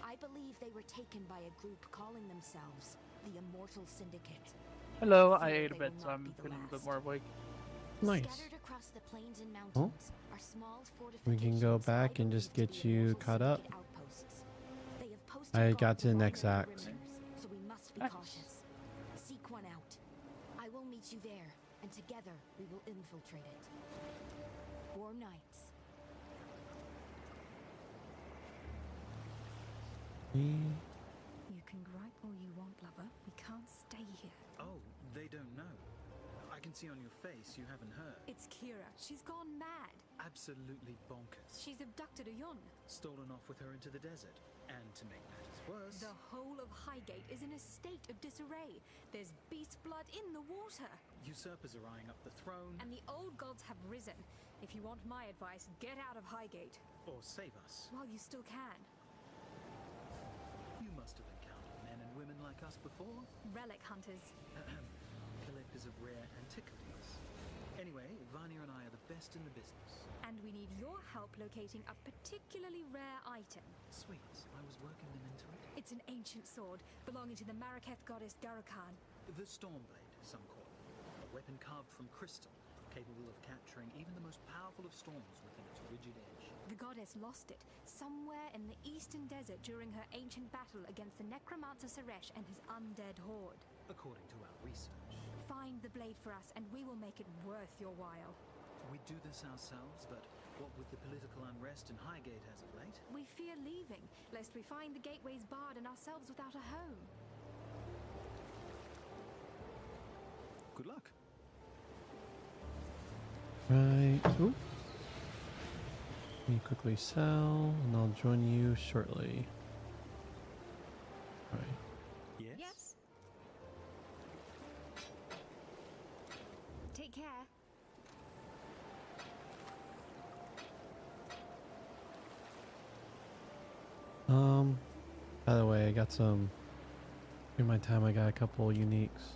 I believe they were taken by a group calling themselves the Immortal Syndicate. Hello, I ate a bit, so I'm feeling a bit more awake. Nice. Scattered across the plains and mountains are small We can go back and just get you caught up. outposts. They have posted I guards got to the along next their act. perimeters, so we must be Nice. cautious. Seek one out. I will meet you there, and together we will infiltrate it. Warm nights. You can gripe all you want, lover. We can't stay here. Oh, they don't know. I can see on your face you haven't heard. It's Kira. She's gone mad. Absolutely bonkers. She's abducted Ayun. Stolen off with her into the desert. And to make matters worse, The whole of Highgate is in a state of disarray. There's beast blood in the water. usurpers are eyeing up the throne. And the old gods have risen. If you want my advice, get out of Highgate. Or save us. While you still can. You must have encountered men and women like us before. Relic hunters. Collectors of rare antiquities. Anyway, Vanya and I are the best in the business. And we need your help locating a particularly rare item. Sweet, I was working them into it. It's an ancient sword belonging to the Maraketh goddess Garukan. The Stormblade, some call it. A weapon carved from crystal, capable of capturing even the most powerful of storms within its rigid edge. The goddess lost it somewhere in the eastern desert during her ancient battle against the necromancer Suresh and his undead horde. According to our research. Find the blade for us and we will make it worth your while. We do this ourselves, but what with the political unrest in Highgate as of late? We fear leaving, lest we find the gateways barred and ourselves without a home. Good luck. Right. Oop. Let me quickly sell, and I'll join you shortly. Right. Yes? Yes. Take care. By the way, I got some. In my time, I got a couple uniques.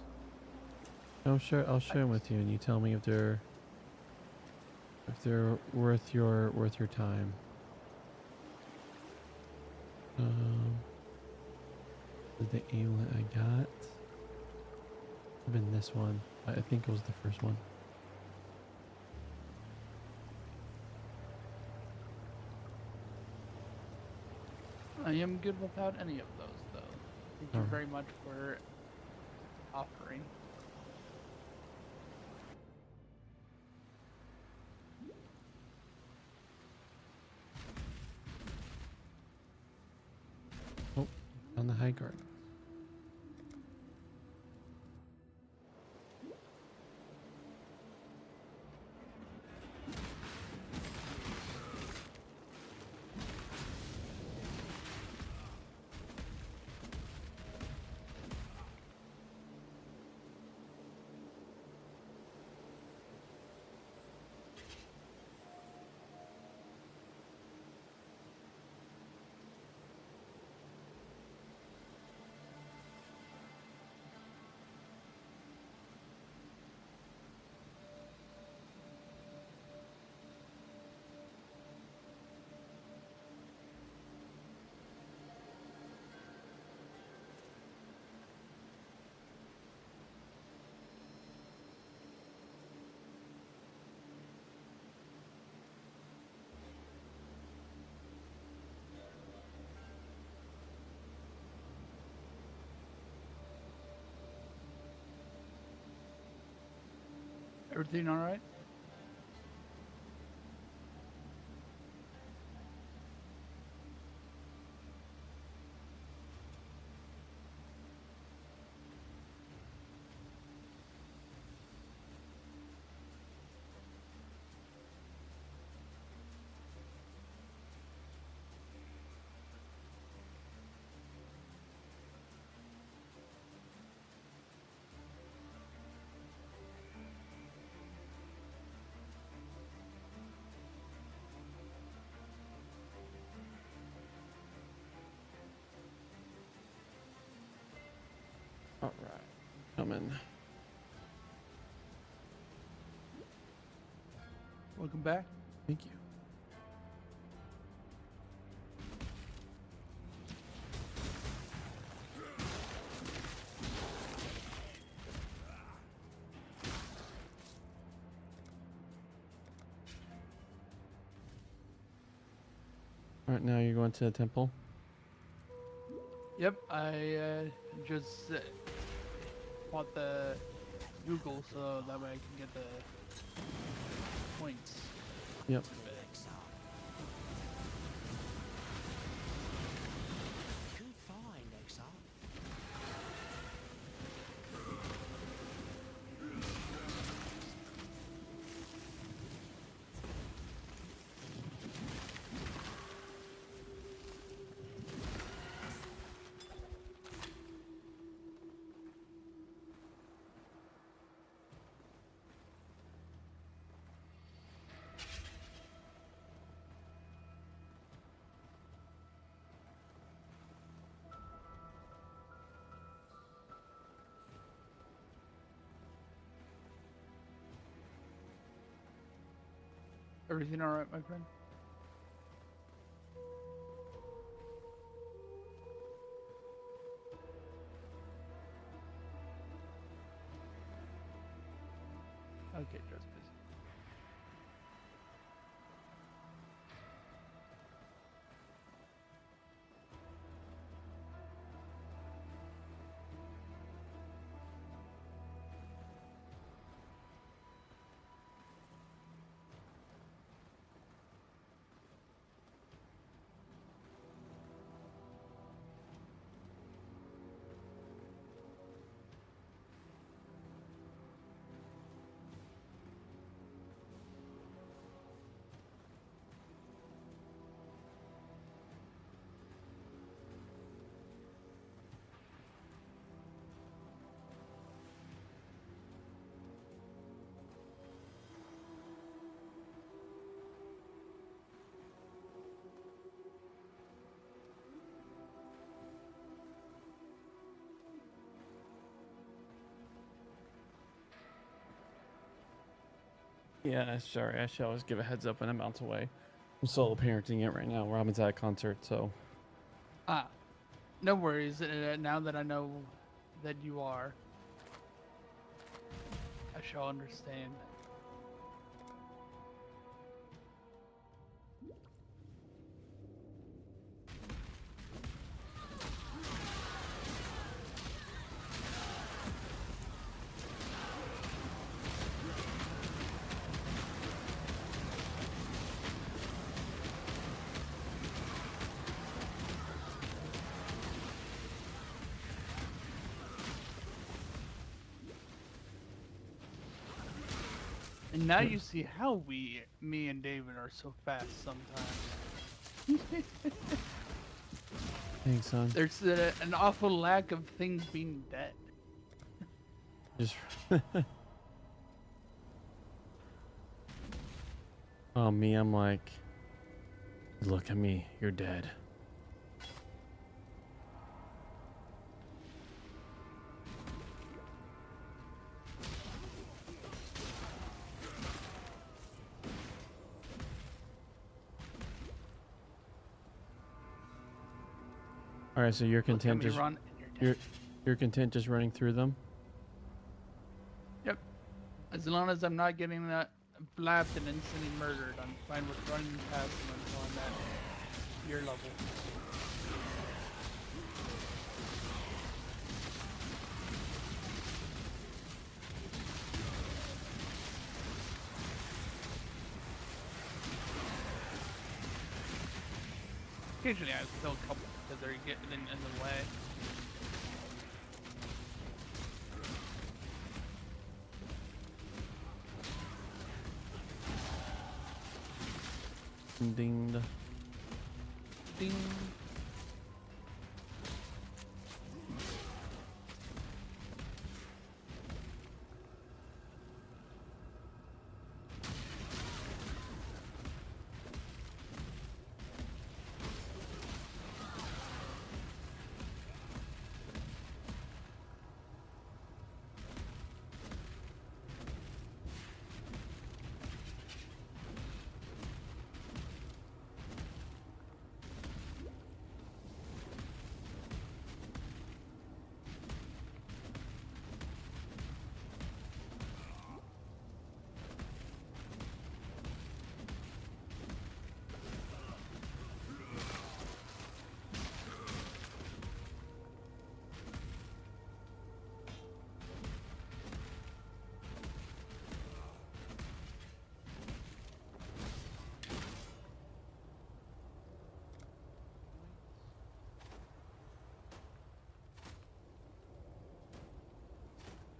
I'm sure I'll share them with you, and you tell me if they're worth your time. The amulet I got. I've been this one. I think it was the first one. I am good without any of those, though. Thank you very much for offering. Oh, on the high guard. Everything all right? All right, coming. Welcome back. Thank you. All right, now you're going to the temple. Yep, I just bought the Google so that way I can get the points. Yep. Good find, Exile. Everything all right, my friend? Okay, just busy. Yeah, sorry. I should always give a heads up when I'm out away. I'm solo parenting it right now. Robin's at a concert, so. Ah, no worries. Now that I know that you are, I shall understand. And now you see how me and David are so fast sometimes. Thanks, son. There's an awful lack of things being dead. Just. Oh, me, I'm like, look at me, you're dead. All right, so you're content just you're content just running through them. Yep. As long as I'm not getting blapped and instantly murdered, I'm fine with running past them until I'm at your level. occasionally I kill a couple because they're getting in the way. Ding. Ding.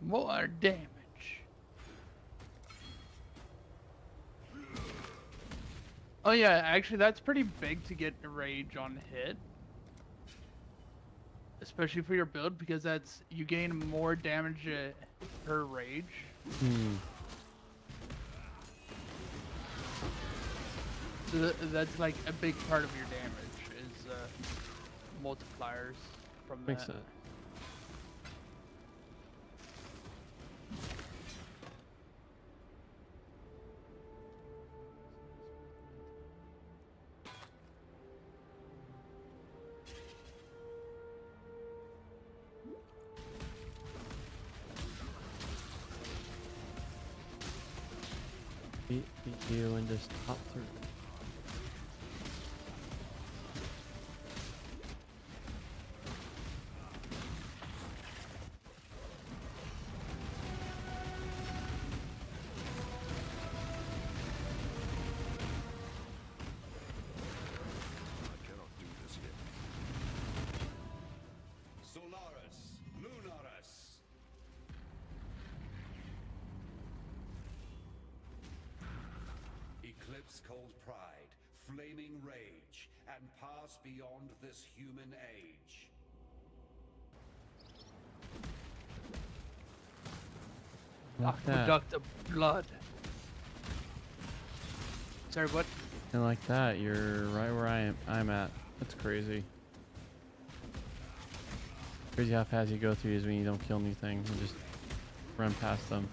More damage. Oh yeah, actually that's pretty big to get rage on hit. Especially for your build, because that's you gain more damage per rage. So that's like a big part of your damage is multipliers from that. Makes sense. Beat you in this top 3. Solaris, Lunaris. Eclipse cold pride, flaming rage, and pass beyond this human age. Like that. Aqueduct of blood. Sorry, what? And like that, you're right where I'm at. That's crazy. Crazy how fast you go through these when you don't kill anything and just run past them.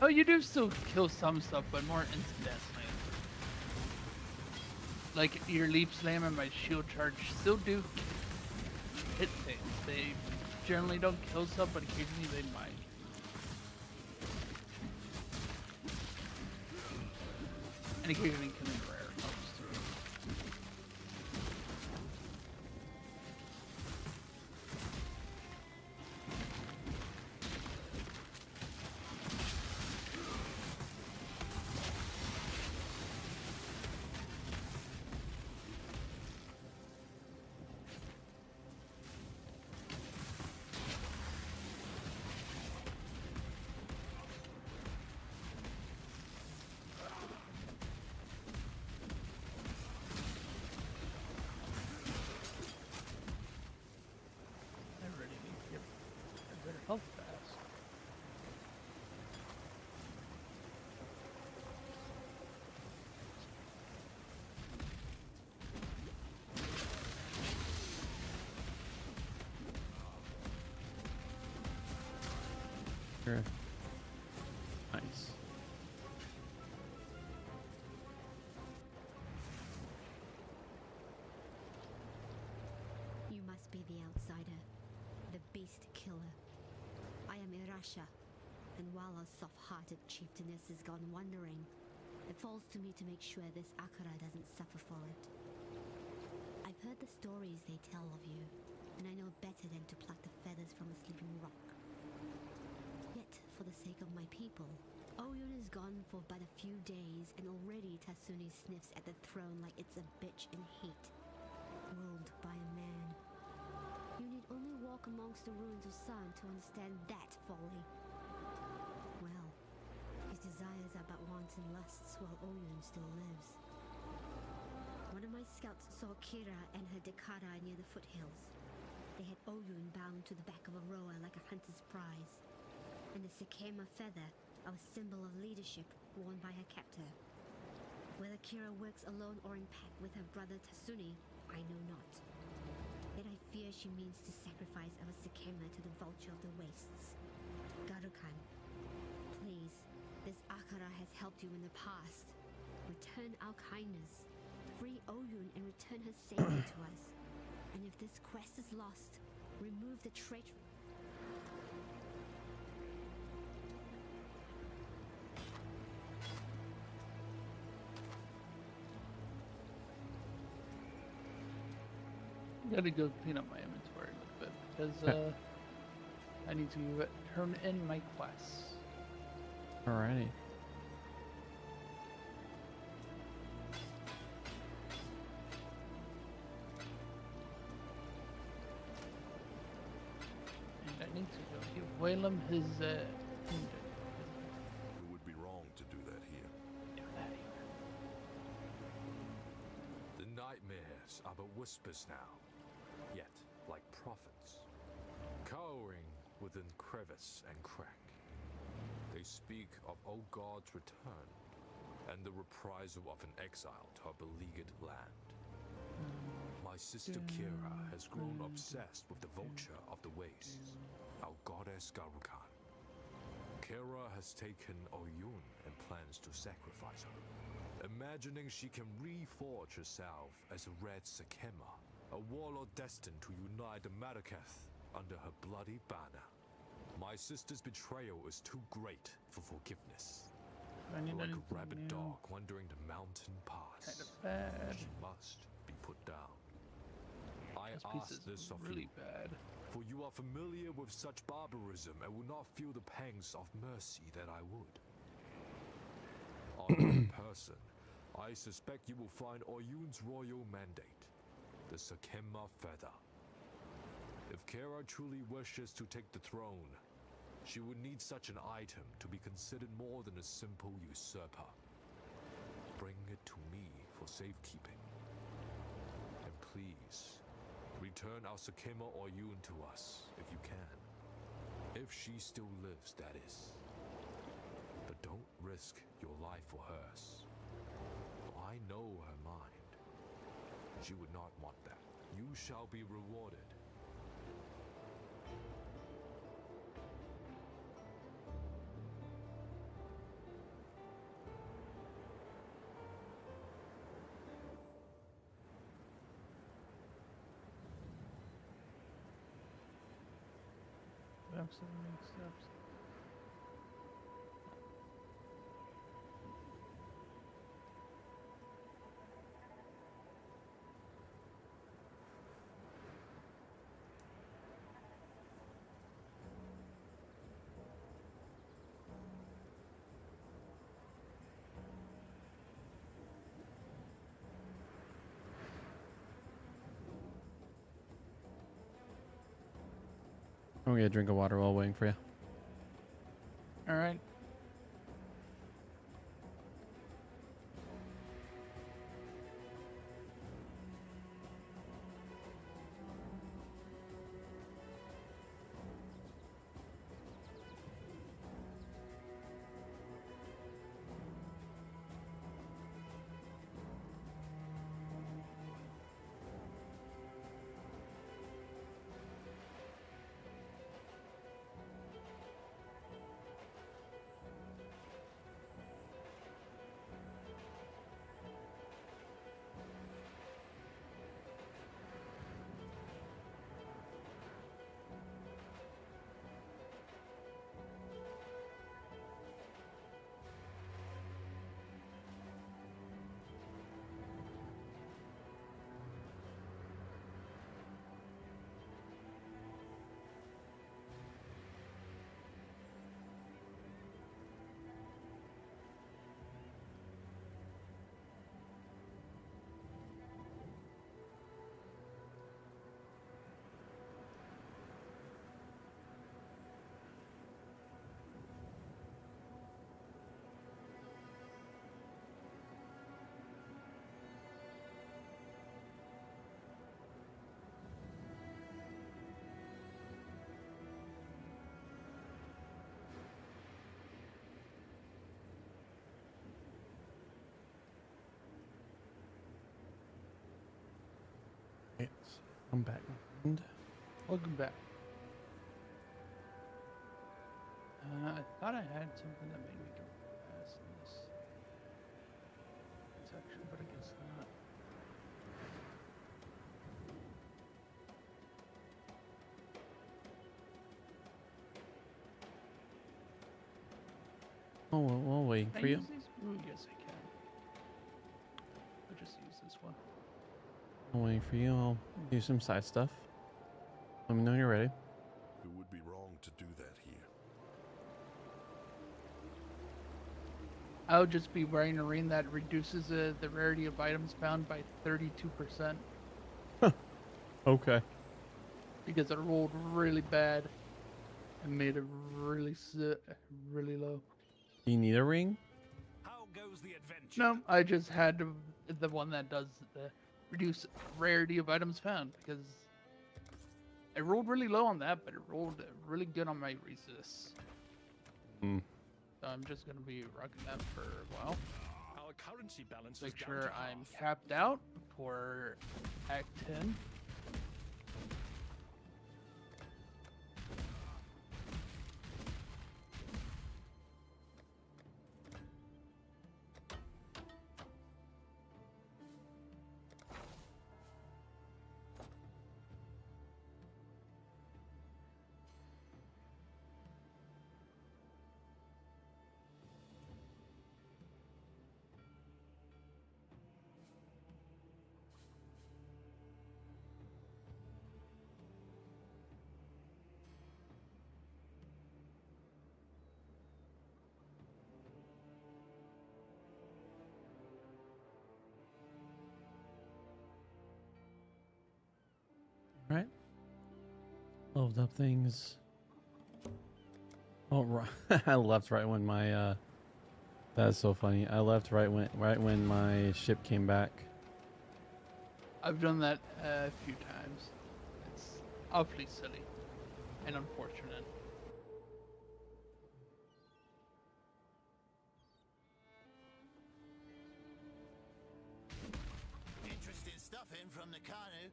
Oh, you do still kill some stuff, but more incidentally. Like your leap slam and my shield charge still do hit things. They generally don't kill stuff, but occasionally they might. And occasionally killing rare helps too. Health fast. Sure. Nice. You must be the outsider, the beast killer. I am Irasha, and while our soft-hearted chieftainess has gone wandering, it falls to me to make sure this Akara doesn't suffer for it. I've heard the stories they tell of you, and I know better than to pluck the feathers from a sleeping rock. Yet, for the sake of my people, Oyun is gone for but a few days, and already Tasuni sniffs at the throne like it's a bitch in heat, ruled by a man. You need only walk amongst the ruins of Sun to understand that folly. Well, his desires are but wanton lusts while Oyun still lives. One of my scouts saw Kira and her Dekara near the foothills. They had Oyun bound to the back of a roa like a hunter's prize, and the Sekema feather, a symbol of leadership, worn by her captor. Whether Kira works alone or in pack with her brother Tasuni, I know not. Yet I fear she means to sacrifice our Sekema to the vulture of the wastes. Garukan, please, this Akara has helped you in the past. Return our kindness. Free Oyun and return her safely to us. And if this quest is lost, remove the traitor. Gotta go clean up my inventory a little bit because I need to turn in my quests. Alrighty. And I need to go give Whalem his It would be wrong to do that here. The nightmares are but whispers now, yet like prophets, cowering within crevice and crack. They speak of old God's return and the reprisal of an exile to our beleaguered land. My sister Kira has grown obsessed with the vulture of the wastes, our goddess Garukan. Kira has taken Oyun and plans to sacrifice her, imagining she can reforge herself as a Red Sekema, a warlord destined to unite the Marraketh under her bloody banner. My sister's betrayal is too great for forgiveness. Like a rabid dog wandering the mountain pass, she must be put down. I ask this of really you, bad. for you are familiar with such barbarism and will not feel the pangs of mercy that I would. On person, I suspect you will find Oyun's royal mandate, the Sekema feather. If Kira truly wishes to take the throne, she would need such an item to be considered more than a simple usurper. Bring it to me for safekeeping. And please, return our Sekema Oyun to us if you can. If she still lives, that is. But don't risk your life for hers. For I know her mind. She would not want that. You shall be rewarded. Absolutely steps. I'm gonna get a drink of water while waiting for you. All right. I'm back. And Welcome back. I thought I had something that made me go fast in this section, but I guess not. oh, we'll wait Can for I you. use these? Ooh, yes, I can. I'll just use this one. I'm waiting for you. I'll do some side stuff. Let me know when you're ready. It would be wrong to do that here. I'll just be wearing a ring that reduces the rarity of items found by 32% Okay. because it rolled really bad and made it really really low. Do you need a ring? How goes the adventure? No, I just had the one that does the reduce rarity of items found because it rolled really low on that, but it rolled really good on my resist. Hmm. So I'm just gonna be rocking that for a while. Our currency balance Make is down sure to I'm half. capped out for Act 10. Right. Leveled up things. Oh, right. I left right when my that's so funny. I left right when my ship came back. I've done that a few times. It's awfully silly and unfortunate. Interesting stuff in from the Kanu.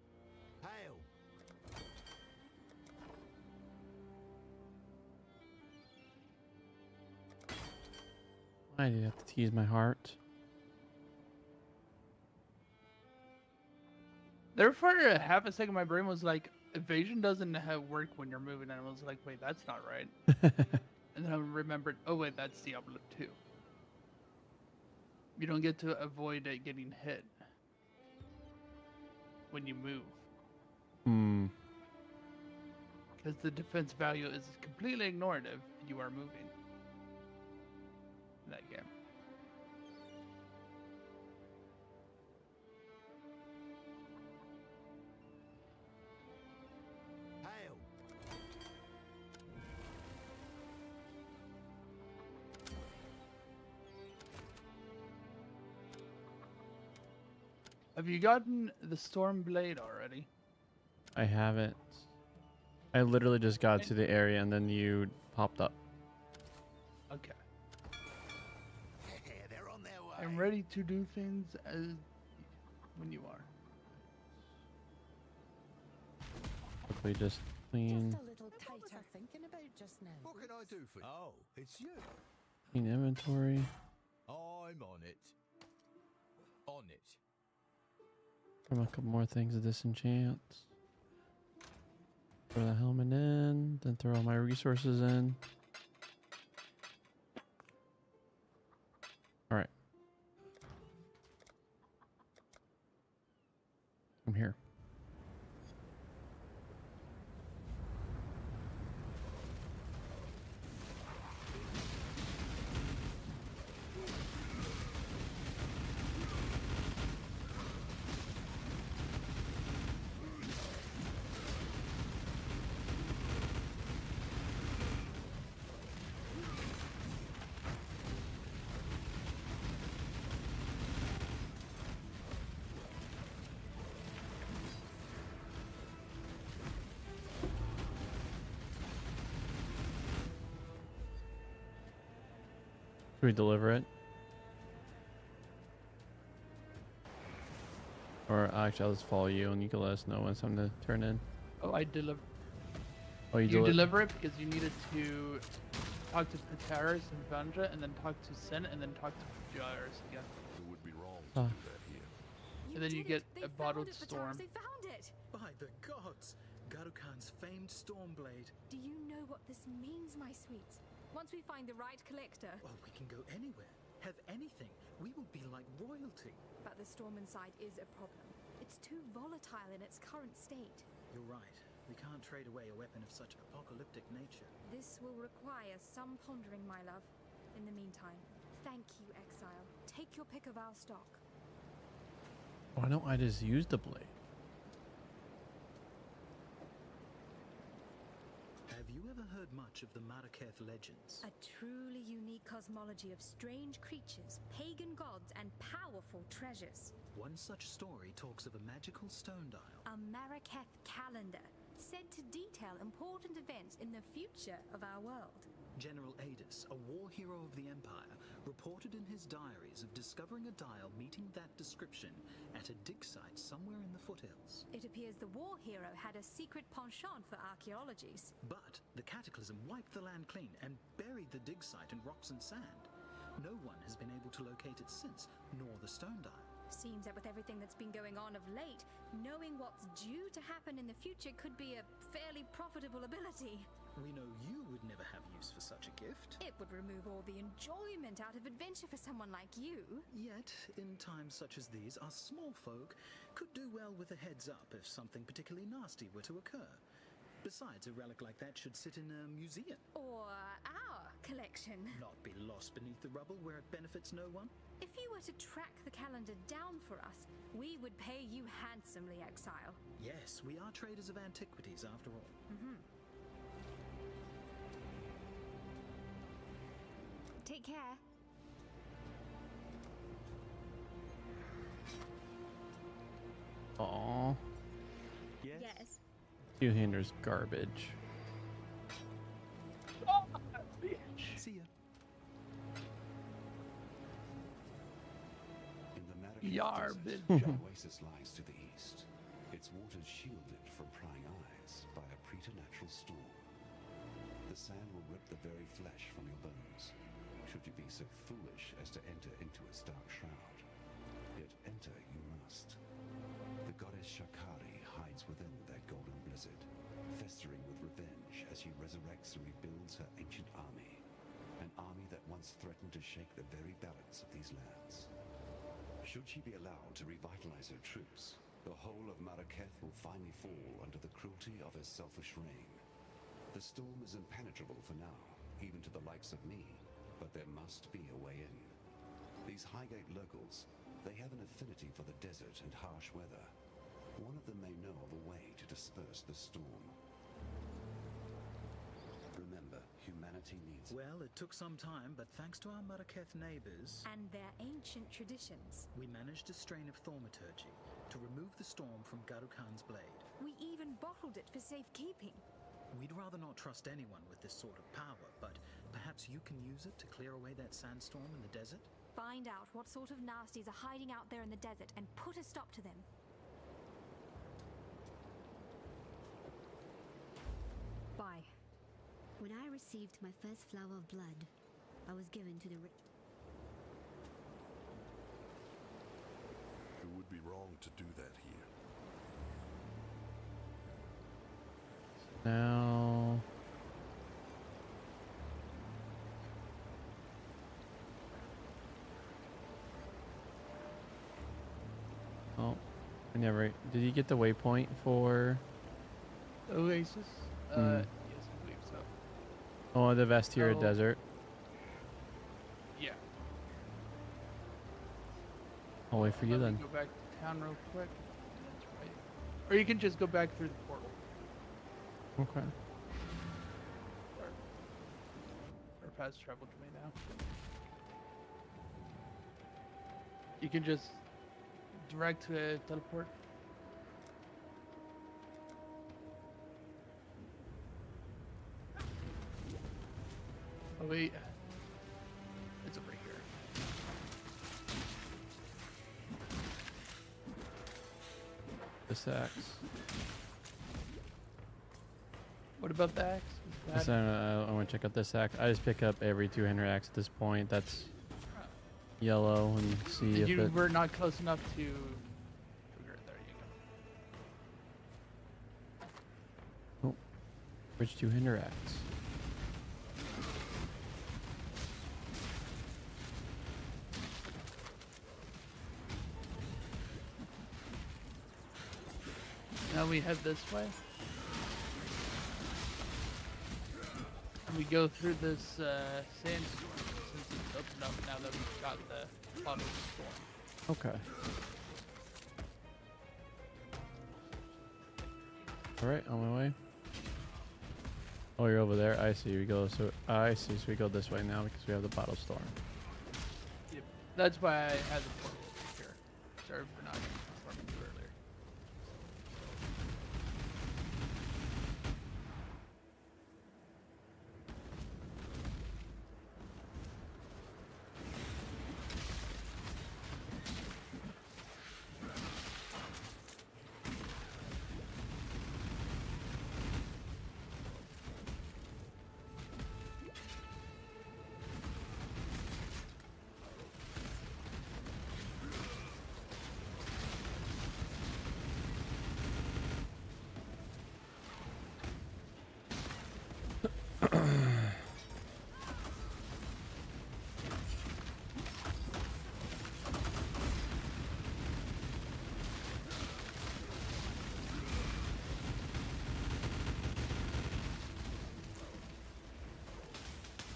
Hail. I did have to tease my heart. There for a half a second, my brain was like, evasion doesn't work when you're moving, and I was like, wait, that's not right. And then I remembered, oh wait, that's Diablo 2. You don't get to avoid it getting hit when you move, Hmm. because the defense value is completely ignored if you are moving in that game. Hail. Have you gotten the Storm Blade already? I haven't. I literally just got to the area and then you popped up. Okay. They're on their way. I'm ready to do things as when you are. Quickly just clean, Just a little tighter. Thinking about just now. What can I do for you? Oh, it's you. clean inventory. I'm on it. On it. Throw a couple more things to disenchant. Throw the helmet in, then throw all my resources in. All right. I'm here. Should we deliver it? Or actually, I'll just follow you, and you can let us know when it's time to turn in. Oh, I deliver. Oh, You deliver it because you needed to talk to Pataris and Vanja, and then talk to Sin, and then talk to Jairus again. It would be wrong to do that here. And then you get a bottled storm. They found it! By the gods! Garukhan's famed Stormblade. Do you know what this means, my sweets? Once we find the right collector. Well, we can go anywhere. Have anything. We will be like royalty. But the storm inside is a problem. It's too volatile in its current state. You're right. We can't trade away a weapon of such apocalyptic nature. This will require some pondering, my love. In the meantime, thank you, Exile. Take your pick of our stock. Why don't I just use the blade? Have you ever heard much of the Maraketh legends? A truly unique cosmology of strange creatures, pagan gods, and powerful treasures. One such story talks of a magical stone dial. A Maraketh calendar, said to detail important events in the future of our world. General Adis, a war hero of the Empire, reported in his diaries of discovering a dial meeting that description at a dig site somewhere in the foothills. It appears the war hero had a secret penchant for archaeologies. But the cataclysm wiped the land clean and buried the dig site in rocks and sand. No one has been able to locate it since, nor the stone dial. Seems that with everything that's been going on of late, knowing what's due to happen in the future could be a fairly profitable ability. We know you would never have use for such a gift. It would remove all the enjoyment out of adventure for someone like you. Yet, in times such as these, us small folk could do well with a heads up if something particularly nasty were to occur. Besides, a relic like that should sit in a museum. Or our collection. Not be lost beneath the rubble where it benefits no one. If you were to track the calendar down for us, we would pay you handsomely, Exile. Yes, we are traders of antiquities after all. Take care. Aww. Yes. Two-hander's garbage. Oh, bitch. See ya. In the Yarbage. Maraketh oasis lies to the east. Its waters shielded from prying eyes by a preternatural storm. The sand will rip the very flesh from your bones, should you be so foolish as to enter into its dark shroud. Yet enter you must. The goddess Shakari hides within that golden blizzard, festering with revenge as she resurrects and rebuilds her ancient army. An army that once threatened to shake the very balance of these lands. Should she be allowed to revitalize her troops, the whole of Maraketh will finally fall under the cruelty of her selfish reign. The storm is impenetrable for now, even to the likes of me, but there must be a way in. These Highgate locals, they have an affinity for the desert and harsh weather. One of them may know of a way to disperse the storm. Remember, humanity needs... Well, it took some time, but thanks to our Maraketh neighbors... And their ancient traditions. We managed a strain of thaumaturgy to remove the storm from Garukhan's blade. We even bottled it for safekeeping. We'd rather not trust anyone with this sort of power, but perhaps you can use it to clear away that sandstorm in the desert? Find out what sort of nasties are hiding out there in the desert and put a stop to them. Bye. When I received my first flower of blood, I was given to the It would be wrong to do that here. Now... Oh, I never... Did you get the waypoint for... Oasis? Yes, I believe so. Oh, the Vestira Oh. Desert? Yeah. I'll wait for you Let me then. Go back to town real quick. That's right. Or you can just go back through the portal. Okay. Or fast travel to me now. You can just direct to teleport. Oh wait, it's over here. this axe. What about the axe? Is that- I want to check out this axe. I just pick up every two-hander axe at this point. That's yellow and see if you it... were not close enough to trigger it. There you go. Oh, which two-hander axe? Now we head this way. And we go through this sandstorm since it's opened up now that we've got the bottle storm. Okay. Alright, on my way. Oh, you're over there. I see. We go. So I see. So we go this way now because we have the bottle storm. Yep. That's why I had the portal over here. Sorry for not informing you earlier.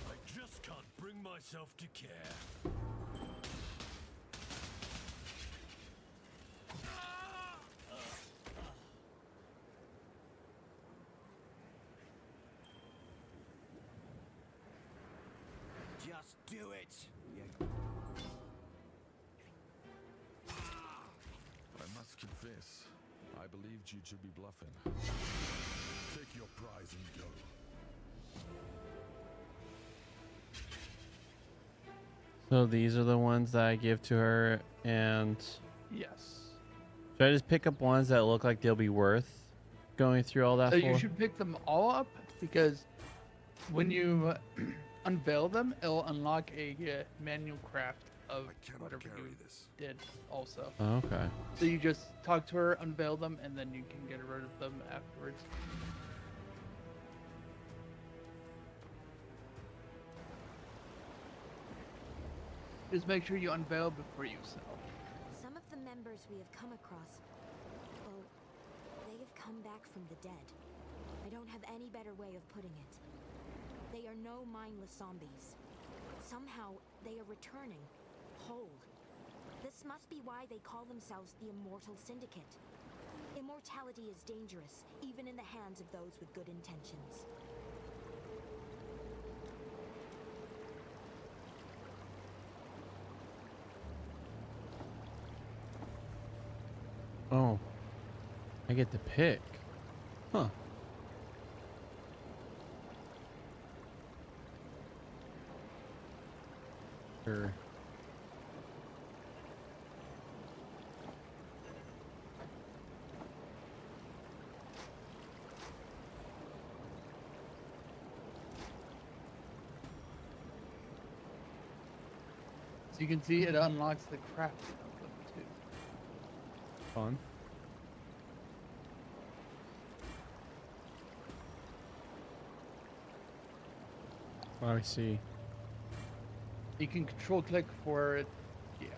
I just can't bring myself to care. Just do it. I must confess, I believed you to be bluffing. Take your prize and go. So these are the ones that I give to her, and Yes. should I just pick up ones that look like they'll be worth going through all that So for? you should pick them all up because when you unveil them, it'll unlock a manual craft of whatever you did also. Oh, okay. So you just talk to her, unveil them, and then you can get rid of them afterwards. Just make sure you unveil before you sell. Some of the members we have come across, well, they have come back from the dead. I don't have any better way of putting it. They are no mindless zombies. Somehow, they are returning, whole. This must be why they call themselves the Immortal Syndicate. Immortality is dangerous, even in the hands of those with good intentions. Oh, I get to pick. Huh. Sure. So you can see it unlocks the crafting of them too. Fun. Oh, I see. You can control click for it. Yeah.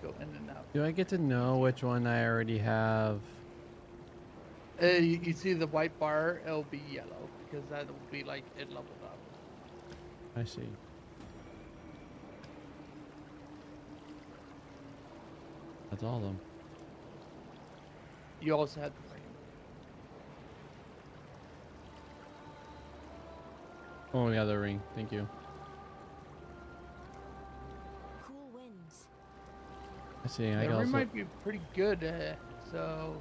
Go in and out. Do I get to know which one I already have? You see the white bar, it'll be yellow because that will be like it leveled up. I see. That's all of them. You also had the ring. Oh, we got the ring. Thank you. Cool winds. I see. I The also. ring might be pretty good. So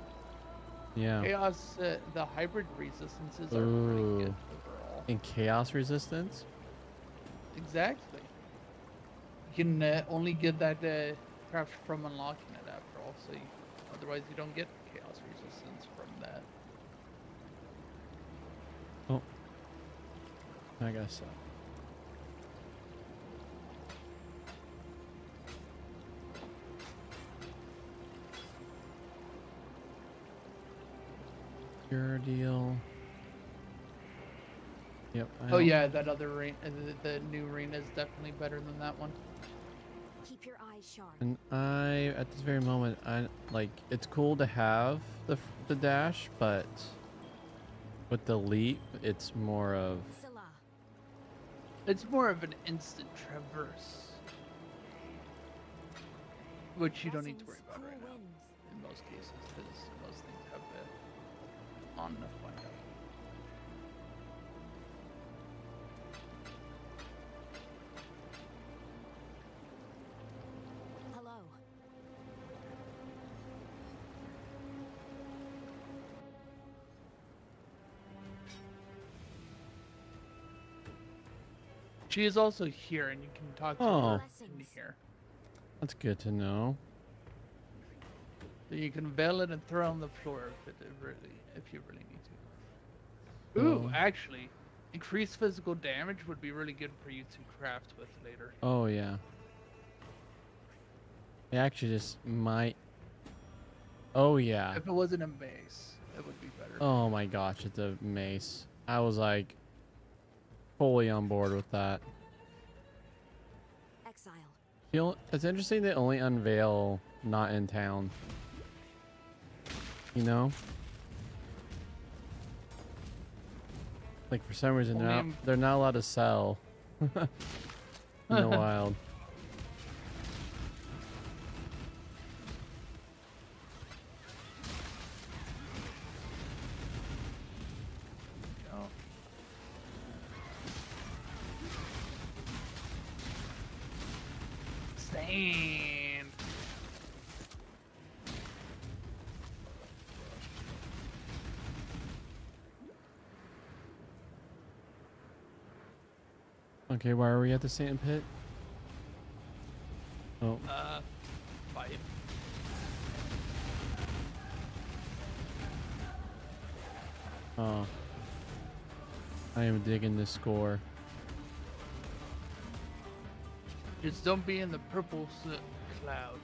Yeah. chaos, the hybrid resistances are pretty Ooh. good overall. And chaos resistance? Exactly. You can only get that craft from unlocking it after all, so Otherwise, you don't get chaos resistance from that. Oh, I guess so. Your deal. Yep. I Oh don't- yeah, that other arena, the new arena is definitely better than that one. Keep your eyes sharp. And I, at this very moment, I like. It's cool to have the dash, but with the leap, it's more of. It's more of an instant traverse, which you don't need to worry about right now in most cases, because most things have it on enough windup. Hello. She is also here, and you can talk to Oh. her in here. That's good to know. So you can veil it and throw on the floor if you really need to. Ooh, Oh. actually, increased physical damage would be really good for you to craft with later. Oh yeah. It actually just might. Oh yeah. If it wasn't a mace, it would be better. Oh my gosh, it's a mace. I was like fully on board with that. Exile. It's interesting they only unveil not in town. You know? Like for some reason they're not allowed to sell in the wild. Stand. Okay, why are we at the sand pit? Oh. Fight. Oh. I am digging this score. Just don't be in the purple cloud.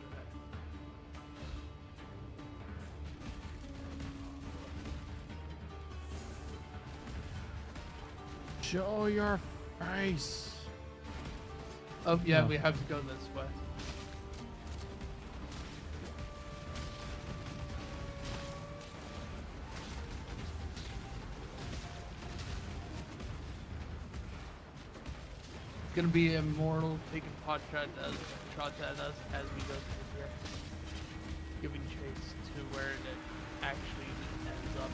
Show your face. Oh yeah, Oh. we have to go this way. It's gonna be immortal taking pot shots at us as we go through here, giving chase to where it actually ends up.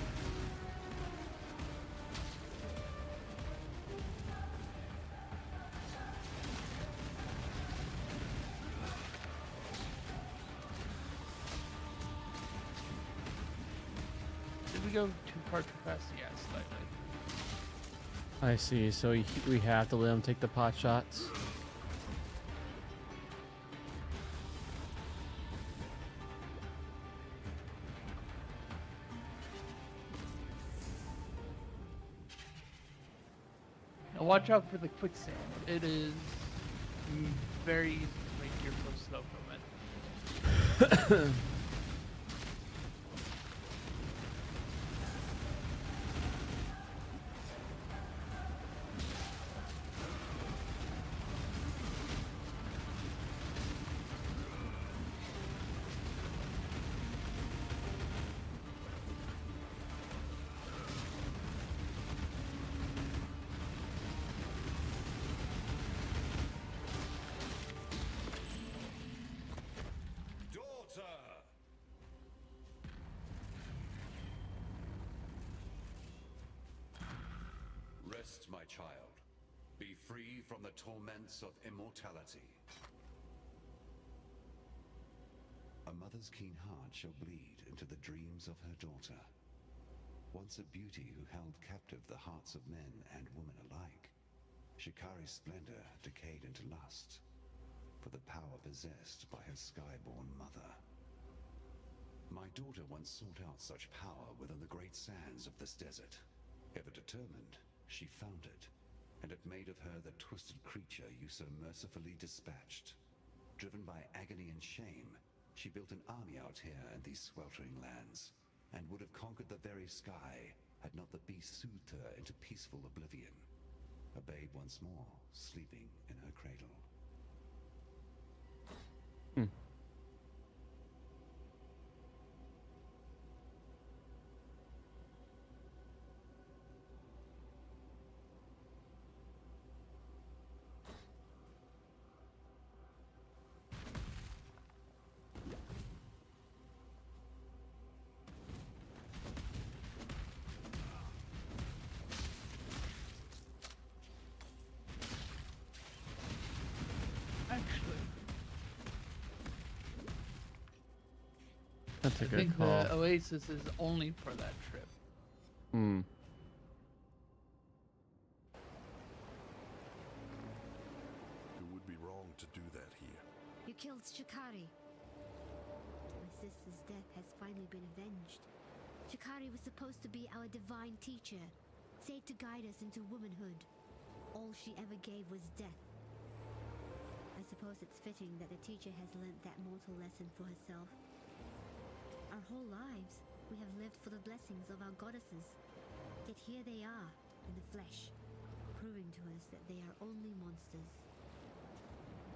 Did we go too far too fast? Yeah, slightly. I see. So we have to let him take the pot shots. Now watch out for the quicksand. It is very easy to make your foot slow from it. Rest, my child. Be free from the torments of immortality. A mother's keen heart shall bleed into the dreams of her daughter. Once a beauty who held captive the hearts of men and women alike, Shikari's splendor decayed into lust for the power possessed by her skyborn mother. My daughter once sought out such power within the great sands of this desert. Ever determined, she found it, and it made of her the twisted creature you so mercifully dispatched. Driven by agony and shame, she built an army out here in these sweltering lands, and would have conquered the very sky had not the beast soothed her into peaceful oblivion. A babe once more, sleeping in her cradle. That's a I good think call. the Oasis is only for that trip. Hmm. It would be wrong to do that here. You killed Shikari. My sister's death has finally been avenged. Shikari was supposed to be our divine teacher, said to guide us into womanhood. All she ever gave was death. I suppose it's fitting that the teacher has learnt that mortal lesson for herself. Our whole lives, we have lived for the blessings of our goddesses. Yet here they are, in the flesh, proving to us that they are only monsters.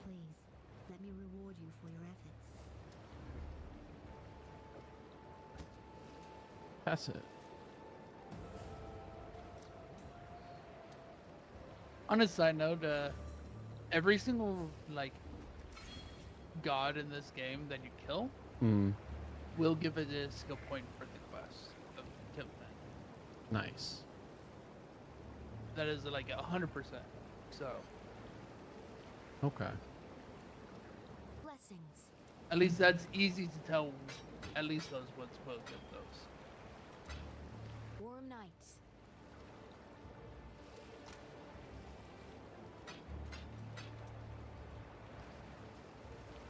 Please, let me reward you for your efforts. Pass it. On a side note, every single god in this game that you kill will give it a skill point for the quest of killing it. Nice. That is 100%. So Okay. Blessings. at least that's easy to tell. At least those ones will get those. Warm nights.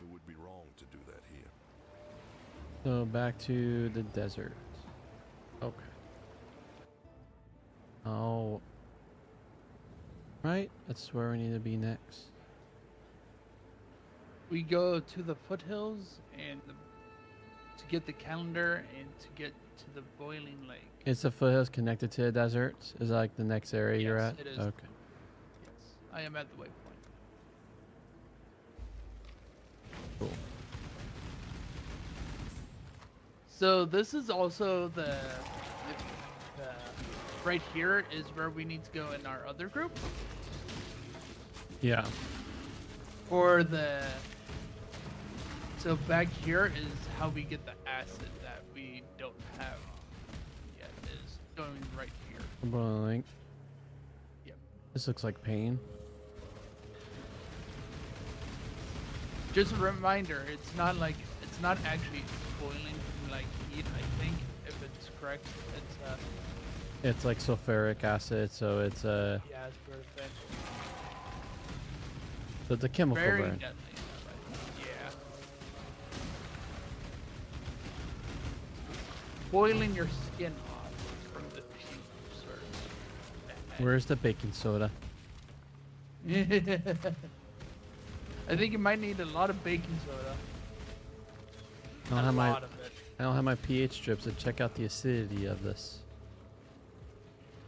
It would be wrong to do that here. So back to the desert. Okay. Oh. Right, that's where we need to be next. We go to the foothills and to get the calendar and to get to the boiling lake. Is the foothills connected to the desert? Is that like the next area you're Yes, at? it is. Okay. Yes, I am at the waypoint. Cool. So this is also the right here is where we need to go in our other group Yeah. for the. So back here is how we get the acid that we don't have yet. Is going right here. Boiling link. Yep. This looks like pain. Just a reminder, it's not actually boiling from heat. I think if it's correct, It's like sulfuric acid, so it's yeah, it's perfect. so it's a chemical Very burn. deadly. Yeah. Boiling your skin off from the fumes. Where's the baking soda? I think you might need a lot of baking soda. I don't A have my lot of it. I don't have my pH strips to check out the acidity of this.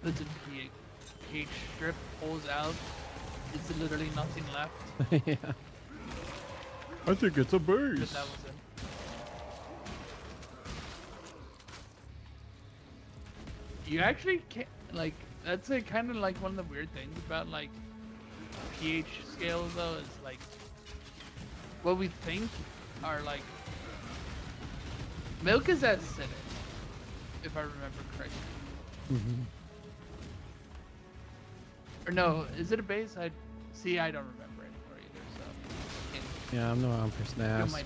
That's a pH strip pulls out. It's literally nothing left. Yeah. I think it's a But base. that was it. You actually can't that's kind of one of the weird things about pH scales though is what we think are milk is acidic if I remember correctly. Mm-hmm. Or no, is it a base? I don't remember anymore either. So Yeah, I'm the wrong person to you ask. might.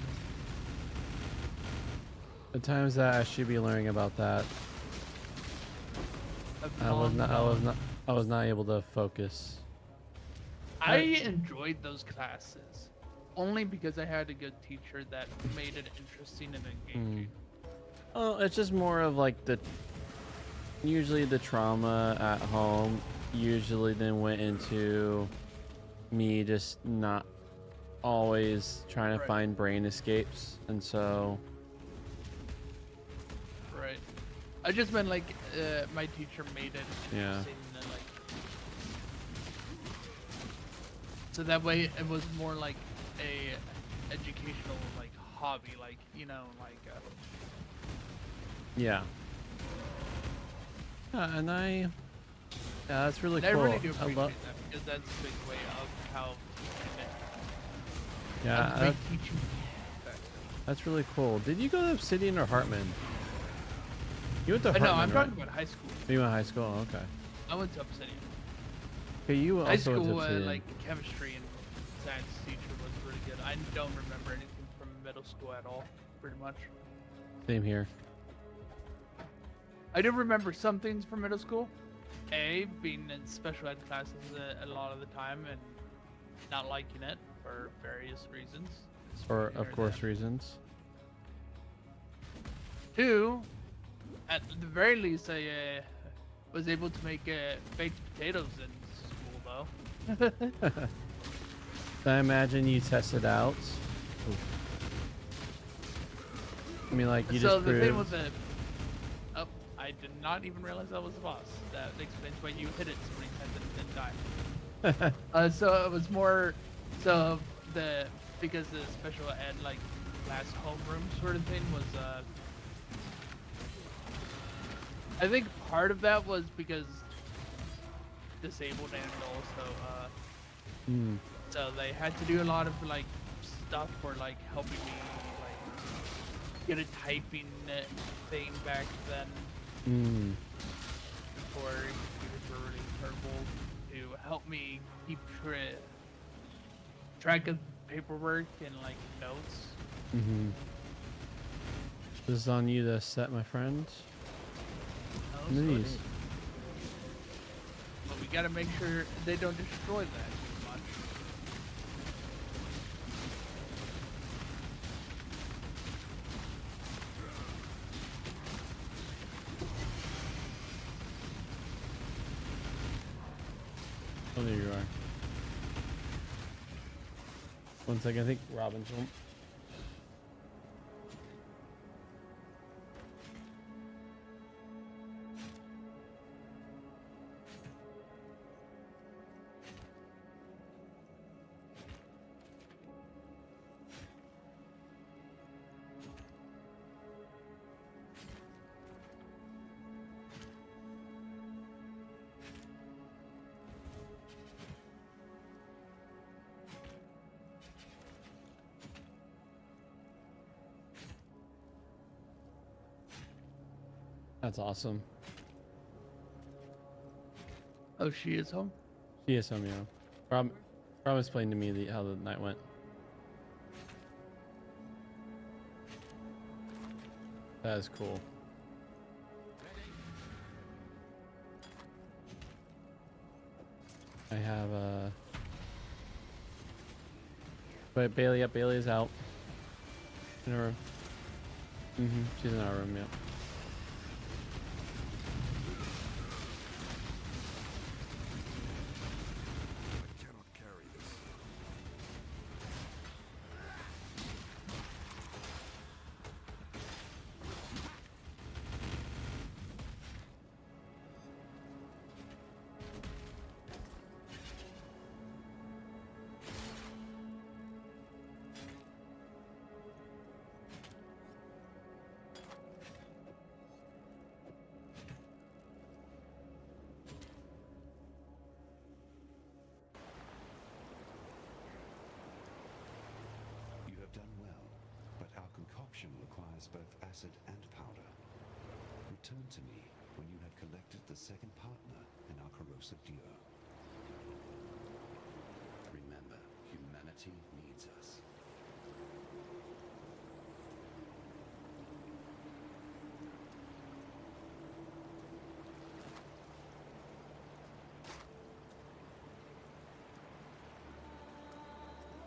The times that I should be learning about that, I was not able to focus. I enjoyed those classes only because I had a good teacher that made it interesting and engaging. Oh, it's just more of like usually the trauma at home usually then went into me just not always trying to find brain escapes, and so Right. I just meant like my teacher made it Yeah. interesting and like so that way it was more like a educational like hobby, like you know, like yeah. Yeah, and yeah, that's really and I cool. really do I appreciate love, that because that's a big way of how yeah, that's a big teaching effect. that's really cool. Did you go to Obsidian or Hartman? You went to No, Hartman, I'm right? talking about high school. You went to high school? Oh, okay. I went to Obsidian. Okay, you High also went to school, Obsidian. like chemistry and science teacher was really good. I don't remember anything from middle school at all, pretty much. Same here. I do remember some things from middle school. Being in special ed classes a lot of the time and not liking it for various reasons. For, of course, reasons. 2, at the very least, I was able to make baked potatoes in school, though. I imagine you tested out. Oof. I mean, like, you So just the thing proved... with I did not even realize that was the boss. That explains why you hit it so many times and it didn't die. So it was more, because the special ed like class homeroom sort of thing was, I think part of that was because disabled and also, so they had to do a lot of like stuff for like helping me like get a typing thing back then. Before computers were really terrible, to help me keep track of paperwork and like notes. This is on you to set, my friend. Oh, These. But we gotta make sure they don't destroy that too much. Oh, there you are. One second, I think Robin's home. That's awesome. Oh, she is home? She is home, yeah. Rob explained to me how the night went. That is cool. I have but Bailey is out. In her room. She's in our room, yeah. Requires both acid and powder. Return to me when you have collected the second partner in our corrosive duo. Remember, humanity needs us.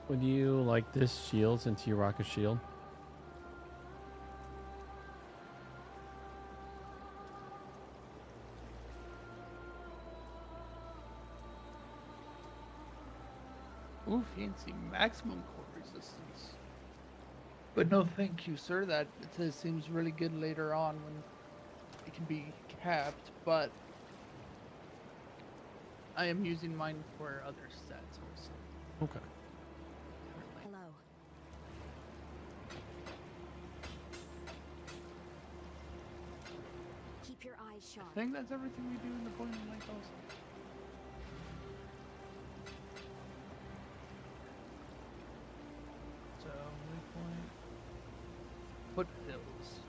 Would you like this shield into your rocket shield? Ooh, fancy maximum core resistance. But no, thank you, sir. That seems really good later on when it can be capped. But I am using mine for other stats also. Okay. Hello. Keep your eyes sharp. I think that's everything we do in the point of light also. So, waypoint. Foothills.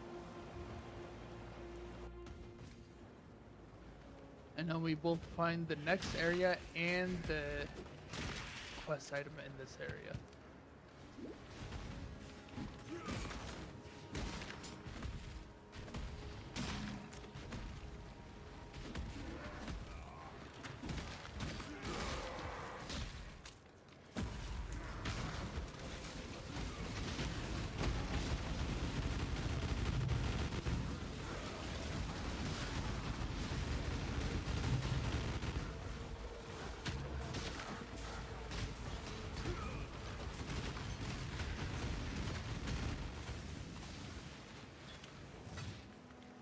And then we both find the next area and the quest item in this area.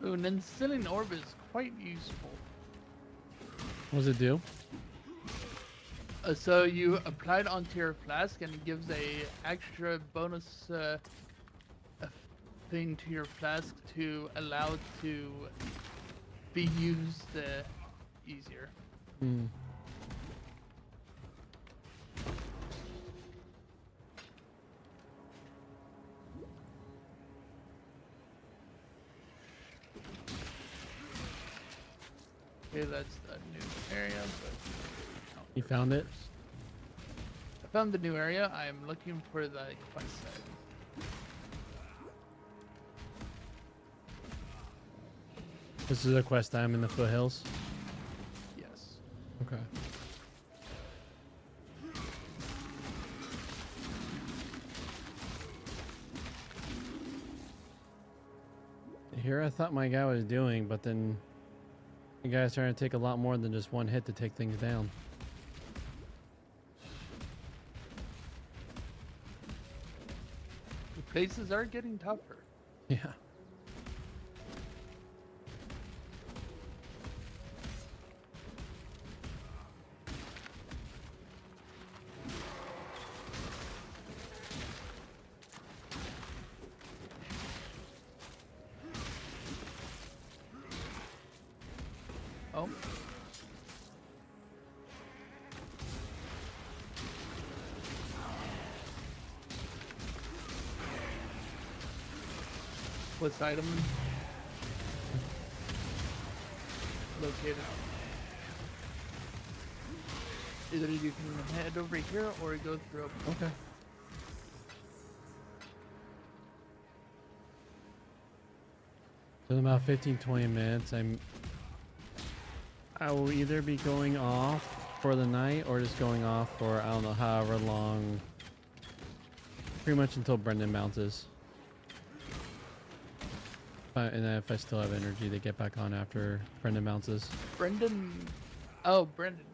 Ooh, and then Sealing Orb is quite useful. What does it do? So you apply it onto your flask and it gives a extra bonus thing to your flask to allow it to be used easier. Hmm. Okay, that's the new area, but You found it? I found the new area. I'm looking for the quest site. This is a quest item in the foothills? Yes. Okay. Here I thought my guy was doing, but then the guy's trying to take a lot more than just one hit to take things down. The places are getting tougher. Yeah. Oh. Quest item located. Either you can head over here or go through. Okay. So in about 15-20 minutes, I will either be going off for the night or just going off for, I don't know, however long, pretty much until Brendan bounces. And then if I still have energy to get back on after Brendan bounces. Brendan. Oh, Brendan.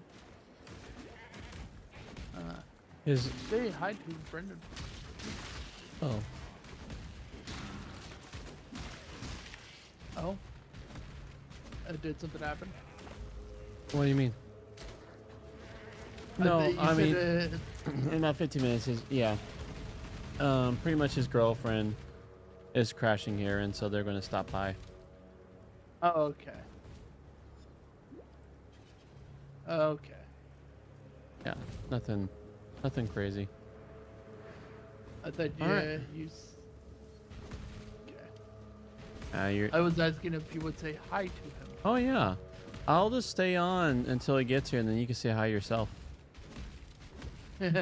Say hi to Brendan. Oh. Oh. Did something happen? What do you mean? No, I mean, said, in that 15 minutes, yeah. Pretty much his girlfriend is crashing here, and so they're going to stop by. Oh, okay. Okay. Yeah, nothing crazy. I thought you, Alright. Okay. I was asking if you would say hi to him. Oh yeah, I'll just stay on until he gets here, and then you can say hi yourself. The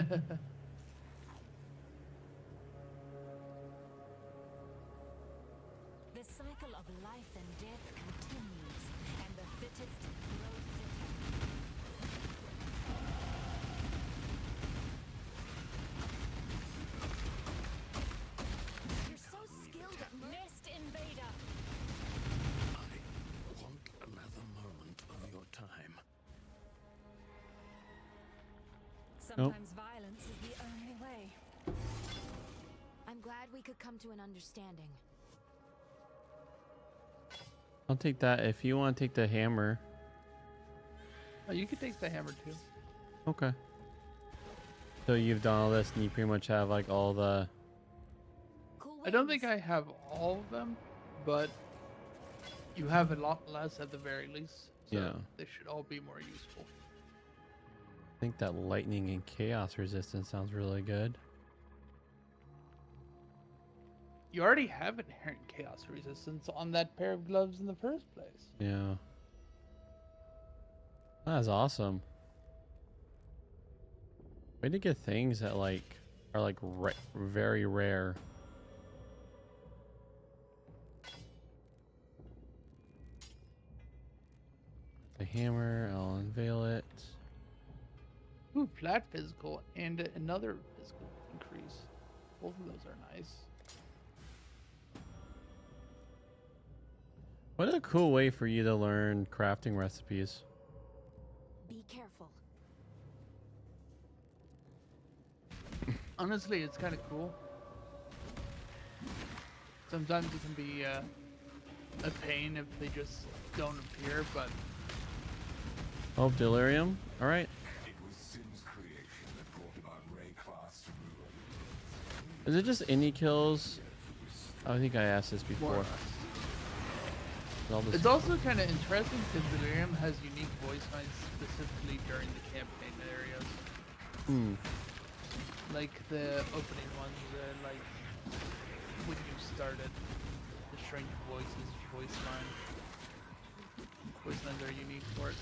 cycle of life and death continues, and the fittest grow fitter. You're so skilled at Nest Invader. I want another moment of your time. Sometimes violence is glad we could come to an understanding. I'll take that. If you want to take the hammer. Oh, you could take the hammer too. Okay. So you've done all this and you pretty much have like all the... I don't think I have all of them, but you have a lot less at the very least. So Yeah. they should all be more useful. I think that lightning and chaos resistance sounds really good. You already have inherent chaos resistance on that pair of gloves in the first place. Yeah. That's awesome. Way to get things that like are like very rare. The hammer, I'll unveil it. Ooh, flat physical and another physical increase. Both of those are nice. What a cool way for you to learn crafting recipes. Be careful. Honestly, it's kind of cool. Sometimes it can be a pain if they just don't appear, but... Oh, delirium. All right. It was Sim's creation that brought about Raycroft's ruin. Is it just any kills? I think I asked this before. It's also kind of interesting because Delirium has unique voice lines specifically during the campaign areas. Hmm. Like the opening ones, like when you started, the Strange Voices voice line. Voice lines are unique for it.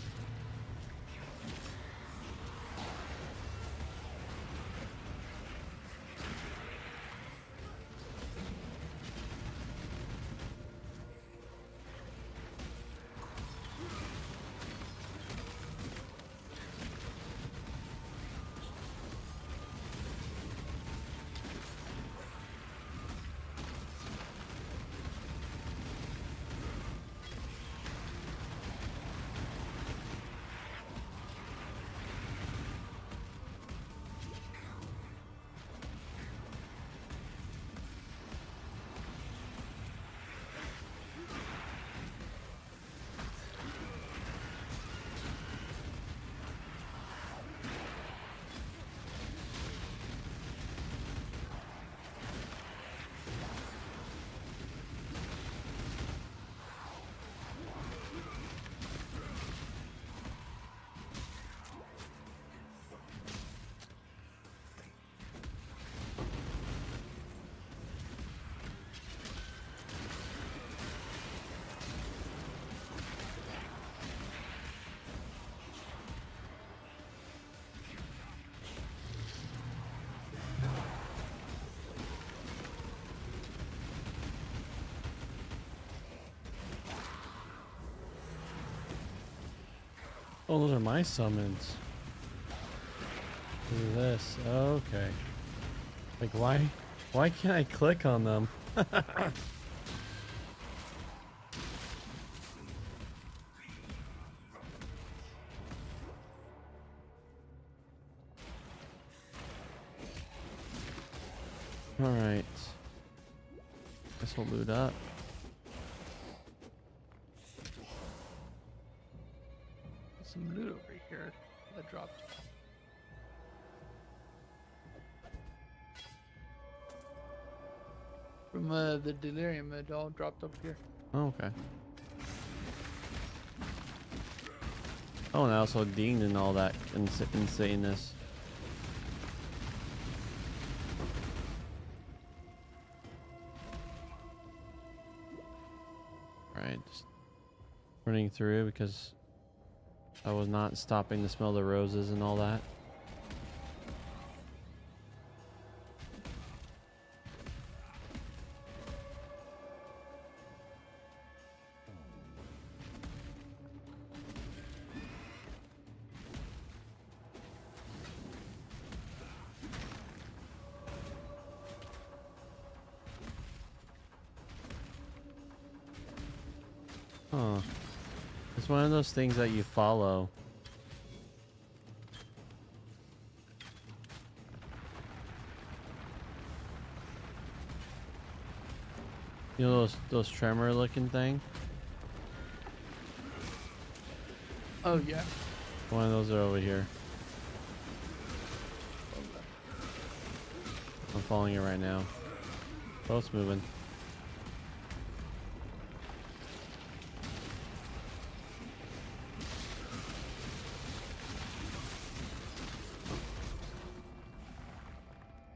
Oh, those are my summons. Look at this. Okay. Like, why can't I click on them? All right. Guess we'll loot up. Some loot over here that dropped. From the Delirium, it all dropped up here. Oh, okay. Oh, and I also dinged and all that insaneness. Alright, just running through because I was not stopping to smell the roses and all that. Huh. It's one of those things that you follow. You know those tremor looking thing? Oh yeah. One of those are over here. I'm following it right now. Boat's moving.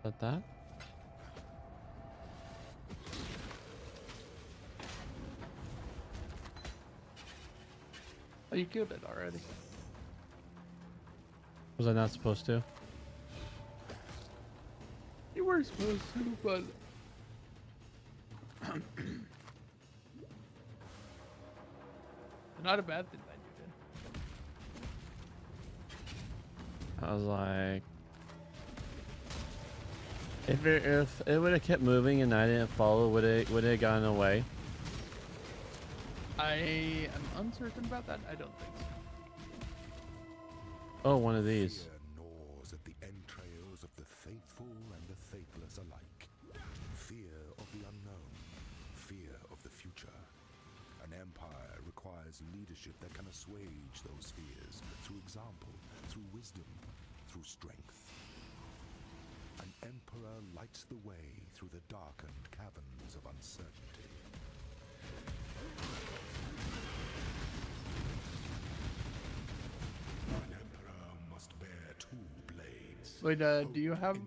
Is that? Oh, you killed it already. Was I not supposed to? You were supposed to, but not a bad thing that you did. I was like, if it would have kept moving and I didn't follow, would it have gotten away? I am uncertain about that. I don't think so. Oh, one of these. Fear gnaws at the entrails of the faithful and the faithless alike. Fear of the unknown. Fear of the future. An empire requires leadership that can assuage those fears through example, through wisdom, through strength. An emperor lights the way through the darkened caverns of uncertainty. An emperor must bear two blades. Wait, do you have?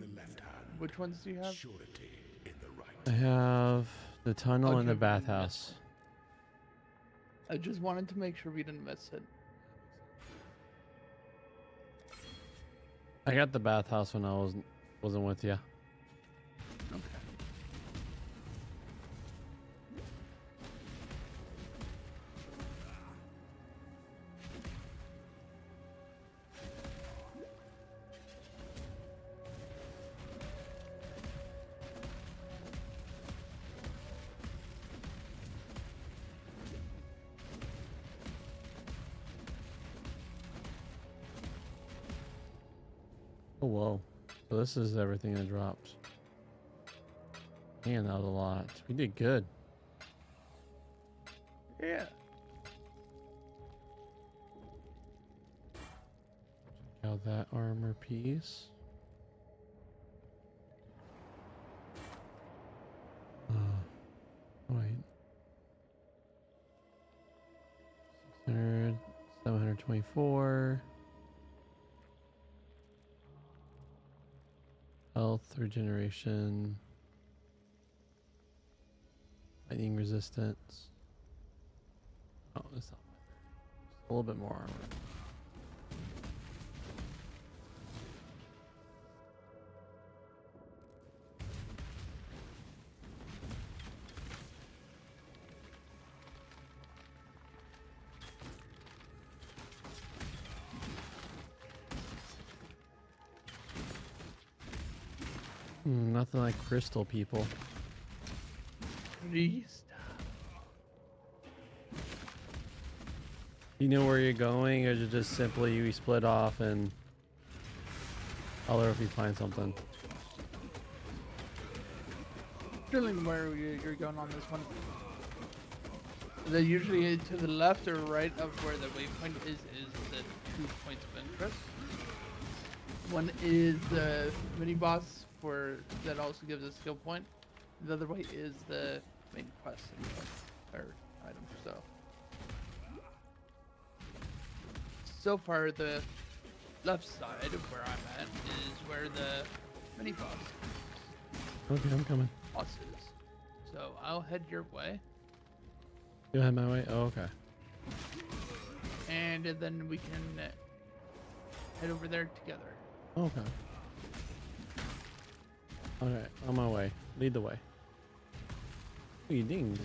Which ones do you have? Surety in the right. I have the tunnel and the Okay. bathhouse. I just wanted to make sure we didn't miss it. I got the bathhouse when I wasn't with you. Okay. Oh, whoa. So this is everything that dropped. Man, that was a lot. We did good. Yeah. Check out that armor piece. Wait. 600, 724. Health regeneration. Lightning resistance. Oh, that's not better. Just a little bit more armor. Nothing like crystal people. Please. You know where you're going, or is it just simply we split off and I'll let if you find something? Feeling where you're going on this one. Is it usually to the left or right of where the waypoint is the 2 points of interest. One is the mini boss that also gives a skill point. The other way is the main quest or item. So far the left side of where I'm at is where the mini boss Okay, I'm coming. is. So I'll head your way, You head my way? Oh, okay. and then we can head over there together. Okay. Alright, on my way. Lead the way. Oh, you dinged.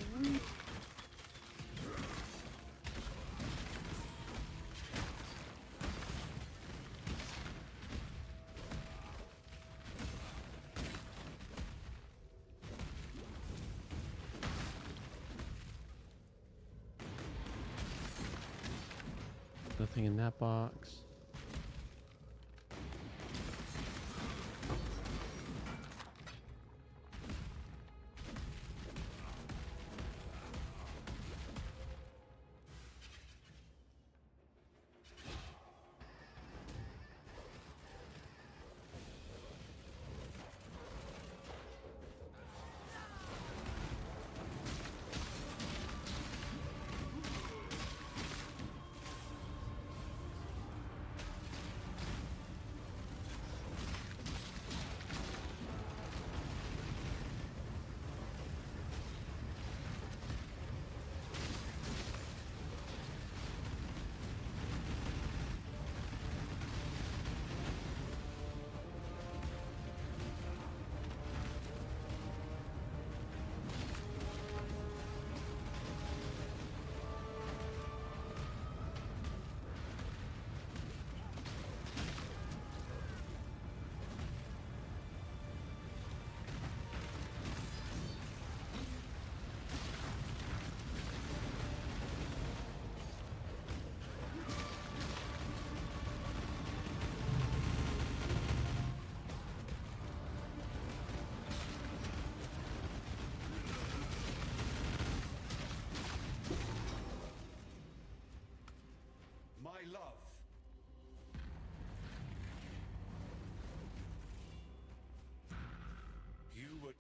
Nothing in that box.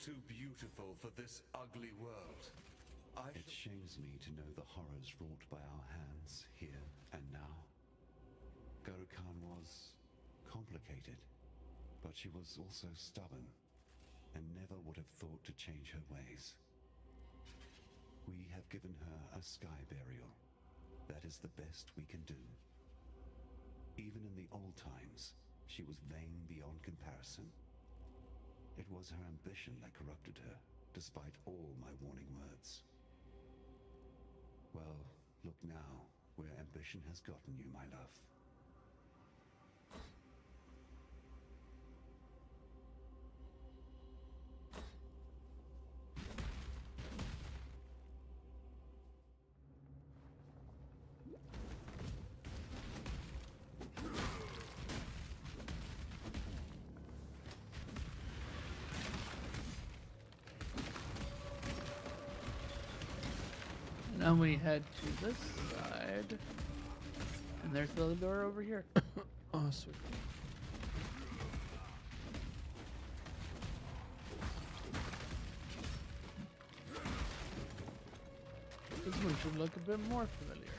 too beautiful for this ugly world. It shames me to know the horrors wrought by our hands here and now. Guru Khan was complicated, but she was also stubborn and never would have thought to change her ways. We have given her a sky burial. That is the best we can do. Even in the old times, she was vain beyond comparison. It was her ambition that corrupted her, despite all my warning words. Well, look now, where ambition has gotten you, my love. Now we head to this side. And there's the other door over here. Oh, sweet. This one should look a bit more familiar.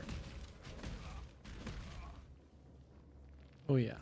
Oh, yeah.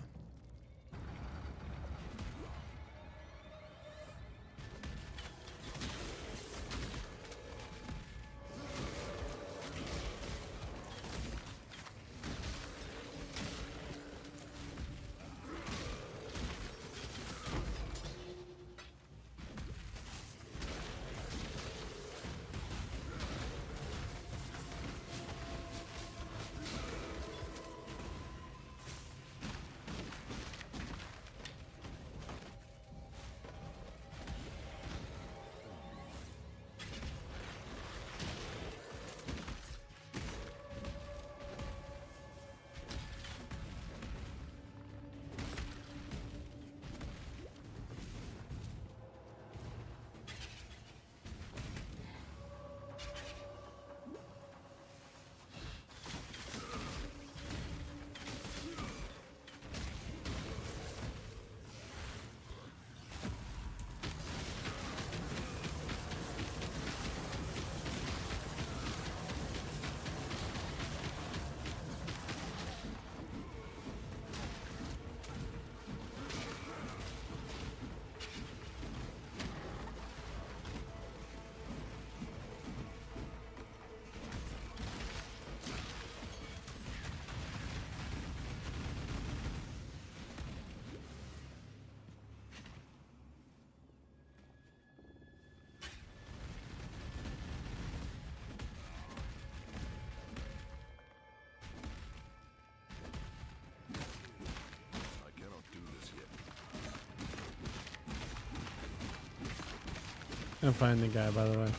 I'm find the guy, by the way.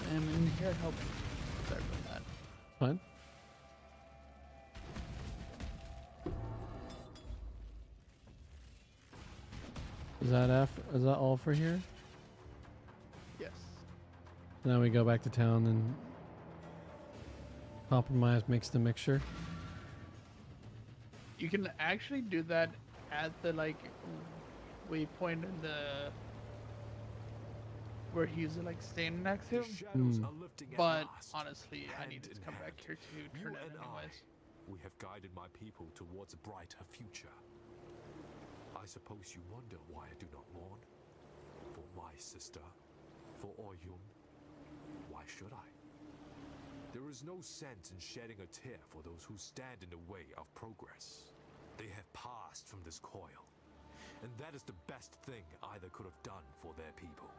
I'm in here helping. Sorry about that. Fine. Is that all for here? Yes. Now we go back to town and compromise, mix the mixture. You can actually do that at the waypoint in the where he's staying next to him. But honestly, I need to come back here to turn it anyways. We have guided my people towards a brighter future. I suppose you wonder why I do not mourn? For my sister? For Oyun? Why should I? There is no sense in shedding a tear for those who stand in the way of progress. They have passed from this coil, and that is the best thing either could have done for their people.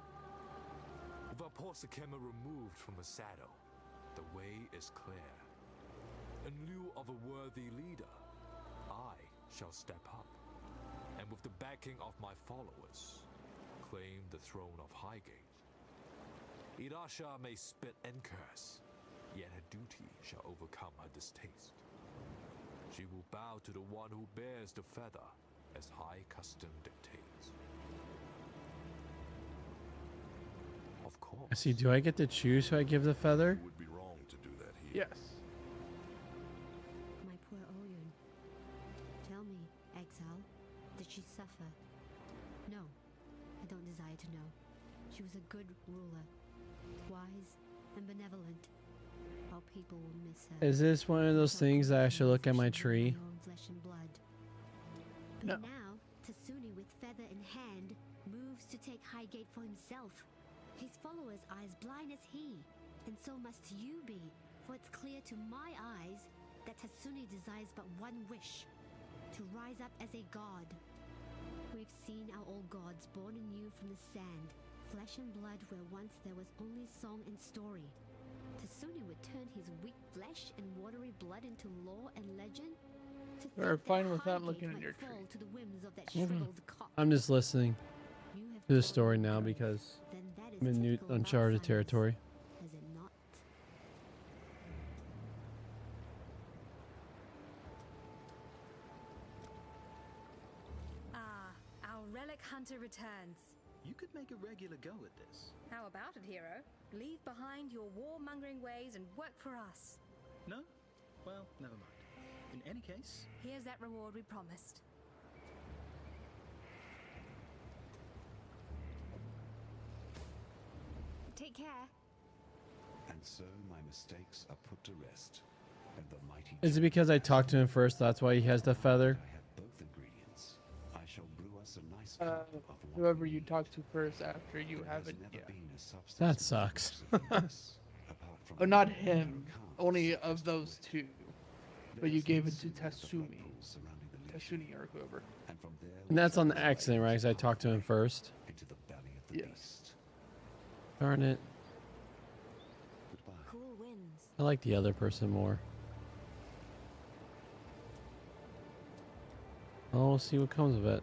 With our poor Sakema removed from the saddle, the way is clear. In lieu of a worthy leader, I shall step up, and with the backing of my followers, claim the throne of Highgate. Irasha may spit and curse, yet her duty shall overcome her distaste. She will bow to the one who bears the feather, as high custom dictates. Of course. I see. Do I get to choose who I give the feather? It would be wrong to do that here. Yes. My poor Oyun. Tell me, exile, did she suffer? No, I don't desire to know. She was a good ruler, wise and benevolent. Our people will miss her. Is this one of those things that I should look at my tree? Her own flesh and blood. No. But now, Tasuni with feather in hand moves to take Highgate for himself. His followers are as blind as he, and so must you be, for it's clear to my eyes that Tasuni desires but one wish, to rise up as a god. We've seen our old gods born anew from the sand, flesh and blood where once there was only song and story. Tasuni would turn his weak flesh and watery blood into lore and legend. To We're think that fine with that Highgate looking at might your fall tree. to the whims of that Mhm. shriveled cock. I'm just listening You have to the told story me now the truth. because Then that is I'm in new typical of uncharted outsiders, territory. is it not? Ah, our relic hunter returns. You could make a regular go at this. How about it, hero? Leave behind your warmongering ways and work for us. No? Well, never mind. In any case, Here's that reward we promised. Take care. And so my mistakes are put to rest, and the mighty Is it because I talked to him first? That's why he has the feather. I have both ingredients. I shall brew us a nice Uh, cup of what whoever we you need. talk to first after you There have has it. never Yeah. been a substance That more sucks. elusive than this, apart from Oh, not the him. Karakan Only such of as those wit. two. But There you is gave it to Tatsumi at the blood Tatsumi. pools surrounding the legion, Tasuni or whoever. and from there And we that's on shall the go accident, right? 'Cause I talked to him first. into the belly of the Yes. beast. Darn it. Goodbye. Cool winds. I like the other person more. Oh, we'll see what comes of it.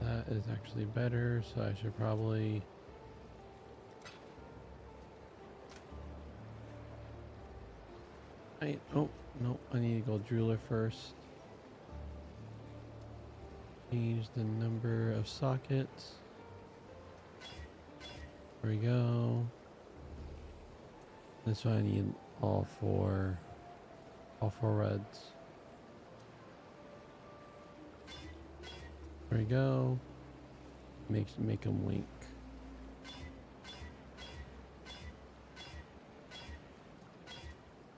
That is actually better, so I should probably... Oh, no, I need to go jeweler first. Change the number of sockets. There we go. This one I need all four reds. There we go. Make them wink.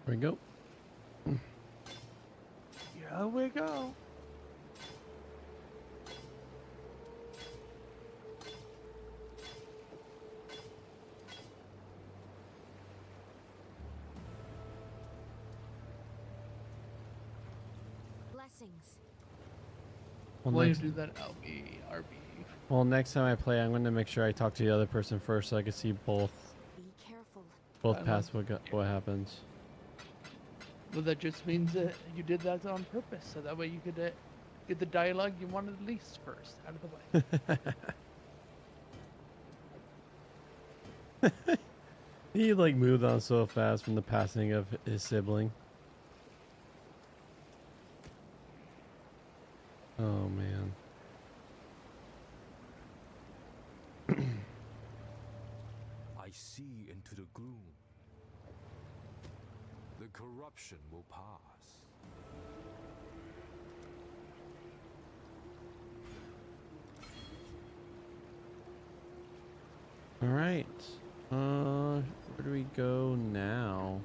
There we go. Here we go. Blessings. Well, While you next, do that, LB, RB. well, next time I play, I'm going to make sure I talk to the other person first so I can see both Be careful. both I paths what happens. Well, that just means that you did that on purpose, so that way you could get the dialogue you wanted at least first out of the way. He like moved on so fast from the passing of his sibling. Oh man. I see into the gloom. The corruption will pass. All right. Where do we go now?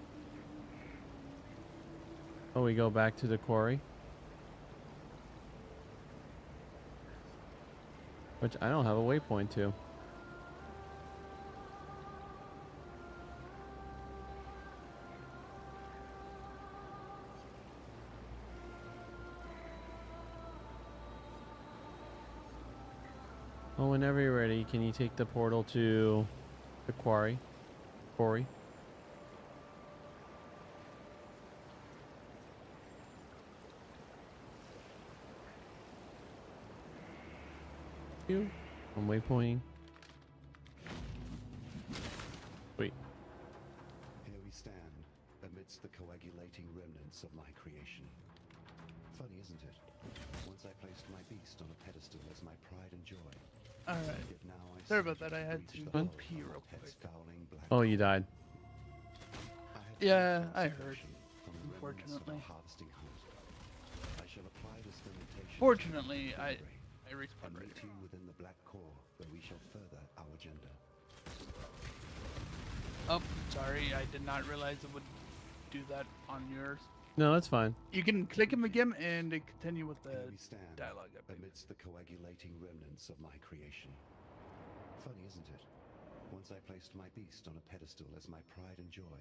Oh, we go back to the quarry. Which I don't have a waypoint to. Well, whenever you're ready, can you take the portal to the quarry? You. I'm waypointing. Wait. Here we stand, amidst the coagulating remnants of my creation. Funny, isn't it? Once I placed my beast on a pedestal as my pride and joy. Alright. Yet now I Sorry about that. I had to go pee real quick. Oh, you died. Yeah, I heard. Unfortunately. Fortunately, I respawned right here. Within the black core, where we shall further our agenda. Oh, sorry. I did not realize it would do that on yours. No, that's fine. You can click him again and continue with the dialogue. Amidst the coagulating remnants of my creation. Funny, isn't it? Once I placed my beast on a pedestal as my pride and joy.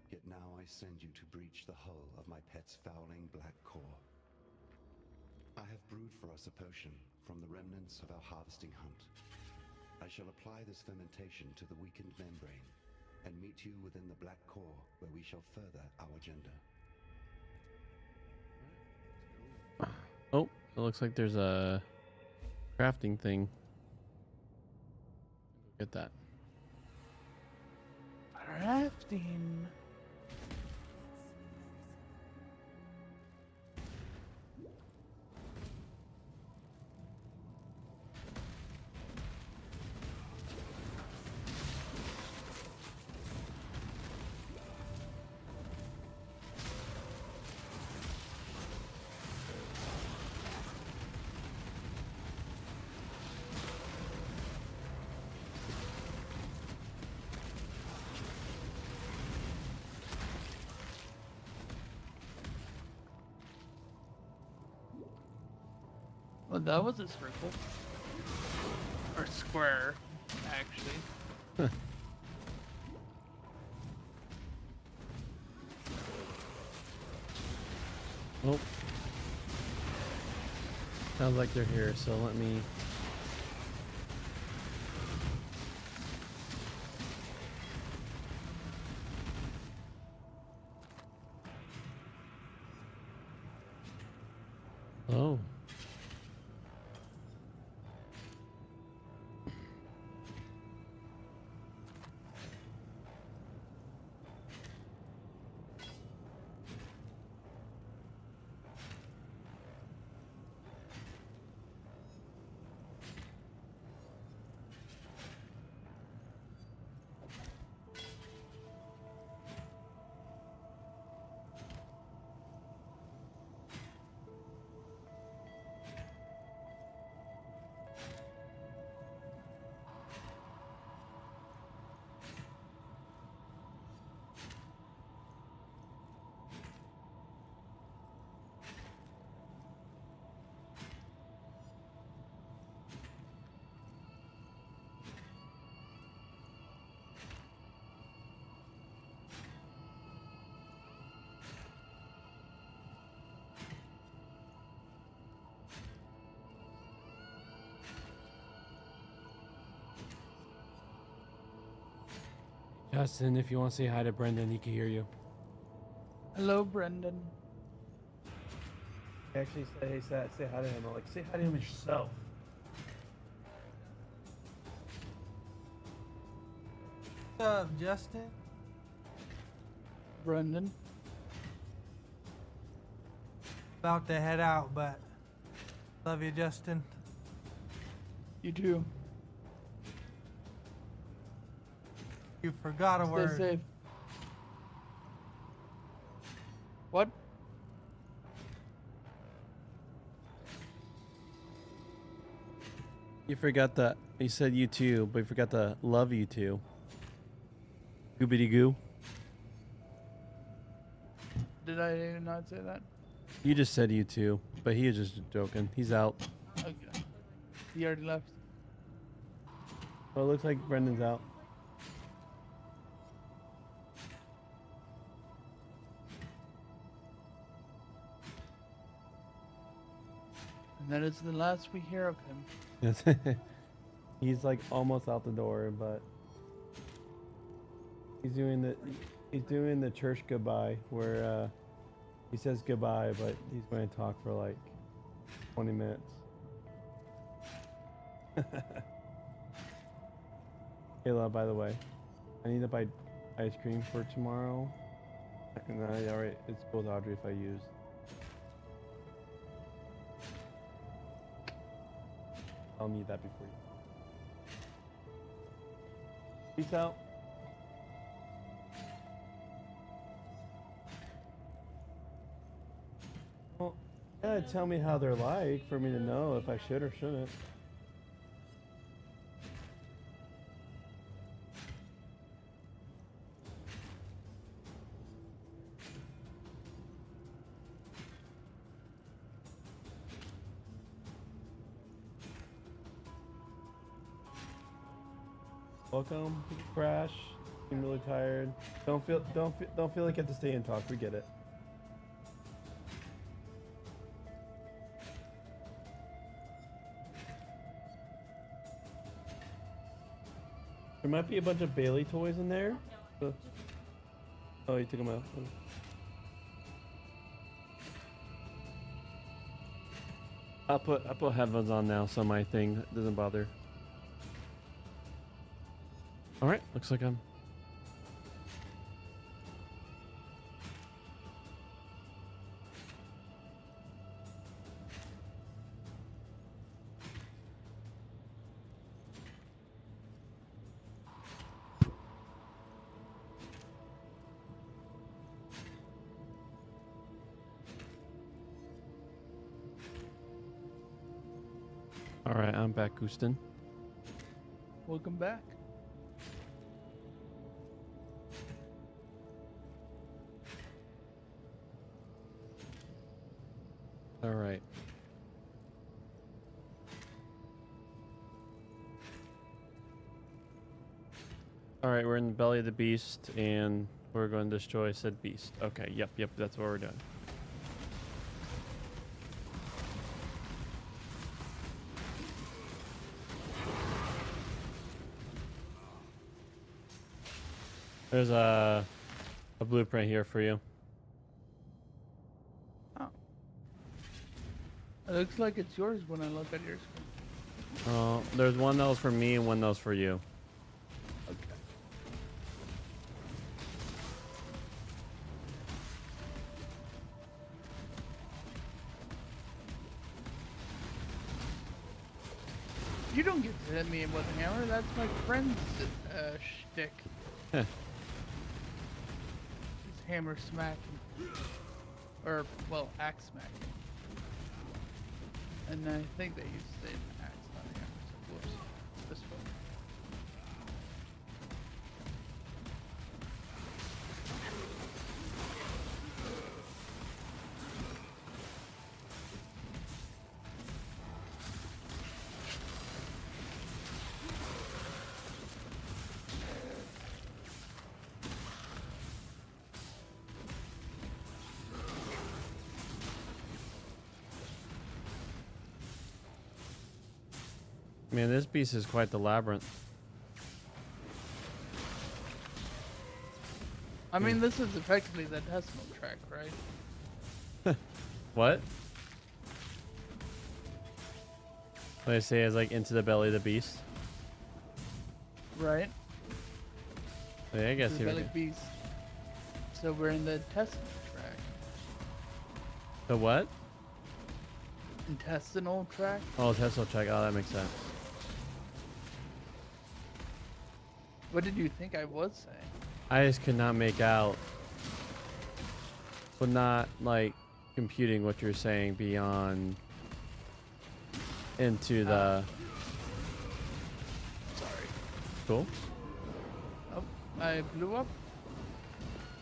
Yet now I send you to breach the hull of my pet's fouling black core. I have brewed for us a potion from the remnants of our harvesting hunt. I shall apply this fermentation to the weakened membrane and meet you within the black core where we shall further our agenda. Oh, it looks like there's a crafting thing. Get that. Crafting. Well, that was a circle. Or square, actually. Oh. Sounds like they're here, so let me... Oh. Justin, if you want to say hi to Brendan, he can hear you. Hello, Brendan. Actually, say hi to him. I'm like, say hi to him yourself. What's up, Justin? Brendan. About to head out, but love you, Justin. You too. You forgot a word. Stay safe. What? You forgot the... You said you too, but you forgot the love you too. Goobity goo. Did I not say that? You just said you too, but he was just joking. He's out. Okay. He already left. Well, it looks like Brendan's out. And that is the last we hear of him. He's like almost out the door, but he's doing the church goodbye where he says goodbye, but he's going to talk for like 20 minutes. Kayla, by the way, I need to buy ice cream for tomorrow. And alright, it's cool with Audrey if I use. I'll need that before you. Peace out. Well, you gotta tell me how they're like for me to know if I should or shouldn't. Welcome, Crash. I'm really tired. Don't feel like you have to stay and talk. We get it. There might be a bunch of Bailey toys in there. Oh, you took them out. I'll put headphones on now so my thing doesn't bother. All right, looks like I'm. All right, I'm back, Houston. Welcome back. All right. All right, we're in the belly of the beast, and we're going to destroy said beast. Okay, yep, that's what we're doing. There's a blueprint here for you. Oh. It looks like it's yours when I look at your screen. There's one that was for me and one that was for you. Okay. You don't get to hit me with a hammer. That's my friend's shtick. Heh. He's hammer smacking. Or, well, axe smacking. And I think they used to say an axe, not a hammer. So, whoops. This one. Man, this beast is quite the labyrinth. I mean, this is effectively the decimal track, right? What? What I say is like into the belly of the beast. Right. Yeah, I guess The here. belly beast. So we're in the intestinal track. The what? Intestinal track? Oh, Tesla check. Oh, that makes sense. What did you think I was saying? I just could not make out. But not like computing what you're saying beyond into the. Sorry. Cool. Oh, I blew up.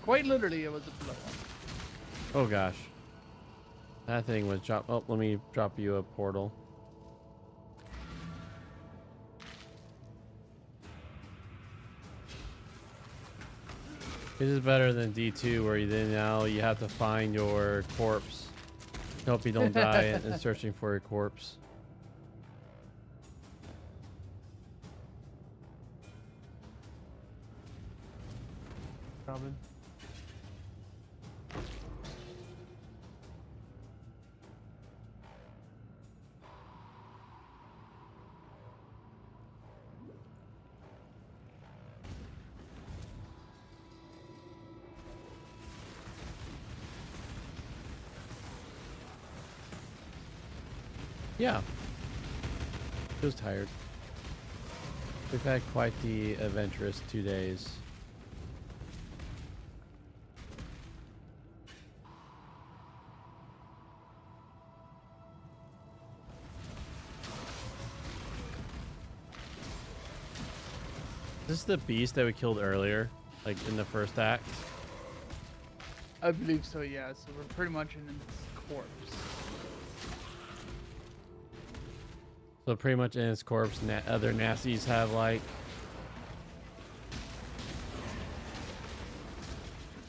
Quite literally, it was a blow up. Oh gosh. That thing was drop. Oh, let me drop you a portal. This is better than D2, where you have to find your corpse. Hope you don't die and searching for your corpse. Robin. Yeah. He was tired. We've had quite the adventurous 2 days. Is this the beast that we killed earlier, like in the first act? I believe so, yeah. So we're pretty much in its corpse. So pretty much in its corpse, other nasties have like...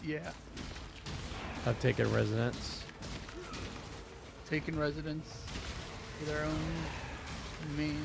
Yeah. Have taken residence. Taken residence for their own means.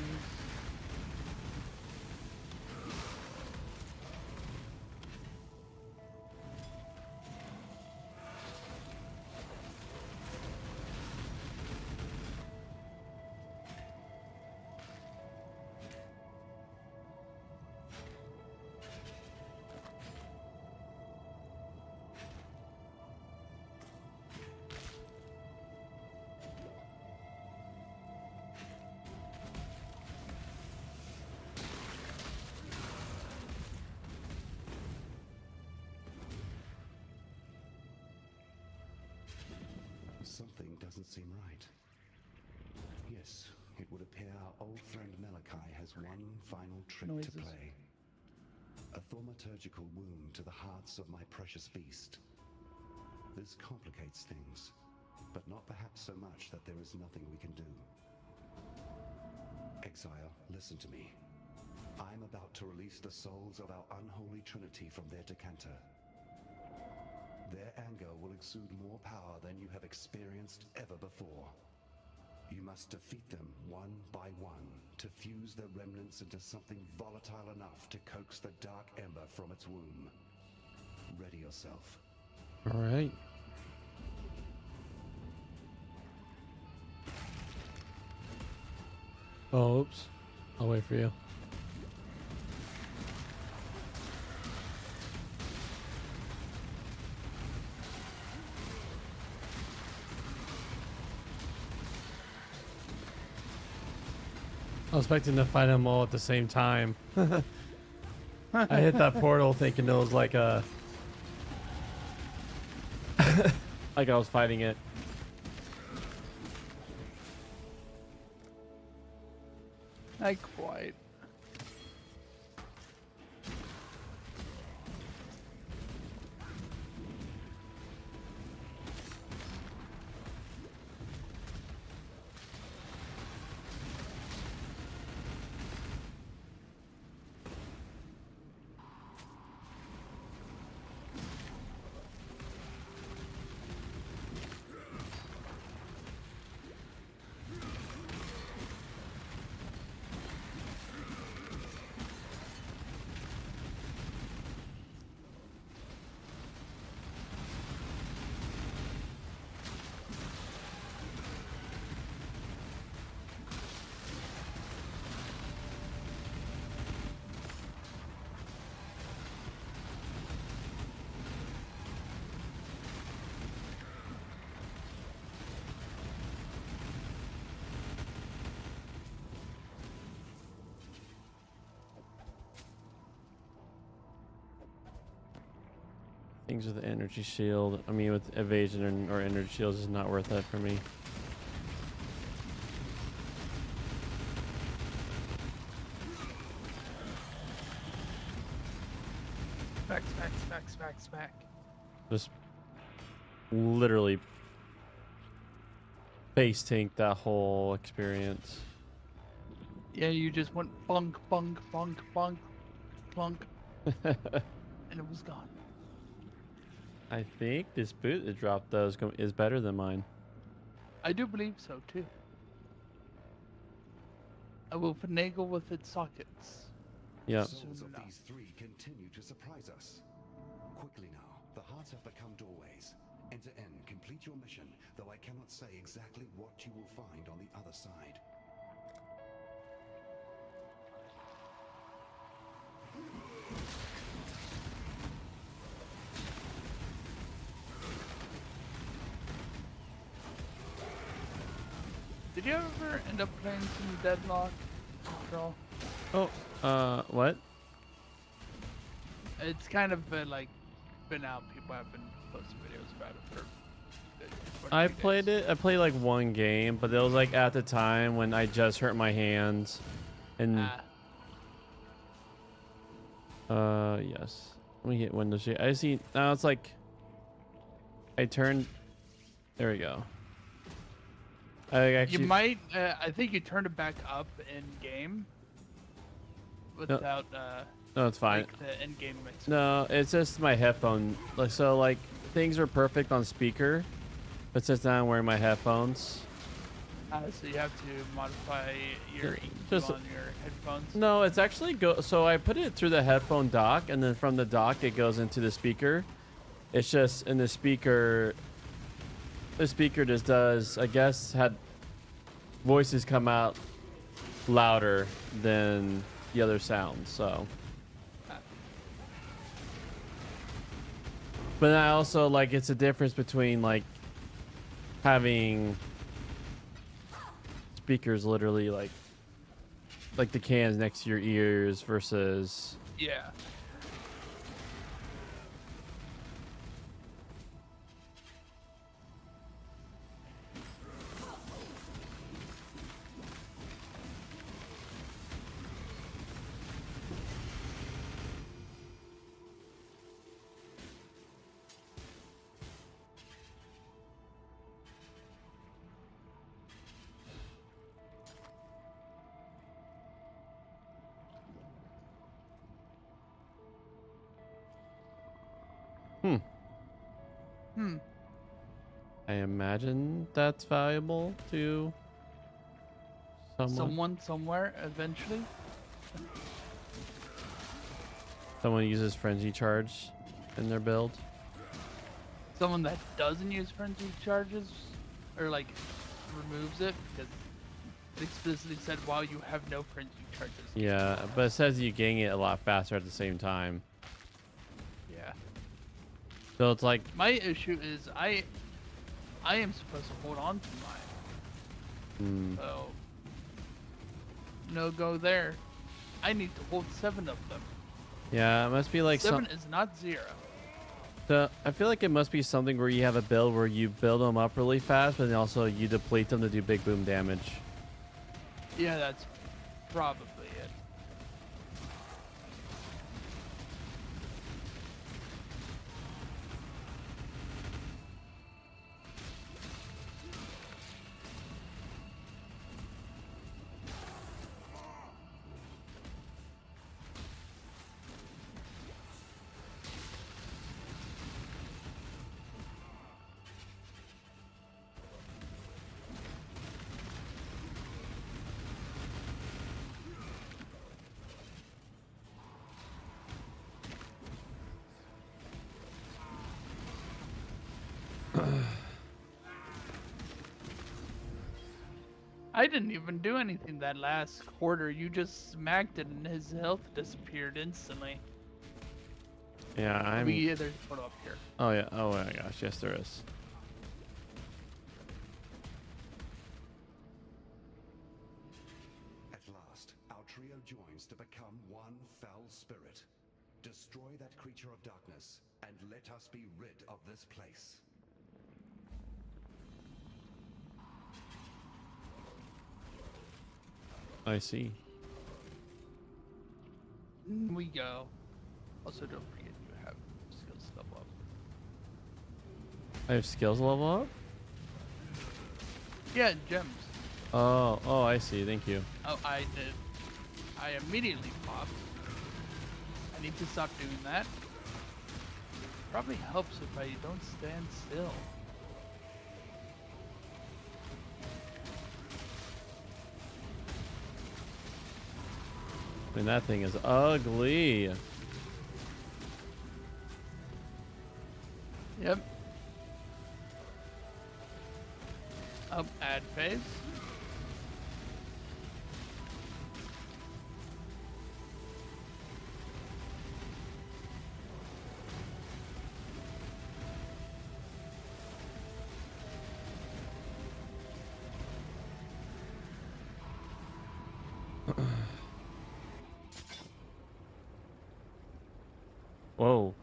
Something doesn't seem right. Yes, it would appear our old friend Malachi has one final trick to play. A thaumaturgical wound to the hearts of my precious beast. This complicates things, but not perhaps so much that there is nothing we can do. Exile, listen to me. I'm about to release the souls of our unholy trinity from their decanter. Their anger will exude more power than you have experienced ever before. You must defeat them one by one to fuse their remnants into something volatile enough to coax the dark ember from its womb. Ready yourself. All right. Oh, oops. I'll wait for you. I was expecting to fight them all at the same time. I hit that portal thinking it was like a... like I was fighting it. Not quite. Things with the energy shield. I mean, with evasion or energy shields is not worth that for me. Smack. Just literally face tank that whole experience. Yeah, you just went bunk, bunk, bunk, bunk, plunk, and it was gone. I think this boot that dropped though is better than mine. I do believe so too. I will finagle with its sockets. Yeah. Souls of these three continue to surprise us. Quickly now, the hearts have become doorways. Enter in, complete your mission, though I cannot say exactly what you will find on the other side. Did you ever end up playing some Deadlock after all? Oh, what? It's kind of been like been out. People have been posting videos about it for. I played it. I played like one game, but it was like at the time when I just hurt my hands, and yes. Let me hit Windows share. I see now. It's like I turned. There we go. I actually. You might. I think you turned it back up in game. Without. No, it's fine. Like the in-game mix. No, it's just my headphone. Like so, like things are perfect on speaker, but since now I'm wearing my headphones. So you have to modify your EQ on your headphones. No, it's actually so I put it through the headphone dock, and then from the dock it goes into the speaker. It's just in the speaker. The speaker just does, I guess, had voices come out louder than the other sounds. So. But I also like it's a difference between like having speakers literally like the cans next to your ears versus Yeah. I imagine that's valuable to Someone somewhere eventually. Someone uses frenzy charge in their build. Someone that doesn't use frenzy charges, or like removes it because it explicitly said while you have no frenzy charges. Yeah, but it says you gain it a lot faster at the same time. Yeah. So it's like My issue is I am supposed to hold on to mine. So no go there. I need to hold 7 of them. yeah, it must be like 7 is not 0. So I feel like it must be something where you have a build where you build them up really fast, but then also you deplete them to do big boom damage. Yeah, that's probably it. I didn't even do anything that last quarter. You just smacked it and his health disappeared instantly. Yeah, I'm. There's a photo up here. Oh yeah. Oh my gosh. Yes, there is. At last, our trio joins to become one foul spirit. Destroy that creature of darkness, and let us be rid of this place. I see. We go. Also, don't forget you have skills level up. I have skills level up? Yeah, gems. Oh, I see. Thank you. Oh, I did. I immediately popped. I need to stop doing that. Probably helps if I don't stand still. I mean, that thing is ugly. Yep. Up, add phase. Whoa.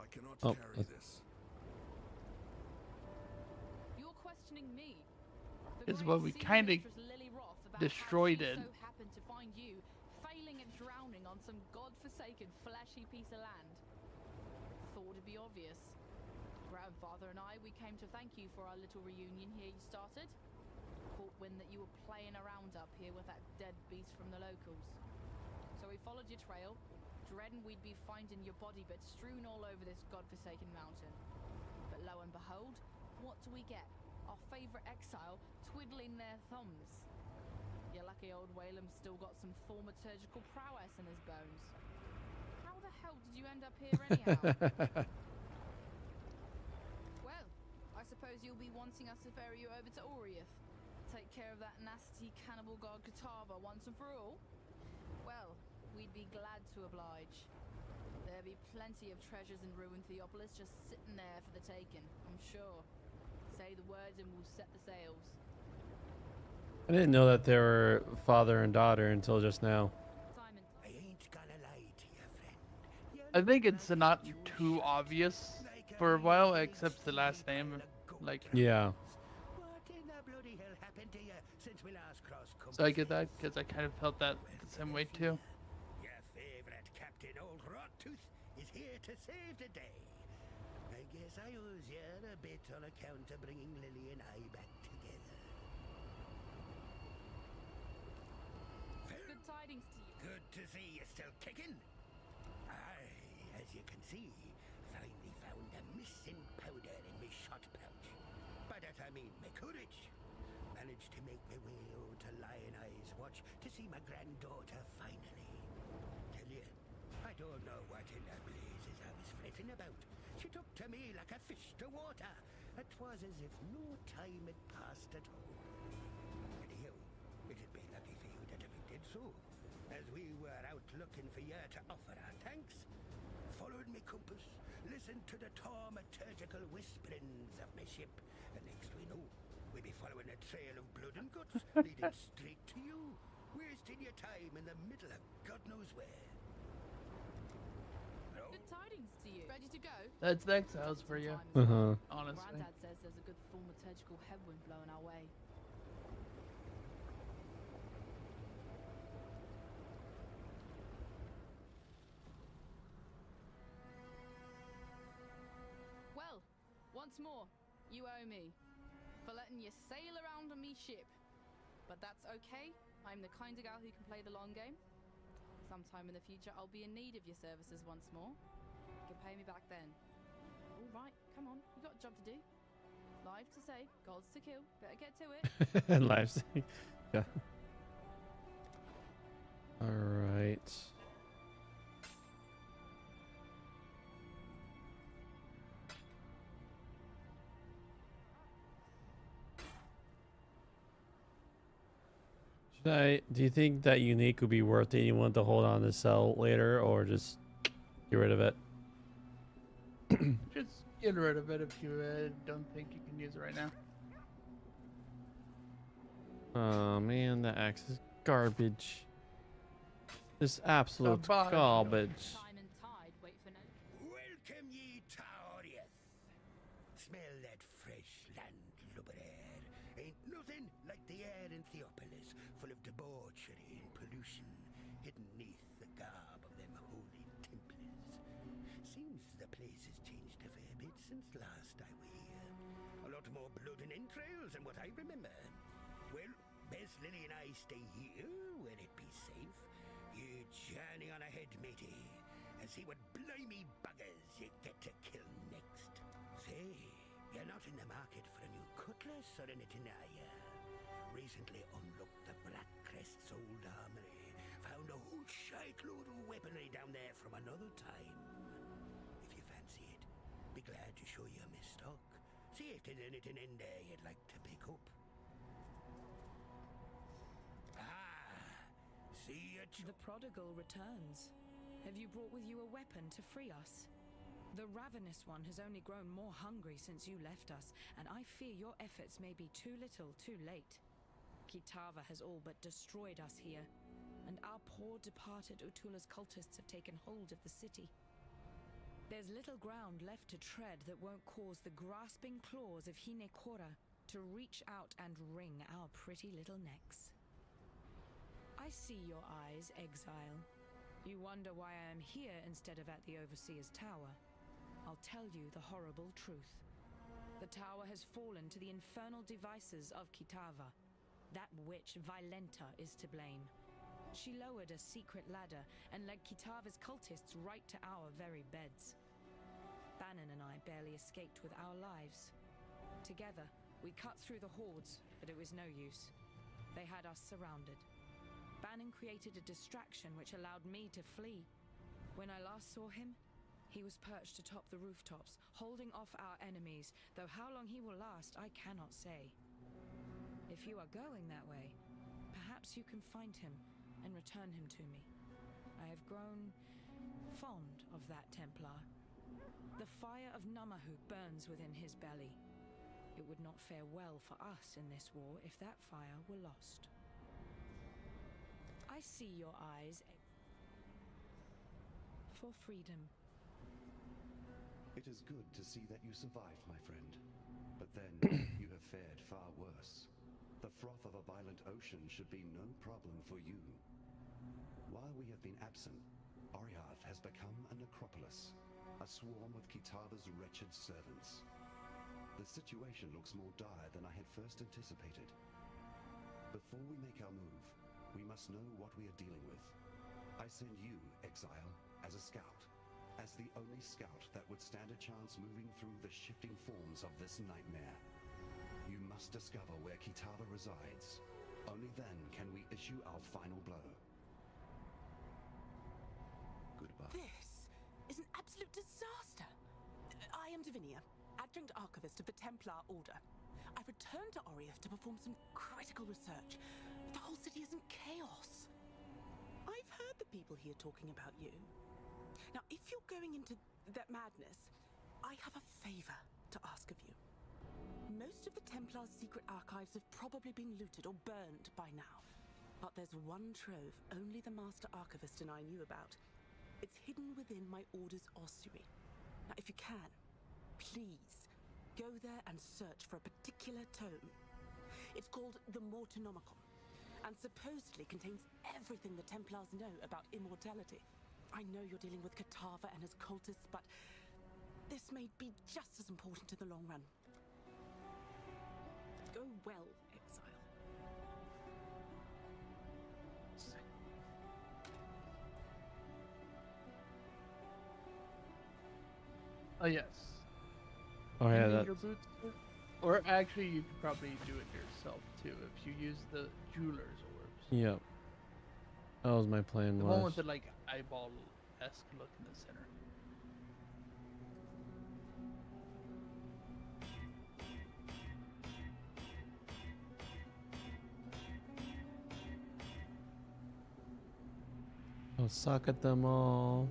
I cannot Oh, carry this. You're questioning me. Is what we kind of destroyed it. So happened to find you failing at drowning on some godforsaken fleshy piece of land. Thought it'd be obvious. Grandfather and I, we came to thank you for our little reunion here you started. Caught wind that you were playing around up here with that dead beast from the locals. So we followed your trail, dreading we'd be finding your body bits strewn all over this godforsaken mountain. But lo and behold, what do we get? Our favorite exile twiddling their thumbs. Your lucky old Whalem's still got some thaumaturgical prowess in his bones. How the hell did you end up here anyhow? Well, I suppose you'll be wanting us to ferry you over to Oriath. Take care of that nasty cannibal god Katava once and for all? Well, we'd be glad to oblige. There'll be plenty of treasures in ruined Theopolis just sitting there for the taking, I'm sure. Say the words and we'll set the sails. I didn't know that they were father and daughter until just now. I ain't gonna lie to you, friend. I think it's not too obvious for a while, except the last name. Like, Yeah. What in the bloody hell happened to you since we last crossed compass? so I get that because I kind of felt that the same way too. Your favorite captain, old Rottooth, is here to save the day. I guess I owes you a bit on account of bringing Lily and I back together. Good tidings to you. Good to see you still kicking. I, as you can see, finally found a missing powder in my shot pouch. By that I mean my courage. Managed to make my way over to Lion Eyes Watch to see my granddaughter finally. Tell you, I don't know what in the blazes I was fretting about. She took to me like a fish to water. It was as if no time had passed at all. Anyhow, it'd be lucky for you that we did so, as we were out looking for you to offer our thanks. Followed me compass, listened to the thaumaturgical whisperings of my ship, and next we know, we'll be following a trail of blood and guts leading straight to you, wasting your time in the middle of God knows where. Good tidings to you. Ready to go? That's the exiles for you. Uh-huh. Honestly. Grandad says there's a good thaumaturgical headwind blowing our way. Well, once more, you owe me for letting you sail around on me ship. But that's okay. I'm the kind of gal who can play the long game. Sometime in the future, I'll be in need of your services once more. You can pay me back then. All right, come on. You got a job to do. Lives to save, goals to kill. Better get to it. And lives. Yeah. All right. Do you think that unique would be worth anyone to hold on to sell later, or just get rid of it? Just get rid of it if you don't think you can use it right now. Oh man, the axe is garbage. This absolute Garbage. garbage. Welcome ye to Oriath. Smell that fresh land lubber air. Ain't nothing like the air in Theopolis, full of debauchery and pollution, hidden neath the garb of them holy templars. Seems the place has changed a fair bit since last I were here. A lot more blood and entrails than what I remember. Well, best Lily and I stay here, where it be safe. You journey on ahead, matey, and see what blimey buggers you get to kill next. Say, you're not in the market for a new cutlass or anything, are ya? Recently unlocked the Black Crest's old armory. Found a whole shitload of weaponry down there from another time. If you fancy it, be glad to show you my stock. See if there's anything in there you'd like to pick up. The prodigal returns. Have you brought with you a weapon to free us? The ravenous one has only grown more hungry since you left us, and I fear your efforts may be too little, too late. Kitava has all but destroyed us here, and our poor departed Utula's cultists have taken hold of the city. There's little ground left to tread that won't cause the grasping claws of Hinekora to reach out and wring our pretty little necks. I see your eyes, exile. You wonder why I am here instead of at the Overseer's Tower. I'll tell you the horrible truth. The tower has fallen to the infernal devices of Kitava. That witch, Violenta, is to blame. She lowered a secret ladder and led Kitava's cultists right to our very beds. Bannon and I barely escaped with our lives. Together, we cut through the hordes, but it was no use. They had us surrounded. Bannon created a distraction which allowed me to flee. When I last saw him, he was perched atop the rooftops, holding off our enemies, though how long he will last, I cannot say. If you are going that way, perhaps you can find him and return him to me. I have grown fond of that Templar. The fire of Namahu burns within his belly. It would not fare well for us in this war if that fire were lost. I see your eyes for freedom. It is good to see that you survived, my friend. But then, you have fared far worse. The froth of a violent ocean should be no problem for you. While we have been absent, Oriath has become a necropolis, a swarm of Kitava's wretched servants. The situation looks more dire than I had first anticipated. Before we make our move, we must know what we are dealing with. I send you, Exile, as a scout. As the only scout that would stand a chance moving through the shifting forms of this nightmare. You must discover where Kitava resides. Only then can we issue our final blow. Goodbye. This is an absolute disaster. I am Divinia, Adjunct Archivist of the Templar Order. I've returned to Oriath to perform some critical research. The whole city is in chaos. I've heard the people here talking about you. Now, if you're going into that madness, I have a favor to ask of you. Most of the Templar's secret archives have probably been looted or burned by now. But there's one trove only the Master Archivist and I knew about. It's hidden within my Order's ossuary. Now, if you can, please, go there and search for a particular tome. It's called the Mortonomicon, and supposedly contains everything the Templars know about immortality. I know you're dealing with Kitava and his cultists, but this may be just as important in the long run. Go well, Exile. Oh, yes. Oh, yeah, You need that's... your boots too? Or actually, you could probably do it yourself too if you use the jeweler's orbs. Yep. That was my plan. The was. one with the like eyeball-esque look in the center. I'll suck at them all.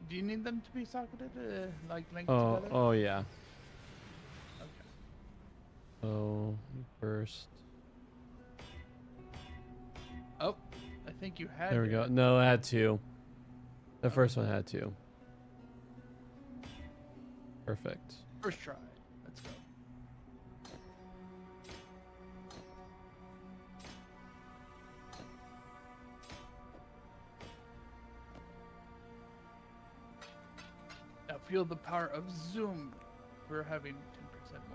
Do you need them to be socketed, like linked Oh, together? oh yeah. Okay. So first. Oh, I think you had. There we it. go. No, I had two. The first one had two. Perfect. First try. Let's go. Now feel the power of zoom for having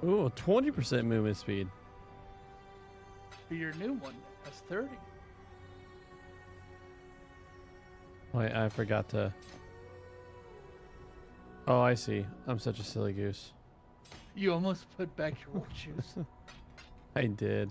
10% more. Ooh, 20% movement speed. For your new one, that's 30. Wait, I forgot to. Oh, I see. I'm such a silly goose. You almost put back your work shoes. I did.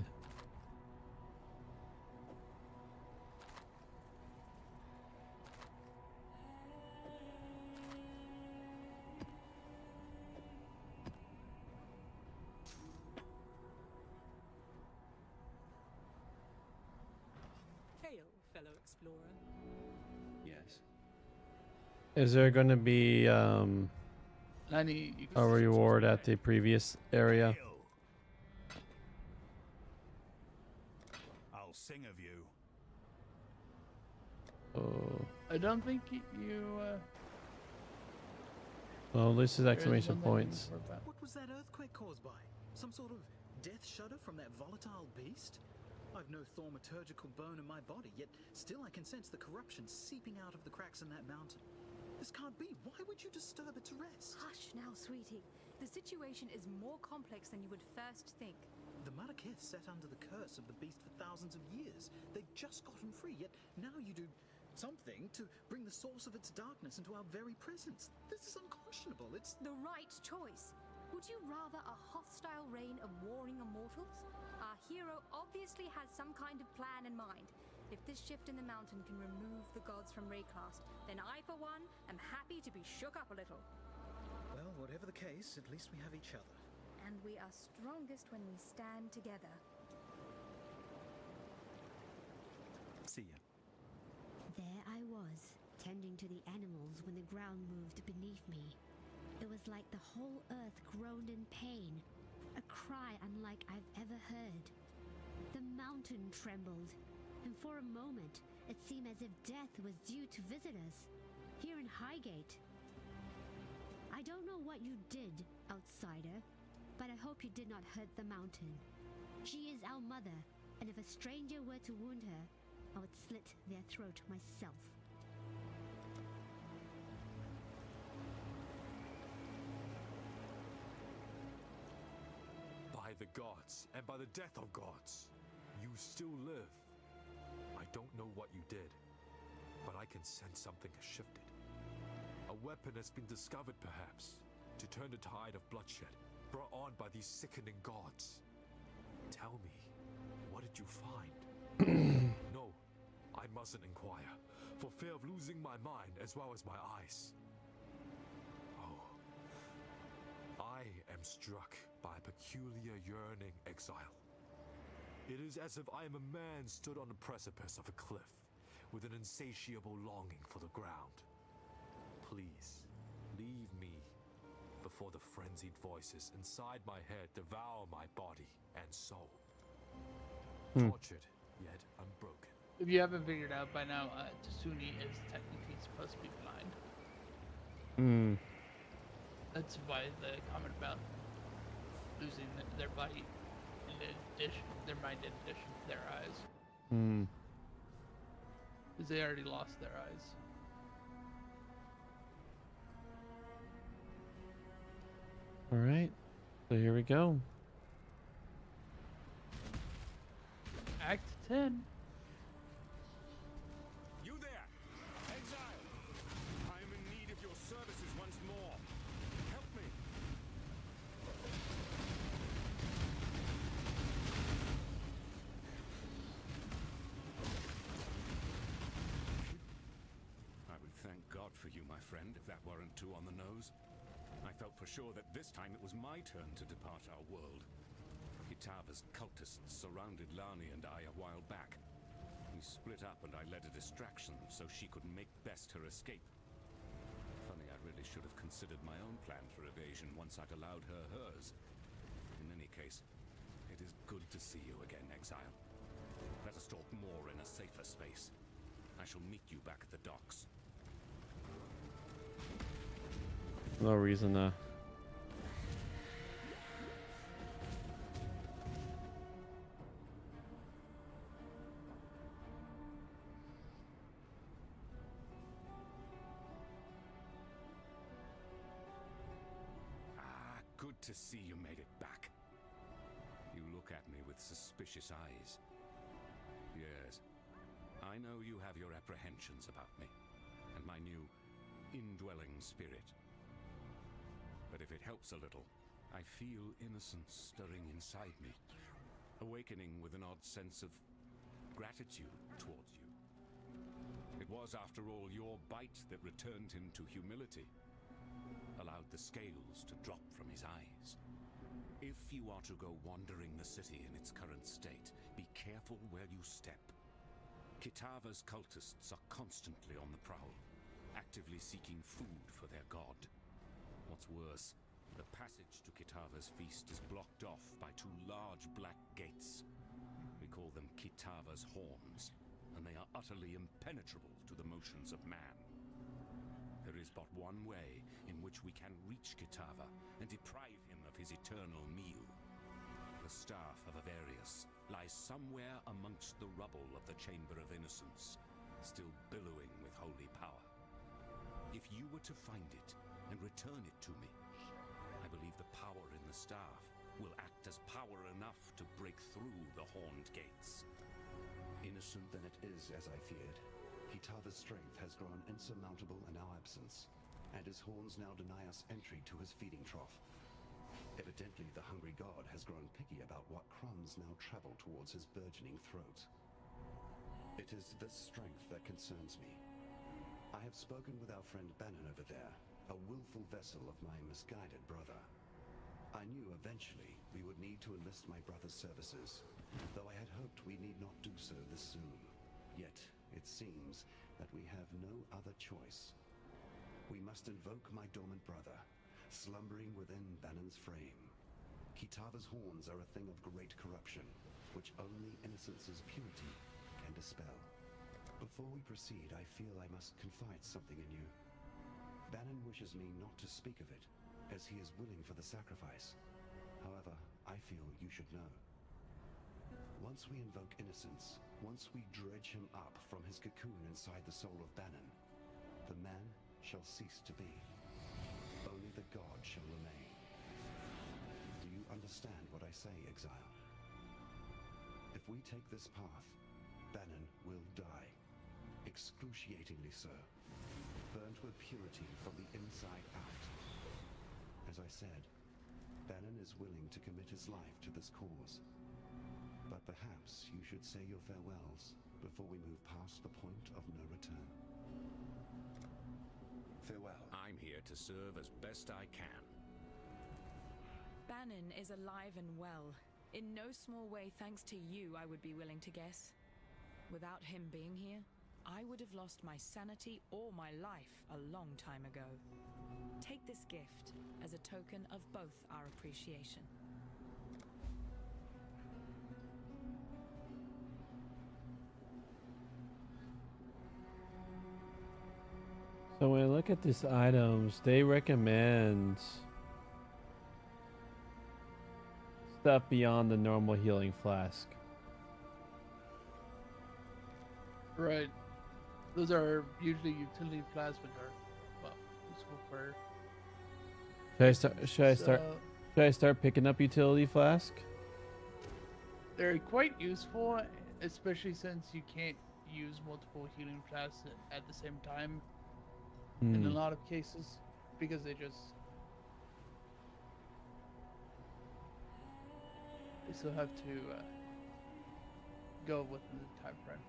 Hail, fellow explorer. Yes. Is there going to be 90. You can a reward at the previous area? I'll sing of you. Oh. I don't think you. Well, this is there exclamation one that I can points. report back. What was that earthquake caused by? Some sort of death shudder from that volatile beast? I've no thaumaturgical bone in my body, yet still I can sense the corruption seeping out of the cracks in that mountain. This can't be. Why would you disturb its rest? Hush now, sweetie. The situation is more complex than you would first think. The Maraketh sat under the curse of the beast for thousands of years. They'd just gotten free, yet now you do something to bring the source of its darkness into our very presence. This is unconscionable. It's the right choice. Would you rather a hostile reign of warring immortals? Our hero obviously has some kind of plan in mind. If this shift in the mountain can remove the gods from Raycast, then I, for one, am happy to be shook up a little. Well, whatever the case, at least we have each other. And we are strongest when we stand together. See ya. There I was, tending to the animals when the ground moved beneath me. It was like the whole earth groaned in pain, a cry unlike I've ever heard. The mountain trembled, and for a moment it seemed as if death was due to visit us, here in Highgate. I don't know what you did, outsider, but I hope you did not hurt the mountain. She is our mother, and if a stranger were to wound her, I would slit their throat myself. By the gods, and by the death of gods, you still live. I don't know what you did, but I can sense something has shifted. A weapon has been discovered, perhaps, to turn the tide of bloodshed brought on by these sickening gods. Tell me, what did you find? No, I mustn't inquire, for fear of losing my mind as well as my eyes. Oh, I am struck by a peculiar yearning, Exile. It is as if I am a man stood on the precipice of a cliff, with an insatiable longing for the ground. Please, leave me before the frenzied voices inside my head devour my body and soul. Tortured, yet unbroken. If you haven't figured out by now, Tsuni is technically supposed to be blind. That's why the comment about losing their body in addition, their mind in addition to their eyes. Because they already lost their eyes. All right, so here we go. Act 10. You there, Exile! I am in need of your services once more. Help me! I would thank God for you, my friend, if that weren't too on the nose. I felt for sure that this time it was my turn to depart our world. Kitava's cultists surrounded Lani and I a while back. We split up and I led a distraction so she could make best her escape. Funny, I really should have considered my own plan for evasion once I'd allowed her hers. In any case, it is good to see you again, Exile. Let us talk more in a safer space. I shall meet you back at the docks. No reason to. Good to see you made it back. You look at me with suspicious eyes. Yes, I know you have your apprehensions about me, and my new indwelling spirit. But if it helps a little, I feel innocence stirring inside me, awakening with an odd sense of gratitude towards you. It was, after all, your bite that returned him to humility, allowed the scales to drop from his eyes. If you are to go wandering the city in its current state, be careful where you step. Kitava's cultists are constantly on the prowl, actively seeking food for their god. What's worse, the passage to Kitava's feast is blocked off by two large black gates. We call them Kitava's horns, and they are utterly impenetrable to the motions of man. There is but one way in which we can reach Kitava and deprive him of his eternal meal. The staff of Avarius lies somewhere amongst the rubble of the Chamber of Innocence, still billowing with holy power. If you were to find it and return it to me, I believe the power in the staff will act as power enough to break through the horned gates. Innocent than it is, as I feared, Kitava's strength has grown insurmountable in our absence, and his horns now deny us entry to his feeding trough. Evidently, the hungry god has grown picky about what crumbs now travel towards his burgeoning throat. It is this strength that concerns me. I have spoken with our friend Bannon over there, a willful vessel of my misguided brother. I knew eventually we would need to enlist my brother's services, though I had hoped we need not do so this soon. Yet, it seems that we have no other choice. We must invoke my dormant brother, slumbering within Bannon's frame. Kitava's horns are a thing of great corruption, which only Innocence's purity can dispel. Before we proceed, I feel I must confide something in you. Bannon wishes me not to speak of it, as he is willing for the sacrifice. However, I feel you should know. Once we invoke Innocence, once we dredge him up from his cocoon inside the soul of Bannon, the man shall cease to be. Only the god shall remain. Do you understand what I say, Exile? If we take this path, Bannon will die. Excruciatingly so. Burnt with purity from the inside out. As I said, Bannon is willing to commit his life to this cause. But perhaps you should say your farewells before we move past the point of no return. Farewell. I'm here to serve as best I can. Bannon is alive and well. In no small way thanks to you, I would be willing to guess. Without him being here, I would have lost my sanity or my life a long time ago. Take this gift as a token of both our appreciation. So when I look at these items, they recommend stuff beyond the normal healing flask. Right. Those are usually utility flasks, which are, well, useful for... Should I start picking up utility flask? They're quite useful, especially since you can't use multiple healing flasks at the same time in a lot of cases, because they still have to go within the time frame.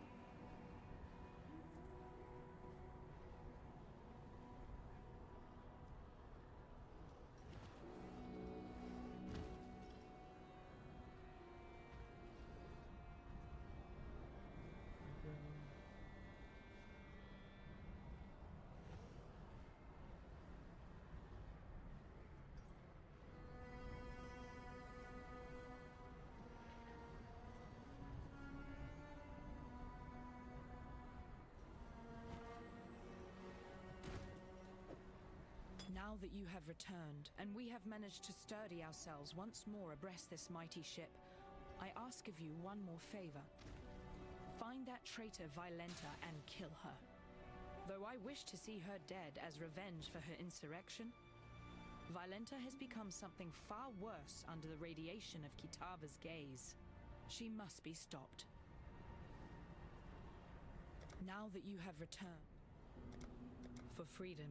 Now that you have returned, and we have managed to sturdy ourselves once more abreast this mighty ship, I ask of you one more favor. Find that traitor Violenta and kill her. Though I wish to see her dead as revenge for her insurrection, Violenta has become something far worse under the radiation of Kitava's gaze. She must be stopped. Now that you have returned for freedom,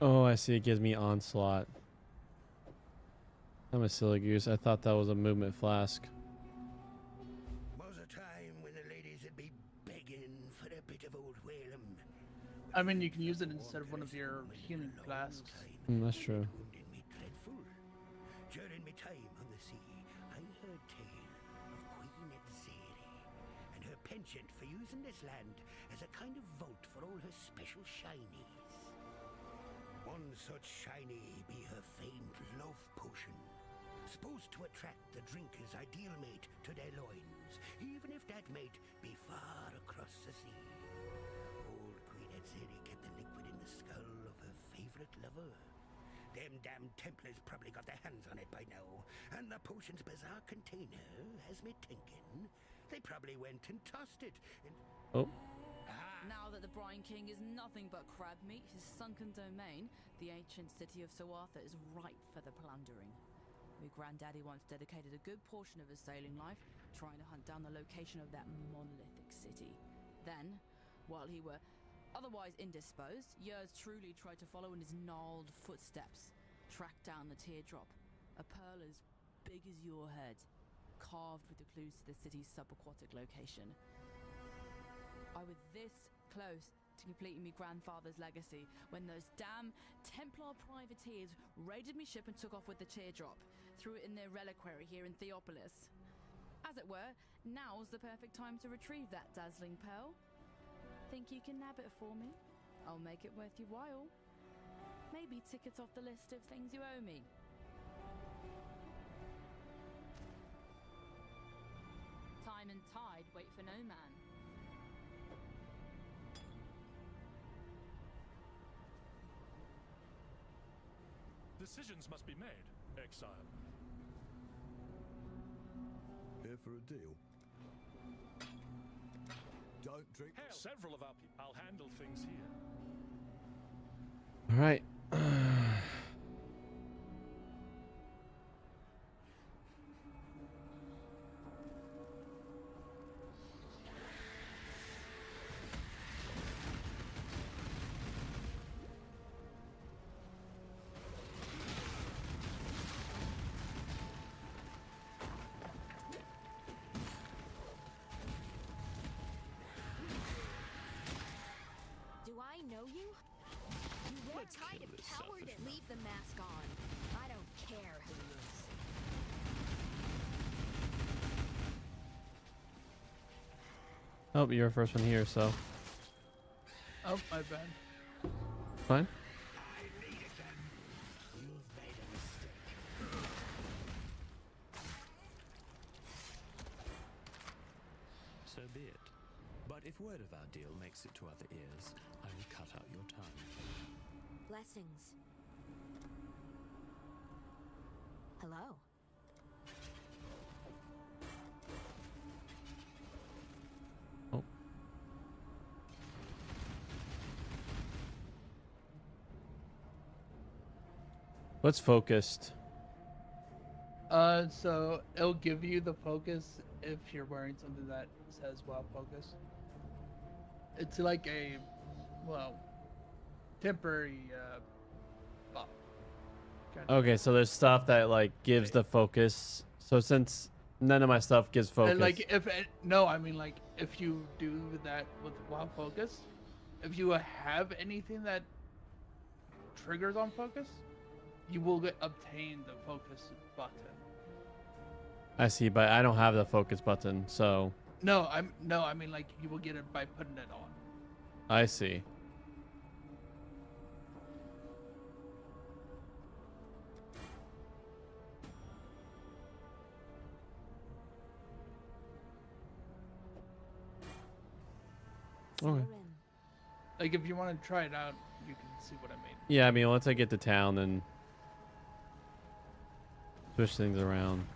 oh, I see. It gives me onslaught. I'm a silly goose. I thought that was a movement flask. Was a time when the ladies would be I mean, you can use it instead of one of your healing flasks. That's true. During my time on the sea, I heard tale of Queen Edzeri and her penchant for using this land as a kind of vault for all her special shinies. One such shiny be her famed love potion, supposed to attract the drinker's ideal mate to their loins, even if that mate be far across the sea. Old Queen Edzeri kept the liquid in the skull of her favorite lover. Them damn Templars probably got their hands on it by now, and the potion's bizarre container has me thinking they probably went and tossed it in... Oh. Now that the Brine King is nothing but crab meat, his sunken domain, the ancient city of Soartha is ripe for the plundering. My granddaddy once dedicated a good portion of his sailing life trying to hunt down the location of that monolithic city. Then, while he were otherwise indisposed, yours truly tried to follow in his gnarled footsteps, track down the teardrop, a pearl as big as your head, carved with the clues to the city's subaquatic location. I was this close to completing my grandfather's legacy when those damn Templar privateers raided me ship and took off with the teardrop, threw it in their reliquary here in Theopolis. As it were, now's the perfect time to retrieve that dazzling pearl. Think you can nab it for me? I'll make it worth your while. Maybe tick it off the list of things you owe me. Time and tide wait for no man. Decisions must be made, exile. Here for a deal. Don't drink. Hell, several of our people. I'll handle things here. All right. Do I know you? You wear a kind of coward and leave the mask on. I don't care who he is. Oh, you're the first one here, so Oh, my bad. fine. So be it. But if word of our deal makes it to other ears, I will cut out your tongue. Blessings. Hello. Oh. What's focused? So it'll give you the focus if you're wearing something that says WoW focus. It's like a, well, temporary buff. Okay, so there's stuff that like gives the focus. So since none of my stuff gives focus, And like if it, no, I mean like if you do that with WoW focus, if you have anything that triggers on focus, you will obtain the focus button. I see, but I don't have the focus button, so No, I mean like you will get it by putting it on. I see. Okay. Like if you want to try it out, you can see what I mean. Yeah, I mean, once I get to town, then switch things around.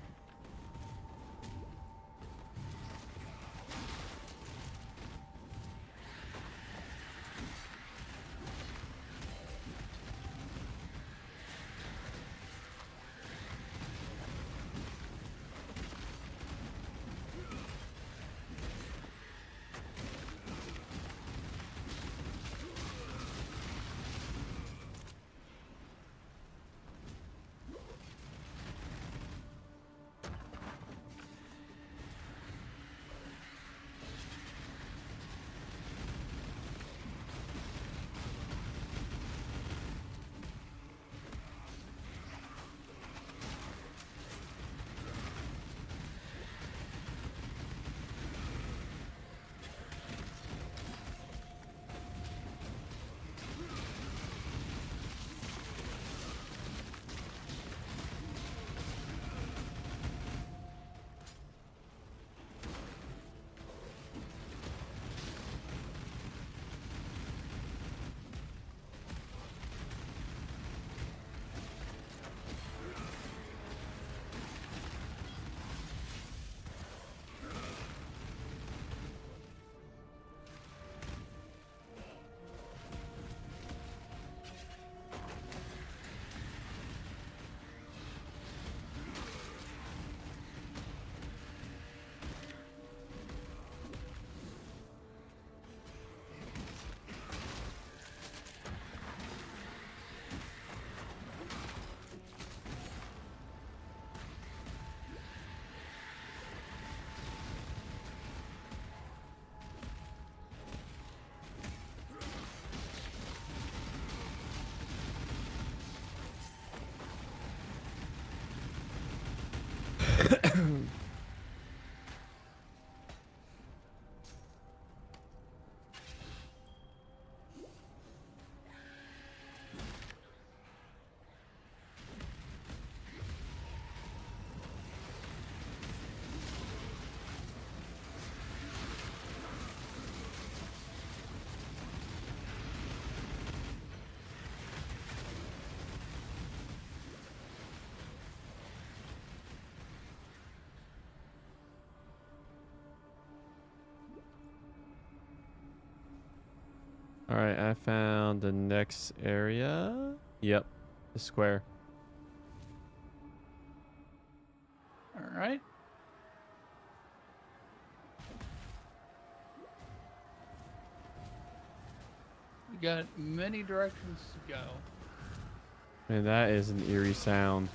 All right, I found the next area. Yep, the square. All right. We got many directions to go. Man, that is an eerie sound.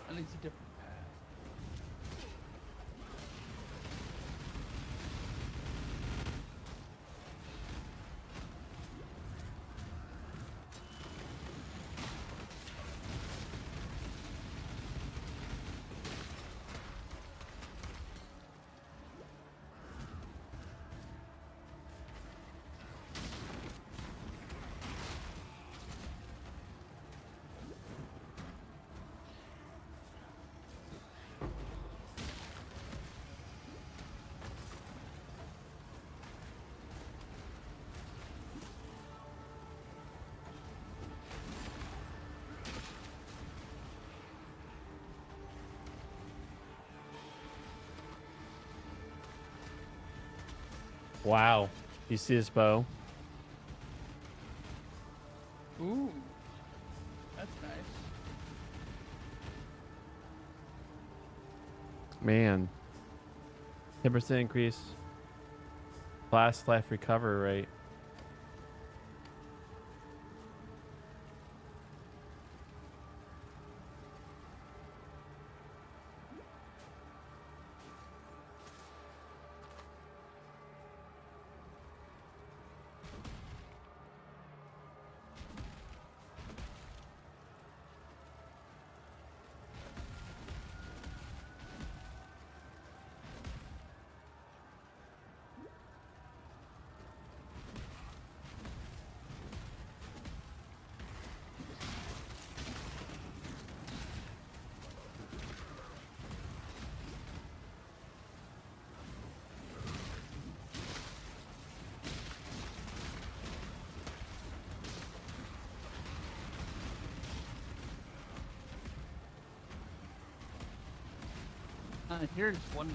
At least a different path. Wow. You see this bow? Ooh. That's nice. Man. 10% increase. Blast life recover rate. Here's one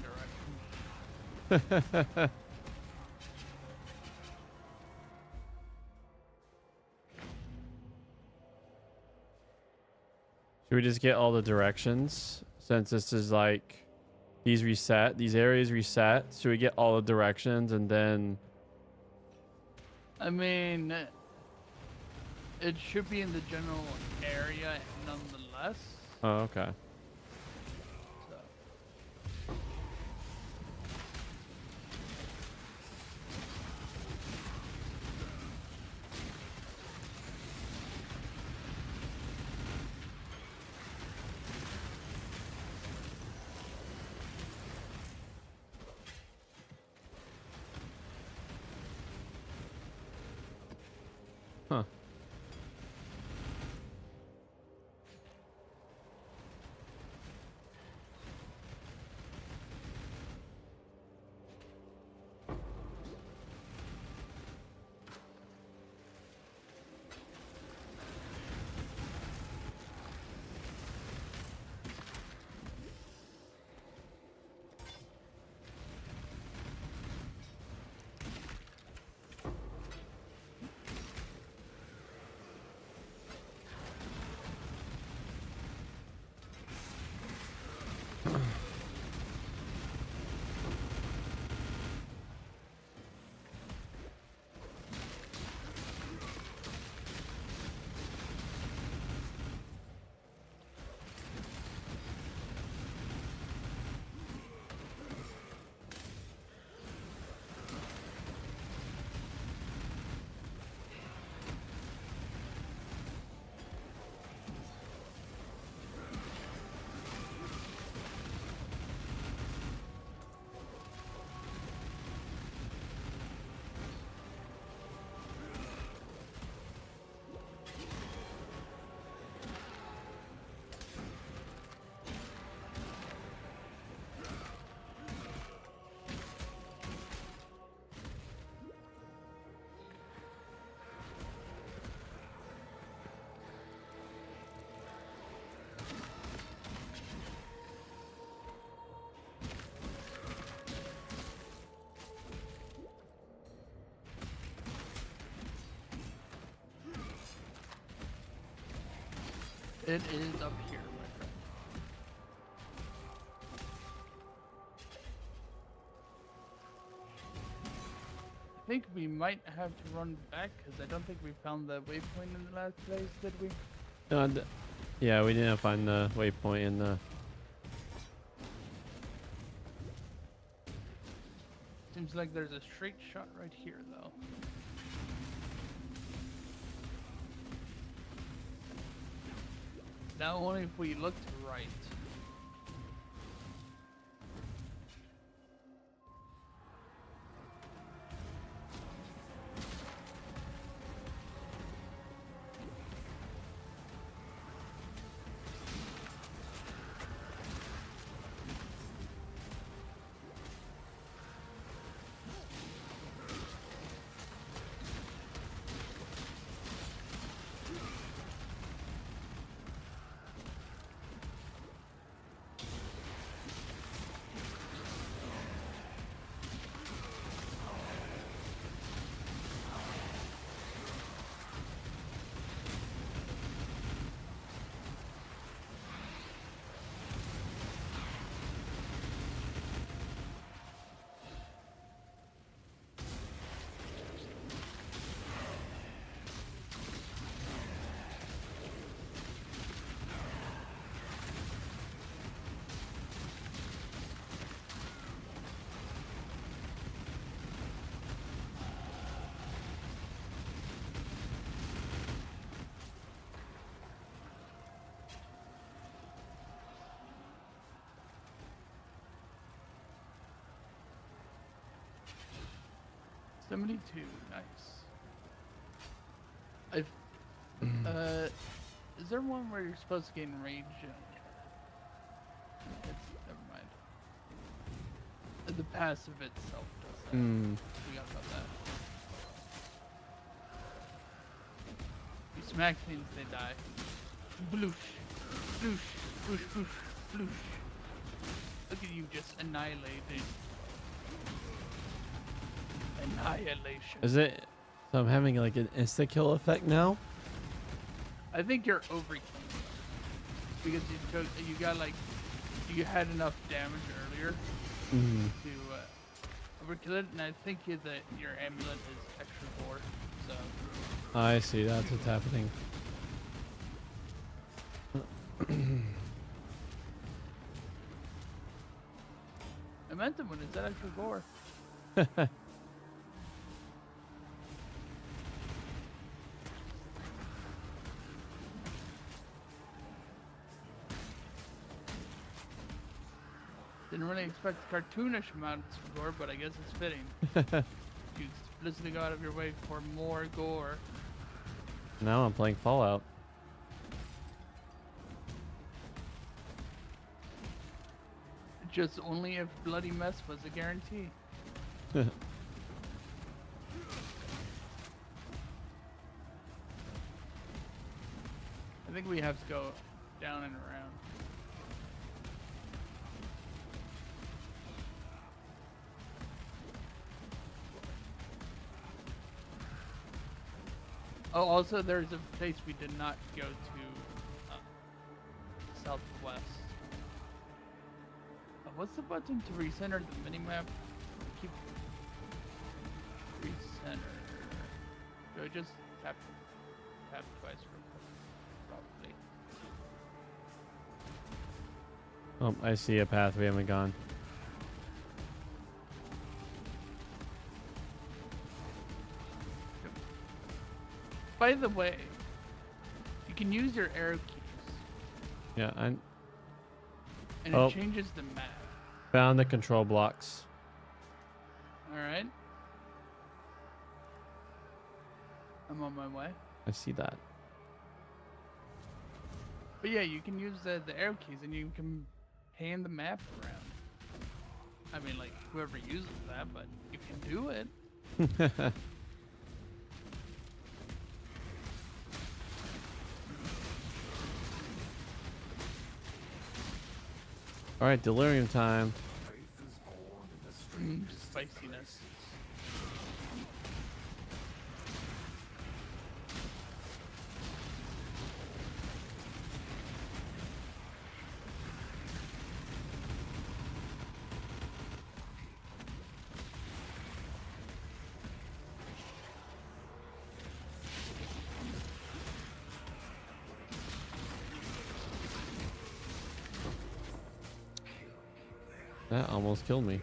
direction. Should we just get all the directions? Since this is like these areas reset. Should we get all the directions and then I mean, it should be in the general area nonetheless. Oh, okay. Huh. It is up here, my friend. I think we might have to run back because I don't think we found the waypoint in the last place, did we? No, yeah, we didn't find the waypoint in the. Seems like there's a straight shot right here, though. Now only if we look to right. $72, nice. Is there one where you're supposed to gain range? Never mind. The passive itself does that. Forgot about that. You smack things, they die. Bloosh, bloosh, bloosh, bloosh, bloosh. Look at you just annihilating. Annihilation. Is it? So I'm having like an insta kill effect now. I think you're overkilling because you got like you had enough damage earlier to overkill it, and I think that your amulet is extra gore. So I see. That's what's happening. I meant them when it said extra gore. Didn't really expect cartoonish amounts of gore, but I guess it's fitting. You explicitly go out of your way for more gore. Now I'm playing Fallout. Just only if bloody mess was a guarantee. I think we have to go down and around. Oh, also there's a place we did not go to southwest. What's the button to recenter the minimap? Keep recenter. Do I just tap twice real quick? Probably. Oh, I see a path we haven't gone. By the way, you can use your arrow keys. Yeah, and it changes the map. Found the control blocks. Alright. I'm on my way. I see that. But yeah, you can use the arrow keys and you can pan the map around. I mean, like, whoever uses that, but you can do it. All right, delirium time. Spiciness. That almost killed me.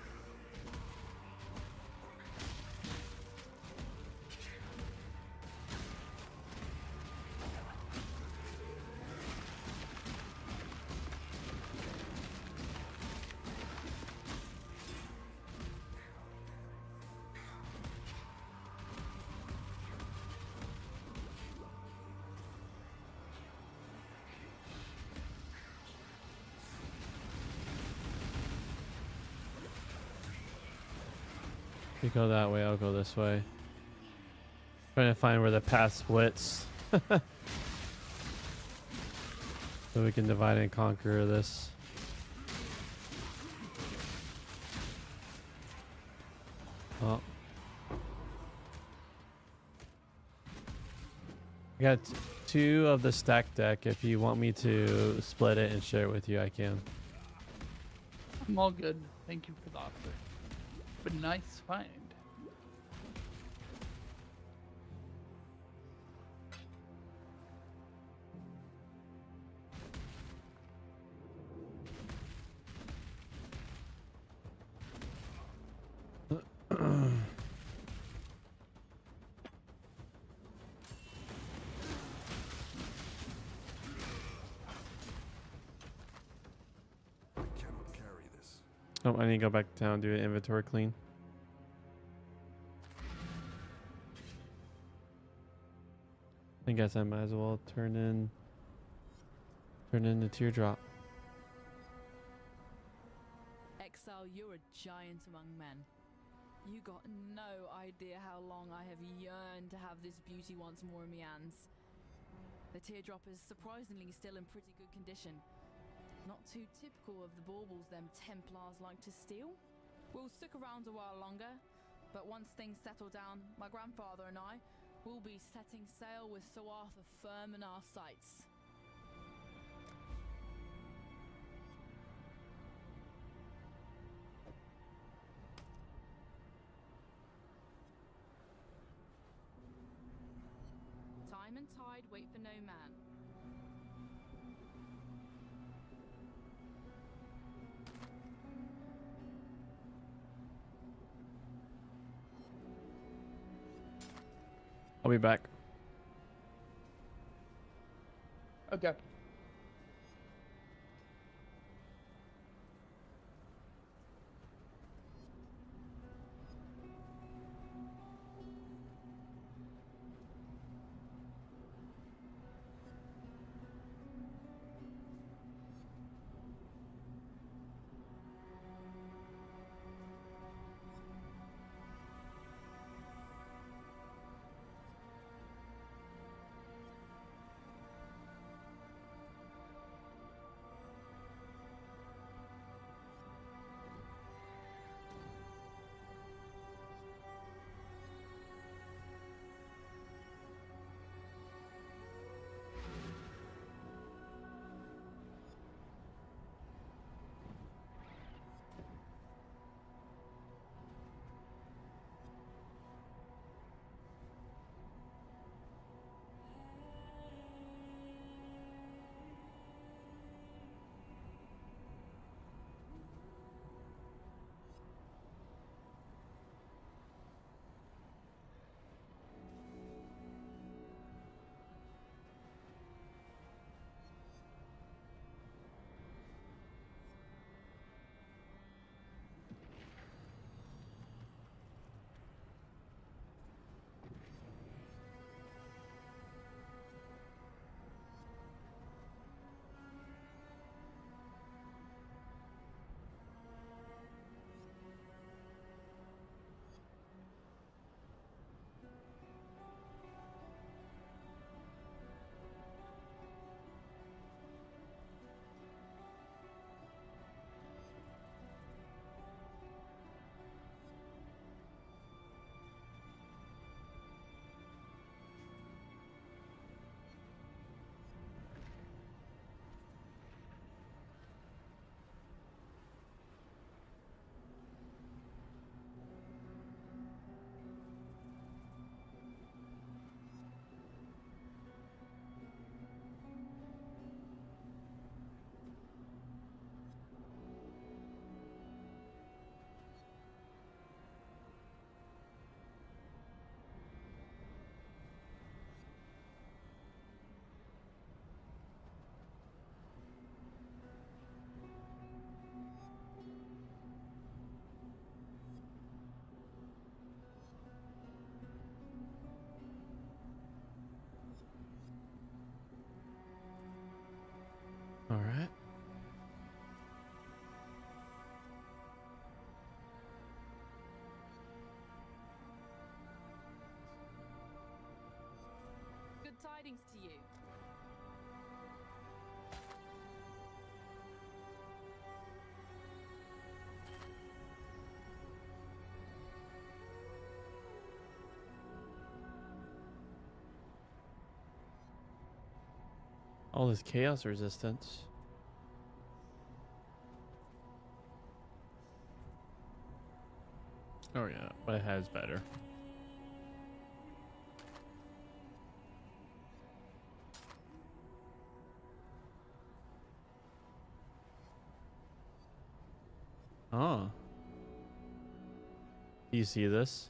You go that way, I'll go this way. Trying to find where the path splits. So we can divide and conquer this. Oh. I got two of the stack deck. If you want me to split it and share it with you, I can. I'm all good. Thank you for the offer. But nice find. Oh, I need to go back down and do an inventory clean. I guess I might as well turn in the teardrop. Exile, you're a giant among men. You got no idea how long I have yearned to have this beauty once more in my hands. The teardrop is surprisingly still in pretty good condition. Not too typical of the baubles them Templars like to steal. We'll stick around a while longer, but once things settle down, my grandfather and I will be setting sail with Sir Arthur firm in our sights. Time and tide wait for no man. I'll be back. Okay. tidings to you. All this chaos resistance. Oh yeah, but it has better. Oh. Do you see this?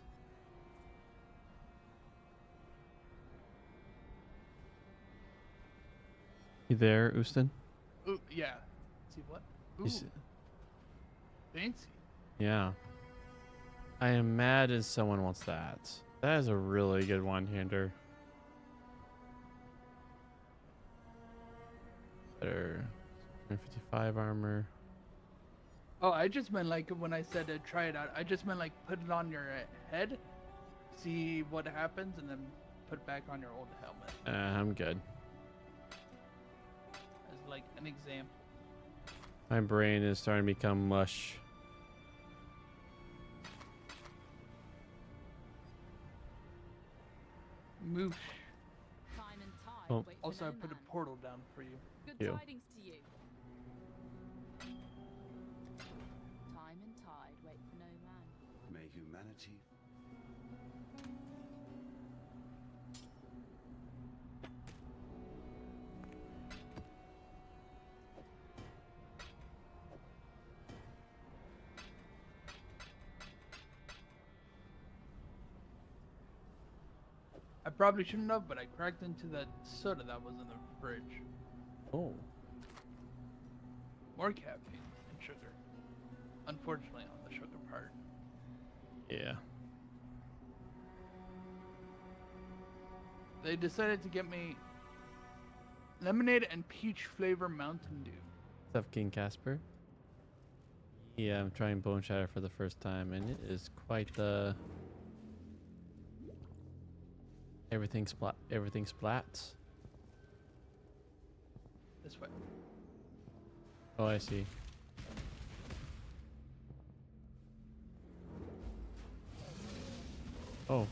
You there, Uston? Ooh, yeah. See what? Ooh, You see- fancy. Yeah. I am mad as someone wants that. That is a really good one-hander. Better. 155 armor. Oh, I just meant like when I said try it out. I just meant like put it on your head, see what happens, and then put it back on your old helmet I'm good. as like an example. My brain is starting to become mush. Moosh. Time and tide Oh. wait for Also, no I put a man. portal down for you. Good You. tidings to you. Time and tide wait for no man. May humanity I probably shouldn't have, but I cracked into that soda that was in the fridge. Oh. More caffeine and sugar. Unfortunately, on the sugar part. Yeah. They decided to get me lemonade and peach flavor Mountain Dew. What's up, King Casper? Yeah, I'm trying Bone Shatter for the first time, and it is quite the... Everything splats. This way. Oh, I see. Oh,